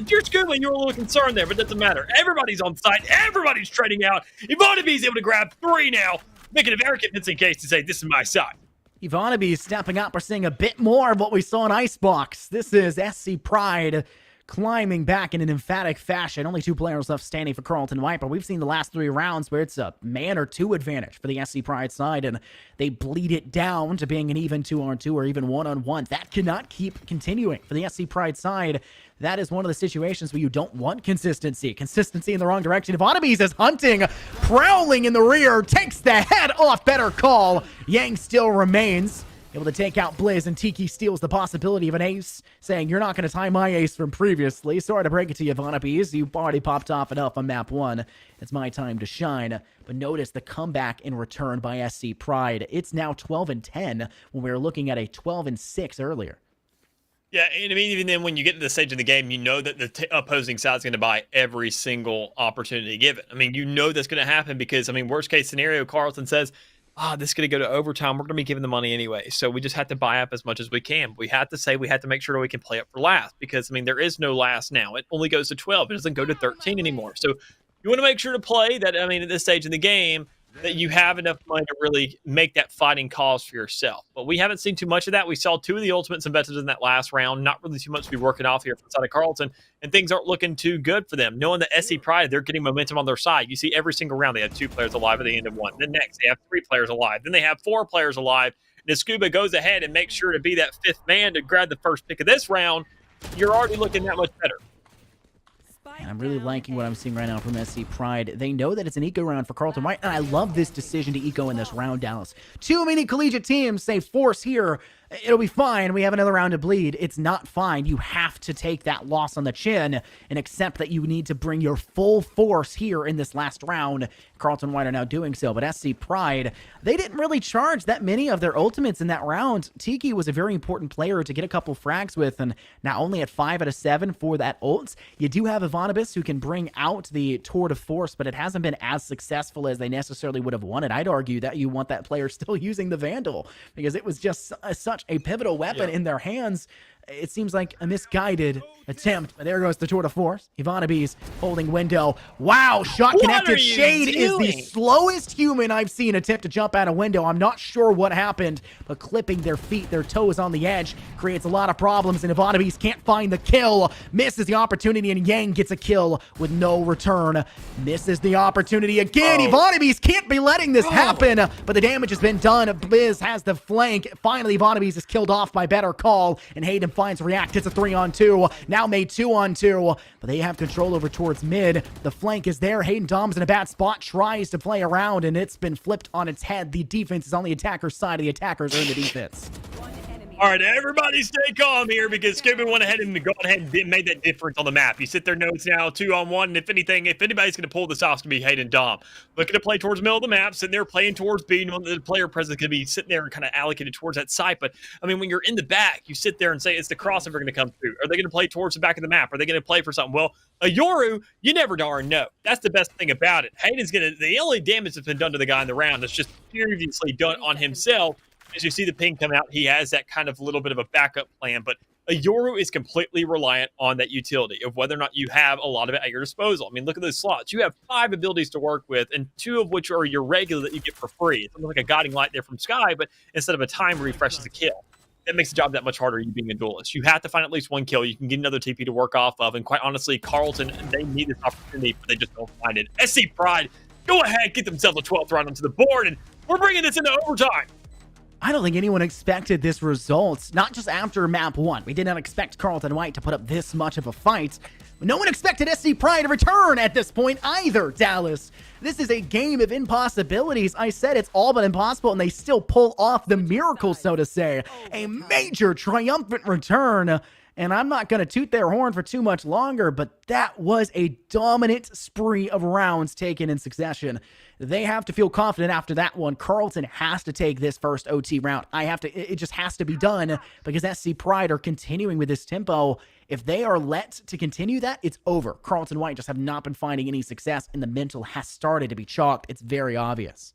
you're Scuba, you're a little concerned there, but it doesn't matter. Everybody's on site. Everybody's trading out. Ivanovic's able to grab 3 now, making a very convincing case to say, this is my side. Ivanovic stepping up. We're seeing a bit more of what we saw in Icebox. This is SC Pride climbing back in an emphatic fashion. Only 2 players left standing for Carlton White, but we've seen the last 3 rounds where it's a man or 2 advantage for the SC Pride side, and they bleed it down to being an even 2-on-2 or even 1-on-1. That cannot keep continuing for the SC Pride side. That is one of the situations where you don't want consistency. Consistency in the wrong direction. Ivanovic is hunting, prowling in the rear, takes the head off. Better call. Yang still remains able to take out Blizz, and Tiki steals the possibility of an ace, saying, you're not going to tie my ace from previously. Sorry to break it to you, Ivanovic. You've already popped off enough on map 1. It's my time to shine. But notice the comeback in return by SC Pride. It's now 12-10 when we were looking at a 12-6 earlier. Yeah, and I mean, even then, when you get to the stage of the game, you know that the opposing side is going to buy every single opportunity given. I mean, you know that's going to happen because, I mean, worst case scenario, Carlton says, this is going to go to overtime. We're going to be giving the money anyway. So we just have to buy up as much as we can. We have to make sure that we can play up for last because, I mean, there is no last now. It only goes to 12. It doesn't go to 13 anymore. So you want to make sure to play that, I mean, at this stage in the game, that you have enough money to really make that fighting cause for yourself. But we haven't seen too much of that. We saw 2 of the ultimates invested in that last round. Not really too much to be working off here from the side of Carlton, and things aren't looking too good for them. Knowing that SC Pride, they're getting momentum on their side. You see every single round they have 2 players alive at the end of one. Then next, they have 3 players alive. Then they have 4 players alive. And if Scuba goes ahead and makes sure to be that 5th man to grab the first pick of this round, you're already looking that much better. And I'm really liking what I'm seeing right now from SC Pride. They know that it's an eco round for Carlton White, and I love this decision to eco in this round, Dallas. Too many collegiate teams say force here. It'll be fine. We have another round to bleed. It's not fine. You have to take that loss on the chin and accept that you need to bring your full force here in this last round. Carlton White are now doing so, but SC Pride, they didn't really charge that many of their ultimates in that round. Tiki was a very important player to get a couple frags with, and now only at 5 out of 7 for that ult. You do have Ivanibus who can bring out the tour de force, but it hasn't been as successful as they necessarily would have wanted. I'd argue that you want that player still using the Vandal because it was just such a pivotal weapon in their hands. It seems like a misguided attempt, but there goes the tour de force. Ivanibus holding window. Wow, shot connected. Shade is the slowest human I've seen attempt to jump out a window. I'm not sure what happened, but clipping their feet, their toes on the edge creates a lot of problems, and Ivanibus can't find the kill. Misses the opportunity, and Yang gets a kill with no return. Misses the opportunity again. Ivanibus can't be letting this happen, but the damage has been done. Blizz has the flank. Finally, Ivanibus is killed off by Better Call, and Hayden finds React. It's a 3-on-2. Now made 2-on-2, but they have control over towards mid. The flank is there. Hayden Dom's in a bad spot, tries to play around, and it's been flipped on its head. The defense is on the attacker's side. The attackers are in the defense. All right, everybody stay calm here because Scuba went ahead and made that difference on the map. You sit there, notes now, 2-on-1, and if anybody's going to pull this off, it's going to be Hayden Dom. Looking to play towards the middle of the map, sitting there playing towards B, and the player presence going to be sitting there and kind of allocated towards that site. But, I mean, when you're in the back, you sit there and say, it's the crossover going to come through. Are they going to play towards the back of the map? Are they going to play for something? Well, a Yoru, you never darn know. That's the best thing about it. Hayden's going to, the only damage that's been done to the guy in the round is just previously done on himself. As you see the ping come out, he has that kind of little bit of a backup plan, but a Yoru is completely reliant on that utility of whether or not you have a lot of it at your disposal. I mean, look at those slots. You have 5 abilities to work with, and 2 of which are your regular that you get for free. It's almost like a guiding light there from Sky, but instead of a time refreshes a kill. That makes the job that much harder, you being a duelist. You have to find at least 1 kill. You can get another TP to work off of, and quite honestly, Carlton, they need this opportunity, but they just don't find it. SC Pride, go ahead, get themselves a 12th round onto the board, and we're bringing this into overtime. I don't think anyone expected this result, not just after map 1. We did not expect Carlton White to put up this much of a fight. No one expected SC Pride to return at this point either, Dallas. This is a game of impossibilities. I said it's all but impossible, and they still pull off the miracle, so to say. A major triumphant return. And I'm not going to toot their horn for too much longer, but that was a dominant spree of rounds taken in succession. They have to feel confident after that one. Carlton has to take this first OT round. It just has to be done because SC Pride are continuing with this tempo. If they are let to continue that, it's over. Carlton White just have not been finding any success, and the mental has started to be chalked. It's very obvious.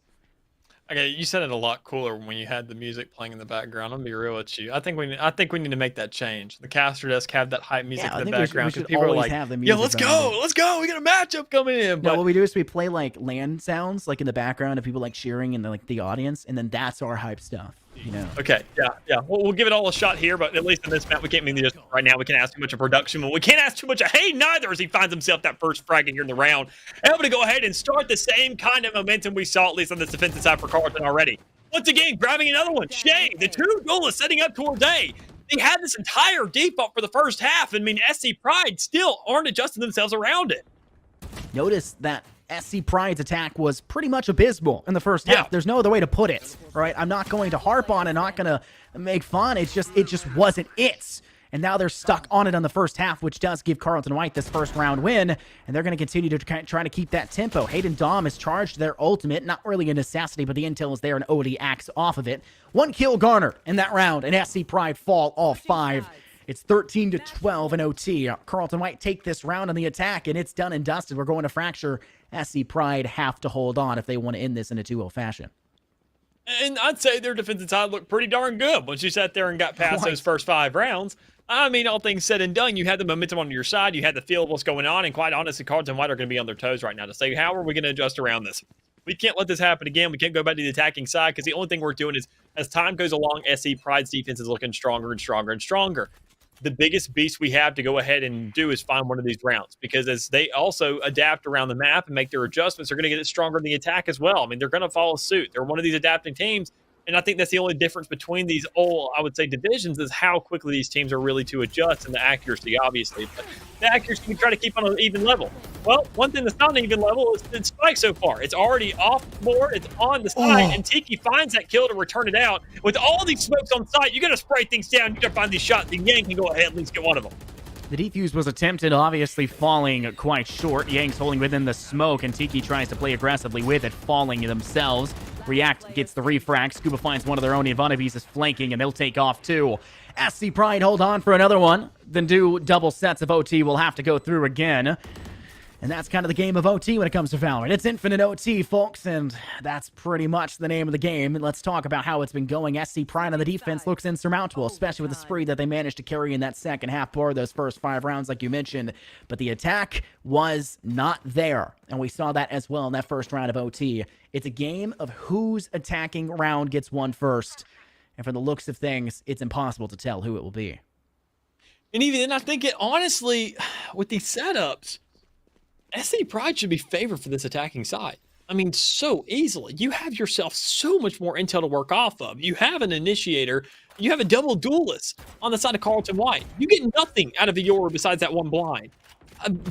Okay, you said it a lot cooler when you had the music playing in the background. I'm gonna be real with you. I think we need to make that change. The caster desk have that hype music in the background because people are like, "Yeah, let's go. We got a matchup coming in." But no, what we do is we play like land sounds like in the background of people like cheering in the audience, and then that's our hype stuff. You know. Okay, yeah. We'll give it all a shot here, but at least in this map, we can't mean just right now. We can't ask too much of production, but we can't ask too much of Hayden either as he finds himself that first frag here in the round. Able to go ahead and start the same kind of momentum we saw, at least on this defensive side for Carlton already. Once again, grabbing another one. Shay, the 2 duelists setting up towards A. They had this entire default for the first half. I mean, SC Pride still aren't adjusting themselves around it. Notice that SC Pride's attack was pretty much abysmal in the first half. There's no other way to put it, right? I'm not going to harp on it, not going to make fun. It just wasn't it. And now they're stuck on it on the first half, which does give Carlton White this first round win. And they're going to continue to try to keep that tempo. Hayden Dom has charged their ultimate. Not really a necessity, but the intel is there and OD acts off of it. 1 kill garnered in that round, and SC Pride fall all 5. It's 13-12 in OT. Carlton White take this round on the attack, and it's done and dusted. We're going to fracture. SC Pride have to hold on if they want to end this in a 2-0 fashion. And I'd say their defensive side looked pretty darn good once you sat there and got past those first 5 rounds. I mean, all things said and done, you had the momentum on your side. You had the feel of what's going on. And quite honestly, Cards and White are going to be on their toes right now to say, how are we going to adjust around this? We can't let this happen again. We can't go back to the attacking side because the only thing we're doing is, as time goes along, SC Pride's defense is looking stronger and stronger and stronger. The biggest beast we have to go ahead and do is find one of these rounds, because as they also adapt around the map and make their adjustments, they're going to get it stronger in the attack as well. I mean, they're going to follow suit. They're one of these adapting teams. And I think that's the only difference between these old, I would say, divisions is how quickly these teams are really to adjust, and the accuracy, obviously. But the accuracy, we try to keep on an even level. Well, one thing that's not an even level is the spike so far. It's already off the board. It's on the side, and Tiki finds that kill to return it out. With all these smokes on site, you got to spray things down. You got to find these shots, and Yang can go ahead and at least get one of them. The defuse was attempted, obviously falling quite short. Yang's holding within the smoke, and Tiki tries to play aggressively with it, falling themselves. React gets the refract. Scuba finds one of their own. Ivanovic is flanking, and they'll take off too. SC Pride hold on for another one, then do double sets of OT. We'll have to go through again. And that's kind of the game of OT when it comes to Valorant. It's infinite OT, folks, and that's pretty much the name of the game. And let's talk about how it's been going. SC Pride on the defense looks insurmountable, especially with the spree that they managed to carry in that second half part of those first 5 rounds, like you mentioned. But the attack was not there, and we saw that as well in that first round of OT. It's a game of whose attacking round gets won first. And from the looks of things, it's impossible to tell who it will be. And even then, I think it honestly, with these setups, SC Pride should be favored for this attacking side. I mean, so easily. You have yourself so much more intel to work off of. You have an initiator. You have a double duelist on the side of Carlton White. You get nothing out of Eora besides that one blind.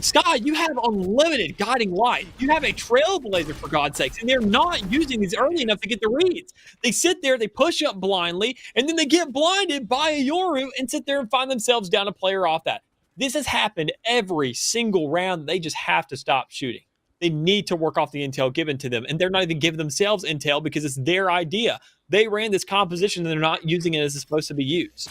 Sky, you have unlimited guiding light. You have a trailblazer, for God's sakes, and they're not using these early enough to get the reads. They sit there, they push up blindly, and then they get blinded by a Yoru and sit there and find themselves down a player off that. This has happened every single round. They just have to stop shooting. They need to work off the intel given to them, and they're not even giving themselves intel because it's their idea. They ran this composition, and they're not using it as it's supposed to be used.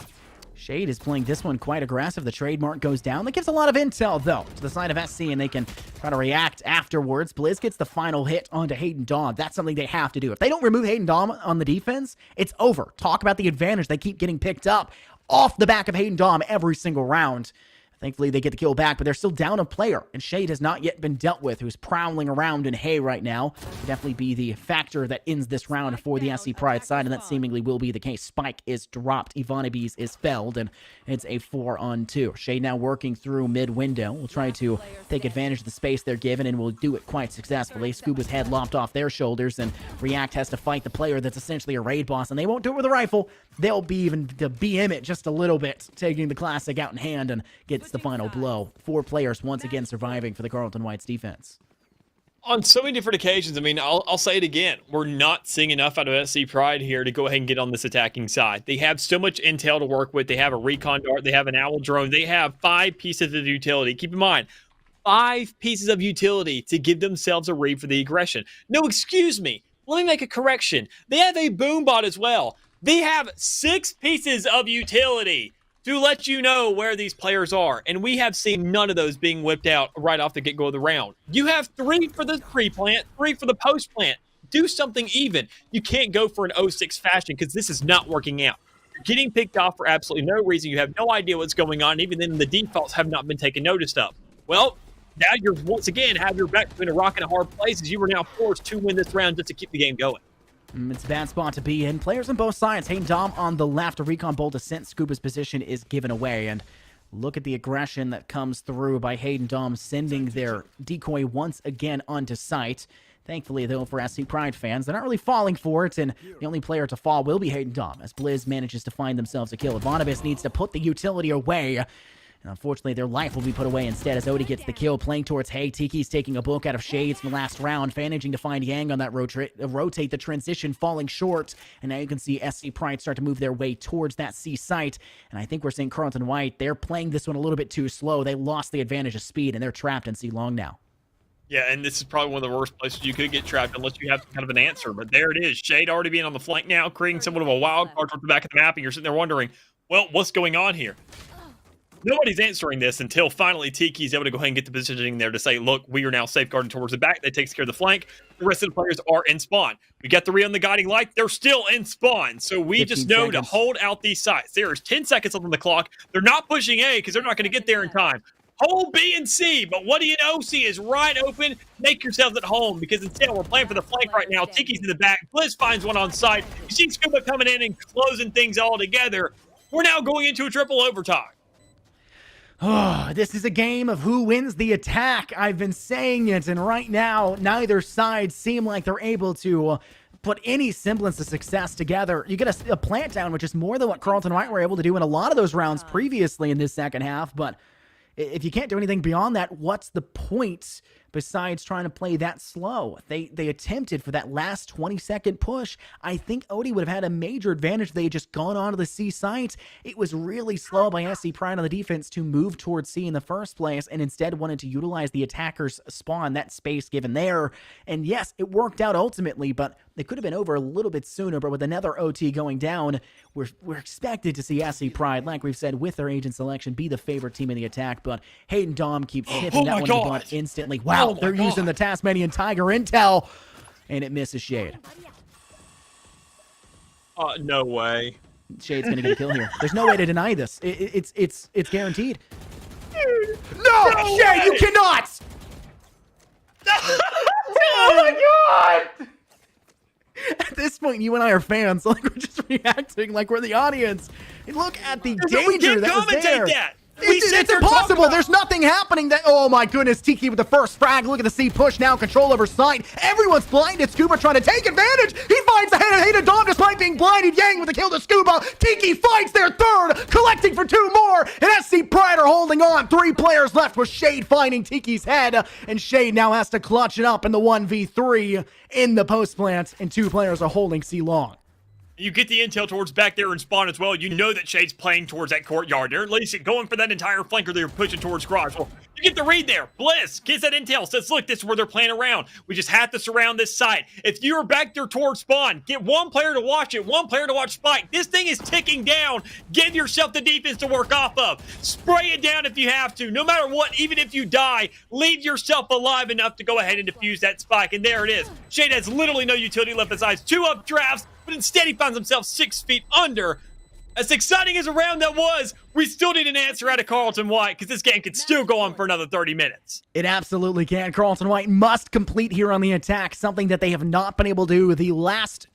Shade is playing this one quite aggressive. The trademark goes down. That gives a lot of intel, though, to the side of SC, and they can try to react afterwards. Blizz gets the final hit onto Hayden Dom. That's something they have to do. If they don't remove Hayden Dom on the defense, it's over. Talk about the advantage. They keep getting picked up off the back of Hayden Dom every single round. Thankfully, they get the kill back, but they're still down a player, and Shade has not yet been dealt with, who's prowling around in hay right now. Could definitely be the factor that ends this round for the SC Pride side, and that seemingly will be the case. Spike is dropped, Ivanovic is felled, and it's a 4-on-2. Shade now working through mid-window. We'll try to take advantage of the space they're given, and will do it quite successfully. Scuba's head lopped off their shoulders, and React has to fight the player that's essentially a raid boss, and they won't do it with a rifle. They'll be even to BM it just a little bit, taking the classic out in hand, and gets the final blow. 4 players once again surviving for the Carlton Whites defense. On so many different occasions, I mean, I'll say it again. We're not seeing enough out of SC Pride here to go ahead and get on this attacking side. They have so much intel to work with. They have a recon dart. They have an owl drone. They have 5 pieces of utility. Keep in mind, 5 pieces of utility to give themselves a read for the aggression. No, excuse me. Let me make a correction. They have a boom bot as well. They have 6 pieces of utility to let you know where these players are. And we have seen none of those being whipped out right off the get-go of the round. You have 3 for the pre-plant, 3 for the post-plant. Do something even. You can't go for an 0-6 fashion because this is not working out. You're getting picked off for absolutely no reason. You have no idea what's going on. Even then, the defaults have not been taken notice of. Well, now you're once again have your back between a rock and a hard place as you are now forced to win this round just to keep the game going. It's a bad spot to be in. Players on both sides. Hayden Dom on the left. A recon bolt descent. Scuba's position is given away. And look at the aggression that comes through by Hayden Dom, sending their decoy once again onto site. Thankfully, though, for SC Pride fans, they're not really falling for it, and the only player to fall will be Hayden Dom, as Blizz manages to find themselves a kill. Ivanovic needs to put the utility away. And unfortunately, their life will be put away instead as Odie gets the kill, playing towards Hay. Tiki's taking a book out of Shades from the last round, managing to find Yang on that rotate the transition, falling short. And now you can see SC Pride start to move their way towards that C site. And I think we're seeing Carlton White, they're playing this one a little bit too slow. They lost the advantage of speed, and they're trapped in C long now. Yeah, and this is probably one of the worst places you could get trapped unless you have some kind of an answer. But there it is. Shade already being on the flank now, creating somewhat of a wild card towards the back of the map, and you're sitting there wondering, well, what's going on here? Nobody's answering this until finally Tiki's able to go ahead and get the positioning there to say, look, we are now safeguarding towards the back. That takes care of the flank. The rest of the players are in spawn. We got the re on the guiding light. They're still in spawn. So we just know to hold out these sites. There is 10 seconds left on the clock. They're not pushing A because they're not going to get there in time. Hold B and C, but what do you know? C is right open. Make yourselves at home because instead we're playing for the flank right now. Tiki's in the back. Blizz finds one on site. You see Scuba coming in and closing things all together. We're now going into a triple overtime. Oh, this is a game of who wins the attack. I've been saying it, and right now, neither side seem like they're able to put any semblance of success together. You get a plant down, which is more than what Carlton White were able to do in a lot of those rounds previously in this second half, but if you can't do anything beyond that, what's the point besides trying to play that slow? They attempted for that last 20-second push. I think Odie would have had a major advantage if they had just gone onto the C site. It was really slow by SC Pride on the defense to move towards C in the first place, and instead wanted to utilize the attacker's spawn, that space given there. And yes, it worked out ultimately, but they could have been over a little bit sooner. But with another OT going down, we're expected to see SC Pride, like we've said, with their agent selection, be the favorite team in the attack. But Hayden Dom keeps hitting that one in the butt instantly. Wow, they're using the Tasmanian Tiger intel, and it misses Shade. No way. Shade's gonna get a kill here. There's no way to deny this. It's guaranteed. No, Shade, you cannot! Oh my god! At this point, you and I are fans, like we're just reacting like we're the audience. And look at the danger that was there. It's impossible. There's nothing happening. Oh my goodness, Tiki with the first frag. Look at the C push now. Control over site. Everyone's blinded. Scuba trying to take advantage. He finds the head of Hayden Dom despite being blinded. Yang with the kill to Scuba. Tiki fights their third, collecting for two more. And SC Pride are holding on. 3 players left with Shade finding Tiki's head. And Shade now has to clutch it up in the 1v3 in the post plant. And 2 players are holding C long. You get the intel towards back there and spawn as well. You know that Shade's playing towards that courtyard. They're at least going for that entire flanker. They're pushing towards garage. Well, you get the read there. Blizz gets that intel. Says, look, this is where they're playing around. We just have to surround this site. If you're back there towards spawn, get 1 player to watch it, 1 player to watch Spike. This thing is ticking down. Give yourself the defense to work off of. Spray it down if you have to. No matter what, even if you die, leave yourself alive enough to go ahead and defuse that Spike. And there it is. Shade has literally no utility left besides 2 up drafts. But instead, he finds himself 6 feet under. As exciting as a round that was, we still need an answer out of Carlton White because this game could still go on for another 30 minutes. It absolutely can. Carlton White must complete here on the attack, something that they have not been able to do the last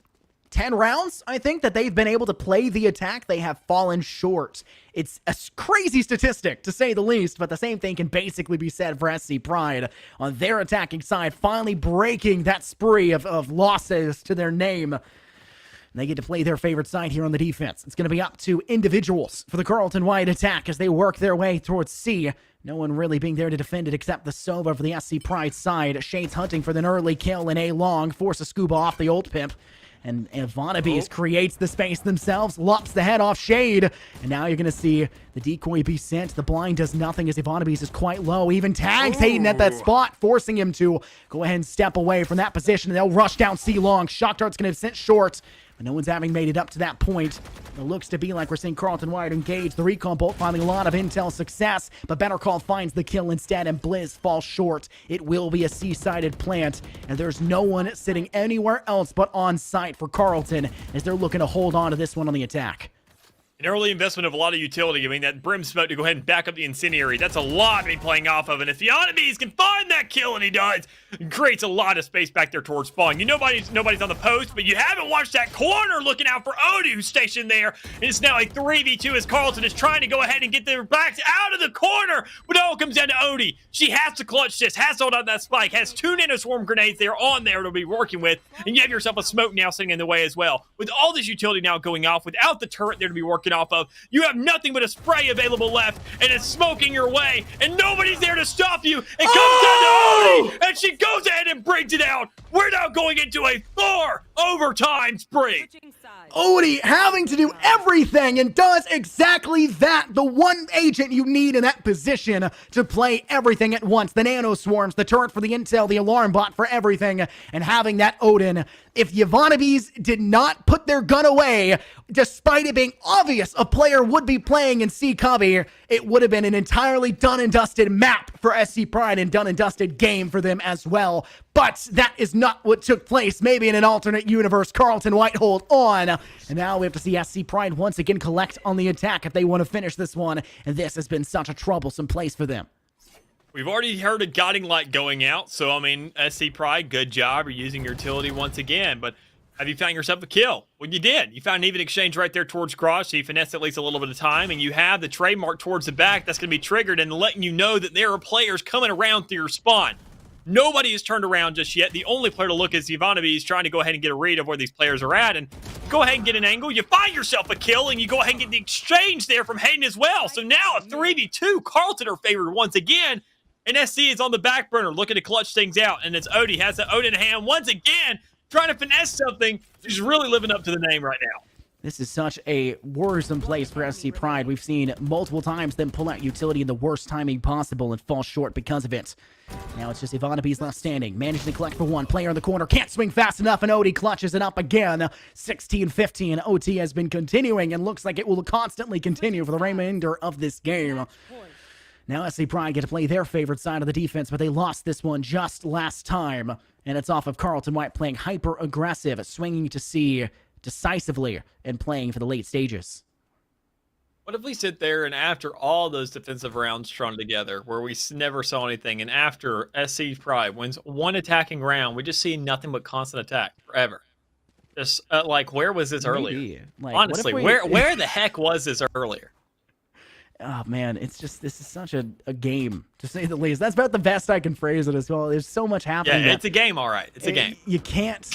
10 rounds, I think, that they've been able to play the attack. They have fallen short. It's a crazy statistic, to say the least, but the same thing can basically be said for SC Pride on their attacking side, finally breaking that spree of losses to their name. And they get to play their favorite side here on the defense. It's going to be up to individuals for the Carlton White attack as they work their way towards C. No one really being there to defend it except the Sova for the SC Pride side. Shade's hunting for an early kill in A long, forces Scuba off the ult pimp. And Vanabees creates the space themselves, lops the head off Shade. And now you're going to see the decoy be sent. The blind does nothing as Vanabees is quite low. Even tags Hayden at that spot, forcing him to go ahead and step away from that position. And they'll rush down C long. Shock Dart's going to be sent short. But no one's having made it up to that point. It looks to be like we're seeing Carlton White engage. The recon bolt finding a lot of intel success, but Better Call finds the kill instead, and Blizz falls short. It will be a C-sided plant, and there's no one sitting anywhere else but on site for Carlton as they're looking to hold on to this one on the attack. An early investment of a lot of utility. I mean, that Brim Smoke to go ahead and back up the Incendiary. That's a lot to be playing off of. And if Vanabees can find that kill, and he does, it creates a lot of space back there towards spawn. You nobody's on the post, but you haven't watched that corner looking out for Odie, who's stationed there. And it's now a 3v2 as Carlton is trying to go ahead and get their backs out of the corner. But it all comes down to Odie. She has to clutch this, has to hold on that spike, has 2 nanoswarm grenades there on there to be working with. And you have yourself a smoke now sitting in the way as well. With all this utility now going off, without the turret there to be working off of, you have nothing but a spray available left, and it's smoking your way, and nobody's there to stop you. It comes down to Odie, and she goes ahead and brings it out. We're now going into a 4 overtime spree. Odie having to do everything and does exactly that. The one agent you need in that position to play everything at once. The nano swarms, the turret for the intel, the alarm bot for everything, and having that Odin If Yvonnebees did not put their gun away, despite it being obvious a player would be playing in C Cubby, it would have been an entirely done and dusted map for SC Pride and done and dusted game for them as well. But that is not what took place. Maybe in an alternate universe, Carlton White hold on. And now we have to see SC Pride once again collect on the attack if they want to finish this one. And this has been such a troublesome place for them. We've already heard a guiding light going out, so I mean, SC Pride, good job. You're using your utility once again, but have you found yourself a kill? Well, you did. You found an even exchange right there towards Garage, so you finessed at least a little bit of time, and you have the trademark towards the back that's going to be triggered and letting you know that there are players coming around through your spawn. Nobody has turned around just yet. The only player to look is Ivanovic trying to go ahead and get a read of where these players are at, and go ahead and get an angle. You find yourself a kill, and you go ahead and get the exchange there from Hayden as well. So now a 3v2. Carlton are favored once again. And SC is on the back burner looking to clutch things out. And it's Odie. Has the Odin in hand once again, trying to finesse something. She's really living up to the name right now. This is such a worrisome place for SC Pride. We've seen multiple times them pull out utility in the worst timing possible and fall short because of it. Now it's just Ivanovic left standing. Managed to collect for one. Player in the corner. Can't swing fast enough, and Odie clutches it up again. 16-15. OT has been continuing and looks like it will constantly continue for the remainder of this game. Now SC Pride get to play their favorite side of the defense, but they lost this one just last time. And it's off of Carlton White playing hyper-aggressive, swinging to C decisively, and playing for the late stages. What if we sit there and after all those defensive rounds strung together, where we never saw anything, and after SC Pride wins one attacking round, we just see nothing but constant attack forever? Just like, where was this earlier? Like, honestly, where the heck was this earlier? Oh, man, it's just, this is such a game, to say the least. That's about the best I can phrase it as well. There's so much happening. Yeah, it's a game, all right. It's a game. You can't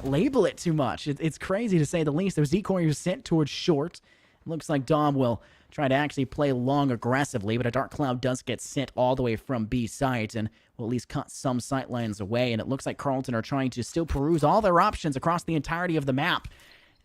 label it too much. It's crazy, to say the least. Those decoys are sent towards short. It looks like Dom will try to actually play long aggressively, but a Dark Cloud does get sent all the way from B site and will at least cut some sight lines away. And it looks like Carlton are trying to still peruse all their options across the entirety of the map.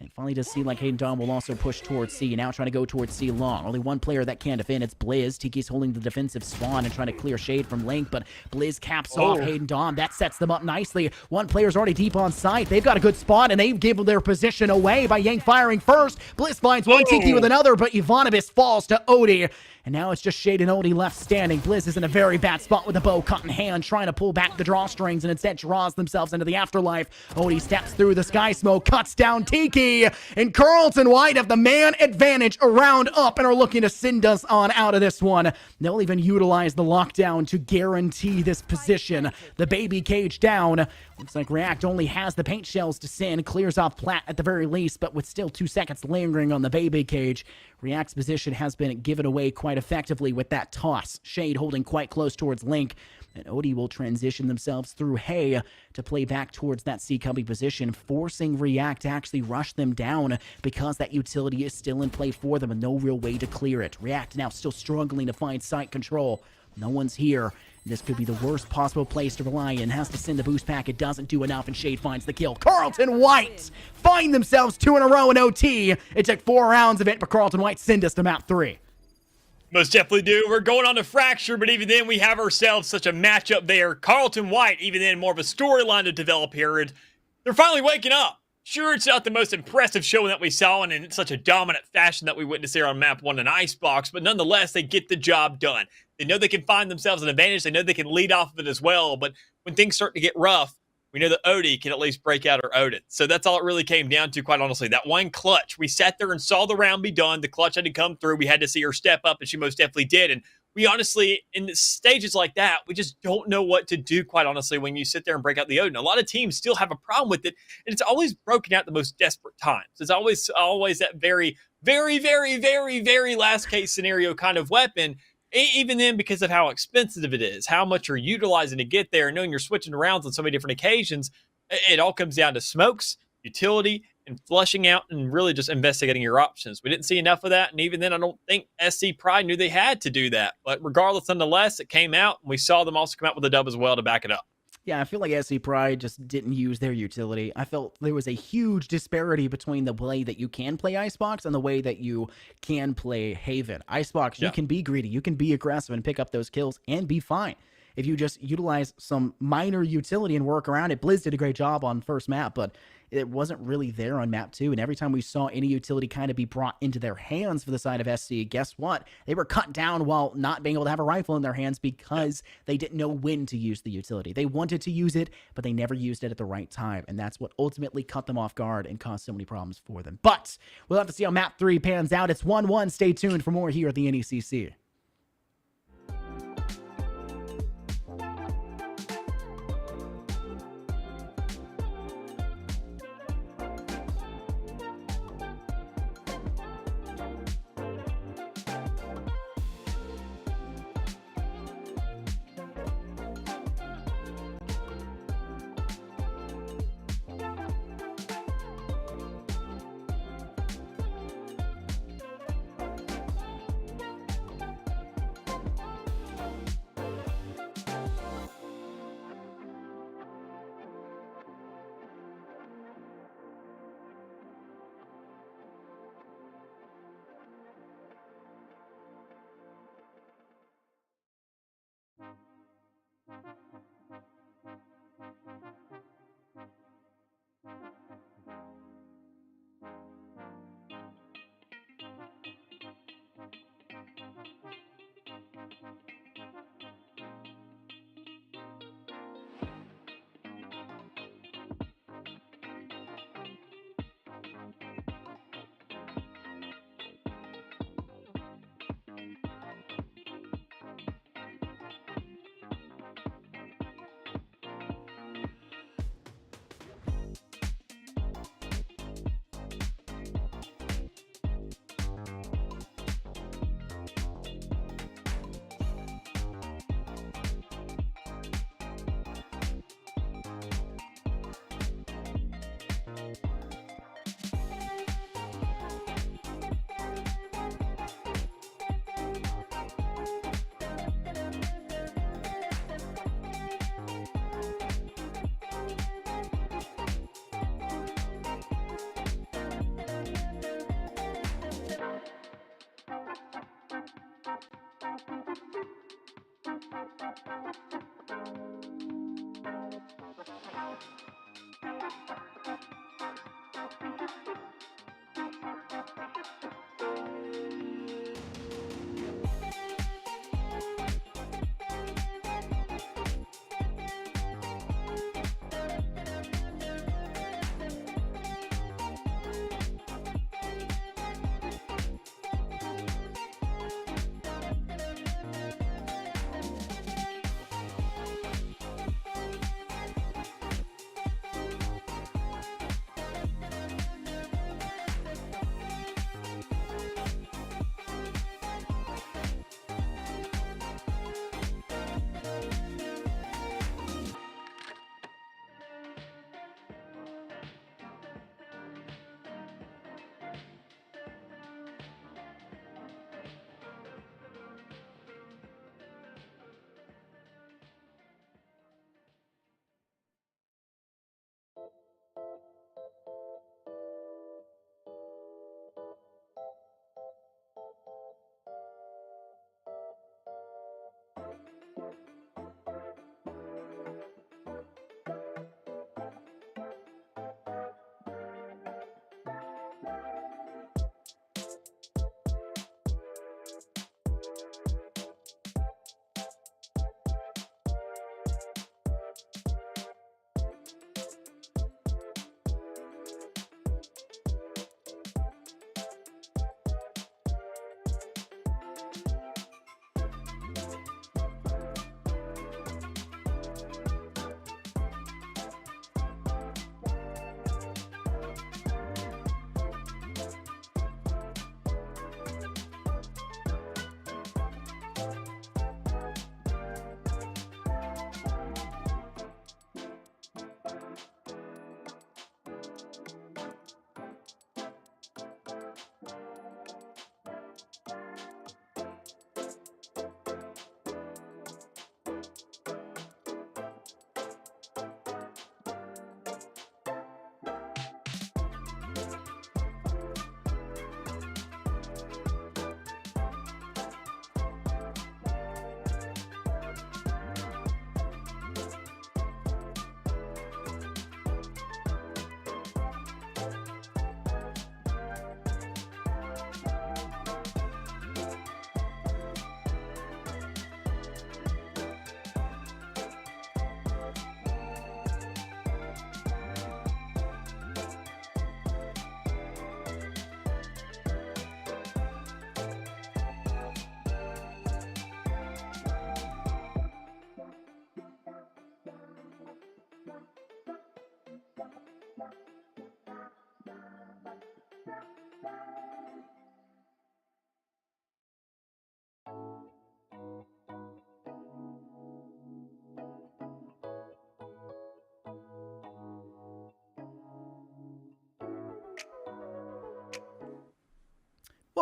And finally does seem like Hayden Dom will also push towards C. Now trying to go towards C long. Only one player that can defend. It's Blizz. Tiki's holding the defensive spawn and trying to clear shade from Link, but Blizz caps off Hayden Dom. That sets them up nicely. One player's already deep on site. They've got a good spot, and they've given their position away by Yang firing first. Blizz finds one, Tiki with another, but Ivanovic falls to Odie. And now it's just Shade and Odie left standing. Blizz is in a very bad spot with a bow cut in hand, trying to pull back the drawstrings, and instead draws themselves into the afterlife. Odie steps through the sky smoke, cuts down Tiki, and Carlton White have the man advantage around up and are looking to send us on out of this one. They'll even utilize the lockdown to guarantee this position. The baby cage down. Looks like React only has the paint shells to send, clears off Platt at the very least, but with still 2 seconds lingering on the baby cage. React's position has been given away quite effectively with that toss. Shade holding quite close towards Link, and Odie will transition themselves through Hay to play back towards that C-Cubby position, forcing React to actually rush them down because that utility is still in play for them and no real way to clear it. React now still struggling to find site control. No one's here. This could be the worst possible place to rely in. Has to send the boost pack. It doesn't do enough, and Shade finds the kill. Carlton White find themselves 2 in a row in OT. It took 4 rounds of it, but Carlton White send us to map 3. Most definitely do. We're going on to Fracture, but even then we have ourselves such a matchup there. Carlton White, even then, more of a storyline to develop here. And they're finally waking up. Sure, it's not the most impressive showing that we saw and in such a dominant fashion that we witnessed here on map 1 in Icebox, but nonetheless, they get the job done. They know they can find themselves an advantage. They know they can lead off of it as well, but when things start to get rough, we know that Odie can at least break out her Odin. So that's all it really came down to, quite honestly. That one clutch. We sat there and saw the round be done. The clutch had to come through. We had to see her step up, and she most definitely did. And we honestly, in stages like that, we just don't know what to do, quite honestly, when you sit there and break out the Odin. A lot of teams still have a problem with it, and it's always broken out the most desperate times. It's always that very, very, very, very, very last case scenario kind of weapon. Even then, because of how expensive it is, how much you're utilizing to get there, and knowing you're switching around on so many different occasions, it all comes down to smokes, utility, and flushing out and really just investigating your options. We didn't see enough of that, and even then, I don't think SC Pride knew they had to do that. But regardless, nonetheless, it came out, and we saw them also come out with a dub as well to back it up. Yeah, I feel like SC Pride just didn't use their utility. I felt there was a huge disparity between the way that you can play Icebox and the way that you can play Haven. Icebox, you can be greedy, you can be aggressive and pick up those kills and be fine. If you just utilize some minor utility and work around it. Blizz did a great job on first map, but It wasn't really there on map 2, and every time we saw any utility kind of be brought into their hands for the side of SC, guess what? They were cut down while not being able to have a rifle in their hands because they didn't know when to use the utility. They wanted to use it, but they never used it at the right time, and that's what ultimately cut them off guard and caused so many problems for them. But we'll have to see how map 3 pans out. It's 1-1. Stay tuned for more here at the NECC.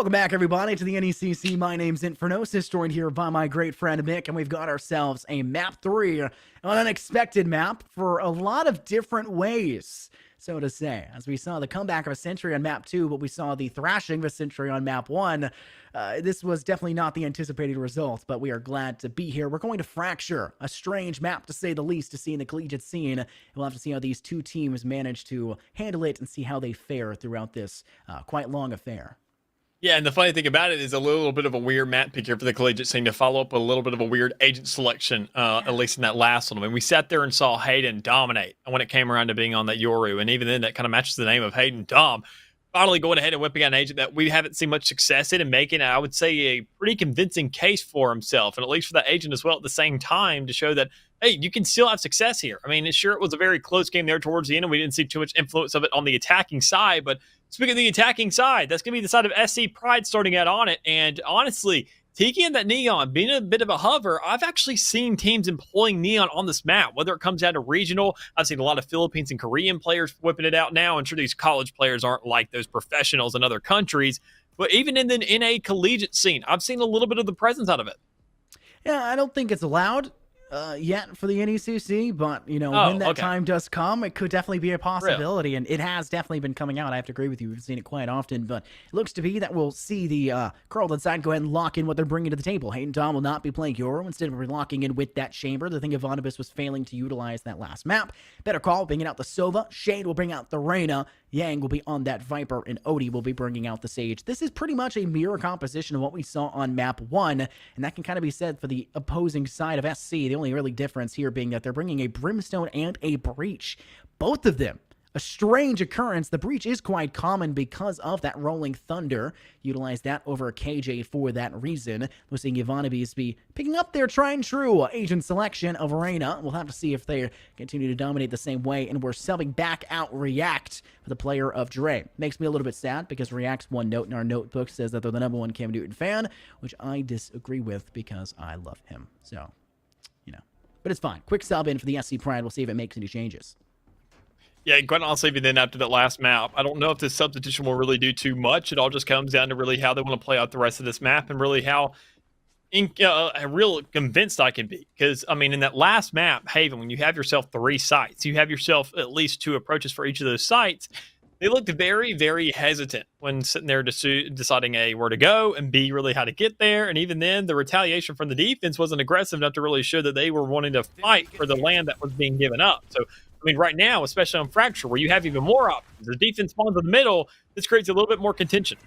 Welcome back, everybody, to the NECC. My name's Infernosis, joined here by my great friend Mick, and we've got ourselves a map 3, an unexpected map for a lot of different ways, so to say. As we saw the comeback of a century on map 2, but we saw the thrashing of a century on map 1. This was definitely not the anticipated result, but we are glad to be here. We're going to fracture a strange map, to say the least, to see in the collegiate scene. And we'll have to see how these two teams manage to handle it and see how they fare throughout this quite long affair. Yeah, and the funny thing about it is a little bit of a weird map pick here for the collegiate scene to follow up with a little bit of a weird agent selection, at least in that last one. I mean, we sat there and saw Hayden dominate when it came around to being on that Yoru, and even then that kind of matches the name of Hayden Dom. Finally going ahead and whipping out an agent that we haven't seen much success in and making, I would say, a pretty convincing case for himself, and at least for that agent as well at the same time to show that, hey, you can still have success here. I mean, sure, it was a very close game there towards the end, and we didn't see too much influence of it on the attacking side, but speaking of the attacking side, that's going to be the side of SC Pride starting out on it, and honestly, Tiki and that Neon being a bit of a hover, I've actually seen teams employing Neon on this map, whether it comes down to regional. I've seen a lot of Philippines and Korean players whipping it out now. I'm sure these college players aren't like those professionals in other countries, but even in the NA collegiate scene, I've seen a little bit of the presence out of it. Yeah, I don't think it's allowed yet for the NECC, but, you know, when that time does come, it could definitely be a possibility, and it has definitely been coming out. I have to agree with you. We've seen it quite often, but it looks to be that we'll see the Carlton side go ahead and lock in what they're bringing to the table. Hayden Dom will not be playing Yoru. Instead of locking in with that Chamber, the thing Infernosis was failing to utilize that last map. Better Call bringing out the Sova. Shade will bring out the Reyna. Yang will be on that Viper, and Odie will be bringing out the Sage. This is pretty much a mirror composition of what we saw on map 1, and that can kind of be said for the opposing side of SC. The only really difference here being that they're bringing a Brimstone and a Breach. Both of them a strange occurrence. The Breach is quite common because of that Rolling Thunder. Utilize that over KJ for that reason. We're seeing Infernosis be picking up their tried and true agent selection of Arena. We'll have to see if they continue to dominate the same way. And we're subbing back out React for the player of Dre. Makes me a little bit sad because React's one note in our notebook says that they're the #1 Cam Newton fan, which I disagree with because I love him. So, you know. But it's fine. Quick sub in for the SC Pride. We'll see if it makes any changes. Yeah, quite honestly, even then after that last map, I don't know if this substitution will really do too much. It all just comes down to really how they want to play out the rest of this map and really how real convinced I can be. Because, I mean, in that last map, Haven, when you have yourself 3 sites, you have yourself at least 2 approaches for each of those sites. They looked very, very hesitant when sitting there deciding A, where to go, and B, really how to get there. And even then, the retaliation from the defense wasn't aggressive enough to really show that they were wanting to fight for the land that was being given up. So, I mean, right now, especially on Fracture, where you have even more options, the defense spawns in the middle, this creates a little bit more contention.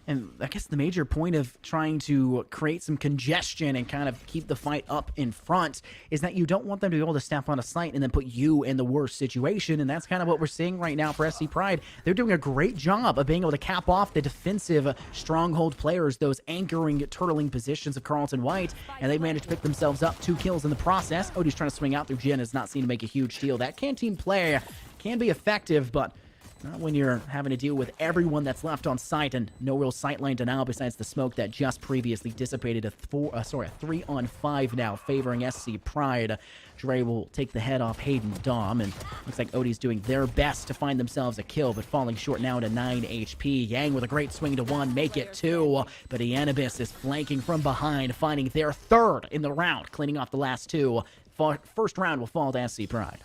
And I guess the major point of trying to create some congestion and kind of keep the fight up in front is that you don't want them to be able to step on a site and then put you in the worst situation. And that's kind of what we're seeing right now for SC Pride. They're doing a great job of being able to cap off the defensive stronghold players, those anchoring, turtling positions of Carlton White. And they managed to pick themselves up 2 kills in the process. Odie's trying to swing out through Jin, has not seen to make a huge deal. That team play can be effective, but not when you're having to deal with everyone that's left on site and no real sightline denial besides the smoke that just previously dissipated. A 3-on-5 now favoring SC Pride. Dre will take the head off Hayden Dom, and looks like Odie's doing their best to find themselves a kill, but falling short now to 9 HP. Yang with a great swing to 1, make it 2, but Infernosis is flanking from behind, finding their 3rd in the round, cleaning off the last 2. First round will fall to SC Pride.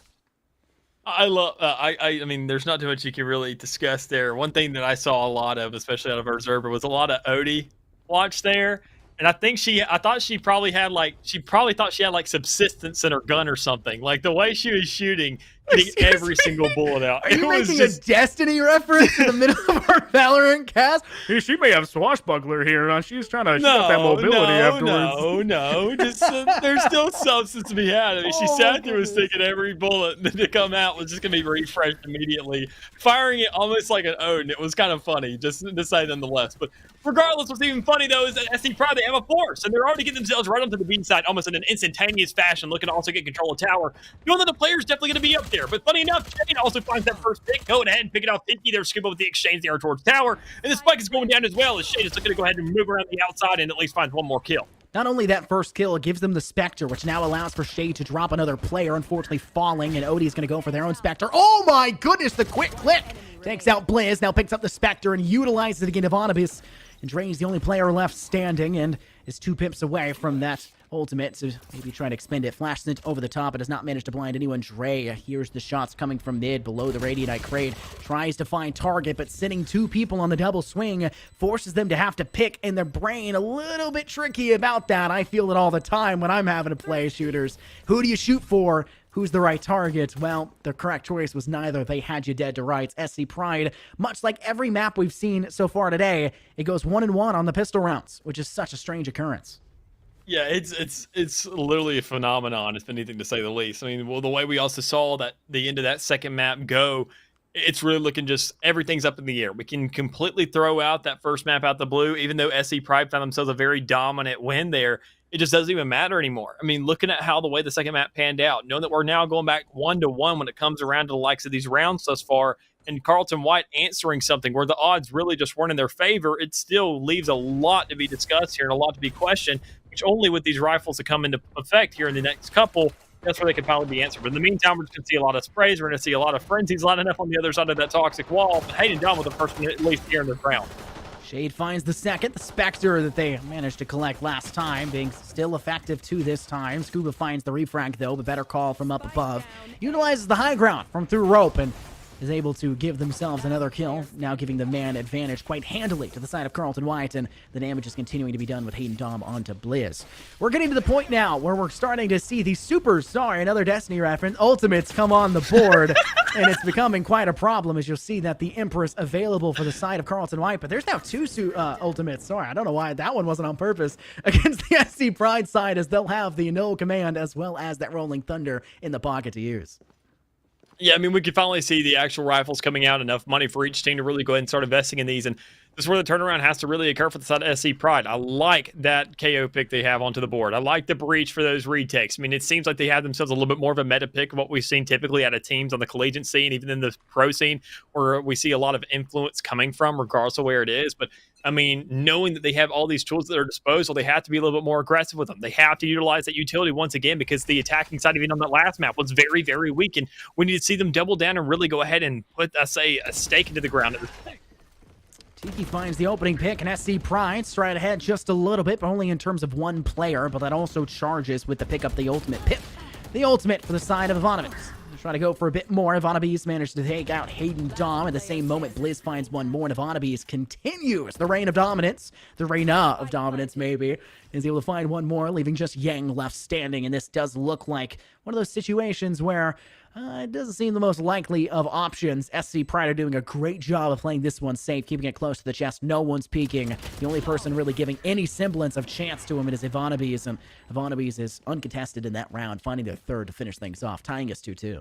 I love, I mean, there's not too much you can really discuss there. One thing that I saw a lot of, especially out of our observer, was a lot of Odie watch there. And I thought she probably had thought she had like subsistence in her gun or something. Like the way she was shooting, getting every single bullet out. Are you making a Destiny reference in the middle of our Valorant cast? Hey, she may have swashbuckler here. She's trying to got that mobility afterwards. No. Just there's still substance to be had. I mean, she sat there was thinking every bullet to come out was just gonna be refreshed immediately, firing it almost like an Odin. It was kind of funny, just to say nonetheless. But regardless, what's even funny though is that SC Pride, they have a force, and they're already getting themselves right onto the B side almost in an instantaneous fashion, looking to also get control of tower. Knowing that the player's definitely going to be up there. But funny enough, Shane also finds that first pick, going ahead and picking off Pinky. They're scooping with the exchange there towards tower, and the spike is going down as well as Shane is looking to go ahead and move around the outside and at least finds one more kill. Not only that first kill, it gives them the Spectre, which now allows for Shade to drop another player, unfortunately falling, and Odie's going to go for their own Spectre. Oh my goodness, the quick click! Takes out Blizz, now picks up the Spectre and utilizes it against Ivanabis. And Dre's the only player left standing and is 2 pimps away from that ultimate to maybe try to expend it. Flash Scent over the top, but does not manage to blind anyone. Dre hears the shots coming from mid below the Radiant Crade. Tries to find target, but sitting 2 people on the double swing forces them to have to pick in their brain. A little bit tricky about that. I feel it all the time when I'm having to play shooters. Who do you shoot for? Who's the right target? Well, the correct choice was neither. They had you dead to rights. SC Pride, much like every map we've seen so far today, it goes 1-1 on the pistol rounds, which is such a strange occurrence. Yeah, it's literally a phenomenon, if anything, to say the least. I mean, well, the way we also saw that the end of that second map go, it's really looking just everything's up in the air. We can completely throw out that first map out the blue, even though SC Pride found themselves a very dominant win there. It just doesn't even matter anymore. I mean, looking at how the way the second map panned out, knowing that we're now going back 1-1 when it comes around to the likes of these rounds thus far, and Carlton White answering something where the odds really just weren't in their favor, it still leaves a lot to be discussed here and a lot to be questioned, which only with these rifles that come into effect here in the next couple, that's where they could probably be answered. But in the meantime, we're just going to see a lot of sprays. We're going to see a lot of frenzies lining up on the other side of that toxic wall. But Hayden Dunn with the first one at least here in the ground. Shade finds the second, the Spectre that they managed to collect last time, being still effective to this time. Scuba finds the refrag though, but better call from up above. Utilizes the high ground from through rope and is able to give themselves another kill, now giving the man advantage quite handily to the side of Carlton White, and the damage is continuing to be done with Hayden Dom onto Blizz. We're getting to the point now where we're starting to see the another Destiny reference, ultimates come on the board, and it's becoming quite a problem as you'll see that the Empress available for the side of Carlton White, but there's now 2 ultimates. Sorry, I don't know why that one wasn't on purpose against the SC Pride side, as they'll have the no command as well as that Rolling Thunder in the pocket to use. Yeah, I mean, we could finally see the actual rifles coming out, enough money for each team to really go ahead and start investing in these. And this is where the turnaround has to really occur for the side of SC Pride. I like that KO pick they have onto the board. I like the breach for those retakes. I mean, it seems like they have themselves a little bit more of a meta pick of what we've seen typically out of teams on the collegiate scene, even in the pro scene, where we see a lot of influence coming from, regardless of where it is. But I mean, knowing that they have all these tools at their disposal, they have to be a little bit more aggressive with them. They have to utilize that utility once again, because the attacking side, even on that last map, was very, very weak. And we need to see them double down and really go ahead and put, a stake into the ground. Tiki finds the opening pick, and SC Pride straight ahead just a little bit, but only in terms of 1 player, but that also charges with the pick up the ultimate pip. The ultimate for the side of Ivanovich. Try to go for a bit more. Ivanabis managed to take out Hayden Dom. At the same moment, Blizz finds 1 more, and Ivanabis continues the reign of dominance. The reigna of dominance, maybe. Is able to find 1 more, leaving just Yang left standing. And this does look like one of those situations where it doesn't seem the most likely of options. SC Pride are doing a great job of playing this one safe, keeping it close to the chest. No one's peeking. The only person really giving any semblance of chance to him is Ivanabis, and Ivanabis is uncontested in that round, finding their third to finish things off, tying us 2-2.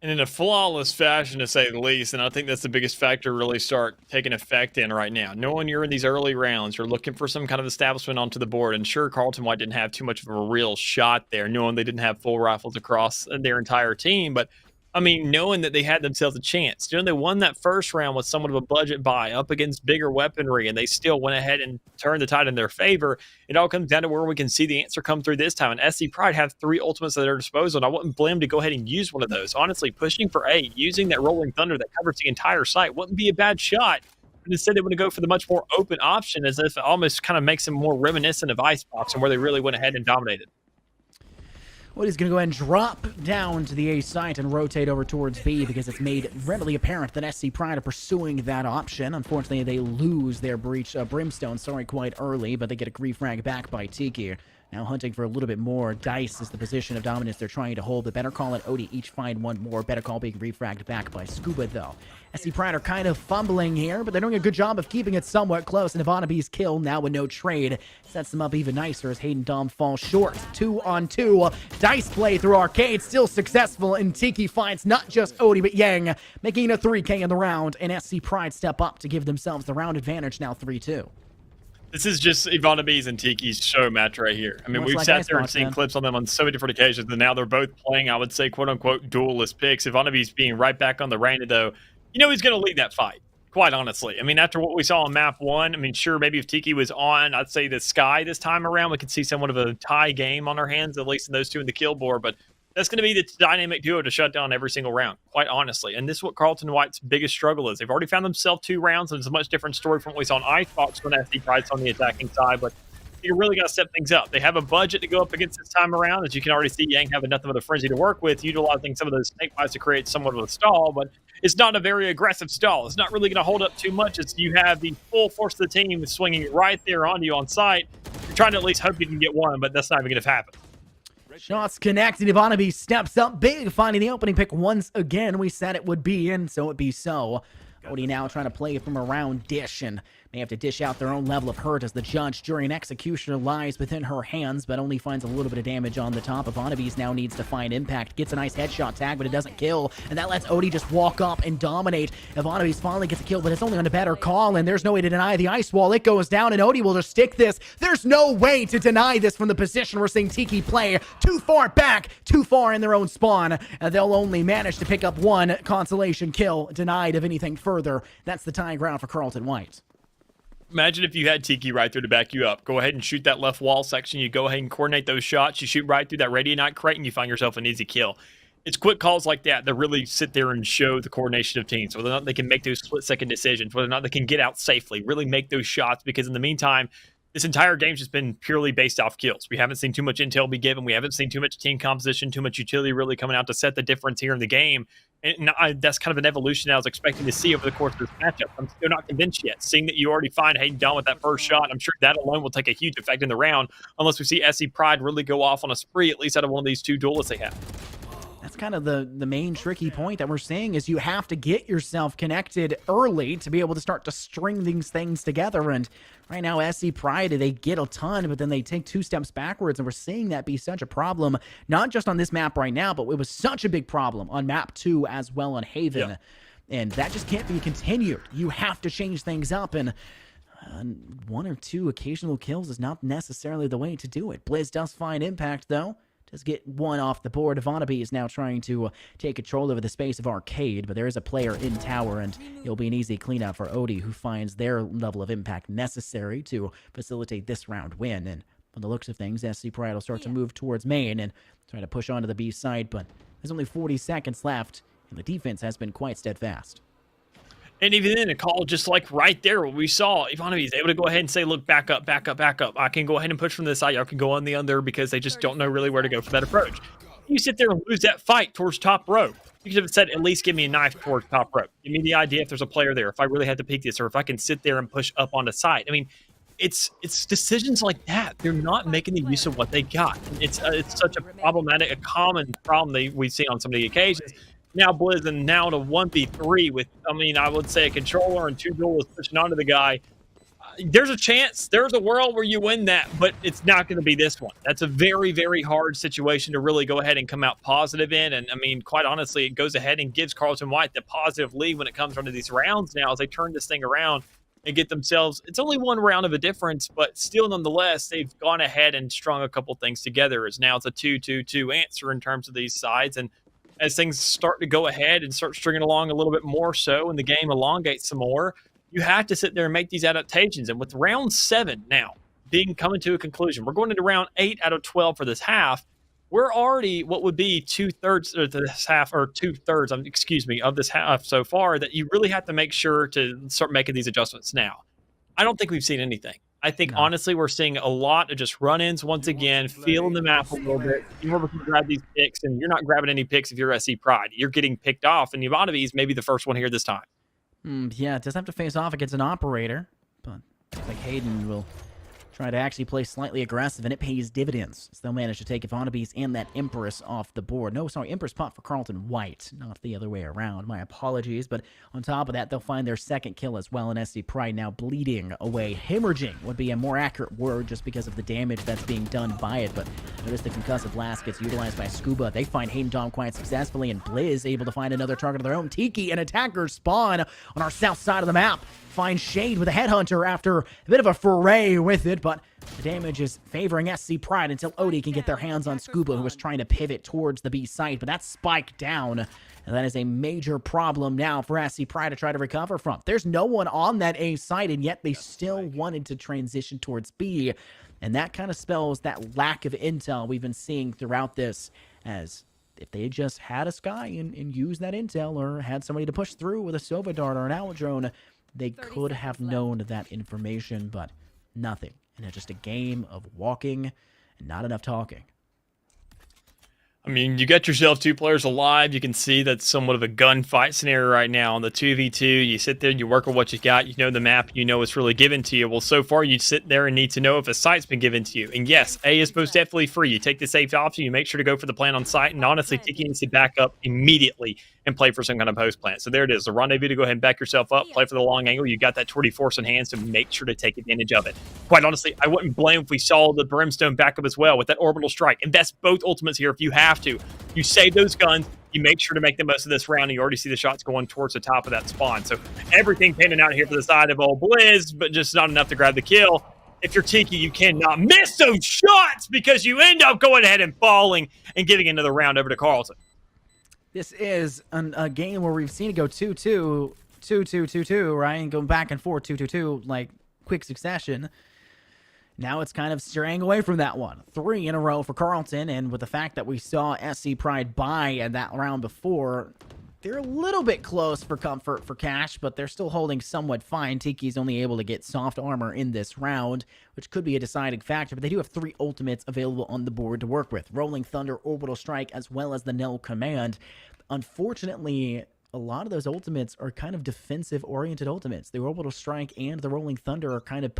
And in a flawless fashion, to say the least. And I think that's the biggest factor to really start taking effect in right now. Knowing you're in these early rounds, you're looking for some kind of establishment onto the board. And sure, Carlton White didn't have too much of a real shot there, knowing they didn't have full rifles across their entire team. But I mean, knowing that they had themselves a chance. You know, they won that first round with somewhat of a budget buy up against bigger weaponry, and they still went ahead and turned the tide in their favor. It all comes down to where we can see the answer come through this time. And SC Pride have 3 ultimates at their disposal, and I wouldn't blame them to go ahead and use one of those. Honestly, pushing for A, using that Rolling Thunder that covers the entire site wouldn't be a bad shot. But instead, they want to go for the much more open option, as if it almost kind of makes them more reminiscent of Icebox, and where they really went ahead and dominated. Well, he's going to go ahead and drop down to the A site and rotate over towards B, because it's made readily apparent that SC Pride are pursuing that option. Unfortunately, they lose their breach Brimstone, quite early, but they get a refrag back by Tiki. Now hunting for a little bit more. Dice is the position of dominance they're trying to hold, but Better Call and Odie each find 1 more. Better Call being refragged back by Scuba, though. SC Pride are kind of fumbling here, but they're doing a good job of keeping it somewhat close, and Ivanabi's kill, now with no trade, sets them up even nicer as Hayden Dom falls short. 2-on-2. Dice play through Arcade, still successful, and Tiki finds not just Odie, but Yang, making a 3K in the round, and SC Pride step up to give themselves the round advantage, now 3-2. This is just Ivanabi's and Tiki's show match right here. I mean, Much we've like sat there and Icebox, seen man. clips on them on so many different occasions, and now they're both playing, I would say, quote-unquote, duelist picks. Ivanabi's being right back on the reign, though. You know he's going to lead that fight. quite honestly. I mean, after what we saw on map 1, I mean, sure, maybe if Tiki was on, I'd say the Sky this time around, we could see somewhat of a tie game on our hands, at least in those two in the kill board, but that's going to be the dynamic duo to shut down every single round, quite honestly. And this is what Carlton White's biggest struggle is. They've already found themselves 2 rounds, and it's a much different story from what we saw on Icebox when SC Pride's on the attacking side, but you really got to step things up. They have a budget to go up against this time around. As you can already see, Yang having nothing but a frenzy to work with, utilizing some of those snake bites to create somewhat of a stall, but it's not a very aggressive stall. It's not really going to hold up too much as you have the full force of the team swinging right there on you on site. You're trying to at least hope you can get one, but that's not even going to happen. Shots connected. Ivanovic steps up big, finding the opening pick once again. We said it would be, and so it be so. Cody now trying to play from around Dish, and may have to dish out their own level of hurt as the judge during executioner lies within her hands, but only finds a little bit of damage on the top. Ivanovic now needs to find impact, gets a nice headshot tag, but it doesn't kill, and that lets Odie just walk up and dominate. Ivanovic finally gets a kill, but it's only on a better call, and there's no way to deny the ice wall. It goes down, and Odie will just stick this. There's no way to deny this from the position we're seeing Tiki play. Too far back, too far in their own spawn, and they'll only manage to pick up one consolation kill, denied of anything further. That's the tying ground for Carlton White. Imagine if you had Tiki right there to back you up. Go ahead and shoot that left wall section. You go ahead and coordinate those shots. You shoot right through that Radiant crate, and you find yourself an easy kill. It's quick calls like that that really sit there and show the coordination of teams, whether or not they can make those split-second decisions, whether or not they can get out safely, really make those shots, because in the meantime, this entire game's just been purely based off kills. We haven't seen too much intel be given. We haven't seen too much team composition, too much utility really coming out to set the difference here in the game. And that's kind of an evolution I was expecting to see over the course of this matchup. I'm still not convinced yet. Seeing that you already find Hayden Dunn with that first shot, I'm sure that alone will take a huge effect in the round, unless we see SC Pride really go off on a spree, at least out of one of these 2 duelists they have. That's kind of the main tricky point that we're seeing is you have to get yourself connected early to be able to start to string these things together. And right now, SC Pride, they get a ton, but then they take 2 steps backwards. And we're seeing that be such a problem, not just on this map right now, but it was such a big problem on map 2 as well on Haven. Yep. And that just can't be continued. You have to change things up. And 1 or 2 occasional kills is not necessarily the way to do it. Blizz does find impact, though. Does get 1 off the board. Ivanovic is now trying to take control over the space of Arcade, but there is a player in tower, and it'll be an easy cleanout for Odie, who finds their level of impact necessary to facilitate this round win. And from the looks of things, SC Pride will start to move towards main and try to push onto the B side, but there's only 40 seconds left, and the defense has been quite steadfast. And even then, a call just like right there, what we saw, Ivanovic is able to go ahead and say, look, back up, back up, back up. I can go ahead and push from this side. Y'all can go on the under, because they just don't know really where to go for that approach. You sit there and lose that fight towards top row. You could have said, at least give me a knife towards top row. Give me the idea if there's a player there, if I really had to peek this, or if I can sit there and push up on the side. I mean, it's decisions like that. They're not making the use of what they got. It's such a problematic, a common problem we see on some of the occasions. Now Blizz and now to 1v3 with, I mean, I would say a controller and 2 duelists pushing onto the guy. There's a chance, there's a world where you win that, but it's not going to be this one. That's a very, very hard situation to really go ahead and come out positive in. And I mean, quite honestly, it goes ahead and gives Carlton White the positive lead when it comes down to these rounds now as they turn this thing around and get themselves, it's only 1 round of a difference, but still nonetheless, they've gone ahead and strung a couple things together as now it's a 2-2-2 answer in terms of these sides. And as things start to go ahead and start stringing along a little bit more so and the game elongates some more, you have to sit there and make these adaptations. And with round 7 now coming to a conclusion, we're going into round 8 out of 12 for this half. We're already what would be 2/3 of this half, or 2/3, excuse me, of this half so far, that you really have to make sure to start making these adjustments now. I don't think we've seen anything. I think, honestly, we're seeing a lot of just run-ins once again, feeling the map a little bit. You're able to grab these picks, and you're not grabbing any picks if you're SC Pride. You're getting picked off, and Ivanovic is maybe the first one here this time. Yeah, it does have to face off against an operator, but I think Hayden will try to actually play slightly aggressive, and it pays dividends. So they'll manage to take Ivanovic and that Empress off the board. No, sorry, Empress pot for Carlton White, not the other way around. My apologies, but on top of that, they'll find their 2nd kill as well, and SC Pride now bleeding away. Hemorrhaging would be a more accurate word just because of the damage that's being done by it, but notice the concussive blast gets utilized by Scuba. They find Hayden Dom quite successfully, and Blizz able to find another target of their own. Tiki and attackers spawn on our south side of the map. finds Shade with a headhunter after a bit of a foray with it, but the damage is favoring SC Pride until Odie can get their hands on Scuba, who was trying to pivot towards the B site, but that's spiked down. And that is a major problem now for SC Pride to try to recover from. There's no one on that A site, and yet they still wanted to transition towards B. And that kind of spells that lack of intel we've been seeing throughout this, as if they had just had a Sky and used that intel, or had somebody to push through with a Sova Dart or an Owl Drone, they could have known that information, but nothing. And it's just a game of walking and not enough talking. I mean, you got yourself 2 players alive. You can see that's somewhat of a gunfight scenario right now. On the 2v2, you sit there, you work with what you got. You know the map, you know what's really given to you. Well, so far, you sit there and need to know if a site's been given to you. And yes, A is most definitely free. You take the safe option, you make sure to go for the plan on site, and honestly, Tiki needs to back up immediately and play for some kind of post plant. So there it is, the rendezvous to go ahead and back yourself up, play for the long angle. You got that 20 force in hand, so make sure to take advantage of it. Quite honestly, I wouldn't blame if we saw the Brimstone back up as well with that orbital strike. Invest both ultimates here if you have to. You save those guns, you make sure to make the most of this round, and you already see the shots going towards the top of that spawn. So everything panning out here for the side of old Blizz, but just not enough to grab the kill. If you're Tiki, you cannot miss those shots because you end up going ahead and falling and giving another round over to Carlton. This is a game where we've seen it go 2-2, 2-2, 2-2, right? And going back and forth, 2-2-2, like quick succession. Now it's kind of straying away from that one. 3 in a row for Carlton, and with the fact that we saw SC Pride buy in that round before, they're a little bit close for comfort for cash, but they're still holding somewhat fine. Tiki's only able to get soft armor in this round, which could be a deciding factor, but they do have 3 ultimates available on the board to work with. Rolling Thunder, Orbital Strike, as well as the Null Command. Unfortunately, a lot of those ultimates are kind of defensive-oriented ultimates. The Orbital Strike and the Rolling Thunder are kind of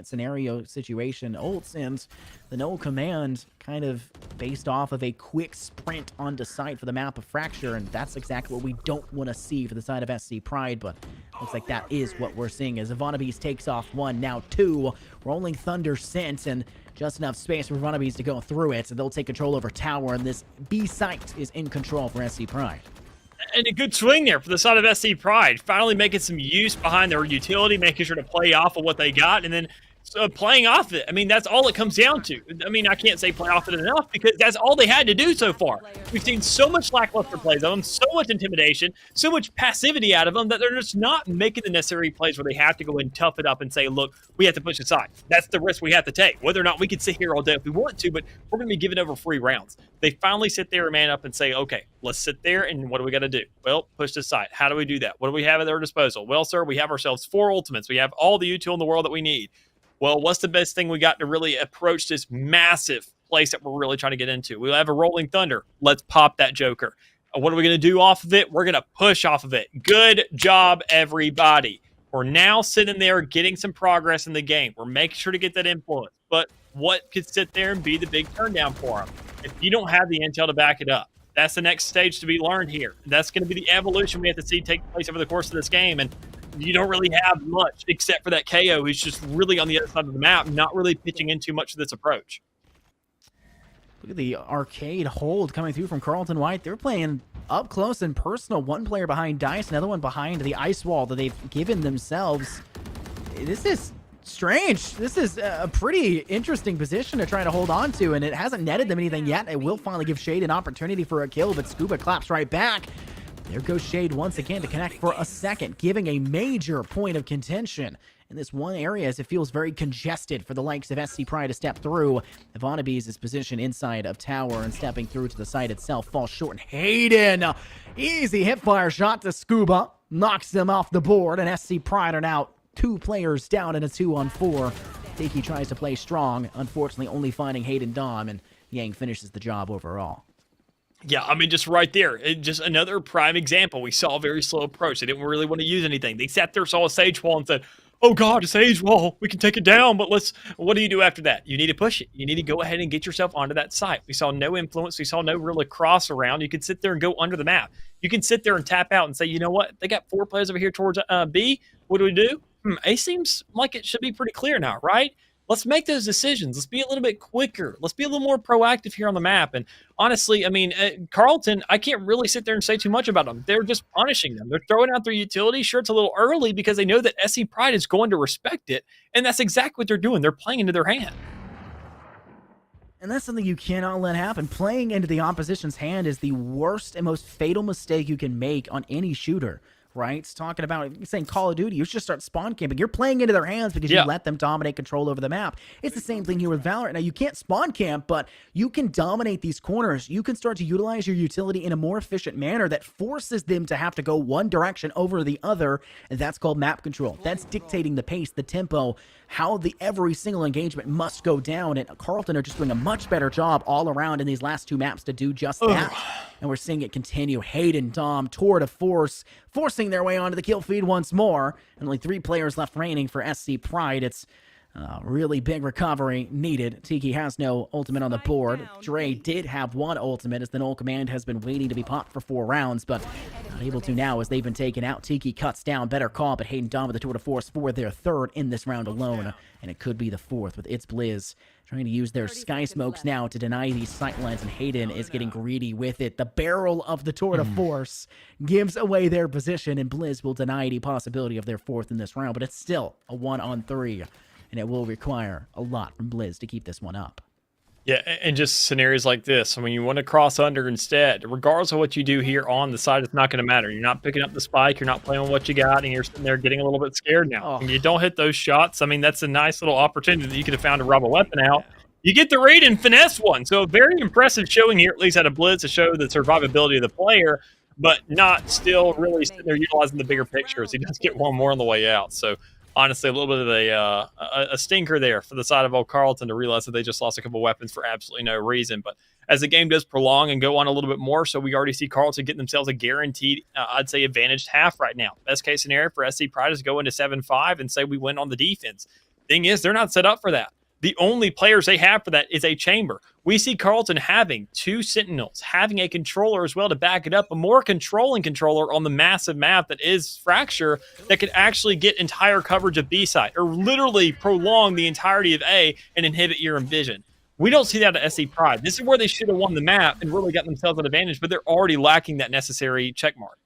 scenario situation ults, and the Null Command kind of based off of a quick sprint onto site for the map of Fracture, and that's exactly what we don't want to see for the side of SC Pride, but looks like that is what we're seeing as Ivanabees takes off 1, now 2. Rolling Thunder sent, and just enough space for Ivanabees to go through it, so they'll take control over tower, and this B site is in control for SC Pride. And a good swing there for the side of SC Pride. Finally making some use behind their utility, making sure to play off of what they got, and then playing off it. I mean, that's all it comes down to. I mean, I can't say play off it enough because that's all they had to do so far. We've seen so much lackluster plays of them, so much intimidation, so much passivity out of them that they're just not making the necessary plays where they have to go and tough it up and say, look, we have to push aside. That's the risk we have to take. Whether or not we could sit here all day if we want to, but we're going to be giving over free rounds. They finally sit there and man up and say, okay, let's sit there and what do we got to do? Well, push aside. How do we do that? What do we have at our disposal? Well, sir, we have ourselves 4 ultimates. We have all the util in the world that we need. Well, what's the best thing we got to really approach this massive place that we're really trying to get into? We have a Rolling Thunder. Let's pop that Joker. What are we going to do off of it? We're going to push off of it. Good job, everybody. We're now sitting there getting some progress in the game. We're making sure to get that influence. But what could sit there and be the big turn down for them? If you don't have the intel to back it up, that's the next stage to be learned here. That's going to be the evolution we have to see take place over the course of this game. And you don't really have much except for that KO who's just really on the other side of the map, not really pitching in too much of this approach. Look at the arcade hold coming through from Carlton White. They're playing up close and personal. One player behind Dice, another one behind the ice wall that they've given themselves. This is strange. This is a pretty interesting position to try to hold on to, and it hasn't netted them anything yet. It will finally give Shade an opportunity for a kill, but Scuba claps right back. There goes Shade once again to connect for a second, giving a major point of contention in this one area as it feels very congested for the likes of SC Pride to step through. Ivanabees is positioned inside of tower and stepping through to the site itself falls short. And Hayden, easy hipfire shot to Scuba, knocks them off the board, and SC Pride are now 2 players down in a 2-on-4. Tiki tries to play strong, unfortunately only finding Hayden Dom, and Yang finishes the job overall. Yeah, I mean, just right there. Just another prime example. We saw a very slow approach. They didn't really want to use anything. They sat there, saw a Sage Wall, and said, oh, God, a Sage Wall. We can take it down, but what do you do after that? You need to push it. You need to go ahead and get yourself onto that site. We saw no influence. We saw no really cross around. You could sit there and go under the map. You can sit there and tap out and say, you know what? They got 4 players over here towards B. What do we do? A seems like it should be pretty clear now, right? let's make those decisions. Let's be a little bit quicker. Let's be a little more proactive here on the map. And honestly, I mean, Carlton, I can't really sit there and say too much about them. They're just punishing them. They're throwing out their utility. Sure, it's a little early because they know that SC Pride is going to respect it. And that's exactly what they're doing. They're playing into their hand. And that's something you cannot let happen. Playing into the opposition's hand is the worst and most fatal mistake you can make on any shooter, right? Talking about saying Call of Duty, you should start spawn camping. You're playing into their hands because you let them dominate control over the map. It's the same thing here with Valorant. Now, you can't spawn camp, but you can dominate these corners. You can start to utilize your utility in a more efficient manner that forces them to have to go one direction over the other, and that's called map control. That's dictating the pace, the tempo, how every single engagement must go down, and Carlton are just doing a much better job all around in these last two maps to do just that. And we're seeing it continue. Hayden, Dom, tour de force, forcing their way onto the kill feed once more. And only 3 players left remaining for SC Pride. It's really big recovery needed. Tiki has no ultimate on the board. Dre did have one ultimate as the null command has been waiting to be popped for 4 rounds, but not able to now as they've been taken out. Tiki cuts down. Better call, but Hayden Dom with the tour de force for their 3rd in this round alone. And it could be the 4th with It's Blizz trying to use their sky smokes now to deny these sightlines, and Hayden is getting greedy with it. The barrel of the tour de force gives away their position, and Blizz will deny any possibility of their 4th in this round, but it's still a 1-on-3, and it will require a lot from Blizz to keep this one up. Yeah, and just scenarios like this. I mean, you want to cross under instead. Regardless of what you do here on the side, it's not going to matter. You're not picking up the spike. You're not playing on what you got, and you're sitting there getting a little bit scared now. And you don't hit those shots. I mean, that's a nice little opportunity that you could have found to rob a weapon out. You get the read and finesse one. So a very impressive showing here, at least out of Blizz, to show the survivability of the player, but not still really sitting there utilizing the bigger picture as he does get one more on the way out. So honestly, a little bit of a stinker there for the side of Old Carlton to realize that they just lost a couple weapons for absolutely no reason. But as the game does prolong and go on a little bit more, so we already see Carlton getting themselves a guaranteed, I'd say, advantaged half right now. Best case scenario for SC Pride is go into 7-5 and say we win on the defense. Thing is, they're not set up for that. The only players they have for that is a chamber. We see Carlton having 2 sentinels, having a controller as well to back it up, a more controlling controller on the massive map that is Fracture that could actually get entire coverage of B side or literally prolong the entirety of A and inhibit your vision. We don't see that at SC Pride. This is where they should have won the map and really got themselves an advantage, but they're already lacking that necessary check mark.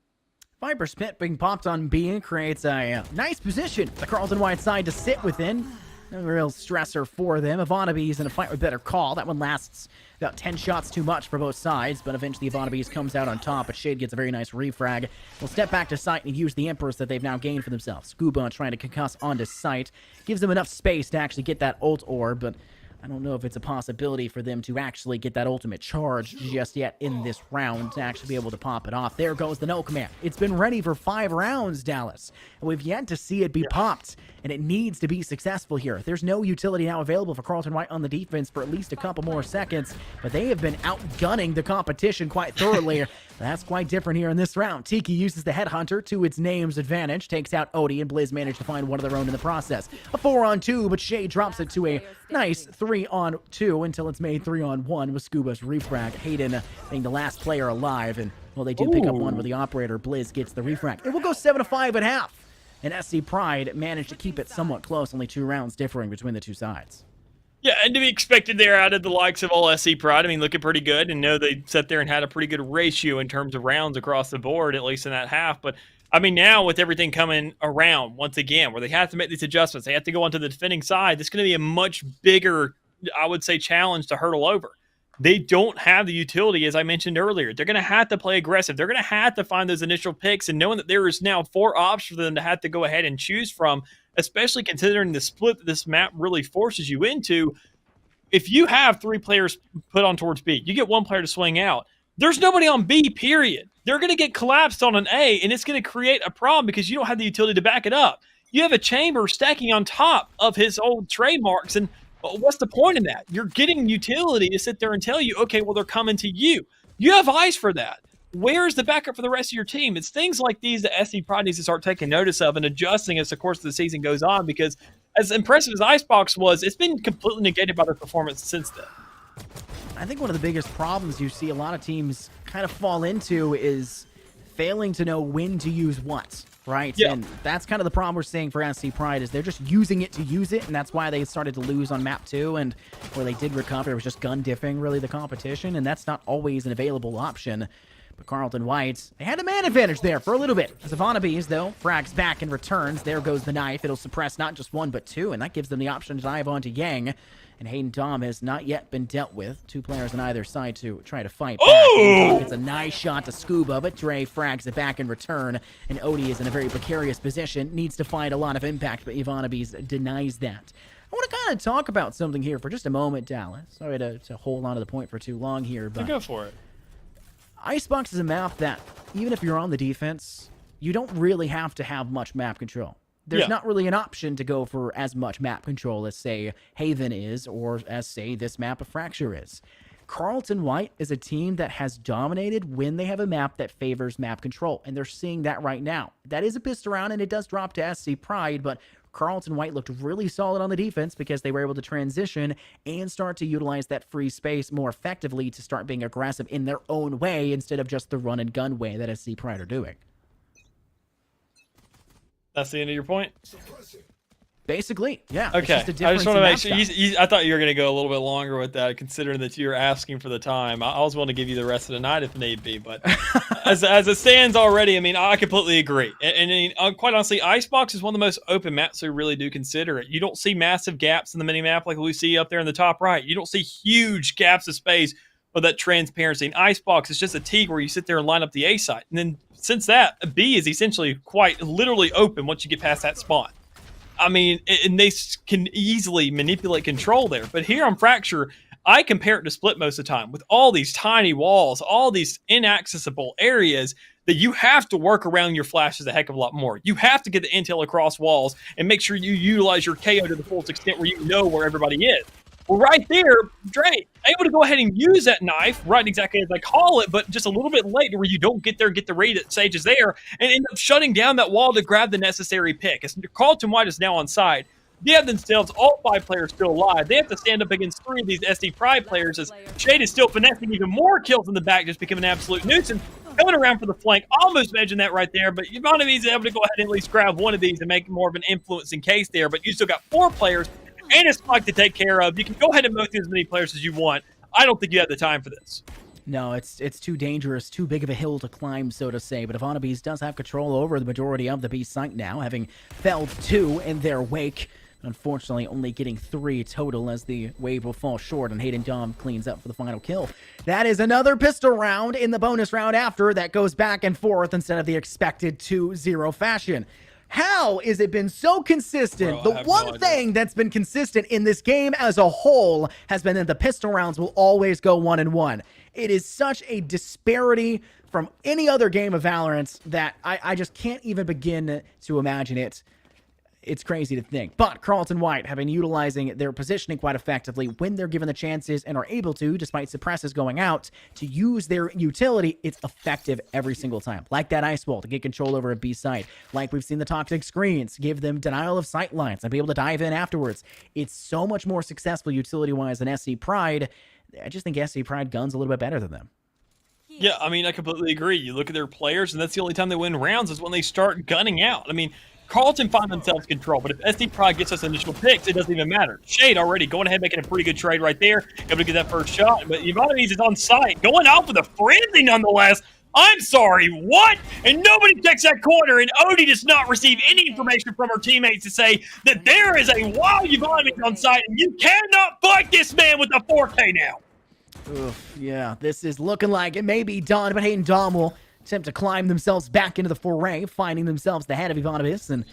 Viper Spit being popped on B and creates a nice position for the Carlton White side to sit within. No real stressor for them. Ivanovi's in a fight with Better Call. That one lasts about 10 shots too much for both sides, but eventually Ivanovi's comes out on top, but Shade gets a very nice refrag. Will step back to site and use the Empress that they've now gained for themselves. Scuba trying to concuss onto site. Gives them enough space to actually get that ult orb, but I don't know if it's a possibility for them to actually get that ultimate charge just yet in this round to actually be able to pop it off. There goes the no command. It's been ready for 5 rounds, Dallas, and we've yet to see it be popped, and it needs to be successful here. There's no utility now available for Carlton White on the defense for at least a couple more seconds, but they have been outgunning the competition quite thoroughly. That's quite different here in this round. Tiki uses the Headhunter to its name's advantage, takes out Odie, and Blizz managed to find one of their own in the process. A 4-on-2, but Shay drops it to a nice 3-on-2 until it's made 3-on-1 with Scuba's refrag. Hayden being the last player alive, and well, they do pick up one where the operator Blizz gets the refrag. It will go 7-5 at half, and SC Pride managed to keep it somewhat close, only 2 rounds differing between the two sides. Yeah, and to be expected there out of the likes of all SC Pride. I mean, looking pretty good, and know they sat there and had a pretty good ratio in terms of rounds across the board, at least in that half. But I mean, now with everything coming around once again, where they have to make these adjustments, they have to go onto the defending side. This is going to be a much bigger, I would say, challenge to hurdle over. They don't have the utility, as I mentioned earlier. They're going to have to play aggressive. They're going to have to find those initial picks, and knowing that there is now 4 options for them to have to go ahead and choose from, especially considering the split that this map really forces you into. If you have 3 players put on towards B, you get 1 player to swing out. There's nobody on B, period. They're going to get collapsed on an A, and it's going to create a problem because you don't have the utility to back it up. You have a chamber stacking on top of his old trademarks, and what's the point in that? You're getting utility to sit there and tell you, okay, well, they're coming to you. You have eyes for that. Where's the backup for the rest of your team? It's things like these that SC Pride needs to start taking notice of and adjusting as the course of the season goes on, because as impressive as Icebox was, it's been completely negated by their performance since then. I think one of the biggest problems you see a lot of teams kind of fall into is failing to know when to use what. right? Yeah. And that's kind of the problem we're seeing for SC Pride is they're just using it to use it, and that's why they started to lose on map 2, and where they did recover, it was just gun diffing really the competition, and that's not always an available option. But Carlton White, they had a man advantage there for a little bit. As Ivanovic, though, frags back and returns. There goes the knife. It'll suppress not just 1, but 2, and that gives them the option to dive onto Yang. And Hayden Dom has not yet been dealt with. 2 players on either side to try to fight back. Oh! It's a nice shot to Scuba, but Dre frags it back in return. And Odie is in a very precarious position. Needs to find a lot of impact, but Ivanovic denies that. I want to kind of talk about something here for just a moment, Dallas. Sorry to hold on to the point for too long here, but Go for it. Icebox is a map that, even if you're on the defense, you don't really have to have much map control. There's not really an option to go for as much map control as, say, Haven is, or as, say, this map of Fracture is. Carlton White is a team that has dominated when they have a map that favors map control, and they're seeing that right now. That is a pissed around, and it does drop to SC Pride, but Carlton White looked really solid on the defense because they were able to transition and start to utilize that free space more effectively to start being aggressive in their own way instead of just the run and gun way that SC Pride are doing. That's the end of your point? Basically, yeah. Okay. It's just a I just want to make sure. difference I thought you were going to go a little bit longer with that, considering that you were asking for the time. I was willing to give you the rest of the night if need be, but as it stands already, I mean, I completely agree. And quite honestly, Icebox is one of the most open maps, so we really do consider it. You don't see massive gaps in the minimap like we see up there in the top right. You don't see huge gaps of space or that transparency. In Icebox, it's just a T where you sit there and line up the A site. And then since that, B is essentially quite literally open once you get past that spot. I mean, and they can easily manipulate control there. But here on Fracture, I compare it to Split most of the time with all these tiny walls, all these inaccessible areas that you have to work around your flashes a heck of a lot more. You have to get the intel across walls and make sure you utilize your KO to the fullest extent where you know where everybody is. Well, right there, Dre, able to go ahead and use that knife, right exactly as I call it, but just a little bit later where you don't get there, get the read that Sage is there, and end up shutting down that wall to grab the necessary pick. As Carlton White is now on side. They have themselves all 5 players still alive. They have to stand up against 3 of these SD Pride players as Shade is still finessing even more kills in the back, just becoming an absolute nuisance. Coming around for the flank, almost mentioned that right there, but Ivanovic is able to go ahead and at least grab one of these and make more of an influencing case there, but you still got 4 players and a spike to take care of. You can go ahead and move through as many players as you want. I don't think you have the time for this. No, it's too dangerous, too big of a hill to climb, so to say. But Ivanovic does have control over the majority of the B site now, having felled 2 in their wake. Unfortunately, only getting 3 total as the wave will fall short, and Hayden Dom cleans up for the final kill. That is another pistol round in the bonus round after that goes back and forth instead of the expected 2-0 fashion. How has it been so consistent? Bro, the one thing that's been consistent in this game as a whole has been that the pistol rounds will always go 1-1. It is such a disparity from any other game of Valorant that I just can't even begin to imagine it. It's crazy to think. But Carlton White have been utilizing their positioning quite effectively when they're given the chances and are able to, despite suppresses going out, to use their utility. It's effective every single time. Like that ice wall to get control over a B site. Like we've seen the toxic screens give them denial of sight lines and be able to dive in afterwards. It's so much more successful utility-wise than SC Pride. I just think SC Pride guns a little bit better than them. Yeah, I mean, I completely agree. You look at their players, and that's the only time they win rounds is when they start gunning out. I mean, Carlton find themselves control, but if SD Pride gets us initial picks, it doesn't even matter. Shade already going ahead making a pretty good trade right there, able to get that first shot, but Ivanovic is on site, going out with a frenzy nonetheless. I'm sorry, what? And nobody checks that corner, and Odie does not receive any information from her teammates to say that there is a wild Ivanovic on site, and you cannot fight this man with a 4K now. Oof, yeah, this is looking like it may be done, but Hayden Dom will attempt to climb themselves back into the foray, finding themselves the head of Ivanovic, and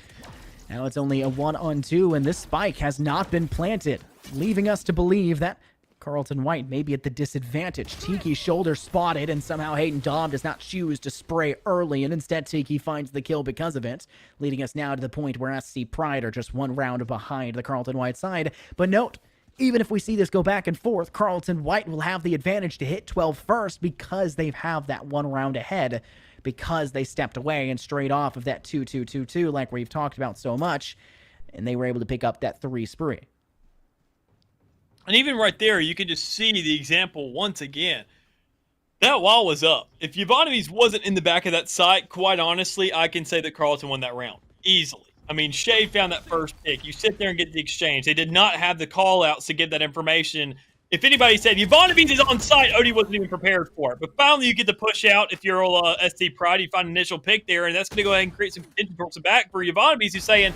now it's only a 1-on-2, and this spike has not been planted, leaving us to believe that Carlton White may be at the disadvantage. Tiki's shoulder spotted, and somehow Hayden Dom does not choose to spray early, and instead Tiki finds the kill because of it, leading us now to the point where SC Pride are just 1 round behind the Carlton White side. But note, even if we see this go back and forth, Carlton White will have the advantage to hit 12 first because they have that 1 round ahead, because they stepped away and straight off of that 2-2-2-2 like we've talked about so much, and they were able to pick up that 3 spree. And even right there, you can just see the example once again. That wall was up. If Yvonne's wasn't in the back of that site, quite honestly, I can say that Carlton won that round easily. I mean, Shea found that first pick. You sit there and get the exchange. They did not have the call-outs to give that information. If anybody said Yvonne's is on site, Odie wasn't even prepared for it. But finally, you get the push out. If you're ST Pride, you find an initial pick there, and that's going to go ahead and create some contention towards the back for Yvonne's, who's saying,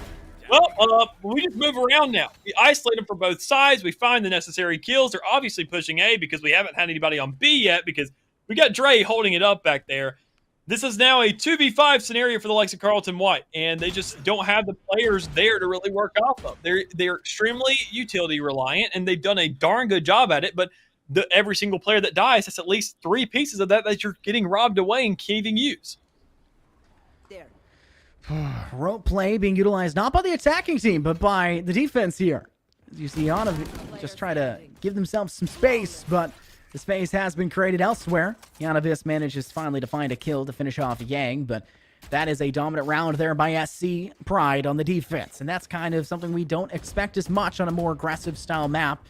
well, we just move around now. We isolate them from both sides. We find the necessary kills. They're obviously pushing A because we haven't had anybody on B yet because we got Dre holding it up back there. This is now a 2v5 scenario for the likes of Carlton White, and they just don't have the players there to really work off of. They're extremely utility reliant, and they've done a darn good job at it, but every single player that dies, that's at least 3 pieces of that you're getting robbed away and can't even use. There. Rope play being utilized not by the attacking team, but by the defense here. As you see Janovic just try to give themselves some space, but the space has been created elsewhere. Janovic manages finally to find a kill to finish off Yang, but that is a dominant round there by SC Pride on the defense. And that's kind of something we don't expect as much on a more aggressive style map.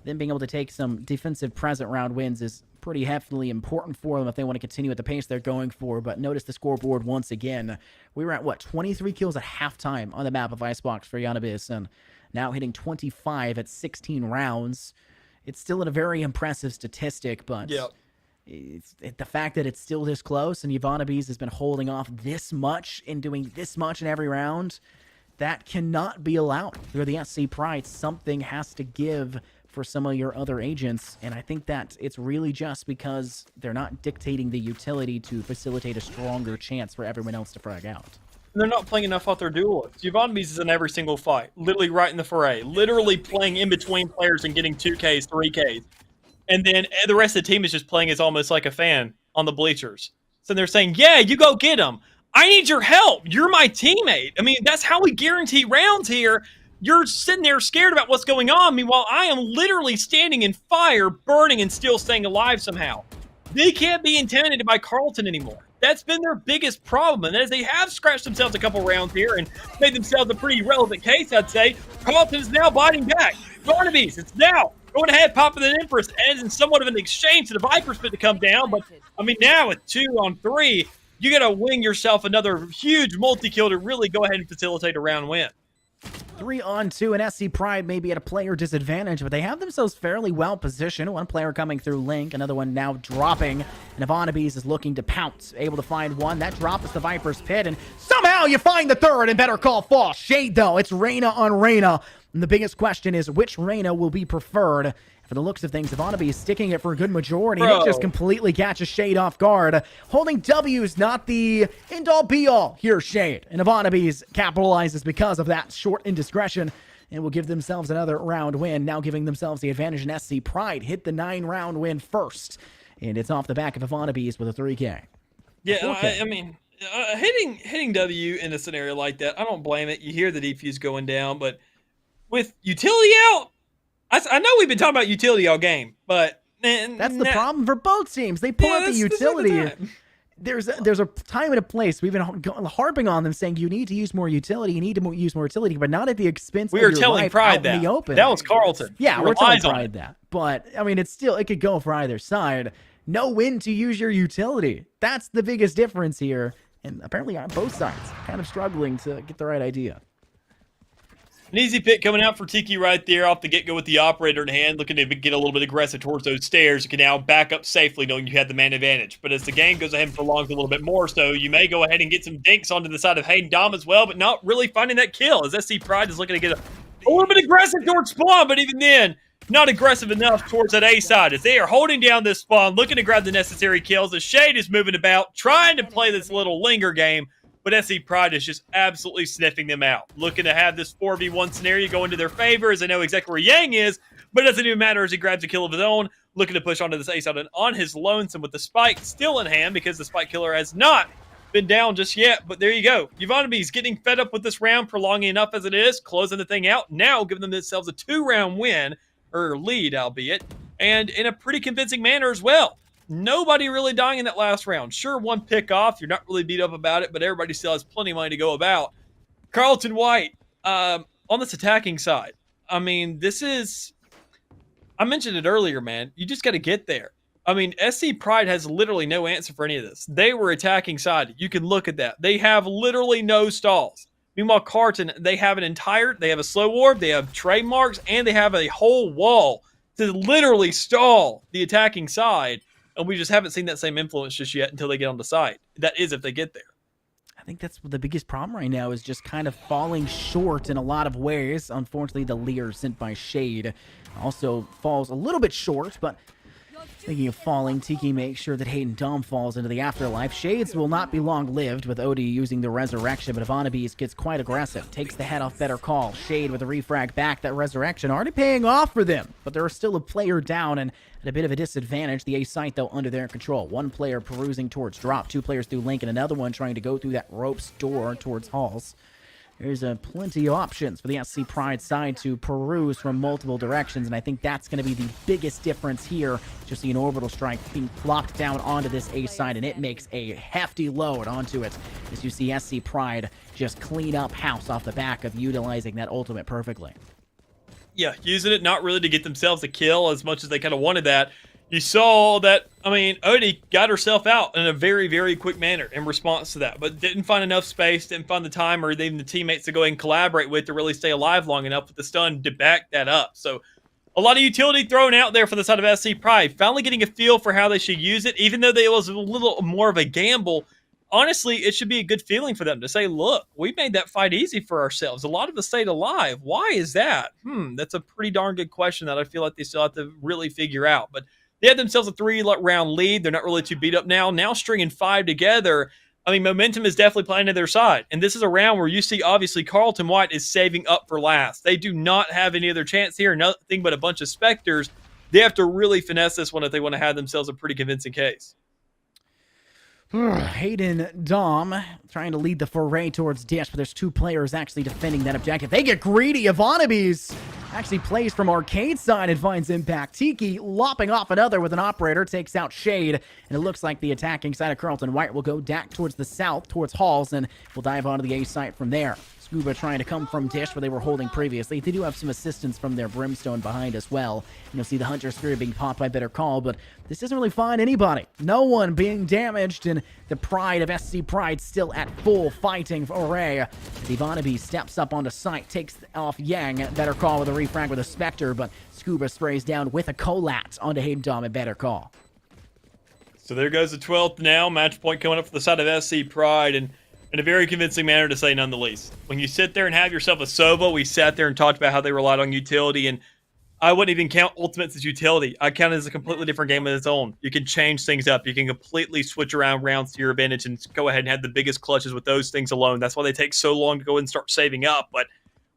Them being able to take some defensive present round wins is pretty heavily important for them if they want to continue at the pace they're going for. But notice the scoreboard once again. We were at, 23 kills at halftime on the map of Icebox for Janovic, and now hitting 25 at 16 rounds. It's still a very impressive statistic, but the fact that it's still this close and Yvonne's has been holding off this much and doing this much in every round, that cannot be allowed. Through the SC Pride, something has to give for some of your other agents, and I think that it's really just because they're not dictating the utility to facilitate a stronger chance for everyone else to frag out. They're not playing enough off their duelists. Yvonne's is in every single fight, literally right in the fray, literally playing in between players and getting 2Ks, 3Ks. And then the rest of the team is just playing as almost like a fan on the bleachers. So they're saying, yeah, you go get them. I need your help. You're my teammate. I mean, that's how we guarantee rounds here. You're sitting there scared about what's going on. Meanwhile, I am literally standing in fire, burning, and still staying alive somehow. They can't be intimidated by Carlton anymore. That's been their biggest problem. And as they have scratched themselves a couple rounds here and made themselves a pretty relevant case, I'd say, Carlton is now biting back. Barnaby's, it's now going ahead, popping an Empress, and in somewhat of an exchange to the Viper's Pit to come down. But, I mean, now with 2 on 3, you got to wing yourself another huge multi-kill to really go ahead and facilitate a round win. 3 on 2, and SC Pride may be at a player disadvantage, but they have themselves fairly well positioned. One player coming through Link, another one now dropping, and Ivanovic is looking to pounce, able to find one. That drop is the Viper's Pit, and somehow you find the third, and Better Call Fall. Shade, though, it's Reyna on Reyna, and the biggest question is which Reyna will be preferred. For the looks of things, Ivanovic is sticking it for a good majority. And it just completely catches Shade off guard. Holding W is not the end-all be-all here, Shade. And Ivanovic capitalizes because of that short indiscretion and will give themselves another round win, now giving themselves the advantage in SC Pride. Hit the 9-round win first. And it's off the back of Ivanovic with a 3K. Yeah, I mean, hitting W in a scenario like that, I don't blame it. You hear the defuse going down, but with utility out, I know we've been talking about utility all game, but that's the problem for both teams. They pull out the utility. There's a time and a place. We've been harping on them, saying you need to use more utility. You need to use more utility, but not at the expense of your life out in the open. That was Carlton. Yeah, we're telling Pride that. But I mean, it could go for either side. Know when to use your utility. That's the biggest difference here. And apparently on both sides, kind of struggling to get the right idea. An easy pick coming out for Tiki right there off the get-go with the operator in hand, looking to get a little bit aggressive towards those stairs. You can now back up safely knowing you had the man advantage. But as the game goes ahead and prolongs a little bit more, so you may go ahead and get some dinks onto the side of Hayden Dom as well, but not really finding that kill as SC Pride is looking to get a little bit aggressive towards spawn, but even then, not aggressive enough towards that A side as they are holding down this spawn, looking to grab the necessary kills. The Shade is moving about, trying to play this little linger game. But SC Pride is just absolutely sniffing them out. Looking to have this 4v1 scenario go into their favor as they know exactly where Yang is, but it doesn't even matter as he grabs a kill of his own, looking to push onto this ace out on his lonesome with the spike still in hand because the spike killer has not been down just yet. But there you go. Yvonne's getting fed up with this round, prolonging enough as it is, closing the thing out, now giving themselves a 2-round win, or lead albeit, and in a pretty convincing manner as well. Nobody really dying in that last round. Sure, 1 pick off. You're not really beat up about it, but everybody still has plenty of money to go about. Carlton White, on this attacking side, I mean, this is... I mentioned it earlier, man. You just got to get there. I mean, SC Pride has literally no answer for any of this. They were attacking side. You can look at that. They have literally no stalls. Meanwhile, Carlton, they have a slow warp, they have trademarks, and they have a whole wall to literally stall the attacking side. And we just haven't seen that same influence just yet until they get on the side. That is if they get there. I think that's the biggest problem right now is just kind of falling short in a lot of ways. Unfortunately, the Leer sent by Shade also falls a little bit short, but speaking of falling, Tiki makes sure that Hayden Dom falls into the afterlife. Shades will not be long-lived with Odie using the resurrection, but Ivanabees gets quite aggressive. Takes the head off Better Call. Shade with a refrag back. That resurrection already paying off for them, but there is still a player down and at a bit of a disadvantage. The A site, though, under their control. One player perusing towards drop. Two players through Link, and another one trying to go through that ropes door towards Halls. There's plenty of options for the SC Pride side to peruse from multiple directions, and I think that's going to be the biggest difference here. Just see an orbital strike being plopped down onto this A side, and it makes a hefty load onto it as you see SC Pride just clean up house off the back of utilizing that ultimate perfectly. Yeah, using it not really to get themselves a kill as much as they kind of wanted that. You saw that, I mean, Odie got herself out in a very, very quick manner in response to that, but didn't find enough space, didn't find the time or even the teammates to go ahead and collaborate with to really stay alive long enough with the stun to back that up. So a lot of utility thrown out there for the side of SC Pride. Finally getting a feel for how they should use it, even though it was a little more of a gamble. Honestly, it should be a good feeling for them to say, look, we made that fight easy for ourselves. A lot of us stayed alive. Why is that? That's a pretty darn good question that I feel like they still have to really figure out. But they had themselves a 3-round lead. They're not really too beat up now. Now stringing 5 together, I mean, momentum is definitely playing to their side. And this is a round where you see, obviously, Carlton White is saving up for last. They do not have any other chance here. Nothing but a bunch of Spectres. They have to really finesse this one if they want to have themselves a pretty convincing case. Hayden Dom trying to lead the foray towards Dish, but there's two players actually defending that objective. They get greedy. Ivanabees actually plays from arcade side and finds impact. Tiki lopping off another with an operator, takes out Shade, and it looks like the attacking side of Carlton White will go back towards the south, towards Halls, and will dive onto the A site from there. Scuba trying to come from Dish where they were holding previously. They do have some assistance from their Brimstone behind as well. You'll see the Hunter Spirit being popped by Better Call, but this doesn't really find anybody. No one being damaged, and the Pride of SC Pride still at full fighting array. As Ivanabe steps up onto site, takes off Yang. Better Call with a refrag with a Spectre, but Scuba sprays down with a Colat onto Hayden Dom and Better Call. So there goes the 12th now. Match point coming up for the side of SC Pride, and in a very convincing manner, to say none the least. When you sit there and have yourself a Sova, we sat there and talked about how they relied on utility, and I wouldn't even count Ultimates as utility. I count it as a completely different game of its own. You can change things up. You can completely switch around rounds to your advantage and go ahead and have the biggest clutches with those things alone. That's why they take so long to go and start saving up. But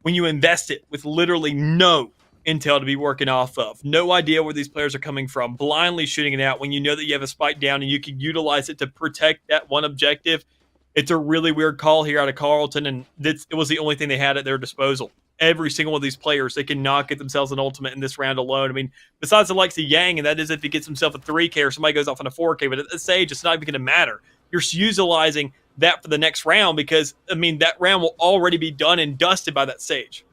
when you invest it with literally no intel to be working off of, no idea where these players are coming from, blindly shooting it out when you know that you have a spike down and you can utilize it to protect that one objective, it's a really weird call here out of Carlton, and it was the only thing they had at their disposal. Every single one of these players, they cannot get themselves an ultimate in this round alone. I mean, besides the likes of Yang, and that is if he gets himself a 3K or somebody goes off on a 4K, but at this stage, it's not even going to matter. You're utilizing that for the next round because, I mean, that round will already be done and dusted by that stage.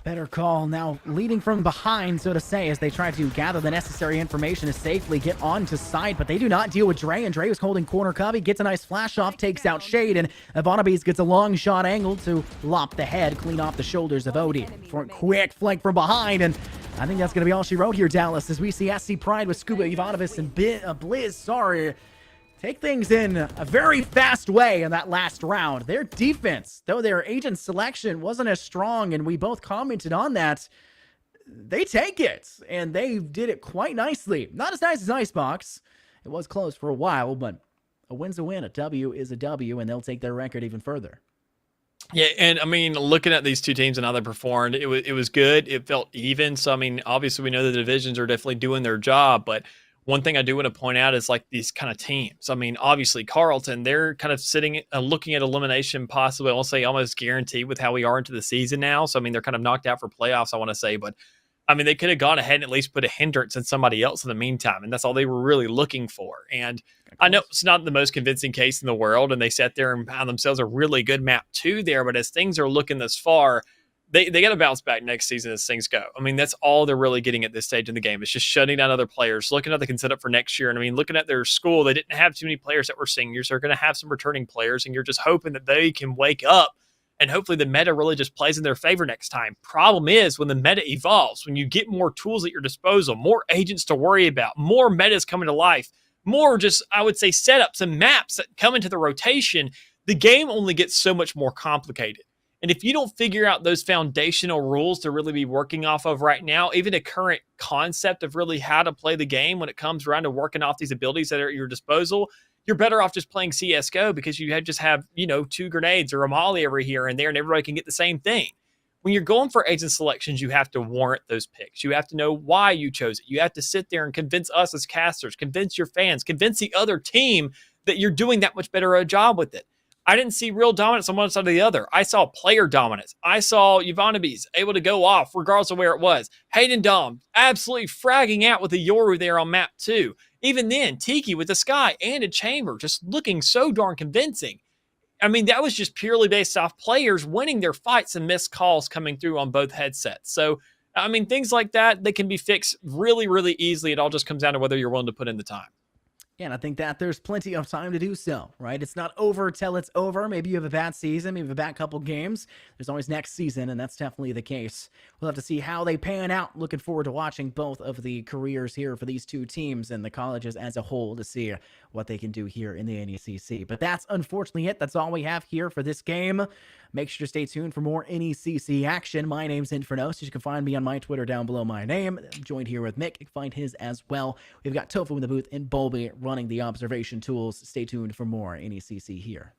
Better Call now leading from behind, so to say, as they try to gather the necessary information to safely get onto site, but they do not deal with Dre, and Dre was holding corner cubby, gets a nice flash off, takes out Shade, and Ivanabees gets a long shot angle to lop the head, clean off the shoulders of Odie. For a quick flank from behind, and I think that's going to be all she wrote here, Dallas, as we see SC Pride with Scuba, Ivanabees, and Blizz, take things in a very fast way in that last round. Their defense, though their agent selection wasn't as strong, and we both commented on that, they take it, and they did it quite nicely. Not as nice as Icebox. It was close for a while, but a win's a win. A W is a W, and they'll take their record even further. Yeah, and I mean, looking at these two teams and how they performed, it was good. It felt even. So, I mean, obviously we know the divisions are definitely doing their job, but one thing I do want to point out is like these kind of teams. I mean, obviously Carlton, they're kind of sitting, looking at elimination possibly, I'll say almost guaranteed with how we are into the season now. So, I mean, they're kind of knocked out for playoffs, I want to say. But, I mean, they could have gone ahead and at least put a hindrance in somebody else in the meantime. And that's all they were really looking for. And I know it's not the most convincing case in the world. And they sat there and found themselves a really good map too there. But as things are looking this far, they got to bounce back next season as things go. I mean, that's all they're really getting at this stage in the game. It's just shutting down other players, looking at they can set up for next year. And I mean, looking at their school, they didn't have too many players that were seniors. They're going to have some returning players, and you're just hoping that they can wake up and hopefully the meta really just plays in their favor next time. Problem is, when the meta evolves, when you get more tools at your disposal, more agents to worry about, more metas coming to life, more just, I would say, setups and maps that come into the rotation, the game only gets so much more complicated. And if you don't figure out those foundational rules to really be working off of right now, even a current concept of really how to play the game when it comes around to working off these abilities that are at your disposal, you're better off just playing CSGO because you just have, 2 grenades or a molly over here and there, and everybody can get the same thing. When you're going for agent selections, you have to warrant those picks. You have to know why you chose it. You have to sit there and convince us as casters, convince your fans, convince the other team that you're doing that much better a job with it. I didn't see real dominance on one side or the other. I saw player dominance. I saw Ivanovic able to go off regardless of where it was. Hayden Dom absolutely fragging out with the Yoru there on map 2. Even then, Tiki with the Sky and a Chamber just looking so darn convincing. I mean, that was just purely based off players winning their fights and missed calls coming through on both headsets. So, I mean, things like that, they can be fixed really, really easily. It all just comes down to whether you're willing to put in the time. Yeah, and I think that there's plenty of time to do so, right? It's not over till it's over. Maybe you have a bad season, maybe you have a bad couple games. There's always next season, and that's definitely the case. We'll have to see how they pan out. Looking forward to watching both of the careers here for these two teams and the colleges as a whole to see what they can do here in the NECC. But that's unfortunately it. That's all we have here for this game. Make sure to stay tuned for more NECC action. My name's Infernosis. You can find me on my Twitter down below my name. I'm joined here with Mick. You can find his as well. We've got Tofu in the booth and Bulby running the observation tools. Stay tuned for more NECC here.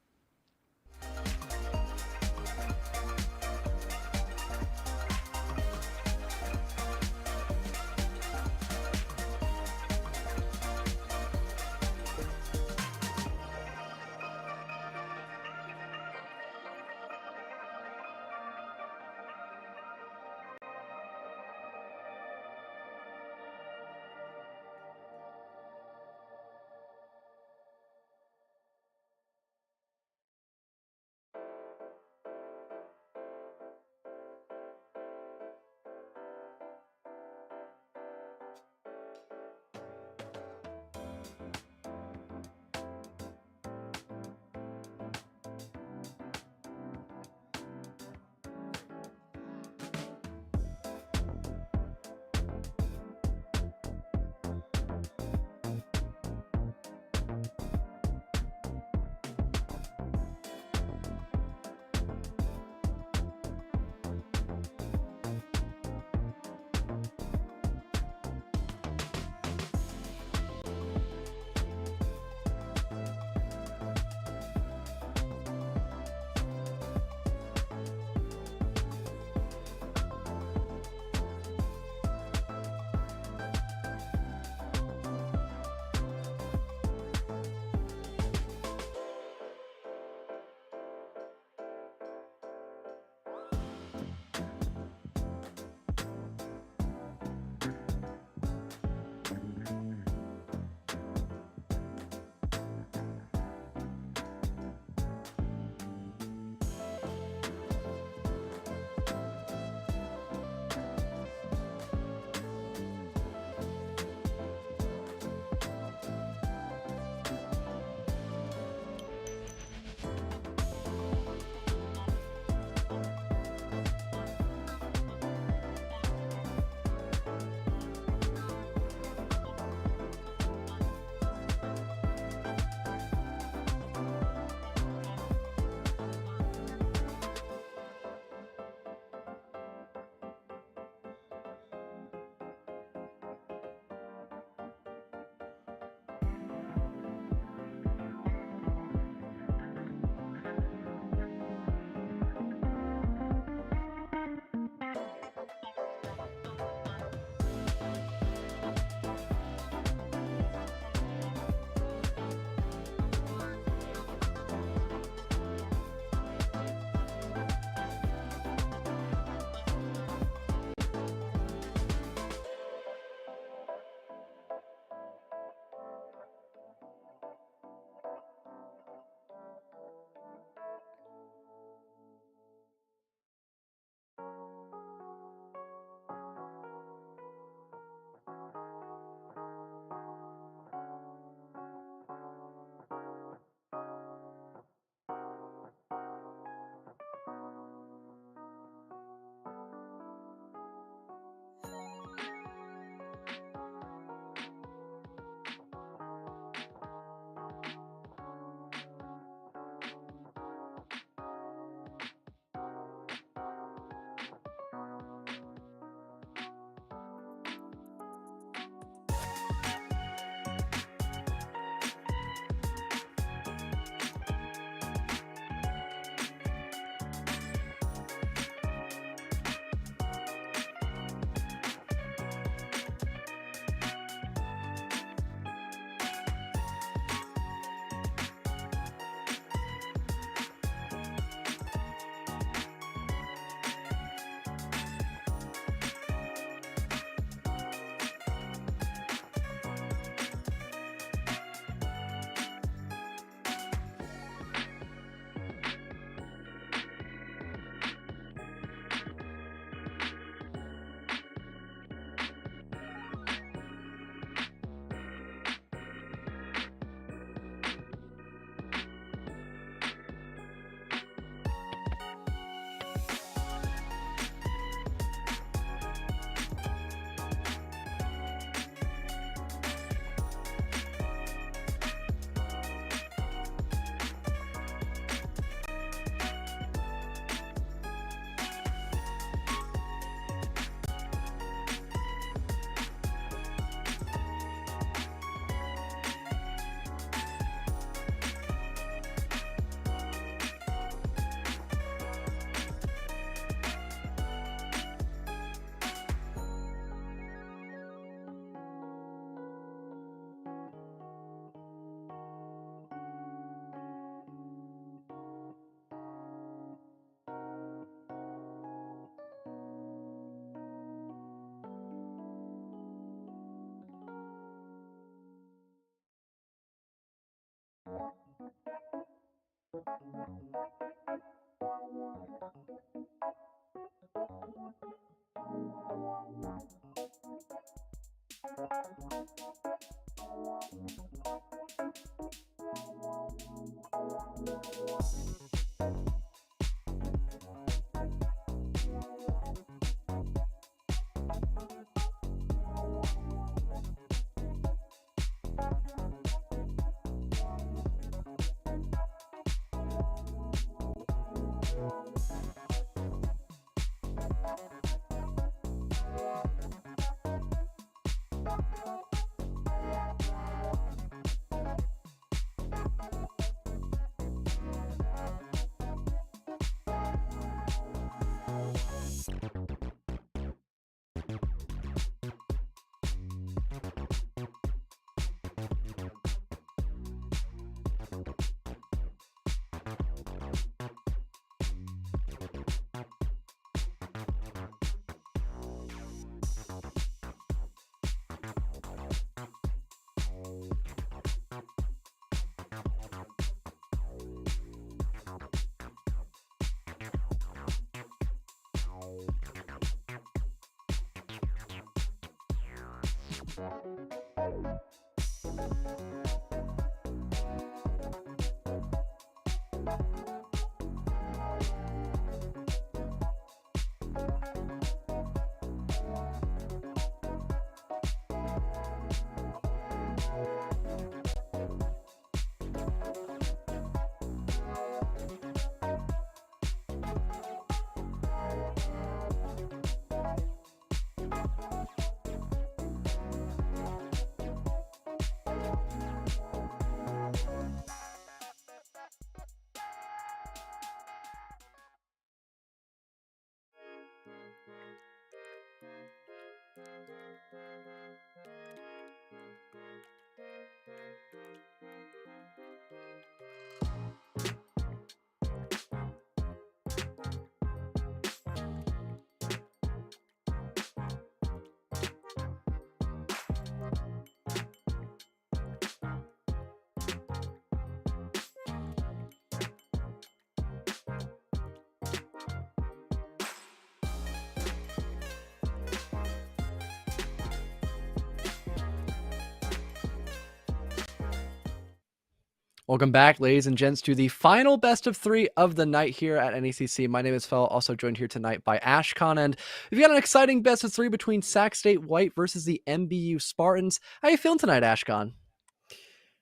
Welcome back, ladies and gents, to the final best of 3 of the night here at NECC. My name is Fel, also joined here tonight by Ashcon, and we've got an exciting best of 3 between Sac State White versus the MBU Spartans. How you feeling tonight, Ashcon?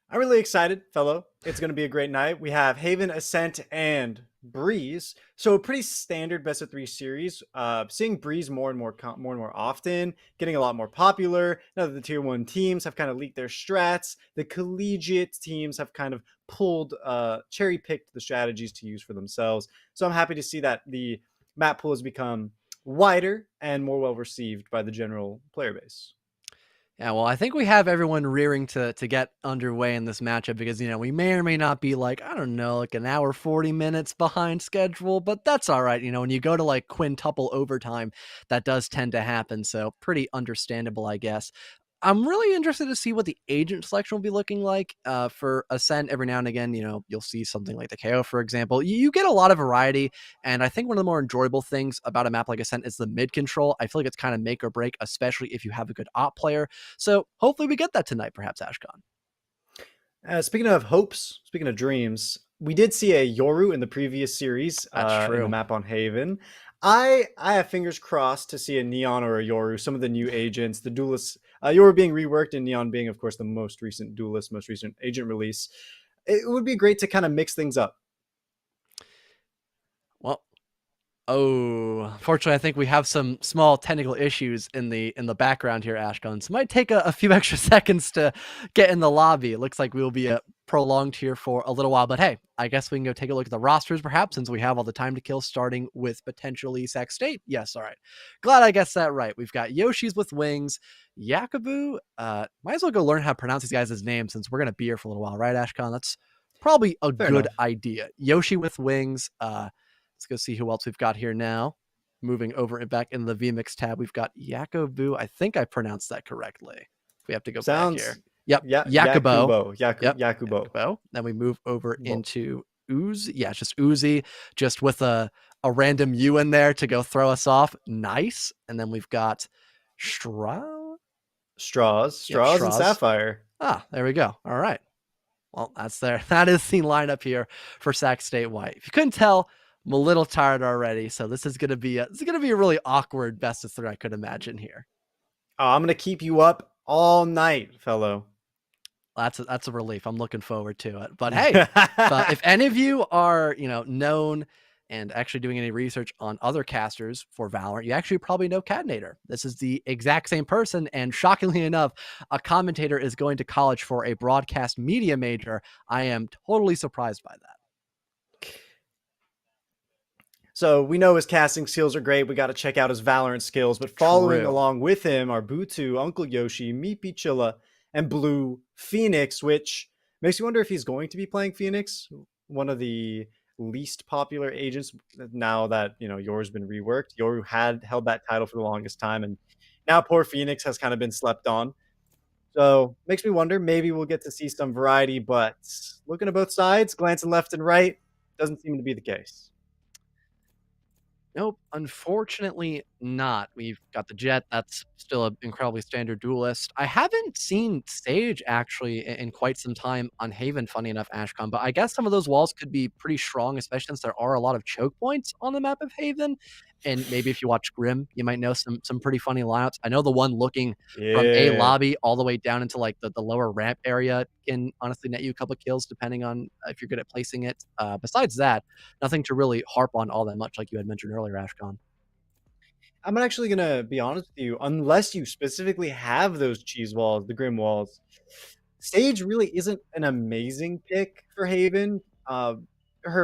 I'm really excited, fellow. It's going to be a great night. We have Haven, Ascent, and Breeze. So a pretty standard best of 3 series. Seeing Breeze more and more often, getting a lot more popular. Now that the tier 1 teams have kind of leaked their strats, the collegiate teams have kind of pulled, cherry-picked the strategies to use for themselves. So I'm happy to see that the map pool has become wider and more well-received by the general player base. Yeah, well, I think we have everyone rearing to get underway in this matchup because, we may or may not be like, I don't know, like an hour, 40 minutes behind schedule, but that's all right. When you go to like quintuple overtime, that does tend to happen. So pretty understandable, I guess. I'm really interested to see what the agent selection will be looking like for Ascent. Every now and again, you'll see something like the KO, for example. You get a lot of variety, and I think one of the more enjoyable things about a map like Ascent is the mid control. I feel like it's kind of make or break, especially if you have a good op player. So hopefully we get that tonight, perhaps, Ashcon. Speaking of hopes, speaking of dreams, we did see a Yoru in the previous series That's true. in the map on Haven. I have fingers crossed to see a Neon or a Yoru, some of the new agents, the duelists, Yoru being reworked and Neon being, of course, the most recent duelist, most recent agent release. It would be great to kind of mix things up. Well, fortunately, I think we have some small technical issues in the background here, Ashcon. So it might take a few extra seconds to get in the lobby. It looks like we'll be prolonged here for a little while, but hey, I guess we can go take a look at the rosters perhaps, since we have all the time to kill, starting with potentially Sac State. Yes, all right. Glad I guessed that right. We've got Yoshi's with wings, Yakubu. Might as well go learn how to pronounce these guys' names since we're going to be here for a little while, right, Ashcon? That's probably a Fair good enough. idea. Yoshi with wings. Let's go see who else we've got here now. Moving over and back in the VMix tab, we've got Yakubu. I think I pronounced that correctly. We have to go back here. Yep. Yeah, Yakubo. Yakubo. Yep. Yakubo. Yakubo. Then we move over into Uzi. Yeah, it's just Uzi, just with a random U in there to go throw us off. Nice. And then we've got Straws, Yep, and Sapphire. Ah, there we go. All right. Well, that's there. That is the lineup here for Sac State White. If you couldn't tell, I'm a little tired already, so this is gonna be a really awkward best of 3, I could imagine here. Oh, I'm gonna keep you up all night, fellow. That's a relief. I'm looking forward to it. But hey, if any of you are, known and actually doing any research on other casters for Valorant, you actually probably know Catnator. This is the exact same person, and shockingly enough, a commentator is going to college for a broadcast media major. I am totally surprised by that. So we know his casting skills are great. We got to check out his Valorant skills. But following True. along with him are Butu, Uncle Yoshi, Meepy Chilla, and Blue Phoenix, which makes me wonder if he's going to be playing Phoenix, one of the least popular agents now that, Yoru's been reworked. Yoru had held that title for the longest time, and now poor Phoenix has kind of been slept on. So makes me wonder, maybe we'll get to see some variety, but looking at both sides, glancing left and right, doesn't seem to be the case. Nope, unfortunately not. We've got the Jet. That's still an incredibly standard duelist. I haven't seen Sage actually in quite some time on Haven, funny enough, Ashcon, but I guess some of those walls could be pretty strong, especially since there are a lot of choke points on the map of Haven. And maybe if you watch Grim, you might know some pretty funny lineups. I know the one looking from A lobby all the way down into like the lower ramp area can honestly net you a couple of kills depending on if you're good at placing it. Besides that, nothing to really harp on all that much, like you had mentioned earlier, Ashcon. I'm actually going to be honest with you, unless you specifically have those cheese walls, the Grim walls, Sage really isn't an amazing pick for Haven.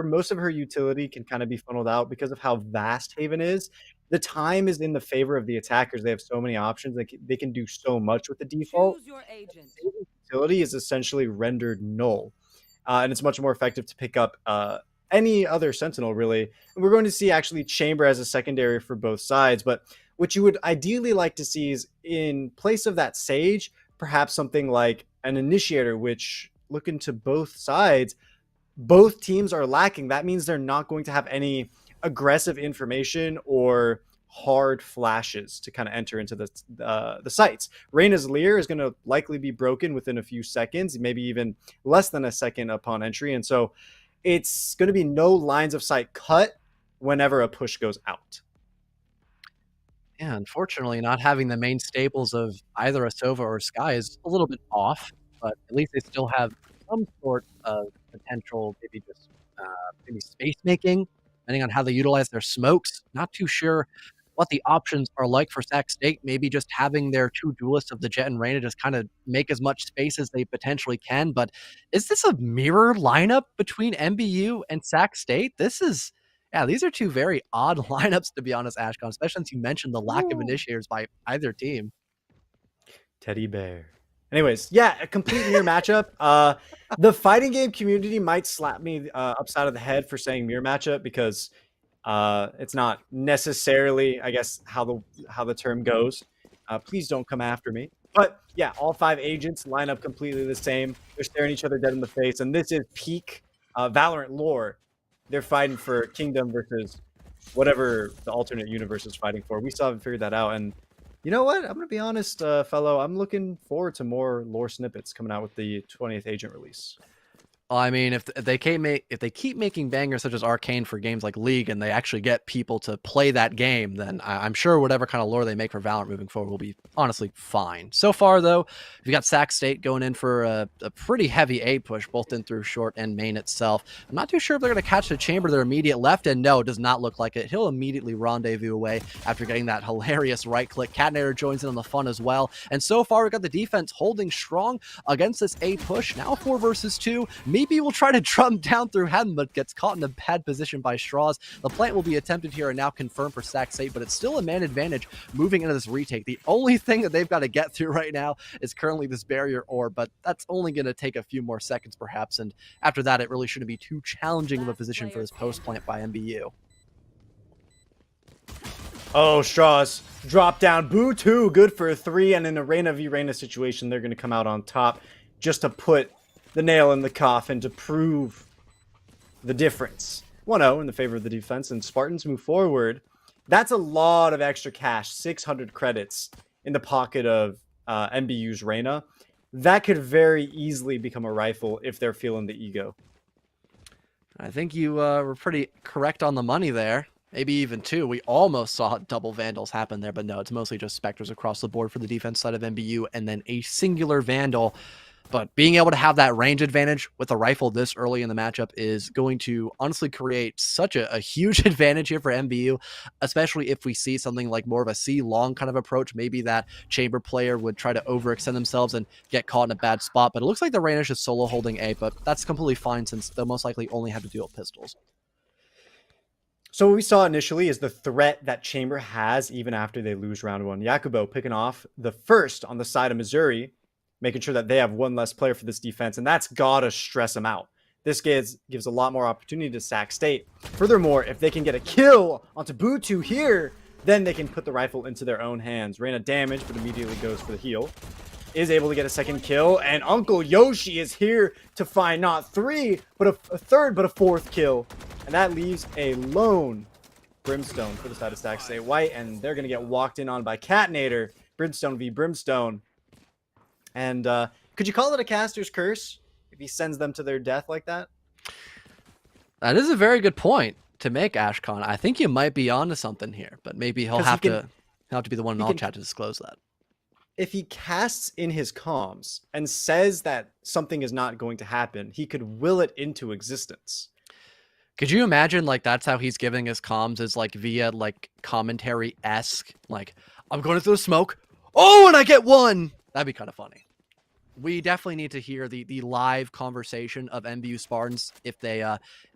Most of her utility can kind of be funneled out because of how vast Haven is. The time is in the favor of the attackers. They have so many options. They can do so much with the default. Choose your agent. Haven's utility is essentially rendered null. And it's much more effective to pick up any other Sentinel, really. And we're going to see actually Chamber as a secondary for both sides. But what you would ideally like to see is, in place of that Sage, perhaps something like an Initiator, which, looking to both sides, both teams are lacking. That means they're not going to have any aggressive information or hard flashes to kind of enter into the sites. Reyna's Leer is going to likely be broken within a few seconds, maybe even less than a second upon entry. And so it's going to be no lines of sight cut whenever a push goes out. Yeah, unfortunately, not having the main staples of either a Sova or Sky is a little bit off, but at least they still have some sort of potential, maybe just maybe space making, depending on how they utilize their smokes. Not too sure what the options are like for Sac State. Maybe just having their two duelists of the Jet and Reyna just kind of make as much space as they potentially can. But is this a mirror lineup between MBU and Sac State? These are two very odd lineups, to be honest, Ashcon, especially since you mentioned the lack of initiators by either team. Teddy bear. Anyways, yeah, a complete mirror matchup. The fighting game community might slap me upside of the head for saying mirror matchup because it's not necessarily, I guess, how the term goes. Please don't come after me. But yeah, all 5 agents line up completely the same. They're staring each other dead in the face, and this is peak Valorant lore. They're fighting for Kingdom versus whatever the alternate universe is fighting for. We still haven't figured that out, and you know what? I'm going to be honest, fellow. I'm looking forward to more lore snippets coming out with the 20th agent release. Well, I mean, if they keep making bangers such as Arcane for games like League, and they actually get people to play that game, then I'm sure whatever kind of lore they make for Valorant moving forward will be honestly fine. So far, though, you've got Sac State going in for a pretty heavy A push, both in through short and main itself. I'm not too sure if they're going to catch the Chamber their immediate left, and no, it does not look like it. He'll immediately rendezvous away after getting that hilarious right click. Catnator joins in on the fun as well, and so far we've got the defense holding strong against this A push. Now 4 versus 2. Maybe will try to drum down through heaven, but gets caught in a bad position by Straws. The plant will be attempted here and now confirmed for Sac State, but it's still a man advantage moving into this retake. The only thing that they've got to get through right now is currently this barrier orb, but that's only going to take a few more seconds perhaps, and after that it really shouldn't be too challenging of a position for this post plant by MBU. Oh, Straws drop down. Boo 2, good for 3, and in a Reyna v Reyna situation, they're going to come out on top just to put the nail in the coffin to prove the difference. 1-0 in the favor of the defense, and Spartans move forward. That's a lot of extra cash, 600 credits in the pocket of MBU's Reyna. That could very easily become a rifle if they're feeling the ego. I think you were pretty correct on the money there. Maybe even two. We almost saw double Vandals happen there, but no, it's mostly just Spectres across the board for the defense side of MBU, and then a singular Vandal. But being able to have that range advantage with a rifle this early in the matchup is going to honestly create such a huge advantage here for MBU, especially if we see something like more of a C-long kind of approach. Maybe that Chamber player would try to overextend themselves and get caught in a bad spot, but it looks like the Reyna is just solo holding A, but that's completely fine since they'll most likely only have to deal with pistols. So what we saw initially is the threat that Chamber has even after they lose round one. Yakubo picking off the first on the side of Missouri, making sure that they have one less player for this defense, and that's gotta stress them out. This gives a lot more opportunity to Sac State. Furthermore, if they can get a kill onto Butu here, then they can put the rifle into their own hands. Reyna damage, but immediately goes for the heal. Is able to get a second kill, and Uncle Yoshi is here to find not three, but a third, but a fourth kill. And that leaves a lone Brimstone for the side of Sac State White, and they're going to get walked in on by Catnator. Brimstone v. Brimstone. And could you call it a caster's curse if he sends them to their death like that? That is a very good point to make, Ashcon. I think you might be onto something here, but maybe he'll have to be the one in all chat to disclose that. If he casts in his comms and says that something is not going to happen, he could will it into existence. Could you imagine, like, that's how he's giving his comms, is like via like commentary-esque, like, I'm going through the smoke, oh, and I get one. That'd be kind of funny. We definitely need to hear the live conversation of MBU Spartans if they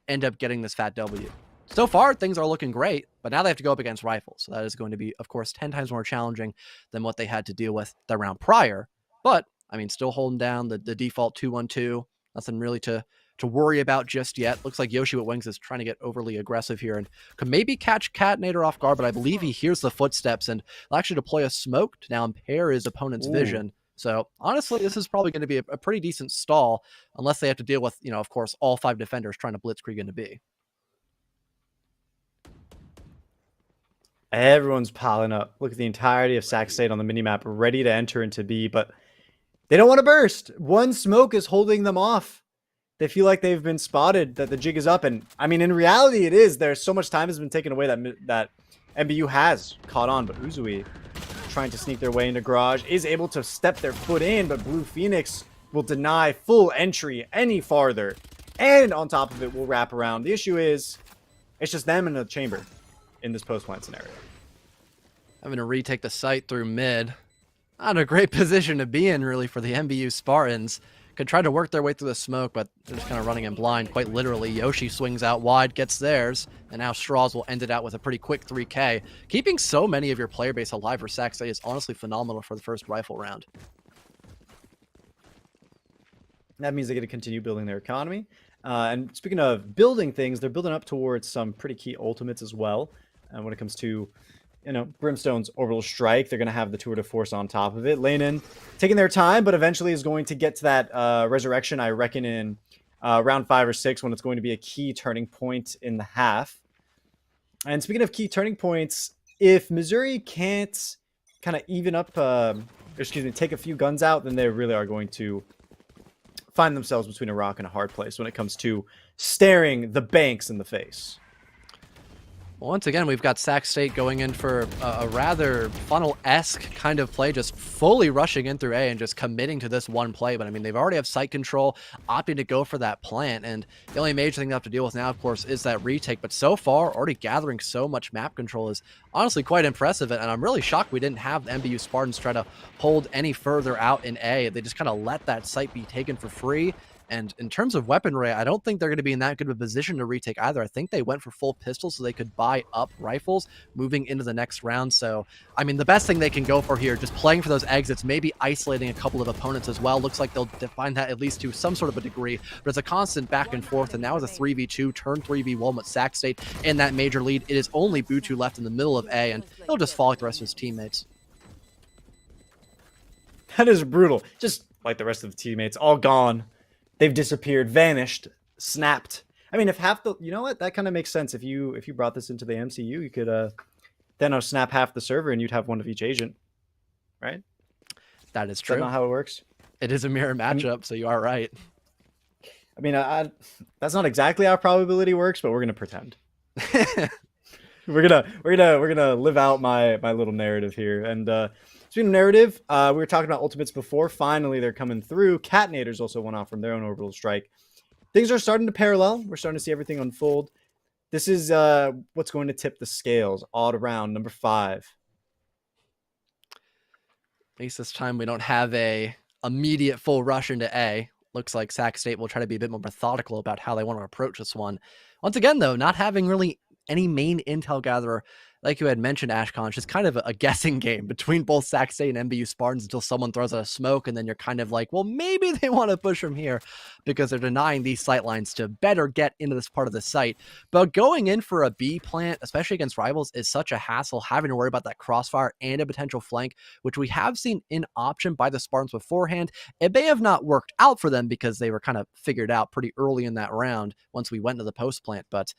end up getting this fat W. So far, things are looking great, but now they have to go up against rifles. So that is going to be, of course, 10 times more challenging than what they had to deal with the round prior. But, I mean, still holding down the default 2-1-2. Nothing really to worry about just yet. Looks like Yoshi with Wings is trying to get overly aggressive here and could maybe catch Catnator off guard, but I believe he hears the footsteps and will actually deploy a smoke to now impair his opponent's vision. So honestly, this is probably going to be a pretty decent stall unless they have to deal with, you know, of course, all 5 defenders trying to blitzkrieg into B. Everyone's piling up. Look at the entirety of Sac State on the minimap, ready to enter into B, but they don't want to burst. One smoke is holding them off. They feel like they've been spotted, that the jig is up. And I mean, in reality, it is. There's so much time has been taken away that MBU has caught on, but Uzui trying to sneak their way into garage is able to step their foot in, but Blue Phoenix will deny full entry any farther, and on top of it will wrap around. The issue is it's just them in the chamber in this post-plant scenario. Having to retake the site through mid. Not a great position to be in, really, for the MBU Spartans. Could try to work their way through the smoke, but they're just kind of running in blind, quite literally. Yoshi swings out wide, gets theirs, and now Straws will end it out with a pretty quick 3K. Keeping so many of your player base alive for Sac State is honestly phenomenal for the first rifle round. That means they get to continue building their economy. And speaking of building things, they're building up towards some pretty key ultimates as well. And when it comes to, you know, Brimstone's Orbital Strike, they're going to have the Tour de Force on top of it. Lehnen taking their time, but eventually is going to get to that Resurrection, I reckon, in round 5 or 6, when it's going to be a key turning point in the half. And speaking of key turning points, if Missouri can't kind of even up, take a few guns out, then they really are going to find themselves between a rock and a hard place when it comes to staring the banks in the face. Once again, we've got Sac State going in for a rather funnel-esque kind of play, just fully rushing in through A and just committing to this one play. But I mean, they've already have site control, opting to go for that plant. And the only major thing they have to deal with now, of course, is that retake. But so far, already gathering so much map control is honestly quite impressive. And I'm really shocked we didn't have the MBU Spartans try to hold any further out in A. They just kind of let that site be taken for free. And in terms of weaponry, I don't think they're going to be in that good of a position to retake either. I think they went for full pistols so they could buy up rifles moving into the next round. So, I mean, the best thing they can go for here, just playing for those exits, maybe isolating a couple of opponents as well. Looks like they'll define that at least to some sort of a degree, but it's a constant back and forth. And now with a 3v2, turn 3v1 with Sac State in that major lead, it is only Butu left in the middle of A, and he'll just fall like the rest of his teammates. That is brutal. Just like the rest of the teammates, all gone. They've disappeared, vanished, snapped. I mean, if half the, you know what, that kind of makes sense. If you brought this into the MCU, you could then snap half the server and you'd have one of each agent, right? That is Is that true. not how it works? It is a mirror matchup, so you are right. I mean, that's not exactly how probability works, but we're gonna pretend. We're gonna live out my little narrative here. And speaking of narrative, we were talking about ultimates before. Finally, they're coming through. Catinators also went off from their own orbital strike. Things are starting to parallel. We're starting to see everything unfold. This is what's going to tip the scales all around. Number 5. At least this time we don't have a immediate full rush into A. Looks like Sac State will try to be a bit more methodical about how they want to approach this one. Once again, though, not having really any main intel gatherer, like you had mentioned, Ashcon, it's just kind of a guessing game between both Sac State and MBU Spartans until someone throws out a smoke, and then you're kind of like, well, maybe they want to push from here because they're denying these sight lines to better get into this part of the site. But going in for a B plant, especially against rivals, is such a hassle, having to worry about that crossfire and a potential flank, which we have seen in option by the Spartans beforehand. It may have not worked out for them because they were kind of figured out pretty early in that round once we went to the post plant, but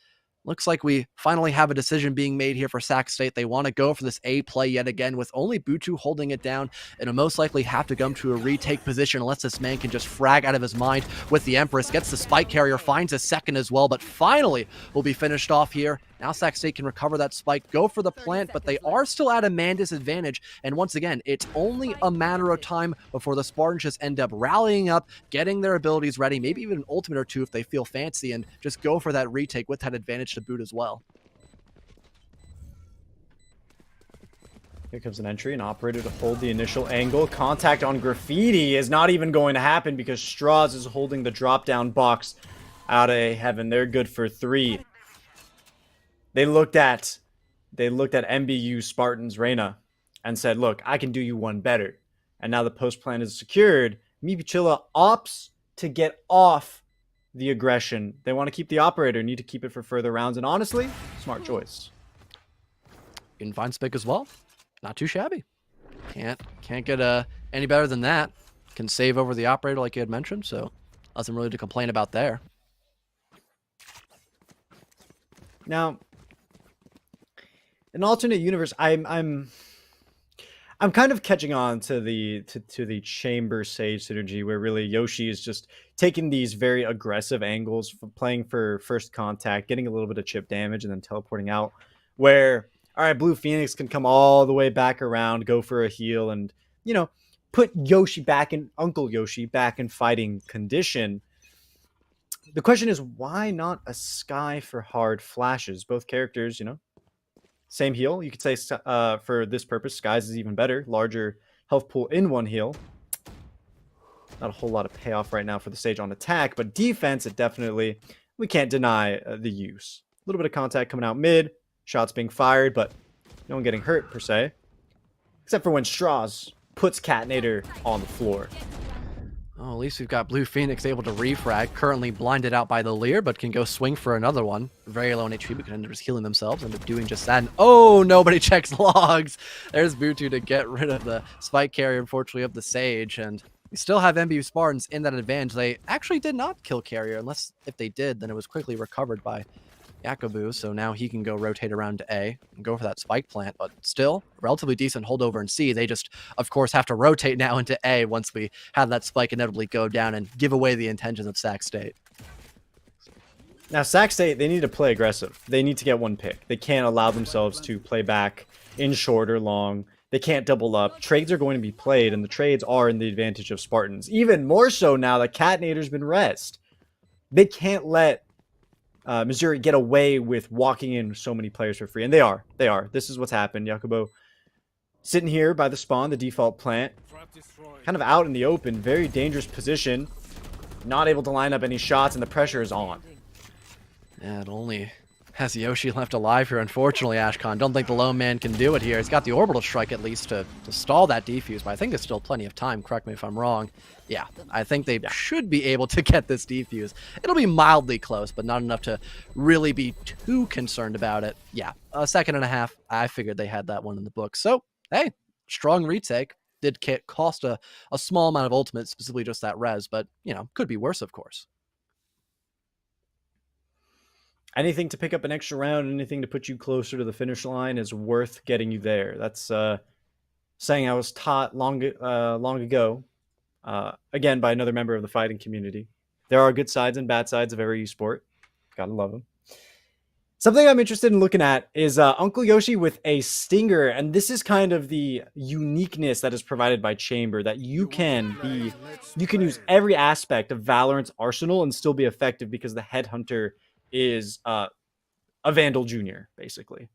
looks like we finally have a decision being made here for Sac State. They want to go for this A play yet again with only Buchu holding it down. It'll most likely have to come to a retake position unless this man can just frag out of his mind with the Empress. Gets the spike carrier, finds a second as well, but finally will be finished off here. Now Sac State can recover that spike, go for the plant, but they are still at a man disadvantage. And once again, it's only a matter of time before the Spartans just end up rallying up, getting their abilities ready, maybe even an ultimate or two if they feel fancy, and just go for that retake with that advantage to boot as well. Here comes an entry, an operator to hold the initial angle. Contact on Graffiti is not even going to happen because Strauss is holding the drop-down box out of heaven. They're good for 3. They looked at MBU Spartans Reyna and said, look, I can do you one better. And now the post plan is secured. Mipichilla opts to get off the aggression. They want to keep the operator, need to keep it for further rounds. And honestly, smart choice. You can find Spick as well. Not too shabby. Can't get any better than that. Can save over the operator like you had mentioned, so nothing really to complain about there. Now, in alternate universe, I'm kind of catching on to the Chamber Sage synergy where really Yoshi is just taking these very aggressive angles, playing for first contact, getting a little bit of chip damage, and then teleporting out. Where, all right, Blue Phoenix can come all the way back around, go for a heal, and put Yoshi back in Uncle Yoshi back in fighting condition. The question is, why not a Sky for hard flashes? Both characters, same heal. You could say for this purpose, Sky's is even better. Larger health pool in one heal. Not a whole lot of payoff right now for the Sage on attack, but defense, it definitely, we can't deny the use. A little bit of contact coming out mid. Shots being fired, but no one getting hurt per se. Except for when Strauss puts Catinator on the floor. Oh, at least we've got Blue Phoenix able to refrag, currently blinded out by the Leer, but can go swing for another one. Very low in HP, but can end up just healing themselves, end up doing just that. And oh, nobody checks logs. There's Butu to get rid of the spike carrier, unfortunately, of the Sage. And we still have MBU Spartans in that advantage. They actually did not kill carrier, unless if they did, then it was quickly recovered by Yakubu, so now he can go rotate around to A and go for that spike plant, but still relatively decent holdover in C. They just, of course, have to rotate now into A once we have that spike inevitably go down and give away the intentions of Sac State. Now, Sac State, they need to play aggressive. They need to get one pick. They can't allow themselves to play back in short or long. They can't double up. Trades are going to be played, and the trades are in the advantage of Spartans. Even more so now that Catinator's been rest. They can't let Missouri get away with walking in so many players for free. And they are. This is what's happened. Yakubo sitting here by the spawn, the default plant. Kind of out in the open. Very dangerous position. Not able to line up any shots, and the pressure is on. Yeah, it only has Yoshi left alive here, unfortunately, Ashcon. Don't think the lone man can do it here. He's got the orbital strike at least to stall that defuse, but I think there's still plenty of time. Correct me if I'm wrong. Yeah, I think they should be able to get this defuse. It'll be mildly close, but not enough to really be too concerned about it. Yeah, a second and a half. I figured they had that one in the book. So, hey, strong retake. Did cost a small amount of ultimate, specifically just that res, but, could be worse, of course. anything to pick up an extra round, anything to put you closer to the finish line is worth getting you there. That's saying I was taught long ago, again by another member of the fighting community. There are good sides and bad sides of every esport. Gotta love them. Something I'm interested in looking at is Uncle Yoshi with a stinger, and this is kind of the uniqueness that is provided by Chamber, that you can use every aspect of Valorant's arsenal and still be effective because the Headhunter is a Vandal Jr., basically.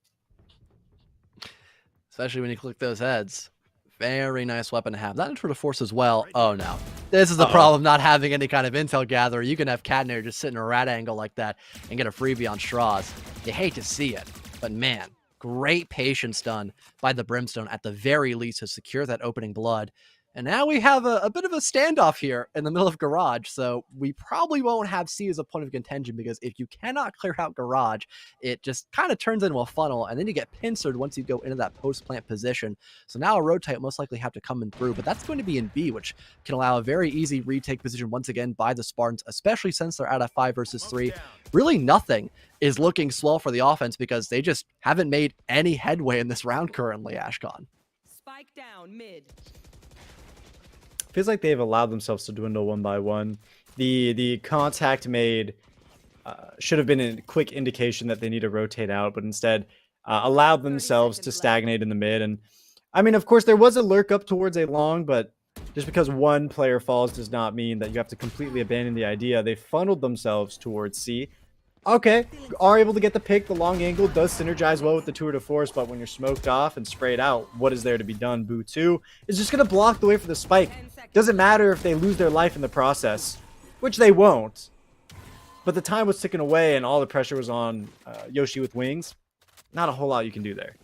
Especially when you click those heads. Very nice weapon to have. That intro to force as well. Oh no. This is the problem, not having any kind of intel gatherer. You can have Katner just sit in a rat angle like that and get a freebie on Straws. You hate to see it, but man, great patience done by the Brimstone at the very least to secure that opening blood. And now we have a bit of a standoff here in the middle of Garage, so we probably won't have C as a point of contention, because if you cannot clear out Garage, it just kind of turns into a funnel, and then you get pincered once you go into that post-plant position. So now a road type most likely have to come in through, but that's going to be in B, which can allow a very easy retake position once again by the Spartans, especially since they're at a 5 versus 3. Really nothing is looking swell for the offense because they just haven't made any headway in this round currently, Ashcon. Spike down mid. Feels like they've allowed themselves to dwindle one by one. The contact made should have been a quick indication that they need to rotate out, but instead allowed themselves to stagnate in the mid. And I mean, of course, there was a lurk up towards a long, but just because one player falls does not mean that you have to completely abandon the idea. They funneled themselves towards C. Okay, are able to get the pick. The long angle does synergize well with the tour de force, but when you're smoked off and sprayed out, what is there to be done? Boo 2 is just going to block the way for the spike. Doesn't matter if they lose their life in the process, which they won't. But the time was ticking away and all the pressure was on Yoshi with wings. Not a whole lot you can do there.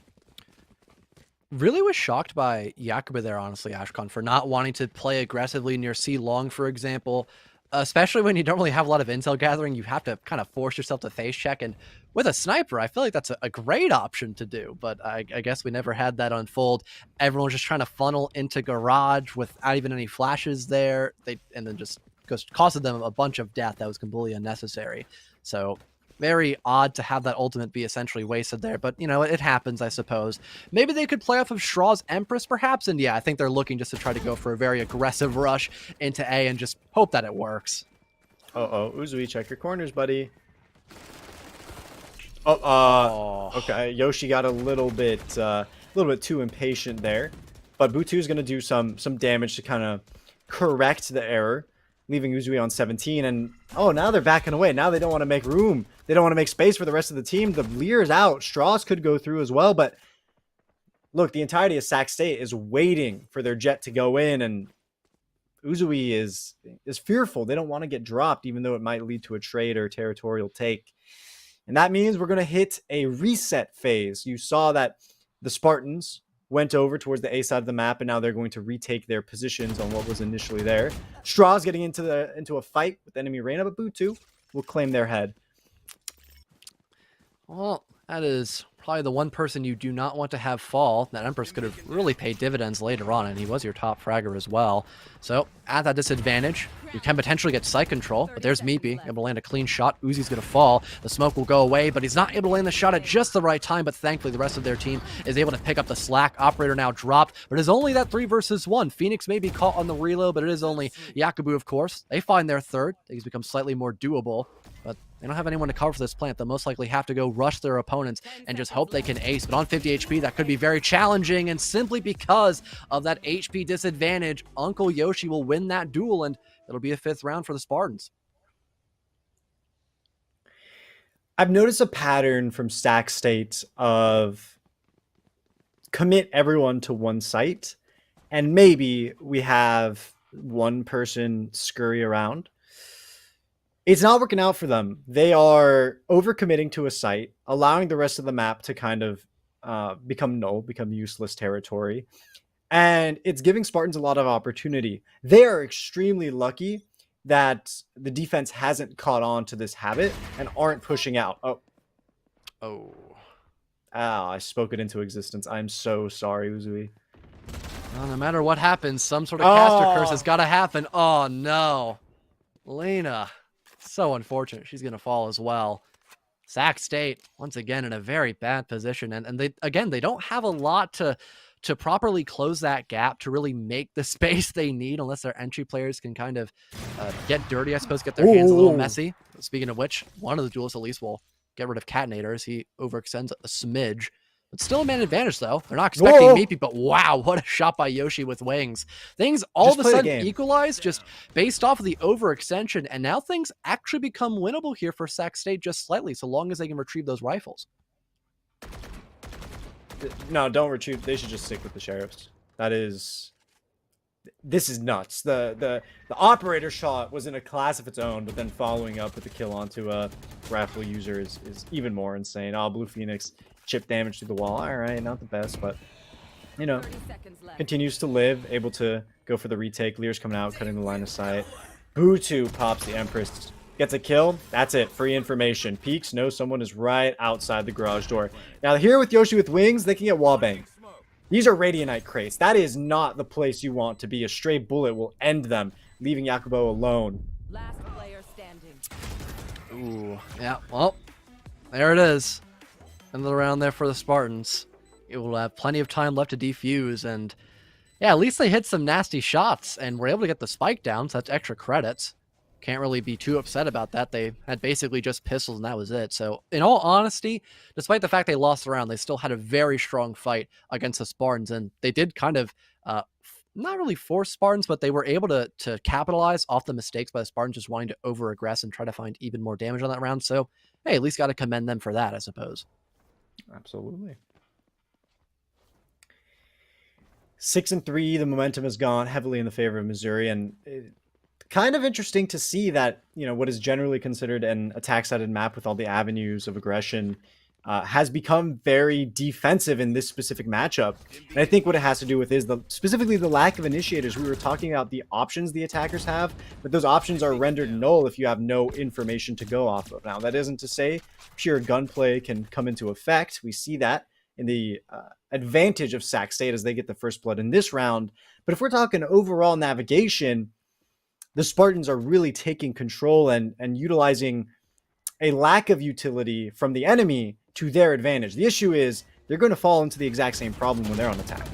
Really was shocked by Yakuba there, honestly, Ashcon, for not wanting to play aggressively near C long, for example. Especially when you don't really have a lot of intel gathering, you have to kind of force yourself to face check. And with a sniper, I feel like that's a great option to do. But I guess we never had that unfold. Everyone was just trying to funnel into Garage without even any flashes there. And then just costed them a bunch of death that was completely unnecessary. So very odd to have that ultimate be essentially wasted there, but, you know, it happens, I suppose. Maybe they could play off of Straw's Empress, perhaps, and yeah, I think they're looking just to try to go for a very aggressive rush into A and just hope that it works. Uh-oh, Uzui, check your corners, buddy. Okay, Yoshi got a little bit too impatient there, but Butu is going to do some damage to kind of correct the error, leaving Uzui on 17, and oh, now they're backing away. Now they don't want to make room. They don't want to make space for the rest of the team. The Lear's out. Straws could go through as well, but look, the entirety of Sac State is waiting for their jet to go in, and Uzui is fearful. They don't want to get dropped, even though it might lead to a trade or territorial take. And that means we're going to hit a reset phase. You saw that the Spartans went over towards the A side of the map, and now they're going to retake their positions on what was initially there. Straws getting into a fight with enemy Reyna, but Butu will claim their head. Well, that is probably the one person you do not want to have fall. That Empress could have really paid dividends later on, and he was your top fragger as well. So, at that disadvantage, you can potentially get site control, but there's Meepy, able to land a clean shot. Uzi's going to fall. The smoke will go away, but he's not able to land the shot at just the right time, but thankfully the rest of their team is able to pick up the slack. Operator now dropped, but it's only that 3 versus 1. Phoenix may be caught on the reload, but it is only Yakubu, of course. They find their third. Things become slightly more doable, but they don't have anyone to cover for this plant. They'll most likely have to go rush their opponents and just hope they can ace. But on 50 HP, that could be very challenging. And simply because of that HP disadvantage, Uncle Yoshi will win that duel, and it'll be a 5th round for the Spartans. I've noticed a pattern from Sac State of commit everyone to one site, and maybe we have one person scurry around. It's not working out for them. They are overcommitting to a site, allowing the rest of the map to kind of become null, become useless territory. And it's giving Spartans a lot of opportunity. They are extremely lucky that the defense hasn't caught on to this habit and aren't pushing out. Oh, I spoke it into existence. I'm so sorry, Uzui. Well, no matter what happens, some sort of caster curse has got to happen. Oh, no. Lena. So unfortunate. She's going to fall as well. Sac State, once again, in a very bad position. And they don't have a lot to properly close that gap, to really make the space they need, unless their entry players can kind of get dirty, I suppose, get their hands a little messy. Speaking of which, one of the duelists at least will get rid of Catnator as he overextends a smidge. But still a man advantage, though. They're not expecting Meepy, but wow, what a shot by Yoshi with wings. Things all of a sudden equalize just based off of the overextension, and now things actually become winnable here for Sac State just slightly, so long as they can retrieve those rifles. No, don't retrieve. They should just stick with the sheriffs. This is nuts. The operator shot was in a class of its own, but then following up with the kill onto a rifle user is even more insane. Oh, Blue Phoenix chip damage to the wall. All right, not the best, but you know, continues to live, able to go for the retake. Lear's coming out, cutting the line of sight. Butu pops the Empress, gets a kill. That's it. Free information. Peeks knows someone is right outside the garage door. Now here with Yoshi with wings, they can get wallbang. These are Radianite crates. That is not the place you want to be. A stray bullet will end them, leaving Yakubo alone. Last player standing. Ooh, yeah. Well, there it is. Another round there for the Spartans. It will have plenty of time left to defuse, and yeah, at least they hit some nasty shots and were able to get the spike down, so that's extra credits. Can't really be too upset about that. They had basically just pistols, and that was it. So, in all honesty, despite the fact they lost the round, they still had a very strong fight against the Spartans, and they did kind of not really force Spartans, but they were able to capitalize off the mistakes by the Spartans just wanting to over-aggress and try to find even more damage on that round. So, hey, at least got to commend them for that, I suppose. Absolutely. 6-3, the momentum has gone heavily in the favor of Missouri, and kind of interesting to see that, you know, what is generally considered an attack-sided map with all the avenues of aggression has become very defensive in this specific matchup. And I think what it has to do with is specifically the lack of initiators. We were talking about the options the attackers have, but those options are rendered null if you have no information to go off of. Now, that isn't to say pure gunplay can come into effect. We see that in the advantage of Sac State as they get the first blood in this round. But if we're talking overall navigation, the Spartans are really taking control and utilizing a lack of utility from the enemy to their advantage. The issue is they're going to fall into the exact same problem when they're on attack.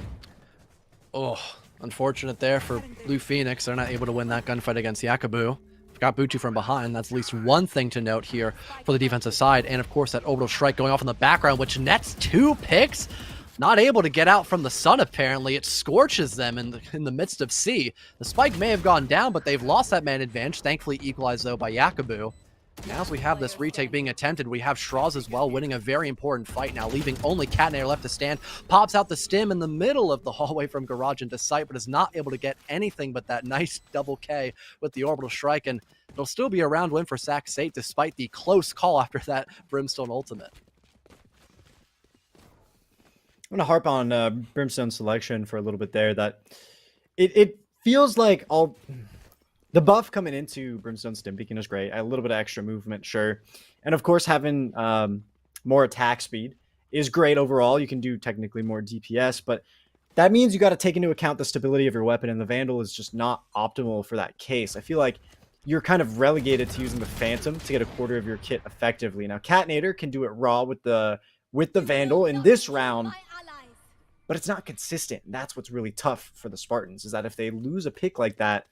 Oh, unfortunate there for Blue Phoenix. They're not able to win that gunfight against Yakubu. Got Butu from behind. That's at least one thing to note here for the defensive side. And of course, that orbital strike going off in the background, which nets 2 picks. Not able to get out from the sun, apparently. It scorches them in the midst of C. The spike may have gone down, but they've lost that man advantage. Thankfully equalized, though, by Yakubu. Now as we have this retake being attempted, we have Schraz as well winning a very important fight now, leaving only Catnator left to stand. Pops out the stim in the middle of the hallway from garage into sight, but is not able to get anything but that nice double K with the orbital strike, and it'll still be a round win for Sac State despite the close call after that Brimstone ultimate. I'm going to harp on Brimstone's selection for a little bit there. That it feels like the buff coming into Brimstone's stim beacon is great. A little bit of extra movement, sure. And of course, having more attack speed is great overall. You can do technically more DPS, but that means you got to take into account the stability of your weapon, and the Vandal is just not optimal for that case. I feel like you're kind of relegated to using the Phantom to get a quarter of your kit effectively. Now, Catnator can do it raw with the Vandal in this round, but it's not consistent. That's what's really tough for the Spartans, is that if they lose a pick like that,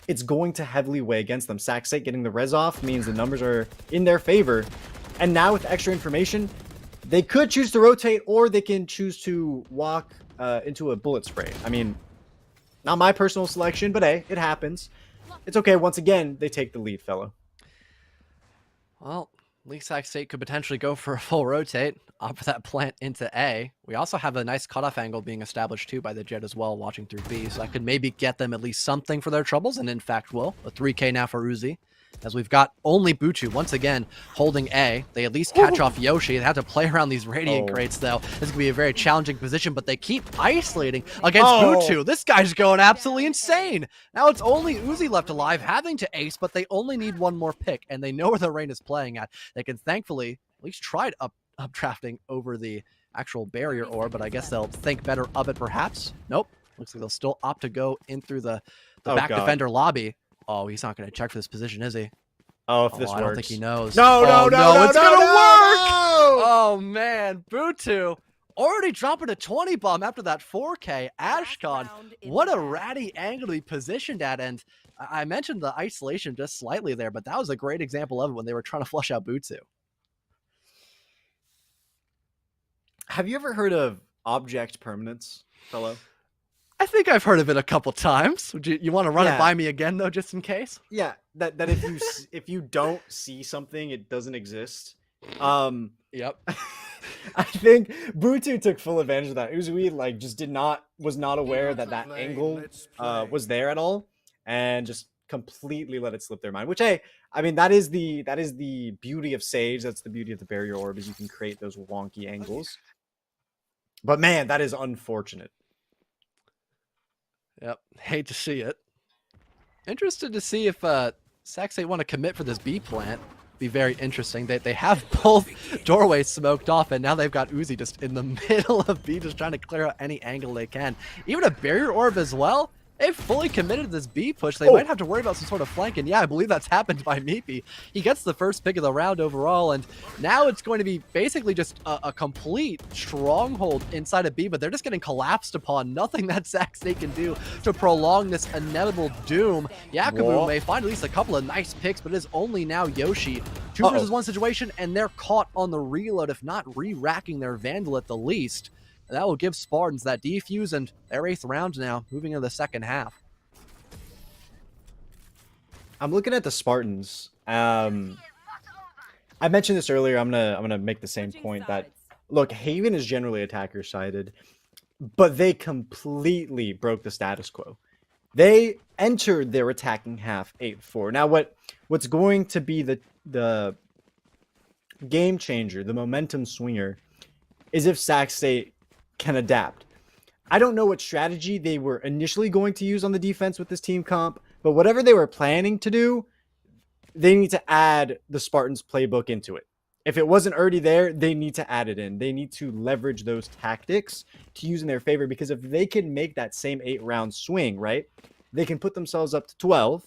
it's going to heavily weigh against them. Sac State getting the res off means the numbers are in their favor. And now with extra information, they could choose to rotate, or they can choose to walk into a bullet spray. I mean, not my personal selection, but hey, it happens. It's okay. Once again, they take the lead, fellow. Well, at least Sac State could potentially go for a full rotate, offer that plant into A. We also have a nice cutoff angle being established too by the Jet as well, watching through B, so that could maybe get them at least something for their troubles, and in fact will. A 3K now for Uzi, as we've got only Butu once again holding A. They at least catch off Yoshi. They have to play around these Radiant crates though. This could be a very challenging position, but they keep isolating against Butu. This guy's going absolutely insane. Now it's only Uzi left alive, having to ace, but they only need one more pick, and they know where the rain is playing at. They can thankfully at least try to updrafting over the actual barrier ore, but I guess they'll think better of it perhaps. Nope. Looks like they'll still opt to go in through the back defender lobby. Oh, he's not going to check for this position, is he? Oh, if this I works. don't think he knows. No, no, Oh, no, no, it's no, gonna no, work. no! Oh man, Butu already dropping a 20 bomb after that 4K. Ashton, what a ratty angle to be positioned at, and I mentioned the isolation just slightly there, but that was a great example of it when they were trying to flush out Butu. Have you ever heard of object permanence, fellow? I think I've heard of it a couple times. Would you want to run it Yeah. by me again though, just in case? Yeah, that if you if you don't see something, it doesn't exist. Yep. I think Butu took full advantage of that. Uzui like just was not aware that angle was there at all, and just completely let it slip their mind. Which I mean that is the beauty of Sage. That's the beauty of the barrier orb, is you can create those wonky angles. But man, that is unfortunate. Yep. Hate to see it. Interested to see if Saxay want to commit for this B plant. Be very interesting. They have both doorways smoked off, and now they've got Uzi just in the middle of B, just trying to clear out any angle they can. Even a barrier orb as well. They've fully committed to this B push. They might have to worry about some sort of flank, and yeah, I believe that's happened by Meepy. He gets the first pick of the round overall, and now it's going to be basically just a complete stronghold inside of B, but they're just getting collapsed upon. Nothing that Saxay can do to prolong this inevitable doom. Yakubu may find at least a couple of nice picks, but it is only now Yoshi. 2 versus 1 situation, and they're caught on the reload, if not re-racking their Vandal at the least. And that will give Spartans that defuse, and their 8th round now, moving into the second half. I'm looking at the Spartans. I mentioned this earlier. I'm gonna make the same point that look, Haven is generally attacker sided, but they completely broke the status quo. They entered their attacking half 8-4. Now what's going to be the game changer, the momentum swinger, is if Saxay can adapt. I don't know what strategy they were initially going to use on the defense with this team comp, but whatever they were planning to do, they need to add the Spartans playbook into it. If it wasn't already there, they need to add it in. They need to leverage those tactics to use in their favor, because if they can make that same 8-round swing, right, they can put themselves up to 12.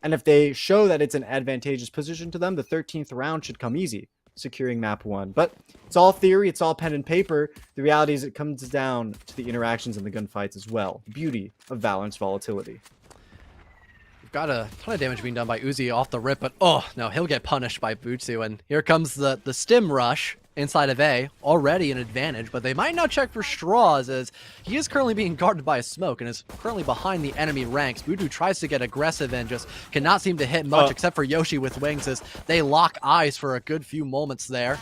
And if they show that it's an advantageous position to them, the 13th round should come easy, securing map 1. But it's all theory, it's all pen and paper. The reality is it comes down to the interactions and the gunfights as well. Beauty of Valorant's volatility. We've got a ton of damage being done by Uzi off the rip, but oh no, he'll get punished by Butsu, and here comes the stim rush inside of A, already an advantage, but they might not check for straws, as he is currently being guarded by a smoke and is currently behind the enemy ranks. Butu tries to get aggressive and just cannot seem to hit much, except for Yoshi with wings, as they lock eyes for a good few moments there.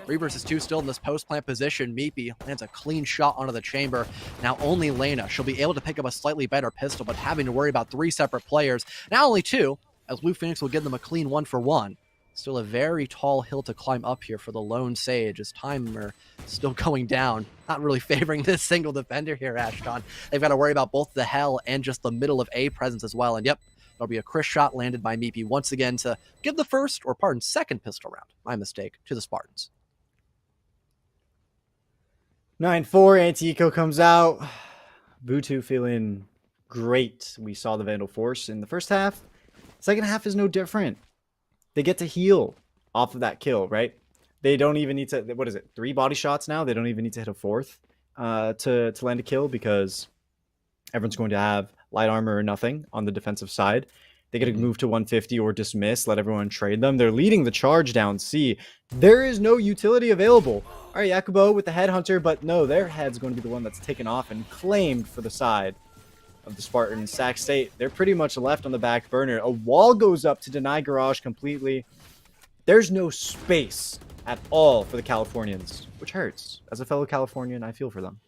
3 versus 2 still in this post-plant position. Meepy lands a clean shot onto the chamber. Now only Lena. She'll be able to pick up a slightly better pistol, but having to worry about 3 separate players. Now only 2, as Blue Phoenix will give them a clean 1-for-1. Still a very tall hill to climb up here for the lone Sage, as timer still going down. Not really favoring this single defender here, Ashton. They've got to worry about both the hell and just the middle of A presence as well. And yep, there'll be a Chris shot landed by Meepy once again to give the second pistol round, my mistake, to the Spartans. 9-4, anti-eco comes out. Butu feeling great. We saw the Vandal Force in the first half. Second half is no different. They get to heal off of that kill, right? They don't even need to, 3 body shots now? They don't even need to hit a 4th to land a kill, because everyone's going to have light armor or nothing on the defensive side. They get to move to 150 or dismiss, let everyone trade them. They're leading the charge down C. There is no utility available. All right, Yakubo with the headhunter, but no, their head's going to be the one that's taken off and claimed for the side of the Spartans. Sac State, they're pretty much left on the back burner. A wall goes up to deny Garage completely. There's no space at all for the Californians, which hurts. As a fellow Californian, I feel for them.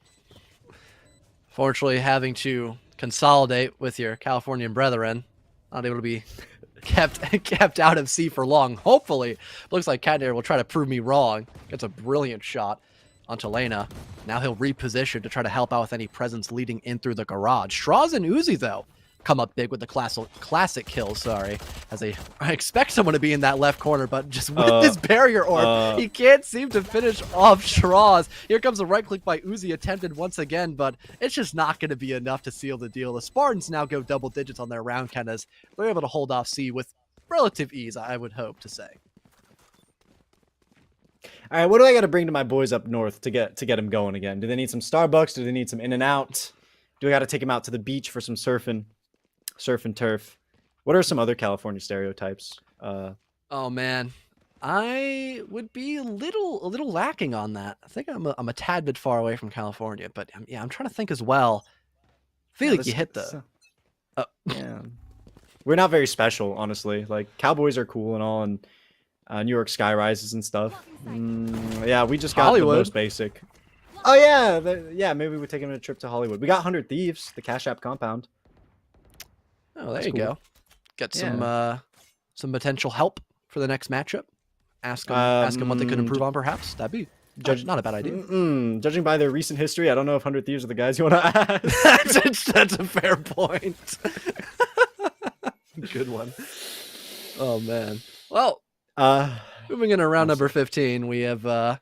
Fortunately, having to consolidate with your Californian brethren, not able to be kept out of C for long. Hopefully, looks like Catnair will try to prove me wrong. Gets a brilliant shot onto Lena. Now he'll reposition to try to help out with any presence leading in through the garage. Straws and Uzi, though, come up big with the classic kill, as I expect someone to be in that left corner, but just with this barrier orb, he can't seem to finish off Straws. Here comes a right click by Uzi, attempted once again, but it's just not going to be enough to seal the deal. The Spartans now go double digits on their round count as they're able to hold off C with relative ease, I would hope to say. All right, what do I got to bring to my boys up north to get them going again? Do they need some Starbucks? Do they need some In-N-Out? Do I got to take them out to the beach for some surf and turf? What are some other California stereotypes? Oh man, I would be a little lacking on that. I think I'm a tad bit far away from California, but yeah, I'm trying to think as well. I feel like you hit the. Yeah, we're not very special, honestly. Like Cowboys are cool and all, and New York sky rises and stuff. Yeah, we just got Hollywood. the most basic. Oh yeah, maybe we're taking a trip to Hollywood. We got 100 Thieves, the Cash App compound. Oh, there That's you cool. go. Get some potential help for the next matchup. Ask them what they could improve on, perhaps. That'd be not a bad idea. Judging by their recent history, I don't know if 100 Thieves are the guys you want to ask. That's a fair point. Good one. Oh man. Well, moving in around number 15, we have got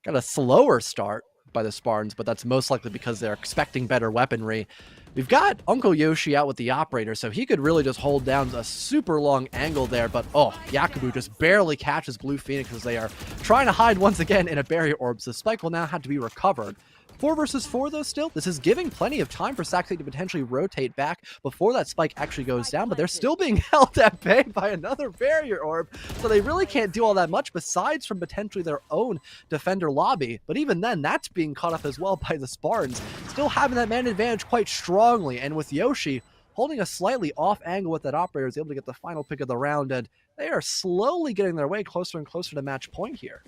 a slower start by the Spartans, but that's most likely because they're expecting better weaponry. We've got Uncle Yoshi out with the operator, so he could really just hold down a super long angle there, but Yakubu just barely catches Blue Phoenix as they are trying to hide once again in a barrier orb, so the spike will now have to be recovered. 4 versus 4 though still. This is giving plenty of time for Sac State to potentially rotate back before that spike actually goes down, but they're still being held at bay by another barrier orb, so they really can't do all that much besides from potentially their own defender lobby. But even then, that's being caught up as well by the Spartans, still having that man advantage quite strongly, and with Yoshi holding a slightly off angle with that operator, is able to get the final pick of the round, and they are slowly getting their way closer and closer to match point here.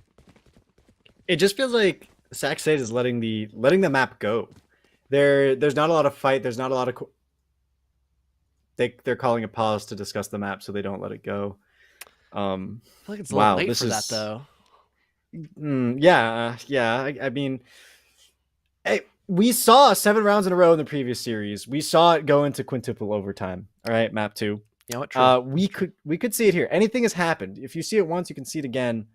It just feels like Sac State is letting the map go. There's not a lot of fight. There's not a lot of. They're calling a pause to discuss the map, so they don't let it go. I feel like it's a little late for that though. Yeah. I mean, hey, we saw 7 rounds in a row in the previous series. We saw it go into quintuple overtime. All right, map 2. You know what? True. We could see it here. Anything has happened. If you see it once, you can see it again.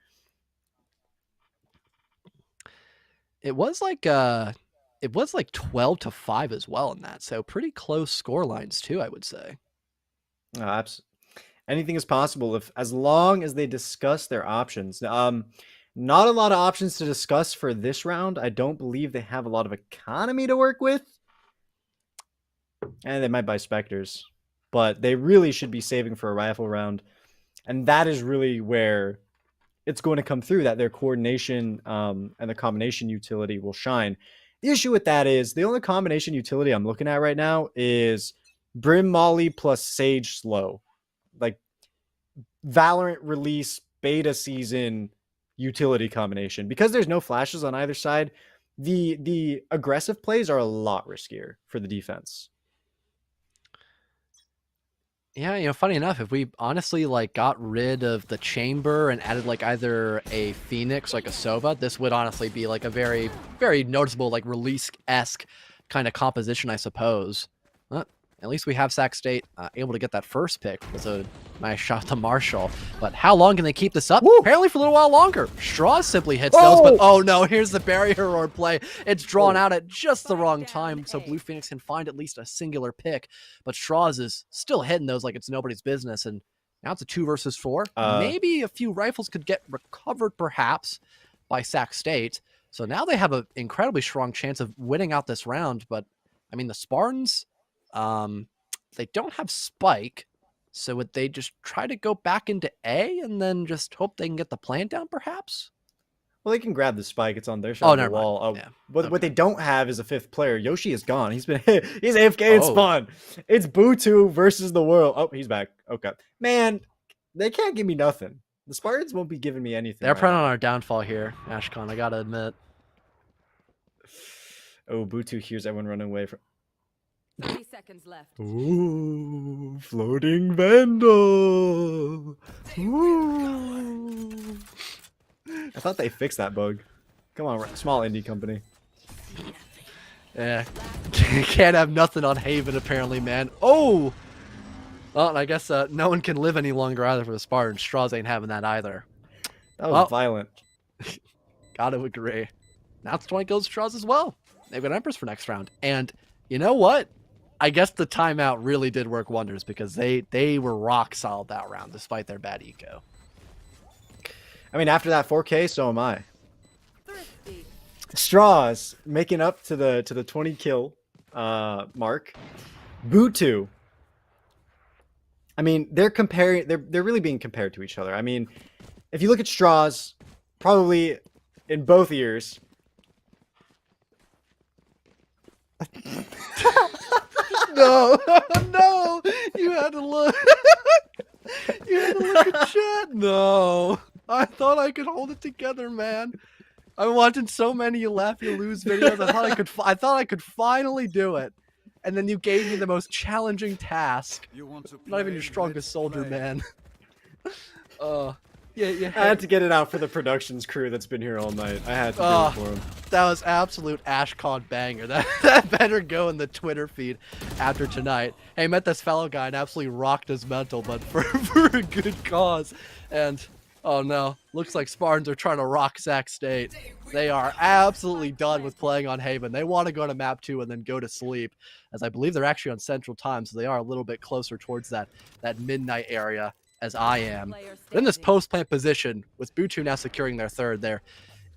It was like 12-5 as well in that, so pretty close score lines too, I would say. Anything is possible as long as they discuss their options. Not a lot of options to discuss for this round. I don't believe they have a lot of economy to work with, and they might buy Spectres, but they really should be saving for a rifle round, and that is really where it's going to come through, that their coordination and the combination utility will shine. The issue with that is the only combination utility I'm looking at right now is Brim Molly plus Sage Slow. Like Valorant release beta season utility combination. Because there's no flashes on either side, the aggressive plays are a lot riskier for the defense. Yeah, funny enough, if we honestly got rid of the chamber and added either a Phoenix, like a Sova, this would honestly be a very, very noticeable release-esque kind of composition, I suppose. Well, at least we have Sac State able to get that first pick. It was a nice shot to Marshall. But how long can they keep this up? Woo! Apparently for a little while longer. Straw simply hits those, but oh no, here's the barrier orb play. It's drawn out at just the wrong time, so Blue Phoenix can find at least a singular pick. But Straws is still hitting those like it's nobody's business, and now it's a 2 versus 4. Maybe a few rifles could get recovered, perhaps, by Sac State. So now they have an incredibly strong chance of winning out this round. But, I mean, the Spartans, they don't have Spike. So would they just try to go back into A and then just hope they can get the plant down, perhaps? Well, they can grab the Spike. It's on their side of the wall. Yeah. What they don't have is a 5th player. Yoshi is gone. He's AFK in spawn. It's Butu versus the world. Oh, he's back. Okay. Man, they can't give me nothing. The Spartans won't be giving me anything. They're prone on our downfall here, Ashcon, I gotta admit. Oh, Butu hears everyone running away from... 30 seconds left. Ooh, floating Vandal. Ooh. I thought they fixed that bug. Come on, small indie company. Yeah, can't have nothing on Haven apparently, man. Oh! Well, and I guess no one can live any longer either for the Spartans. Straws ain't having that either. That was violent. Gotta agree. Now it's 20 kills Straws as well. They've got Empress for next round. And you know what? I guess the timeout really did work wonders because they were rock solid that round despite their bad eco. I mean, after that 4K, so am I. Thrifty. Straws making up to the 20 kill mark. Butu. I mean, they're comparing. They're really being compared to each other. I mean, if you look at Straws, probably in both ears. No, no, you had to look. You had to look at chat. No, I thought I could hold it together, man. I'm watching so many you laugh, you lose videos. I thought I could finally do it, and then you gave me the most challenging task. Not even your strongest soldier, man. Yeah. I had to get it out for the productions crew that's been here all night. I had to do it for them. That was absolute AshCon banger. That better go in the Twitter feed after tonight. Hey, met this fellow guy and absolutely rocked his mental, but for a good cause. And oh no, looks like Spartans are trying to rock Sac State. They are absolutely done with playing on Haven. They want to go to map 2 and then go to sleep, as I believe they're actually on Central Time, so they are a little bit closer towards that midnight area as I am. But in this post-plant position, with Butu now securing their third, there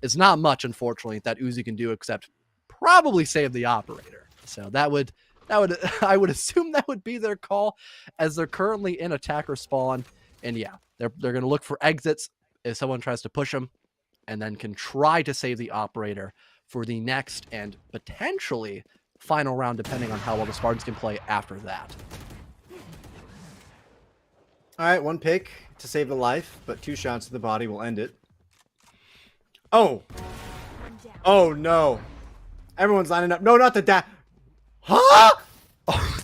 is not much, unfortunately, that Uzi can do except probably save the operator. So that would I would assume that would be their call, as they're currently in attacker spawn. And yeah, they're going to look for exits if someone tries to push them, and then can try to save the operator for the next and potentially final round, depending on how well the Spartans can play after that. All right, 1 pick to save the life, but 2 shots to the body will end it. Oh. Oh, no. Everyone's lining up. No, not the dash. Huh? Oh,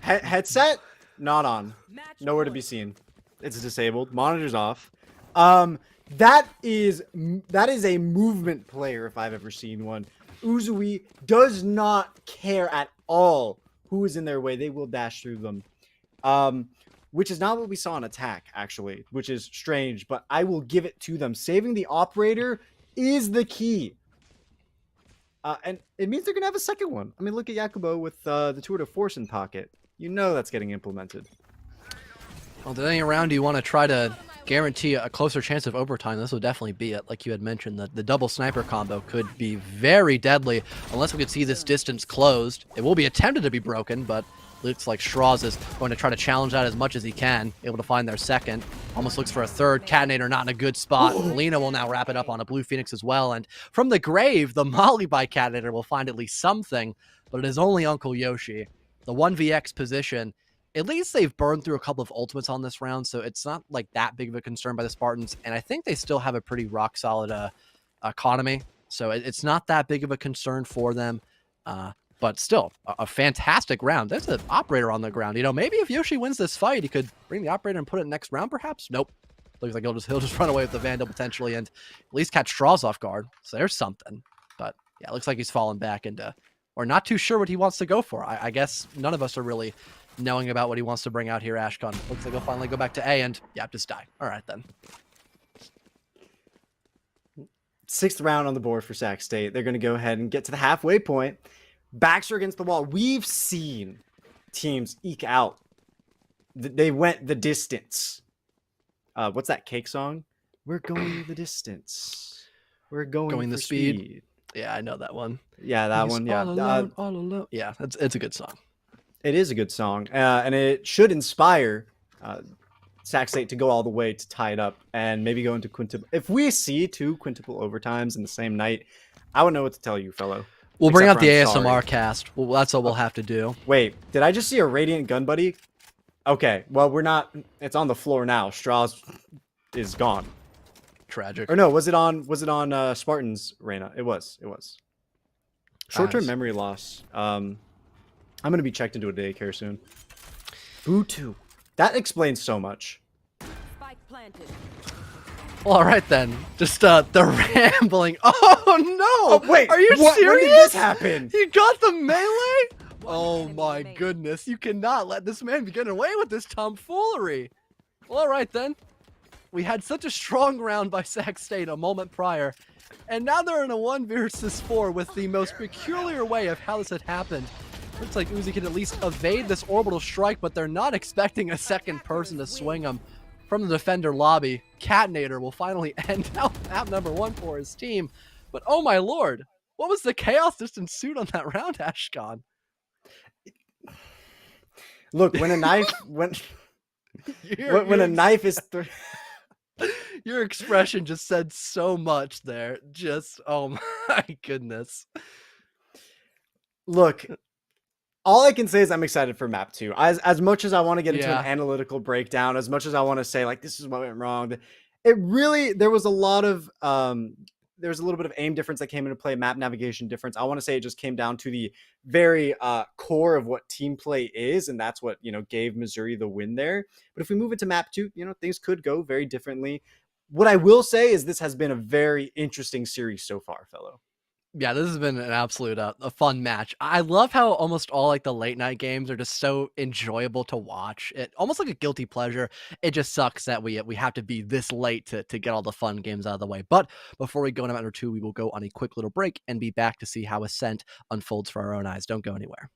headset? Not on. Nowhere to be seen. It's disabled. Monitor's off. That is a movement player if I've ever seen one. Uzui does not care at all who is in their way. They will dash through them. Which is not what we saw in attack, actually, which is strange, but I will give it to them. Saving the operator is the key. And it means they're going to have a second one. I mean, look at Yakubo with the Tour de Force in pocket. You know that's getting implemented. Well, depending around, you want to try to guarantee a closer chance of overtime. This will definitely be it. Like you had mentioned, the double sniper combo could be very deadly unless we could see this distance closed. It will be attempted to be broken, but looks like Straws is going to try to challenge that as much as he can. Able to find their second. Almost looks for a third. Catinator not in a good spot. Lena will now wrap it up on a Blue Phoenix as well. And from the grave, the Molly by Catinator will find at least something, but it is only Uncle Yoshi. The 1vx position, at least they've burned through a couple of ultimates on this round, so it's not like that big of a concern by the Spartans. And I think they still have a pretty rock solid economy, so it's not that big of a concern for them. But still, a fantastic round. There's an operator on the ground. You know, maybe if Yoshi wins this fight, he could bring the operator and put it next round, perhaps? Nope. Looks like he'll just run away with the Vandal, potentially, and at least catch Straws off guard. So there's something. But, yeah, it looks like he's fallen back into, or not too sure what he wants to go for. I guess none of us are really knowing about what he wants to bring out here, AshCon. Looks like he'll finally go back to A and, yeah, just die. All right, then. 6th round on the board for Sac State. They're going to go ahead and get to the halfway point. Backs are against the wall. We've seen teams eke out. They went the distance. What's that Cake song? We're going the distance. We're going the for speed. Yeah, I know that one. Yeah, that He's one. Yeah, all alone, all alone. Yeah, it's a good song. It is a good song, and it should inspire Sac State to go all the way to tie it up and maybe go into quintuple. If we see 2 quintuple overtimes in the same night, I don't know what to tell you, fellow. We'll bring out the I'm ASMR sorry. cast. Well, that's what we'll have to do. Wait, did I just see a Radiant Gun Buddy? Okay, well, we're not... It's on the floor now. Straws is gone. Tragic. Or no, was it on Spartans, Reyna? It was. Short-term Nice. memory loss. I'm going to be checked into a daycare soon. Butu. That explains so much. Spike planted. Well, all right, then. Just the rambling. Oh, no! Oh, wait! Are you what? serious? When did this happen? You got the melee? Oh, enemy my remaining. goodness. You cannot let this man be getting away with this tomfoolery. Well, all right, then. We had such a strong round by Sac State a moment prior, and now they're in a 1 versus 4 with the most peculiar way of how this had happened. Looks like Uzi can at least evade this orbital strike, but they're not expecting a second person to swing him from the defender lobby. Catnator will finally end out map number 1 for his team. But oh my lord, what was the chaos just ensued on that round, Ashkan? Look, when a knife when Your- when a your knife is Your expression just said so much there. Just, oh my goodness. look, all I can say is I'm excited for map 2. As much as I want to get into Yeah. an analytical breakdown, as much as I want to say like this is what went wrong, it really there was a little bit of aim difference that came into play, map navigation difference. I want to say it just came down to the very core of what team play is, and that's what, gave Missouri the win there. But if we move into map 2, things could go very differently. What I will say is this has been a very interesting series so far, fellow. Yeah, this has been an absolute a fun match. I love how almost all like the late night games are just so enjoyable to watch. It almost like a guilty pleasure. It just sucks that we have to be this late to get all the fun games out of the way. But before we go into number 2, we will go on a quick little break and be back to see how Ascent unfolds for our own eyes. Don't go anywhere.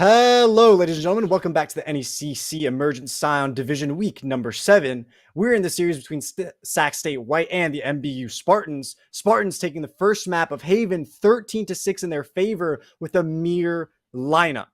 Hello, ladies and gentlemen. Welcome back to the NECC Emergent Scion Division Week number 7. We're in the series between Sac State White and the MBU Spartans. Spartans taking the first map of Haven 13-6 in their favor with a mere lineup.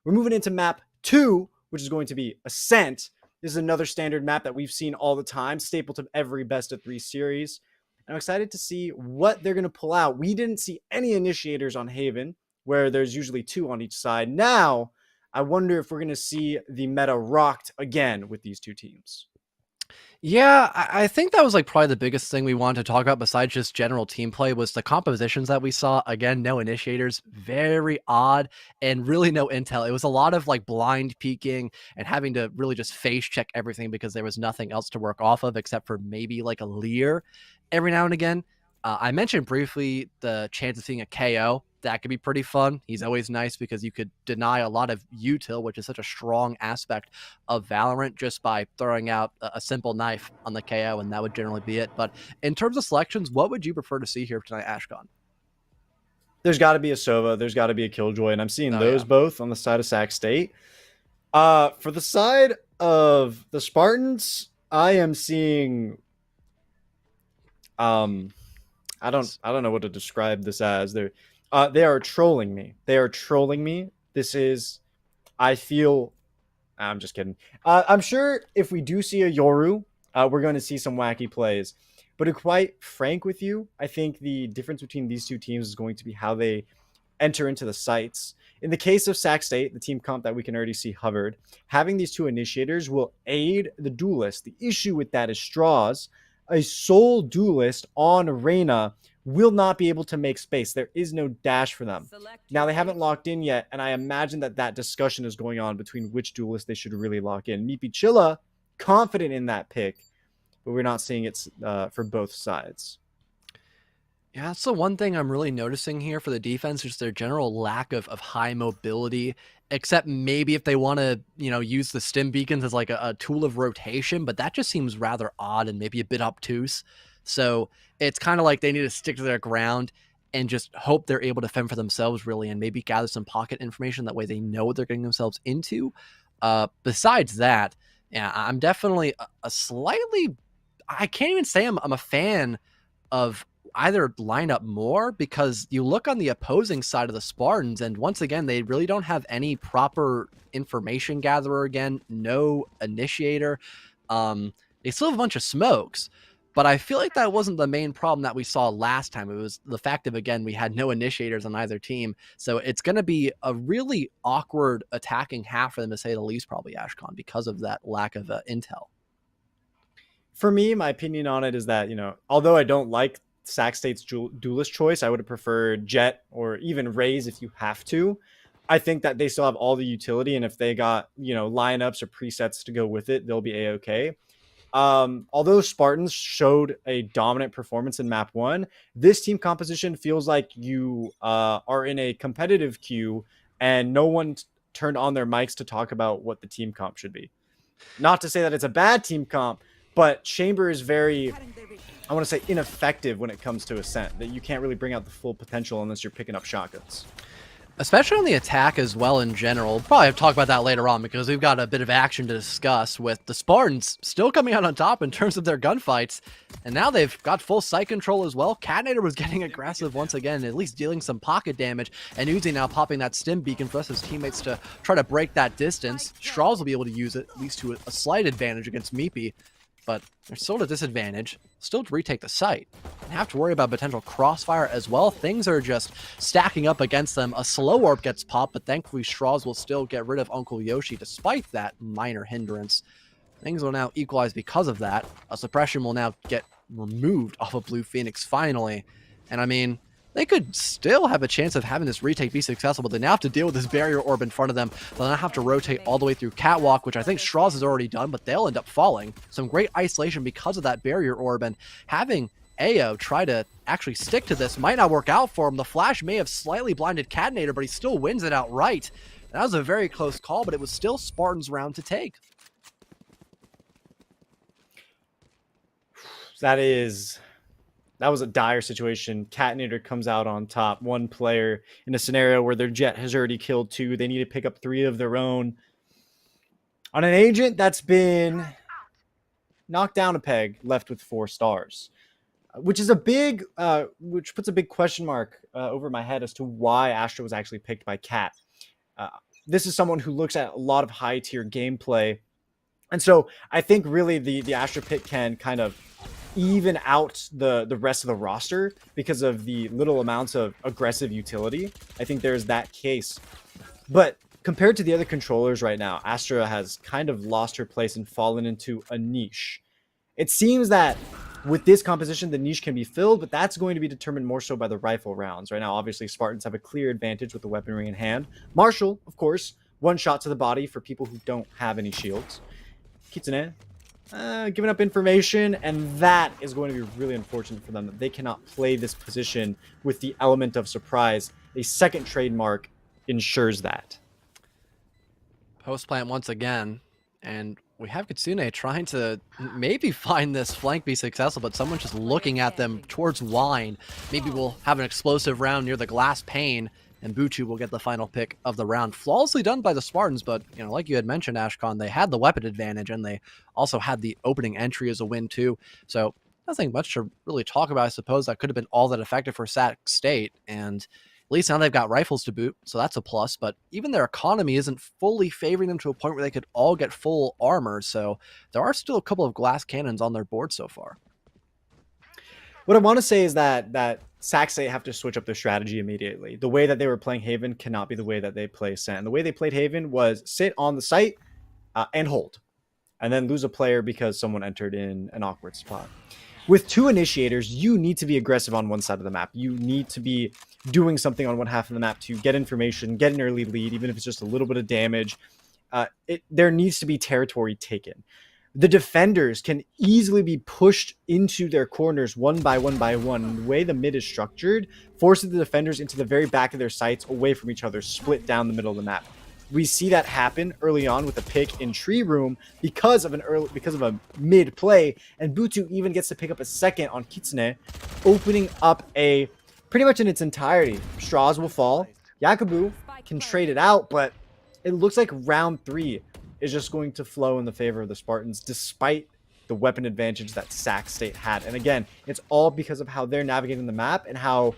We're moving into map 2, which is going to be Ascent. This is another standard map that we've seen all the time, staple to every best of 3 series. And I'm excited to see what they're going to pull out. We didn't see any initiators on Haven, where there's usually 2 on each side. Now, I wonder if we're going to see the meta rocked again with these 2 teams. Yeah, I think that was like probably the biggest thing we wanted to talk about besides just general team play was the compositions that we saw. Again, no initiators, very odd, and really no intel. It was a lot of like blind peeking and having to really just face check everything because there was nothing else to work off of except for maybe like a Lear every now and again. I mentioned briefly the chance of seeing a KO. That could be pretty fun. He's always nice because you could deny a lot of util, which is such a strong aspect of Valorant, just by throwing out a simple knife on the KO, and that would generally be it. But in terms of selections, what would you prefer to see here tonight, Ashcon? There's got to be a Sova. There's got to be a Killjoy, and I'm seeing those both on the side of Sac State. For the side of the Spartans, I am seeing... I don't know what to describe this as. They are trolling me. They are trolling me. This is, I feel, I'm just kidding. I'm sure if we do see a Yoru, we're going to see some wacky plays. But to be quite frank with you, I think the difference between these 2 teams is going to be how they enter into the sites. In the case of Sac State, the team comp that we can already see hovered, having these 2 initiators will aid the duelist. The issue with that is Straws. A sole duelist on Reyna will not be able to make space. There is no dash for them. Now, they haven't locked in yet, and I imagine that discussion is going on between which duelist they should really lock in. Meepy Chilla, confident in that pick, but we're not seeing it for both sides. Yeah, that's the one thing I'm really noticing here for the defense, just their general lack of high mobility, except maybe if they want to, use the stim beacons as like a tool of rotation, but that just seems rather odd and maybe a bit obtuse. So it's kind of like they need to stick to their ground and just hope they're able to fend for themselves, really, and maybe gather some pocket information. That way they know what they're getting themselves into. Besides that, yeah, I'm definitely a slightly... I can't even say I'm a fan of either line up more, because you look on the opposing side of the Spartans, and once again, they really don't have any proper information gatherer again, no initiator. They still have a bunch of smokes, but I feel like that wasn't the main problem that we saw last time. It was the fact of, again, we had no initiators on either team. So it's going to be a really awkward attacking half for them, to say the least, probably, Ashcon, because of that lack of intel. For me, my opinion on it is that, although I don't like Sac State's duelist choice, I would have preferred Jet or even Raze if you have to. I think that they still have all the utility, and if they got, lineups or presets to go with it, they'll be A-okay. Although Spartans showed a dominant performance in map 1, this team composition feels like you are in a competitive queue and no one turned on their mics to talk about what the team comp should be. Not to say that it's a bad team comp, but Chamber is very, I want to say, ineffective when it comes to Ascent, that you can't really bring out the full potential unless you're picking up shotguns. Especially on the attack as well in general. We'll probably have to talk about that later on, because we've got a bit of action to discuss with the Spartans still coming out on top in terms of their gunfights. And now they've got full site control as well. Catnator was getting aggressive once again, at least dealing some pocket damage. And Uzi now popping that stim beacon for us, his teammates, to try to break that distance. Straws will be able to use it, at least to a slight advantage against Meepy. But they're still at a disadvantage, still to retake the site, and have to worry about potential crossfire as well. Things are just stacking up against them. A slow orb gets popped, but thankfully Straws will still get rid of Uncle Yoshi despite that minor hindrance. Things will now equalize because of that. A suppression will now get removed off of Blue Phoenix finally. And I mean, they could still have a chance of having this retake be successful, but they now have to deal with this barrier orb in front of them. They'll now have to rotate all the way through Catwalk, which I think Straws has already done, but they'll end up falling. Some great isolation because of that barrier orb, and having Ao try to actually stick to this might not work out for him. The flash may have slightly blinded Catnator, but he still wins it outright. That was a very close call, but it was still Spartan's round to take. That is That was a dire situation. Catinator comes out on top. One player in a scenario where their jet has already killed 2. They need to pick up 3 of their own. On an agent that's been knocked down a peg, left with 4 stars. Which is which puts a big question mark over my head as to why Astra was actually picked by Cat. This is someone who looks at a lot of high tier gameplay. And so I think really the Astra pick can kind of even out the rest of the roster because of the little amounts of aggressive utility. I think there's that case. But compared to the other controllers right now, Astra has kind of lost her place and fallen into a niche. It seems that with this composition, the niche can be filled, but that's going to be determined more so by the rifle rounds. Right now, obviously, Spartans have a clear advantage with the weaponry in hand. Marshall, of course, 1 shot to the body for people who don't have any shields. Kitsune, giving up information, and that is going to be really unfortunate for them that they cannot play this position with the element of surprise. A second trademark ensures that. Post plant once again, and we have Kitsune trying to maybe find this flank be successful, but someone's just looking at them towards wine. Maybe we'll have an explosive round near the glass pane, and Buchu will get the final pick of the round. Flawlessly done by the Spartans, but, you know, like you had mentioned, Ashcon, they had the weapon advantage, and they also had the opening entry as a win, too. So nothing much to really talk about, I suppose. That could have been all that effective for Sac State, and at least now they've got rifles to boot, so that's a plus. But even their economy isn't fully favoring them to a point where they could all get full armor, so there are still a couple of glass cannons on their board so far. What I want to say is that Sac State have to switch up their strategy immediately. The way that they were playing Haven cannot be the way that they play Sen. The way they played Haven was sit on the site and hold, and then lose a player because someone entered in an awkward spot. With 2 initiators, you need to be aggressive on one side of the map. You need to be doing something on one half of the map to get information, get an early lead, even if it's just a little bit of damage. There needs to be territory taken. The defenders can easily be pushed into their corners one by one by one. The way the mid is structured forces the defenders into the very back of their sites, away from each other, split down the middle of the map. We see that happen early on with a pick in Tree Room because of a mid play, and Butu even gets to pick up a second on Kitsune, opening up a pretty much in its entirety. Straws will fall. Yakubu can trade it out, but it looks like round 3 is just going to flow in the favor of the Spartans, despite the weapon advantage that Sac State had. And again, it's all because of how they're navigating the map and how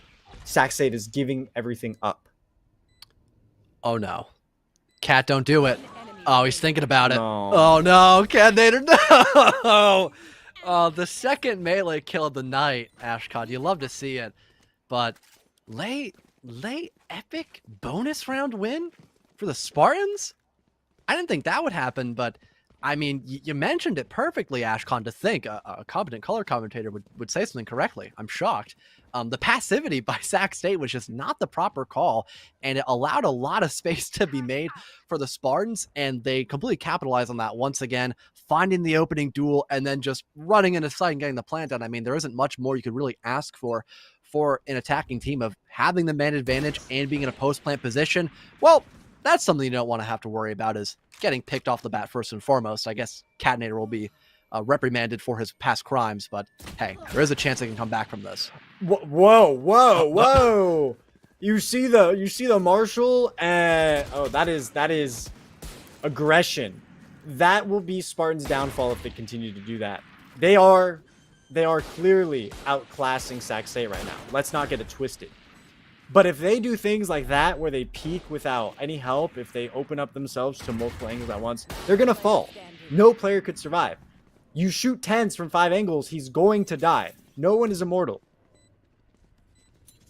Sac State is giving everything up. Oh no. Cat, don't do it. Oh, he's thinking about it. No. Oh no, Catinator, no! Oh, the second melee kill of the night, Ashcon. You love to see it. But late epic bonus round win for the Spartans? I didn't think that would happen, but I mean, you mentioned it perfectly, Ashcon, to think a competent color commentator would say something correctly. I'm shocked. The passivity by Sac State was just not the proper call, and it allowed a lot of space to be made for the Spartans, and they completely capitalized on that once again, finding the opening duel and then just running into sight and getting the plant done. I mean, there isn't much more you could really ask for an attacking team of having the man advantage and being in a post-plant position. Well, that's something you don't want to have to worry about, is getting picked off the bat first and foremost. I guess Catinator will be reprimanded for his past crimes, but hey, there is a chance they can come back from this. Whoa! You see the Marshall, and that is aggression. That will be Spartans' downfall if they continue to do that. They are clearly outclassing Sac State right now. Let's not get it twisted. But if they do things like that, where they peek without any help, if they open up themselves to multiple angles at once, they're going to fall. No player could survive. You shoot 10s from 5 angles, he's going to die. No one is immortal.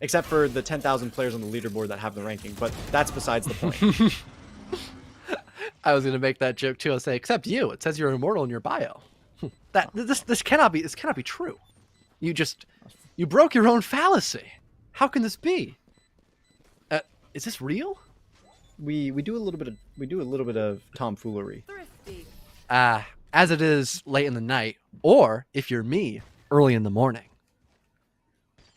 Except for the 10,000 players on the leaderboard that have the ranking, but that's besides the point. I was going to make that joke too. I'll say, except you. It says you're immortal in your bio. This cannot be true. You broke your own fallacy. How can this be? Is this real? We do a little bit of tomfoolery. Thrifty. As it is late in the night, or if you're me, early in the morning.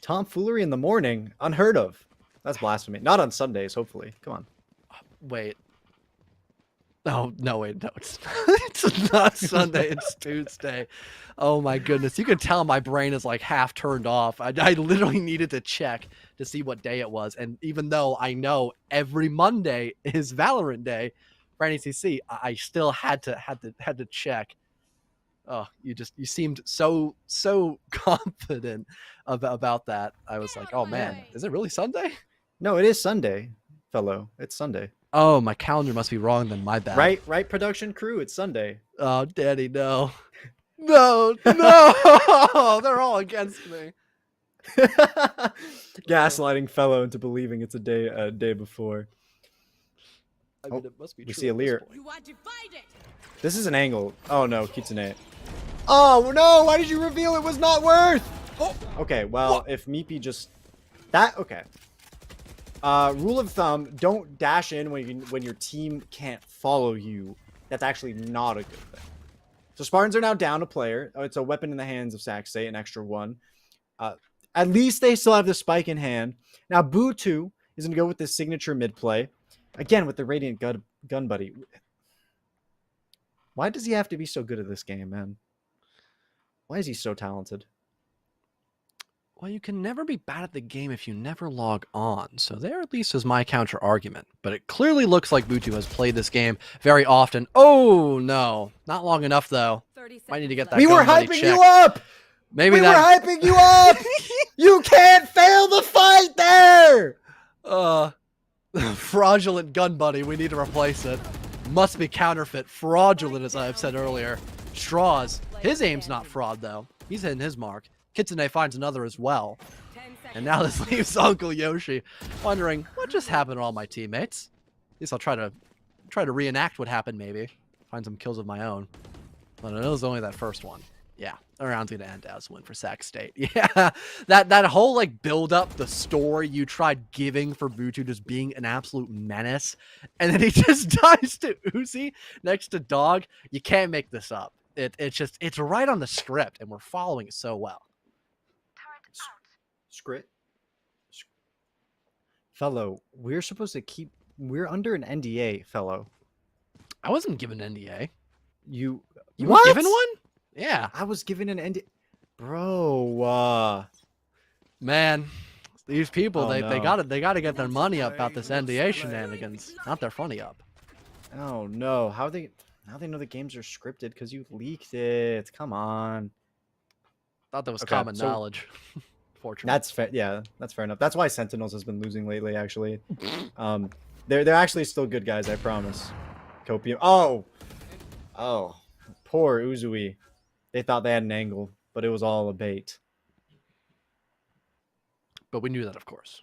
Tomfoolery in the morning? Unheard of. That's blasphemy. Not on Sundays, hopefully. Come on. Wait. Oh, no, wait, no, it's not Sunday, it's Tuesday. Oh my goodness. You can tell my brain is like half turned off. I literally needed to check to see what day it was. And even though I know every Monday is Valorant Day for NECC, I still had to check. Oh, you seemed so confident about that. I was like, oh man, is it really Sunday? No, it is Sunday, fellow. It's Sunday. Oh, my calendar must be wrong then. My bad. Right, production crew. It's Sunday. Oh, Daddy, no. No, no. They're all against me. Gaslighting fellow into believing it's a day before. I mean, it must be We true see a at this Lear. point. You are divided. This is an angle. Oh no, Kitsune. Oh no, why did you reveal it was not worth? Oh, Okay, well, if Meepy just okay. Rule of thumb, don't dash in when your team can't follow you. That's actually not a good thing. So Spartans are now down a player. Oh, it's a weapon in the hands of Sac State, an extra one. At least they still have the spike in hand. Now Boo 2 is going to go with this signature mid play. Again, with the Radiant gun buddy. Why does he have to be so good at this game, man? Why is he so talented? well, you can never be bad at the game if you never log on. So there at least is my counter argument. But it clearly looks like Butu has played this game very often. Oh, no. Not long enough, though. 30 Might need to get seconds that We were gun buddy hyping checked. you up! Maybe We were that... hyping you up! You can't fail the fight there! Fraudulent gun buddy. We need to replace it. Must be counterfeit. Fraudulent, as I've said earlier. Straws. His aim's not fraud, though. He's hitting his mark. Kitsune finds another as well. 10 seconds. And now this leaves Uncle Yoshi wondering, what just happened to all my teammates? At least I'll try to reenact what happened, maybe. Find some kills of my own. But I know it's only that first one. Yeah, the round's gonna end as a win for Sac State. Yeah, that whole like build up, the story you tried giving for Butu just being an absolute menace, and then he just dies to Uzi next to Dog. You can't make this up. It's right on the script, and we're following it so well. Script. Fellow, we're under an NDA, fellow. I wasn't given an NDA. You You what? were given one? Yeah, I was given an NDA. Bro, man. These people, Oh, they no. gotta get their money up about this NDA shenanigans. Not their funny up. oh no. How they know the games are scripted because you leaked it. Come on. Thought that was Okay, common so- knowledge. Fortunately. That's fair. Yeah, that's fair enough. That's why Sentinels has been losing lately, actually. They're actually still good guys, I promise. Copium. Oh, poor Uzui. They thought they had an angle, but it was all a bait. But we knew that, of course.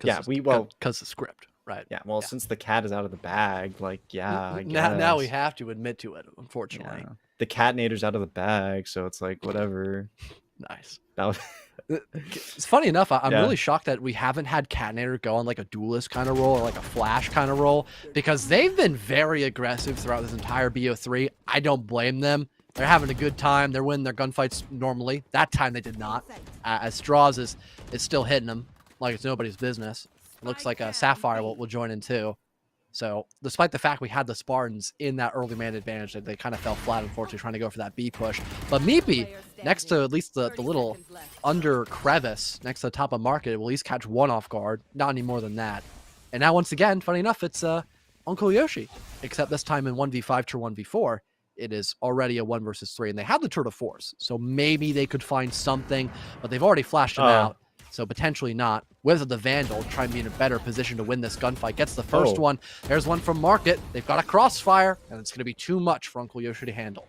Yeah, because the script, right? Yeah, well, Yeah. since the cat is out of the bag, like, yeah, I Now we guess. have to admit to it, unfortunately. Yeah. The catnator's out of the bag, so it's like whatever. Nice. That was- It's funny enough, I'm Yeah. really shocked that we haven't had Catnator go on like a duelist kind of role or like a flash kind of role, because they've been very aggressive throughout this entire BO3. I don't blame them. They're having a good time. They're winning their gunfights normally. That time they did not. As Straws is still hitting them like it's nobody's business. It looks like Sapphire will join in too. So despite the fact we had the Spartans in that early man advantage, they kind of fell flat, unfortunately, trying to go for that B push. But Meepy, next to at least the little under crevice next to the top of market, will at least catch one off guard, not any more than that. And now once again, funny enough, it's Uncle Yoshi, except this time in 1v5 to 1v4. It is already a 1 versus 3, and they have the tour de force, so maybe they could find something, but they've already flashed him out, so potentially not. Whether the Vandal try and be in a better position to win this gunfight, gets the first one. There's one from Market. They've got a crossfire, and it's going to be too much for Uncle Yoshi to handle.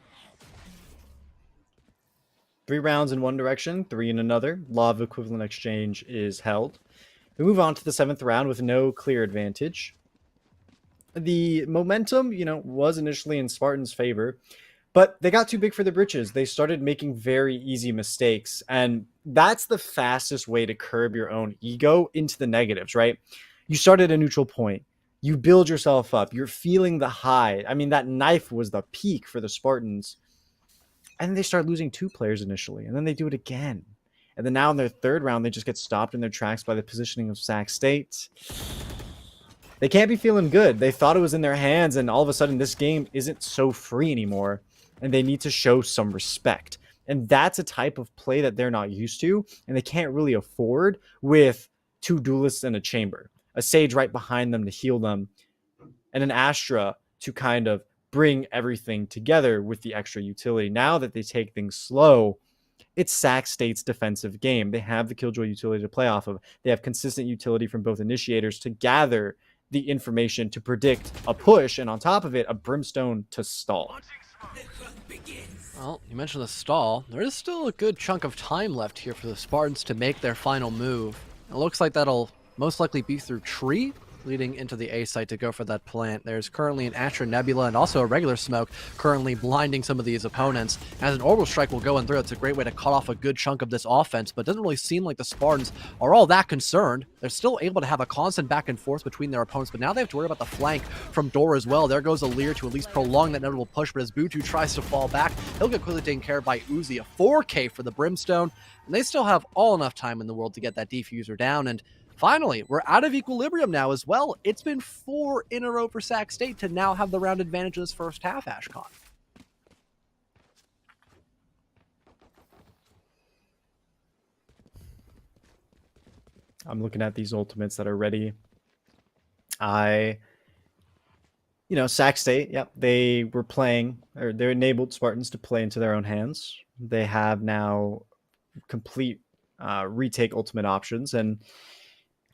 3 rounds in one direction, 3 in another. Law of equivalent exchange is held. We move on to the 7th round with no clear advantage. The momentum, was initially in Spartan's favor, but they got too big for the britches. They started making very easy mistakes, and that's the fastest way to curb your own ego into the negatives, right? You start at a neutral point. You build yourself up. You're feeling the high. I mean, that knife was the peak for the Spartans. And then they start losing 2 players initially, and then they do it again. And then now in their 3rd round, they just get stopped in their tracks by the positioning of Sac State. they can't be feeling good. They thought it was in their hands, and all of a sudden this game isn't so free anymore, and they need to show some respect. And that's a type of play that they're not used to, and they can't really afford with 2 duelists in a chamber. A Sage right behind them to heal them, and an Astra to kind of bring everything together with the extra utility. Now that they take things slow, it's Sac State's defensive game. They have the Killjoy utility to play off of. They have consistent utility from both initiators to gather the information to predict a push, and on top of it, a Brimstone to stall. Well, you mentioned the stall. There is still a good chunk of time left here for the Spartans to make their final move. It looks like that'll most likely be through tree, leading into the A site to go for that plant. There's currently an Astra Nebula and also a regular smoke currently blinding some of these opponents. As an orbital strike will go in through, it's a great way to cut off a good chunk of this offense, but it doesn't really seem like the Spartans are all that concerned. They're still able to have a constant back and forth between their opponents, but now they have to worry about the flank from Door as well. There goes Alir to at least prolong that notable push, but as Butu tries to fall back, he'll get quickly taken care of by Uzi. A 4K for the Brimstone, and they still have all enough time in the world to get that defuser down. And finally, we're out of equilibrium now as well. It's been 4 in a row for Sac State to now have the round advantage in this first half, Ashcon. I'm looking at these ultimates that are ready. Sac State, yep, they were playing, or they enabled Spartans to play into their own hands. They have now complete retake ultimate options, and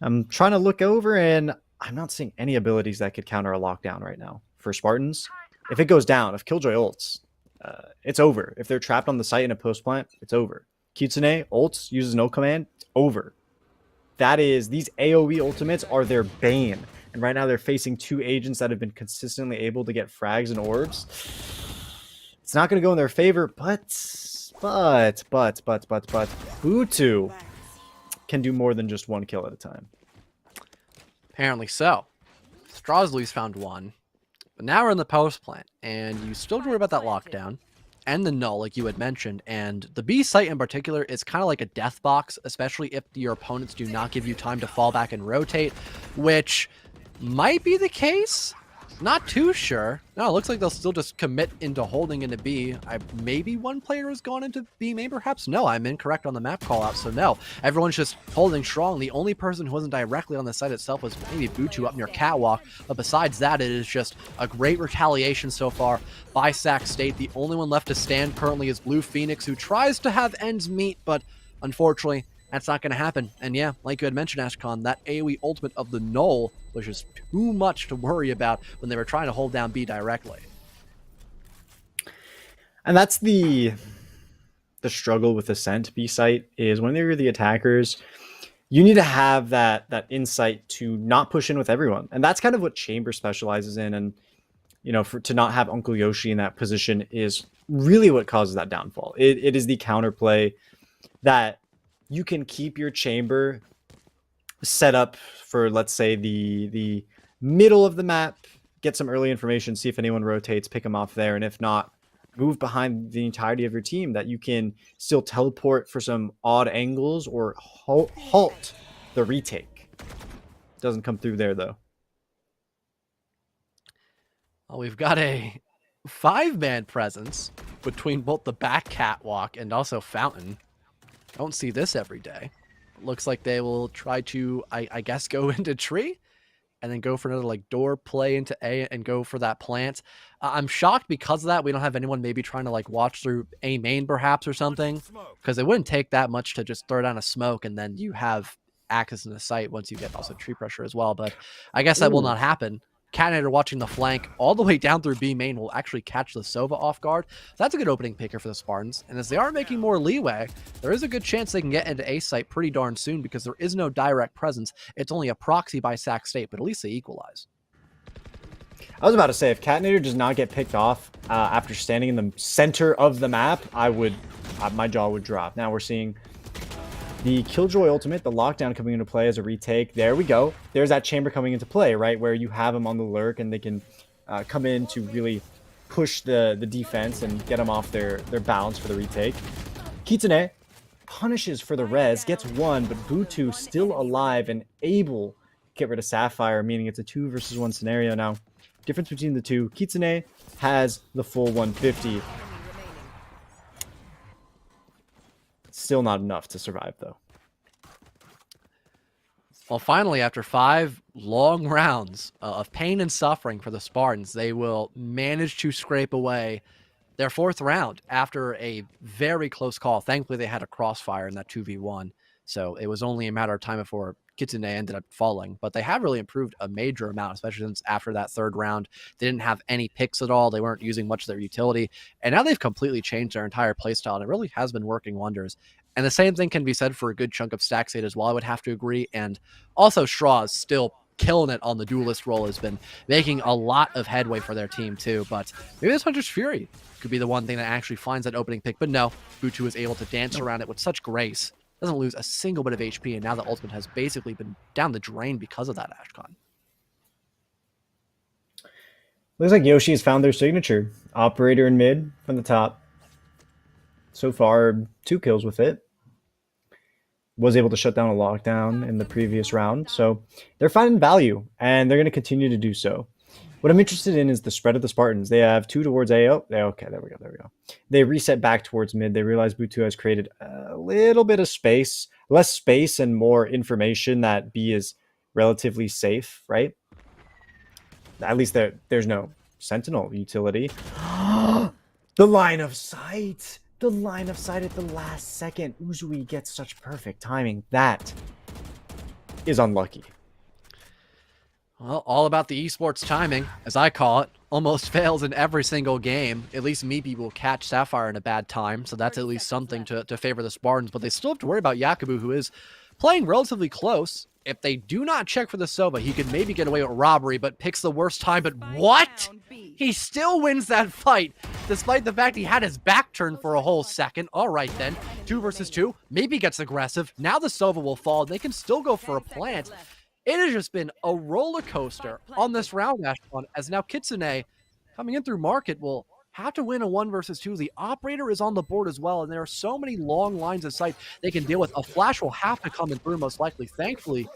I'm trying to look over, and I'm not seeing any abilities that could counter a lockdown right now for Spartans. If it goes down, if Killjoy ults, it's over. If they're trapped on the site in a post plant, it's over. Kitsune ults, uses no command, it's over. These AoE ultimates are their bane. And right now they're facing 2 agents that have been consistently able to get frags and orbs. It's not going to go in their favor, but Butu can do more than just 1 kill at a time. Apparently so. Strawsley's found 1. But now we're in the post plant, and you still worry about that lockdown and the null, like you had mentioned. And the B site in particular is kind of like a death box, especially if your opponents do not give you time to fall back and rotate, which might be the case. Not too sure. No, it looks like they'll still just commit into holding into B. Maybe one player has gone into B main, perhaps? No, I'm incorrect on the map call out, so no. Everyone's just holding strong. The only person who wasn't directly on the site itself was maybe Butu up near Catwalk, but besides that, it is just a great retaliation so far by Sac State. The only one left to stand currently is Blue Phoenix, who tries to have ends meet, but unfortunately, that's not going to happen. And yeah, like you had mentioned, Ashcon, that AoE ultimate of the Null was just too much to worry about when they were trying to hold down B directly. And that's the struggle with Ascent B site, is when they're the attackers, you need to have that insight to not push in with everyone. And that's kind of what Chamber specializes in. And, to not have Uncle Yoshi in that position is really what causes that downfall. It is the counterplay that you can keep your chamber set up for, let's say, the middle of the map, get some early information, see if anyone rotates, pick them off there, and if not, move behind the entirety of your team that you can still teleport for some odd angles or halt the retake. Doesn't come through there, though. Well, we've got a 5-man presence between both the back catwalk and also Fountain. Don't see this every day. Looks like they will try to, I guess, go into tree and then go for another door play into A and go for that plant. I'm shocked because of that. We don't have anyone maybe trying to watch through A main perhaps or something, because it wouldn't take that much to just throw down a smoke and then you have access in the site once you get also tree pressure as well. But I guess that will not happen. Catinator watching the flank all the way down through B main will actually catch the Sova off guard. That's a good opening picker for the Spartans. And as they are making more leeway, there is a good chance they can get into A site pretty darn soon because there is no direct presence. It's only a proxy by Sac State, but at least they equalize. I was about to say, if Catinator does not get picked off after standing in the center of the map, my jaw would drop. Now we're seeing the Killjoy ultimate, the lockdown coming into play as a retake. There we go. There's that chamber coming into play, right? Where you have them on the lurk and they can come in to really push the defense and get them off their balance for the retake. Kitsune punishes for the res, gets 1, but Butu still alive and able get rid of Sapphire, meaning it's a 2 versus 1 scenario now. Difference between the two, Kitsune has the full 150. Still not enough to survive, though. Well, finally, after 5 long rounds of pain and suffering for the Spartans, they will manage to scrape away their 4th round after a very close call. Thankfully, they had a crossfire in that 2v1, so it was only a matter of time before Kitsune ended up falling. But they have really improved a major amount, especially since after that 3rd round, they didn't have any picks at all. They weren't using much of their utility, and now they've completely changed their entire playstyle, and it really has been working wonders. And the same thing can be said for a good chunk of Stack State as well, I would have to agree. And also Straw is still killing it on the duelist role, has been making a lot of headway for their team too. But maybe this Hunter's Fury could be the one thing that actually finds that opening pick. But no, Butu is able to dance around it with such grace. Doesn't lose a single bit of HP, and now the ultimate has basically been down the drain because of that Ashcon. Looks like Yoshi has found their signature. Operator in mid from the top. So far, 2 kills with it. Was able to shut down a lockdown in the previous round. So they're finding value, and they're going to continue to do so. What I'm interested in is the spread of the Spartans. They have 2 towards A. Oh, okay, there we go. They reset back towards mid. They realize Butu has created a little bit of space. Less space and more information that B is relatively safe, right? At least there's no Sentinel utility. The line of sight! The line of sight at the last second. Uzui gets such perfect timing. That is unlucky. Well, all about the esports timing, as I call it. Almost fails in every single game. At least Meepy will catch Sapphire in a bad time, so that's at least something to favor the Spartans. But they still have to worry about Yakubu, who is playing relatively close. If they do not check for the Sova, he could maybe get away with robbery, but picks the worst time. But what? He still wins that fight, despite the fact he had his back turned for a whole second. All right, then. 2 versus 2. Maybe gets aggressive. Now the Sova will fall. They can still go for a plant. It has just been a roller coaster on this round, Ashton, as now Kitsune, coming in through market, will have to win a 1 versus 2. The operator is on the board as well, and there are so many long lines of sight they can deal with. A flash will have to come in through, most likely. Thankfully,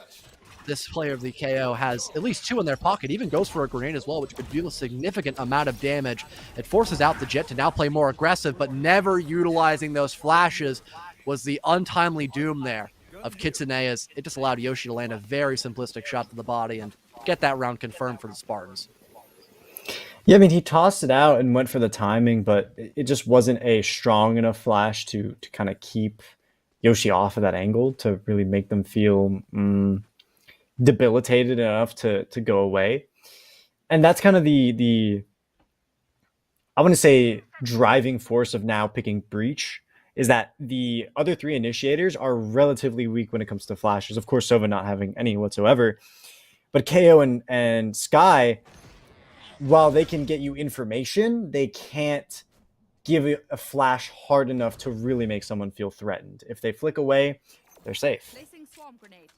this player of the KO has at least 2 in their pocket, even goes for a grenade as well, which could deal a significant amount of damage. It forces out the Jet to now play more aggressive, but never utilizing those flashes was the untimely doom there of Kitsune, as it just allowed Yoshi to land a very simplistic shot to the body and get that round confirmed for the Spartans. Yeah, I mean, he tossed it out and went for the timing, but it just wasn't a strong enough flash to kind of keep Yoshi off of that angle to really make them feel debilitated enough to go away. And that's kind of the I want to say driving force of now picking Breach, is that the other 3 initiators are relatively weak when it comes to flashes. Of course, Sova not having any whatsoever. But KO and Sky, while they can get you information, they can't give it a flash hard enough to really make someone feel threatened. If they flick away, they're safe. Placing swarm grenade.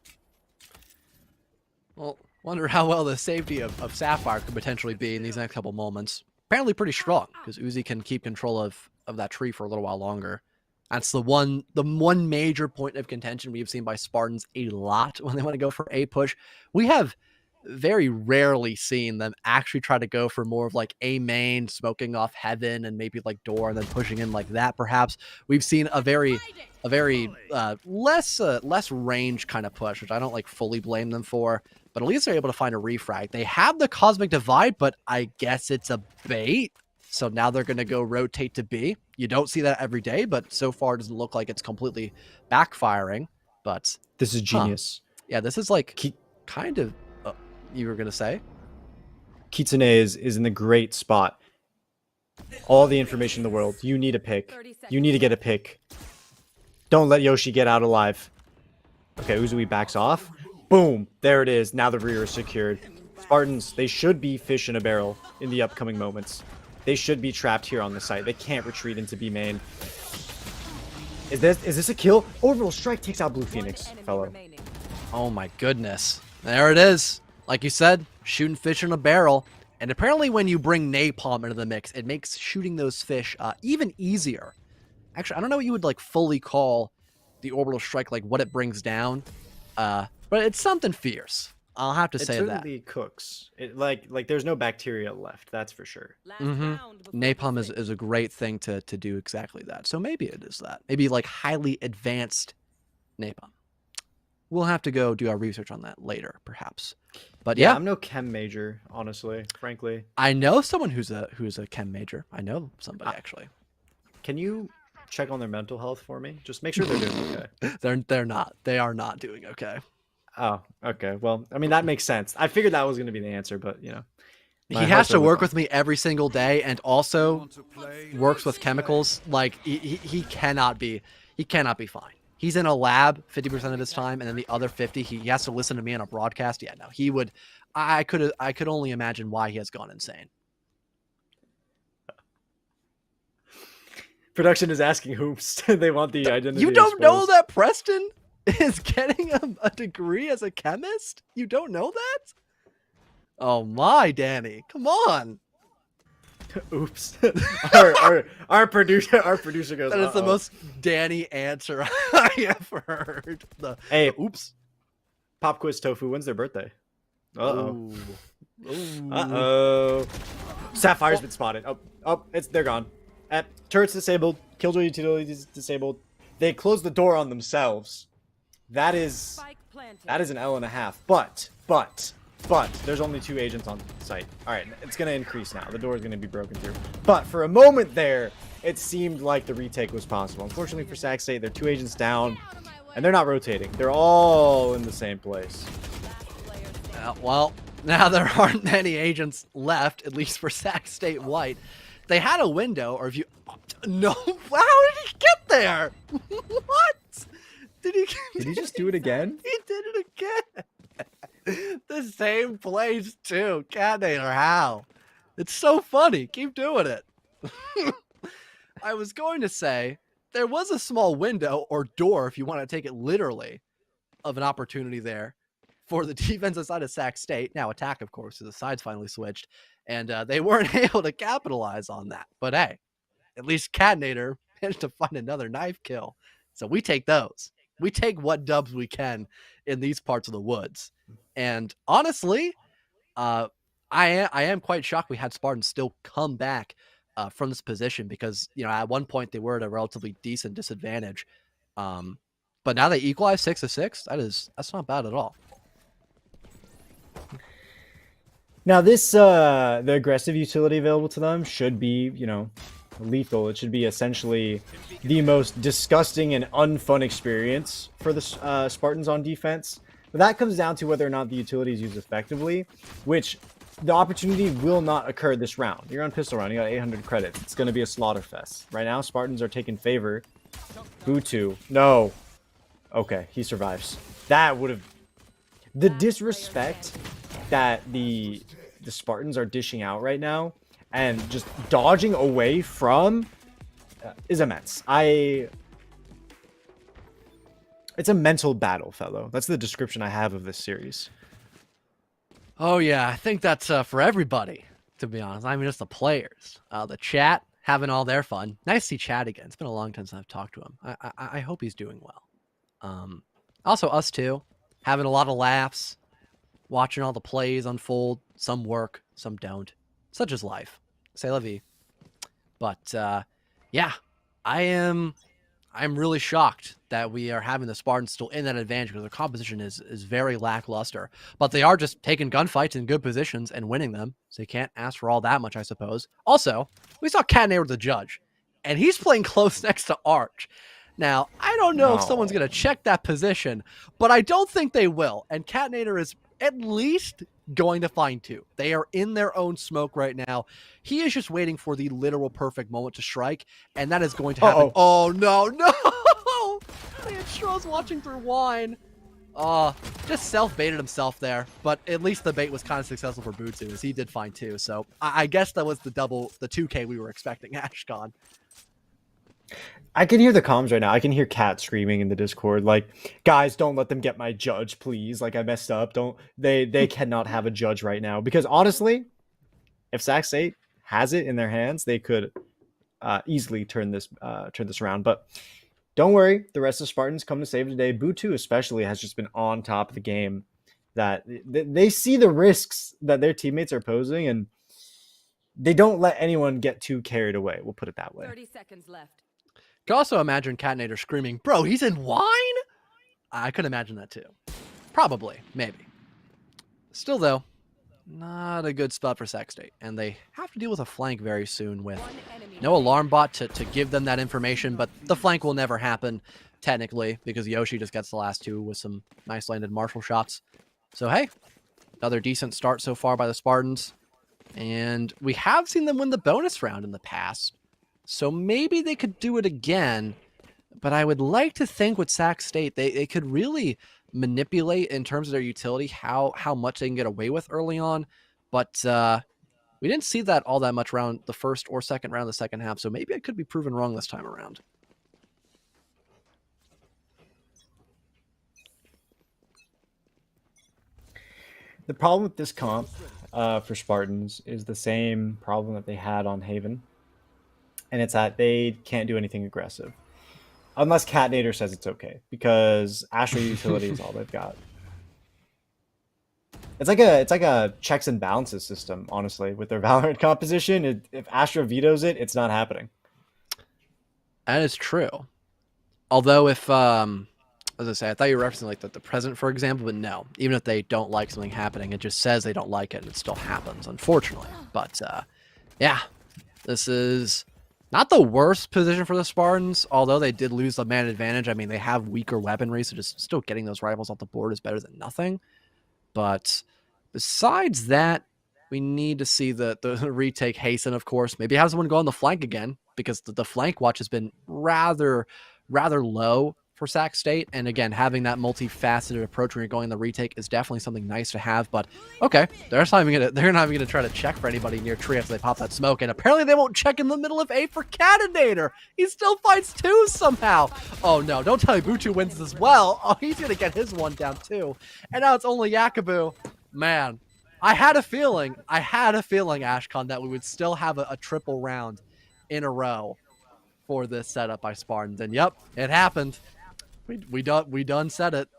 Well, wonder how well the safety of Sapphire could potentially be in these next couple moments. Apparently pretty strong, because Uzi can keep control of that tree for a little while longer. That's the one major point of contention we've seen by Spartans a lot when they want to go for a push. We have very rarely seen them actually try to go for more of like a main, smoking off heaven and maybe like door and then pushing in like that. Perhaps we've seen a very less range kind of push, which I don't like fully blame them for. But at least they're able to find a refrag. They have the Cosmic Divide, but I guess it's a bait. So now they're going to go rotate to B. You don't see that every day, but so far it doesn't look like it's completely backfiring. But this is genius. Yeah, this is like kind of, you were going to say? Kitsune is in the great spot. All the information in the world. You need a pick. You need to get a pick. Don't let Yoshi get out alive. Okay, Uzui backs off. Boom. There it is. Now the rear is secured. Spartans, they should be fish in a barrel in the upcoming moments. They should be trapped here on the site. They can't retreat into B main. Is this a kill? Orbital Strike takes out Blue Phoenix, fellow. Oh my goodness. There it is. Like you said, shooting fish in a barrel. And apparently when you bring napalm into the mix, it makes shooting those fish even easier. Actually, I don't know what you would like fully call the Orbital Strike, like what it brings down. But it's something fierce. I'll have to It say that. certainly cooks. It like there's no bacteria left. That's for sure. Last Mhm. round before Napalm the is, switch. is a great thing to do exactly that. So maybe it is that. Maybe like highly advanced napalm. We'll have to go do our research on that later, perhaps. But Yeah, yeah, I'm no chem major, honestly, frankly. I know someone who's a chem major. I know somebody Ah. actually. Can you check on their mental health for me? Just make sure they're doing okay. They're not. They are not doing okay. Oh, okay. Well, I mean that makes sense. I figured that was going to be the answer, but you know, my He has hearts to are work them. with me every single day, and also works with chemicals. Like he cannot be fine. He's in a lab 50% of his time, and then the other 50 he has to listen to me on a broadcast. Yeah, no, he would. I could only imagine why he has gone insane. Production is asking hoops. They want the identity. You don't know exposed. that Preston is getting a degree as a chemist? You don't know that? Oh my, Danny, come on! Oops. our producer goes. That is the "Uh-oh." most Danny answer I ever heard. Hey, Oops. Pop quiz tofu. When's their birthday? Uh oh. Ooh. Uh oh. Sapphire's been spotted. Oh, they're gone. Turret's disabled. Killjoy utilities disabled. They closed the door on themselves. That is Spike planted. an L and a half. But there's only 2 agents on site. All right, it's gonna increase now. The door is gonna be broken through. But for a moment there, it seemed like the retake was possible. Unfortunately for Sac State, they're 2 agents down, and they're not rotating. They're all in the same place. Well, now there aren't many agents left, at least for Sac State White. They had a window, or if you... No, how did he get there? What? Did he just do it again? He did it again. The same place, too. Canator, how? It's so funny. Keep doing it. I was going to say, there was a small window, or door, if you want to take it literally, of an opportunity there for the defensive side of Sac State. Now attack, of course, because the sides finally switched, and they weren't able to capitalize on that. But hey, at least Catnator managed to find another knife kill. So we take those. We take what dubs we can in these parts of the woods. And honestly, I am quite shocked we had Spartans still come back from this position, because at one point they were at a relatively decent disadvantage. But now they equalize 6-6. That's not bad at all. Now this the aggressive utility available to them should be, lethal. It should be essentially the most disgusting and unfun experience for the Spartans on defense. But that comes down to whether or not the utility is used effectively, which the opportunity will not occur this round. You're on pistol round. You got 800 credits. It's going to be a slaughter fest. Right now, Spartans are taking favor. Butu. No. Okay, he survives. That would have... The disrespect that the Spartans are dishing out right now and just dodging away from is immense. It's a mental battle, fellow. That's the description I have of this series. Oh yeah, I think that's for everybody, to be honest. I mean, just the players. The chat, having all their fun. Nice to see Chad again. It's been a long time since I've talked to him. I hope he's doing well. Also, us too, having a lot of laughs, watching all the plays unfold. Some work, some don't. Such is life. C'est la vie. But yeah, I'm really shocked that we are having the Spartans still in that advantage, because their composition is very lackluster. But they are just taking gunfights in good positions and winning them, so you can't ask for all that much, I suppose. Also, we saw Catnator with the judge, and he's playing close next to Arch. Now, I don't know if someone's going to check that position, but I don't think they will. And Catnator is at least going to find 2. They are in their own smoke right now. He is just waiting for the literal perfect moment to strike, and that is going to happen. Oh, no. Leandro's watching through wine. Just self-baited himself there, but at least the bait was kind of successful for Butsu, as he did find 2. So I guess that was the 2K we were expecting, Ashcon. I can hear the comms right now. I can hear Kat screaming in the Discord, like, guys, don't let them get my judge, please. Like, I messed up. They cannot have a judge right now. Because honestly, if Sac State has it in their hands, they could easily turn this around. But don't worry, the rest of Spartans come to save today. Butu especially has just been on top of the game that they see the risks that their teammates are posing, and they don't let anyone get too carried away. We'll put it that way. 30 seconds left. Could also imagine Catnator screaming, "Bro, he's in wine!" I could imagine that too. Probably, maybe. Still, though, not a good spot for Sac State, and they have to deal with a flank very soon with One enemy no alarm bot to give them that information, but the flank will never happen, technically, because Yoshi just gets the last two with some nice landed martial shots. So, hey, another decent start so far by the Spartans, and we have seen them win the bonus round in the past, so maybe they could do it again, but I would like to think with Sac State, they could really manipulate in terms of their utility how much they can get away with early on, but we didn't see that all that much around the first or second round of the second half, so maybe I could be proven wrong this time around. The problem with this comp for Spartans is the same problem that they had on Haven, and it's that they can't do anything aggressive. Unless Catnator says it's okay, because Astra utility is all they've got. It's like a checks and balances system, honestly, with their Valorant composition. If Astra vetoes it, it's not happening. That is true. Although if, as I say, I thought you were referencing like the present, for example, but no. Even if they don't like something happening, it just says they don't like it, and it still happens, unfortunately. But, yeah, this is not the worst position for the Spartans, although they did lose the man advantage. I mean, they have weaker weaponry, so just still getting those rifles off the board is better than nothing. But besides that, we need to see the retake hasten, of course. Maybe have someone go on the flank again, because the flank watch has been rather low for Sac State. And again, having that multifaceted approach when you're going the retake is definitely something nice to have. But okay, they're not even gonna try to check for anybody near tree after they pop that smoke. And apparently they won't check in the middle of A for Catinator. He still fights two somehow. Oh no, don't tell me Butu wins as well. Oh, he's gonna get his one down too. And now it's only Yakubu. Man, I had a feeling, Ashcon, that we would still have a triple round in a row for this setup by Spartans. And yep, it happened. We done said it.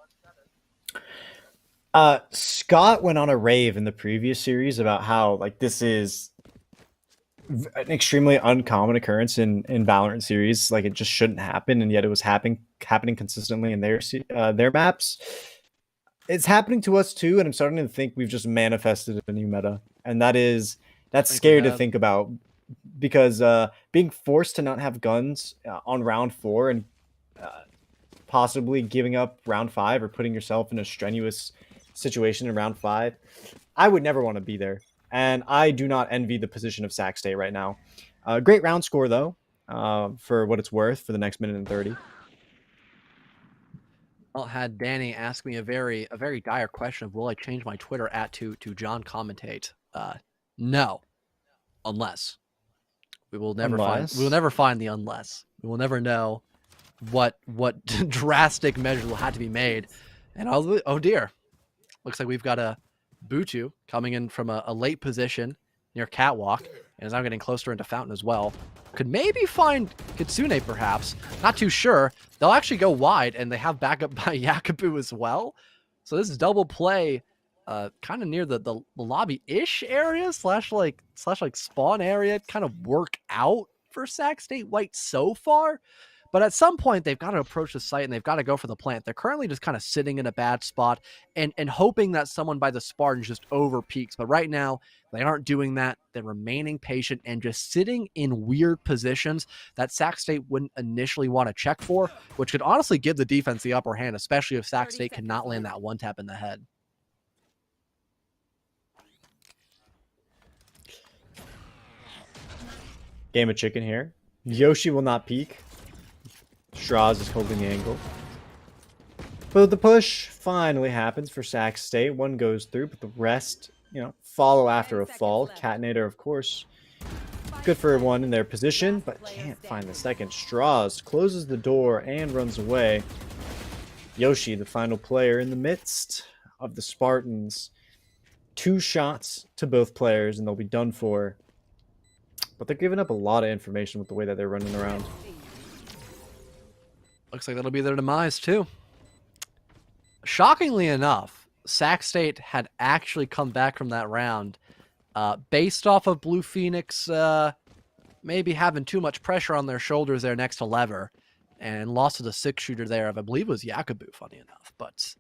Scott went on a rave in the previous series about how like this is an extremely uncommon occurrence in Valorant series. Like it just shouldn't happen, and yet it was happening consistently in their maps. It's happening to us too, and I'm starting to think we've just manifested a new meta, and that's scary to think about, because being forced to not have guns on round 4 and possibly giving up round 5 or putting yourself in a strenuous situation in round 5, I would never want to be there, and I do not envy the position of Sac State right now. Great round score though, for what it's worth for the next minute and 30. Well, had Danny ask me a very dire question of will I change my Twitter to John commentate? No, unless we will never find the unless. We will never know what drastic measures will have to be made. And oh dear, looks like we've got a Butu coming in from a late position near Catwalk, and is now getting closer into Fountain as well. Could maybe find Kitsune, perhaps. Not too sure. They'll actually go wide, and they have backup by Yakubu as well. So this is double play, kind of near the lobby-ish area, slash spawn area. Kind of work out for Sac State White so far. But at some point, they've got to approach the site, and they've got to go for the plant. They're currently just kind of sitting in a bad spot and hoping that someone by the Spartans just over peaks. But right now, they aren't doing that. They're remaining patient and just sitting in weird positions that Sac State wouldn't initially want to check for, which could honestly give the defense the upper hand, especially if Sac State cannot land that one tap in the head. Game of chicken here. Yoshi will not peek. Strauss is holding the angle. But the push finally happens for Sac State. One goes through, but the rest, follow after a fall. Catnator, of course, good for one in their position, but can't find the second. Strauss closes the door and runs away. Yoshi, the final player in the midst of the Spartans. 2 shots to both players, and they'll be done for. But they're giving up a lot of information with the way that they're running around. Looks like that'll be their demise, too. Shockingly enough, Sac State had actually come back from that round based off of Blue Phoenix maybe having too much pressure on their shoulders there next to Lever, and lost to the 6-shooter there of, I believe it was Yakubu, funny enough. But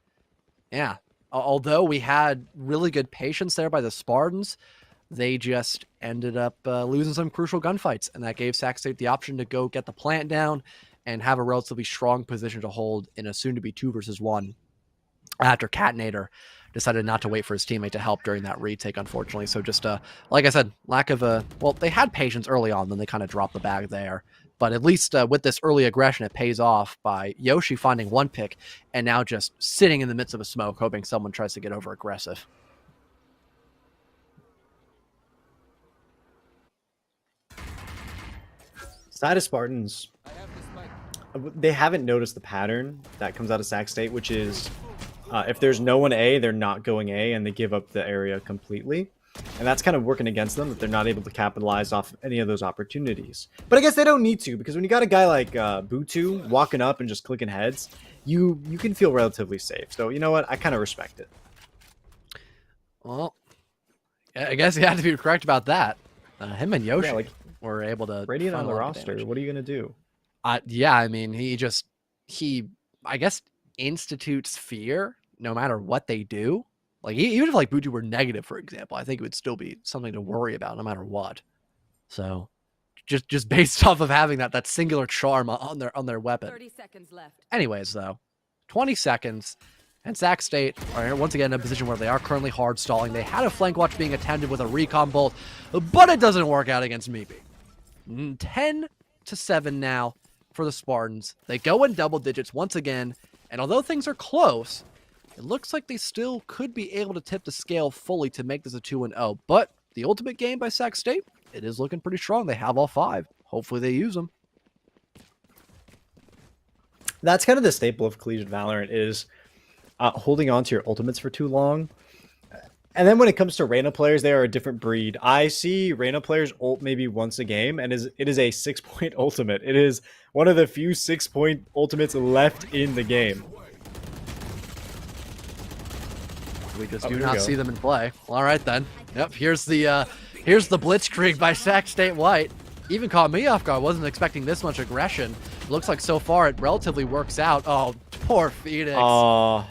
yeah, although we had really good patience there by the Spartans, they just ended up losing some crucial gunfights, and that gave Sac State the option to go get the plant down and have a relatively strong position to hold in a soon-to-be 2 versus 1 after Catnator decided not to wait for his teammate to help during that retake, unfortunately. So just, like I said, lack of well, they had patience early on, then they kind of dropped the bag there. But at least with this early aggression, it pays off by Yoshi finding 1 pick and now just sitting in the midst of a smoke, hoping someone tries to get over aggressive. Side of Spartans, they haven't noticed the pattern that comes out of Sac State, which is if there's no one A, they're not going A, and they give up the area completely. And that's kind of working against them, that they're not able to capitalize off any of those opportunities. But I guess they don't need to, because when you got a guy like Butu walking up and just clicking heads, you can feel relatively safe. So you know what? I kind of respect it. Well, I guess you have to be correct about that. Him and Yoshi were able to... Radiant on the roster, what are you going to do? Yeah, I mean, he I guess, institutes fear no matter what they do. Like, even if like Butu were negative, for example, I think it would still be something to worry about no matter what. So just based off of having that singular charm on their weapon. 30 seconds left. Anyways, though, 20 seconds, and Sac State are once again in a position where they are currently hard stalling. They had a flank watch being attempted with a recon bolt, but it doesn't work out against Meepy. 10-7 now for the Spartans. They go in double digits once again, and although things are close, it looks like they still could be able to tip the scale fully to make this a 2-0. But the ultimate game by Sac State, it is looking pretty strong. They have all 5. Hopefully they use them. That's kind of the staple of collegiate Valorant, is holding on to your ultimates for too long. And then when it comes to Reyna players, they are a different breed. I see Reyna players ult maybe once a game, and it is a 6-point ultimate. It is one of the few 6-point ultimates left in the game. We just do not see them in play. All right, then. Yep, here's the blitzkrieg by Sac State White. Even caught me off guard. Wasn't expecting this much aggression. Looks like so far it relatively works out. Oh, poor Phoenix.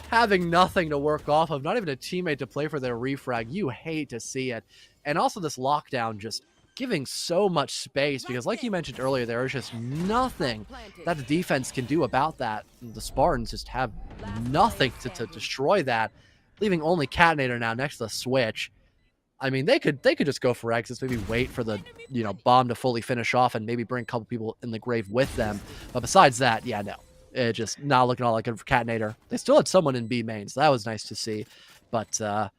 Having nothing to work off of. Not even a teammate to play for their refrag. You hate to see it. And also this lockdown just giving so much space, because like you mentioned earlier, there is just nothing that the defense can do about that. The Spartans just have nothing to destroy that, leaving only Catnator now next to the switch. I mean, they could just go for exits, maybe wait for the bomb to fully finish off and maybe bring a couple people in the grave with them. But besides that, yeah, no. It just not looking all like good for Catnator. They still had someone in B main, so that was nice to see. But yeah,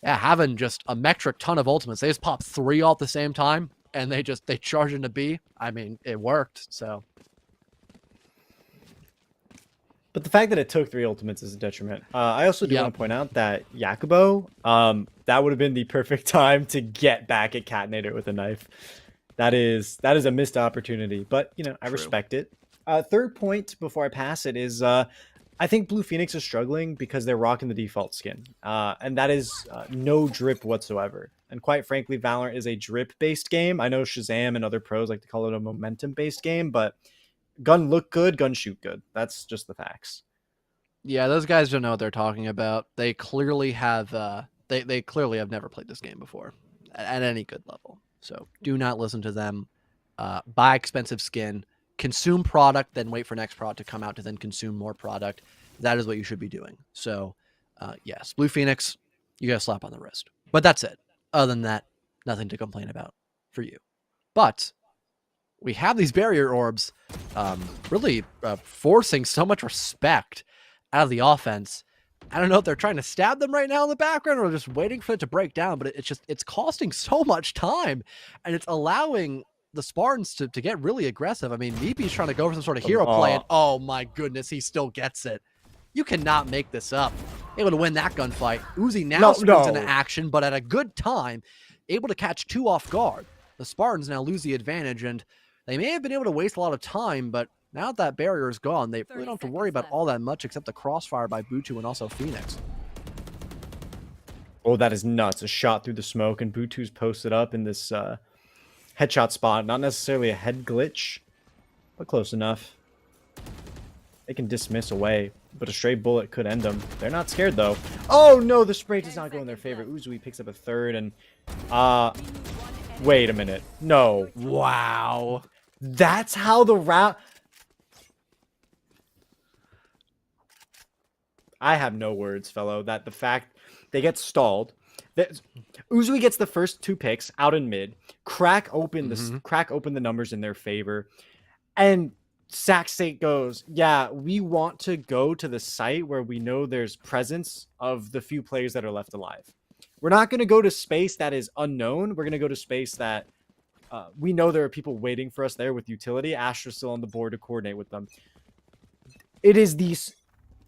having just a metric ton of ultimates, they just pop 3 all at the same time, and they charge into B. I mean, it worked, so. But the fact that it took 3 ultimates is a detriment. I also do want to point out that Yakubo, that would have been the perfect time to get back at Catnator with a knife. That is a missed opportunity, but I respect it. Third point before I pass it is I think Blue Phoenix is struggling because they're rocking the default skin, and that is no drip whatsoever. And quite frankly, Valorant is a drip-based game. I know Shazam and other pros like to call it a momentum-based game, but gun look good, gun shoot good. That's just the facts. Yeah, those guys don't know what they're talking about. They clearly have they clearly have never played this game before at any good level. So do not listen to them. Buy expensive skin, consume product, then wait for next product to come out to then consume more product. That is what you should be doing. So yes, Blue Phoenix, you got a slap on the wrist. But that's it. Other than that, nothing to complain about for you. But we have these barrier orbs really forcing so much respect out of the offense. I don't know if they're trying to stab them right now in the background or just waiting for it to break down, but it's costing so much time, and it's allowing the Spartans to get really aggressive. I mean, Meepy's trying to go for some sort of hero play, and oh my goodness, he still gets it. You cannot make this up. Able to win that gunfight. Uzi now springs into action, but at a good time, able to catch 2 off guard. The Spartans now lose the advantage, and they may have been able to waste a lot of time, but now that barrier is gone, they really don't have to worry about all that much except the crossfire by Butu and also Phoenix. Oh, that is nuts. A shot through the smoke, and Butu's posted up in this headshot spot. Not necessarily a head glitch, but close enough. They can dismiss away, but a stray bullet could end them. They're not scared, though. Oh, no, the spray does not go in their favor. Uzui picks up a third, and... wait a minute. No. Wow. That's how the round... I have no words, fellow. That the fact they get stalled. Uzui gets the first 2 picks out in mid. Crack open the numbers in their favor. And Sac State goes, yeah, we want to go to the site where we know there's presence of the few players that are left alive. We're not going to go to space that is unknown. We're going to go to space that we know there are people waiting for us there with utility. Astra's still on the board to coordinate with them. It is these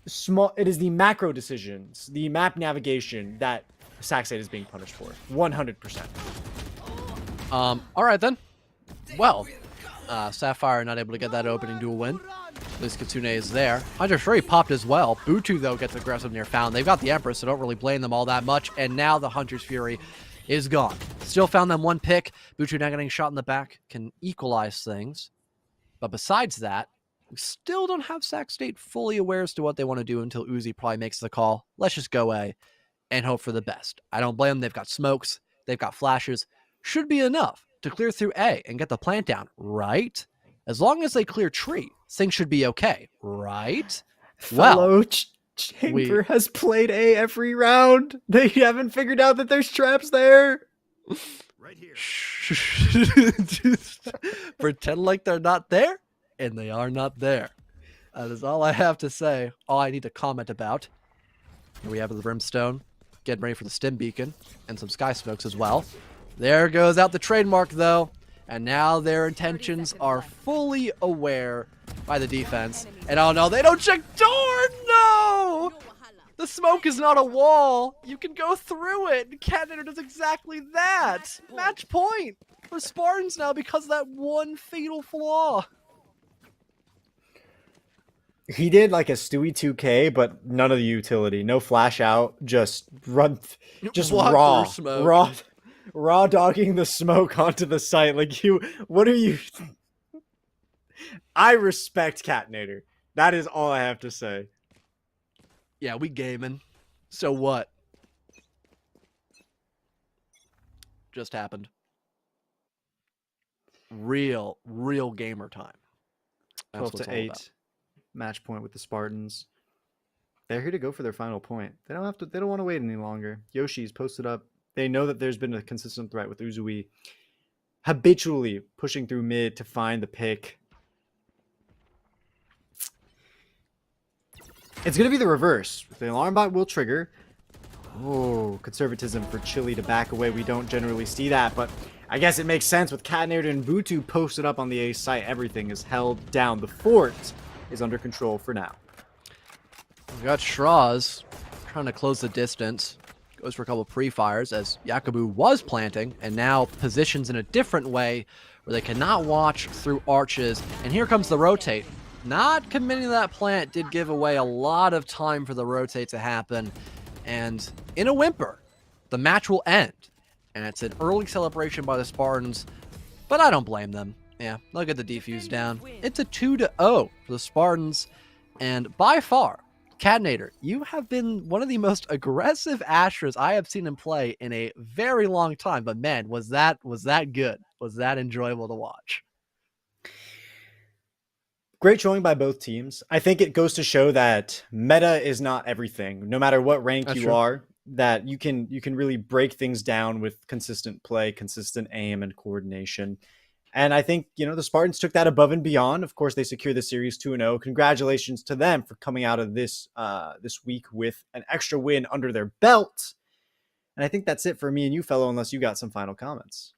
it is the macro decisions, the map navigation that Sac State is being punished for. 100%. All right then. Well, Sapphire not able to get that opening duel win. At least Kitsune is there. Hunter Fury popped as well. Butu, though, gets aggressive near Found. They've got the Empress, so don't really blame them all that much. And now the Hunter's Fury is gone. Still found them 1 pick. Butu now getting shot in the back can equalize things. But besides that, we still don't have Sac State fully aware as to what they want to do until Uzi probably makes the call. Let's just go A and hope for the best. I don't blame them. They've got smokes. They've got flashes. Should be enough to clear through A and get the plant down, right? As long as they clear tree, things should be okay, right? Fellow Chamber has played A every round. They haven't figured out that there's traps there. Right here. Just pretend like they're not there, and they are not there. That is all I have to say. All I need to comment about. Here we have the Brimstone, getting ready for the Stim Beacon, and some Sky Smokes as well. There goes out the trademark, though. And now their intentions are fully aware by the defense. And oh no, they don't check door! No! The smoke is not a wall. You can go through it. And Canada does exactly that. Match point for Spartans now because of that one fatal flaw. He did like a Stewie 2K, but none of the utility. No flash out. Just run. Just Walk raw. through smoke. Raw dogging the smoke onto the site. Like what are you? I respect Catnator. That is all I have to say. Yeah, we gaming. So what? Just happened. Real gamer time. That's 12 what it's to all 8. about. Match point with the Spartans. They're here to go for their final point. They don't want to wait any longer. Yoshi's posted up. They know that there's been a consistent threat with Uzui habitually pushing through mid to find the pick. It's going to be the reverse. The alarm bot will trigger. Oh, conservatism for Chili to back away. We don't generally see that, but I guess it makes sense with Catnator and Butu posted up on the A site. Everything is held down. The fort is under control for now. We got Shraz trying to close the distance. Goes for a couple pre-fires as Yakubu was planting and now positions in a different way where they cannot watch through arches. And here comes the rotate. Not committing to that plant did give away a lot of time for the rotate to happen. And in a whimper, the match will end. And it's an early celebration by the Spartans, but I don't blame them. Yeah, look at the defuse down. It's a 2-0 for the Spartans. And by far, Catnator, you have been one of the most aggressive Astros I have seen him play in a very long time. But man, was that good? Was that enjoyable to watch? Great showing by both teams. I think it goes to show that meta is not everything. No matter what rank That's you true. are, that you can really break things down with consistent play, consistent aim, and coordination. And I think, the Spartans took that above and beyond. Of course, they secured the series 2-0. Congratulations to them for coming out of this week with an extra win under their belt. And I think that's it for me and you, fellow, unless you got some final comments.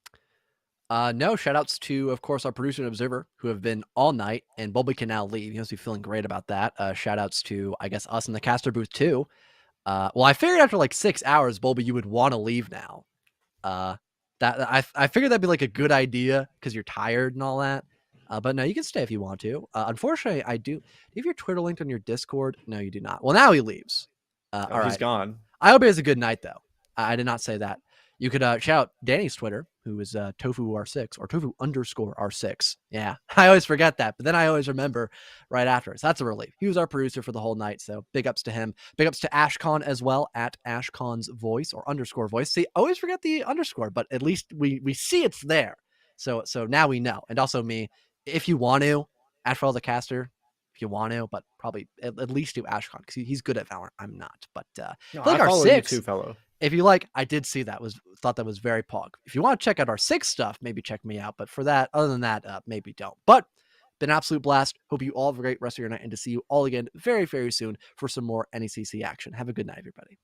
No, shout outs to, of course, our producer and observer who have been all night, and Bulby can now leave. He must be feeling great about that. Shout outs to, I guess, us in the caster booth too. Well, I figured after like 6 hours, Bulby, you would want to leave now. I figured that'd be like a good idea because you're tired and all that. But no, you can stay if you want to. Unfortunately, I do. Do you have your Twitter linked on your Discord? No, you do not. Well, now he leaves. All right. He's gone. I hope he has a good night, though. I did not say that. You could shout out Danny's Twitter, who is tofu_r6 or tofu_r6. Yeah, I always forget that, but then I always remember right after. So that's a relief. He was our producer for the whole night, so big ups to him. Big ups to Ashcon as well, at Ashcon's voice or _voice. See, I always forget the underscore, but at least we see it's there. So now we know. And also me, if you want to, at For All the Caster, if you want to, but probably at least do Ashcon because he's good at Valorant. I'm not, but No, like I our follow six. you too, fellow. If you like, I did see that, thought that was very pog. If you want to check out our 6 stuff, maybe check me out. But for that, other than that, maybe don't. But been an absolute blast. Hope you all have a great rest of your night and to see you all again very, very soon for some more NECC action. Have a good night, everybody.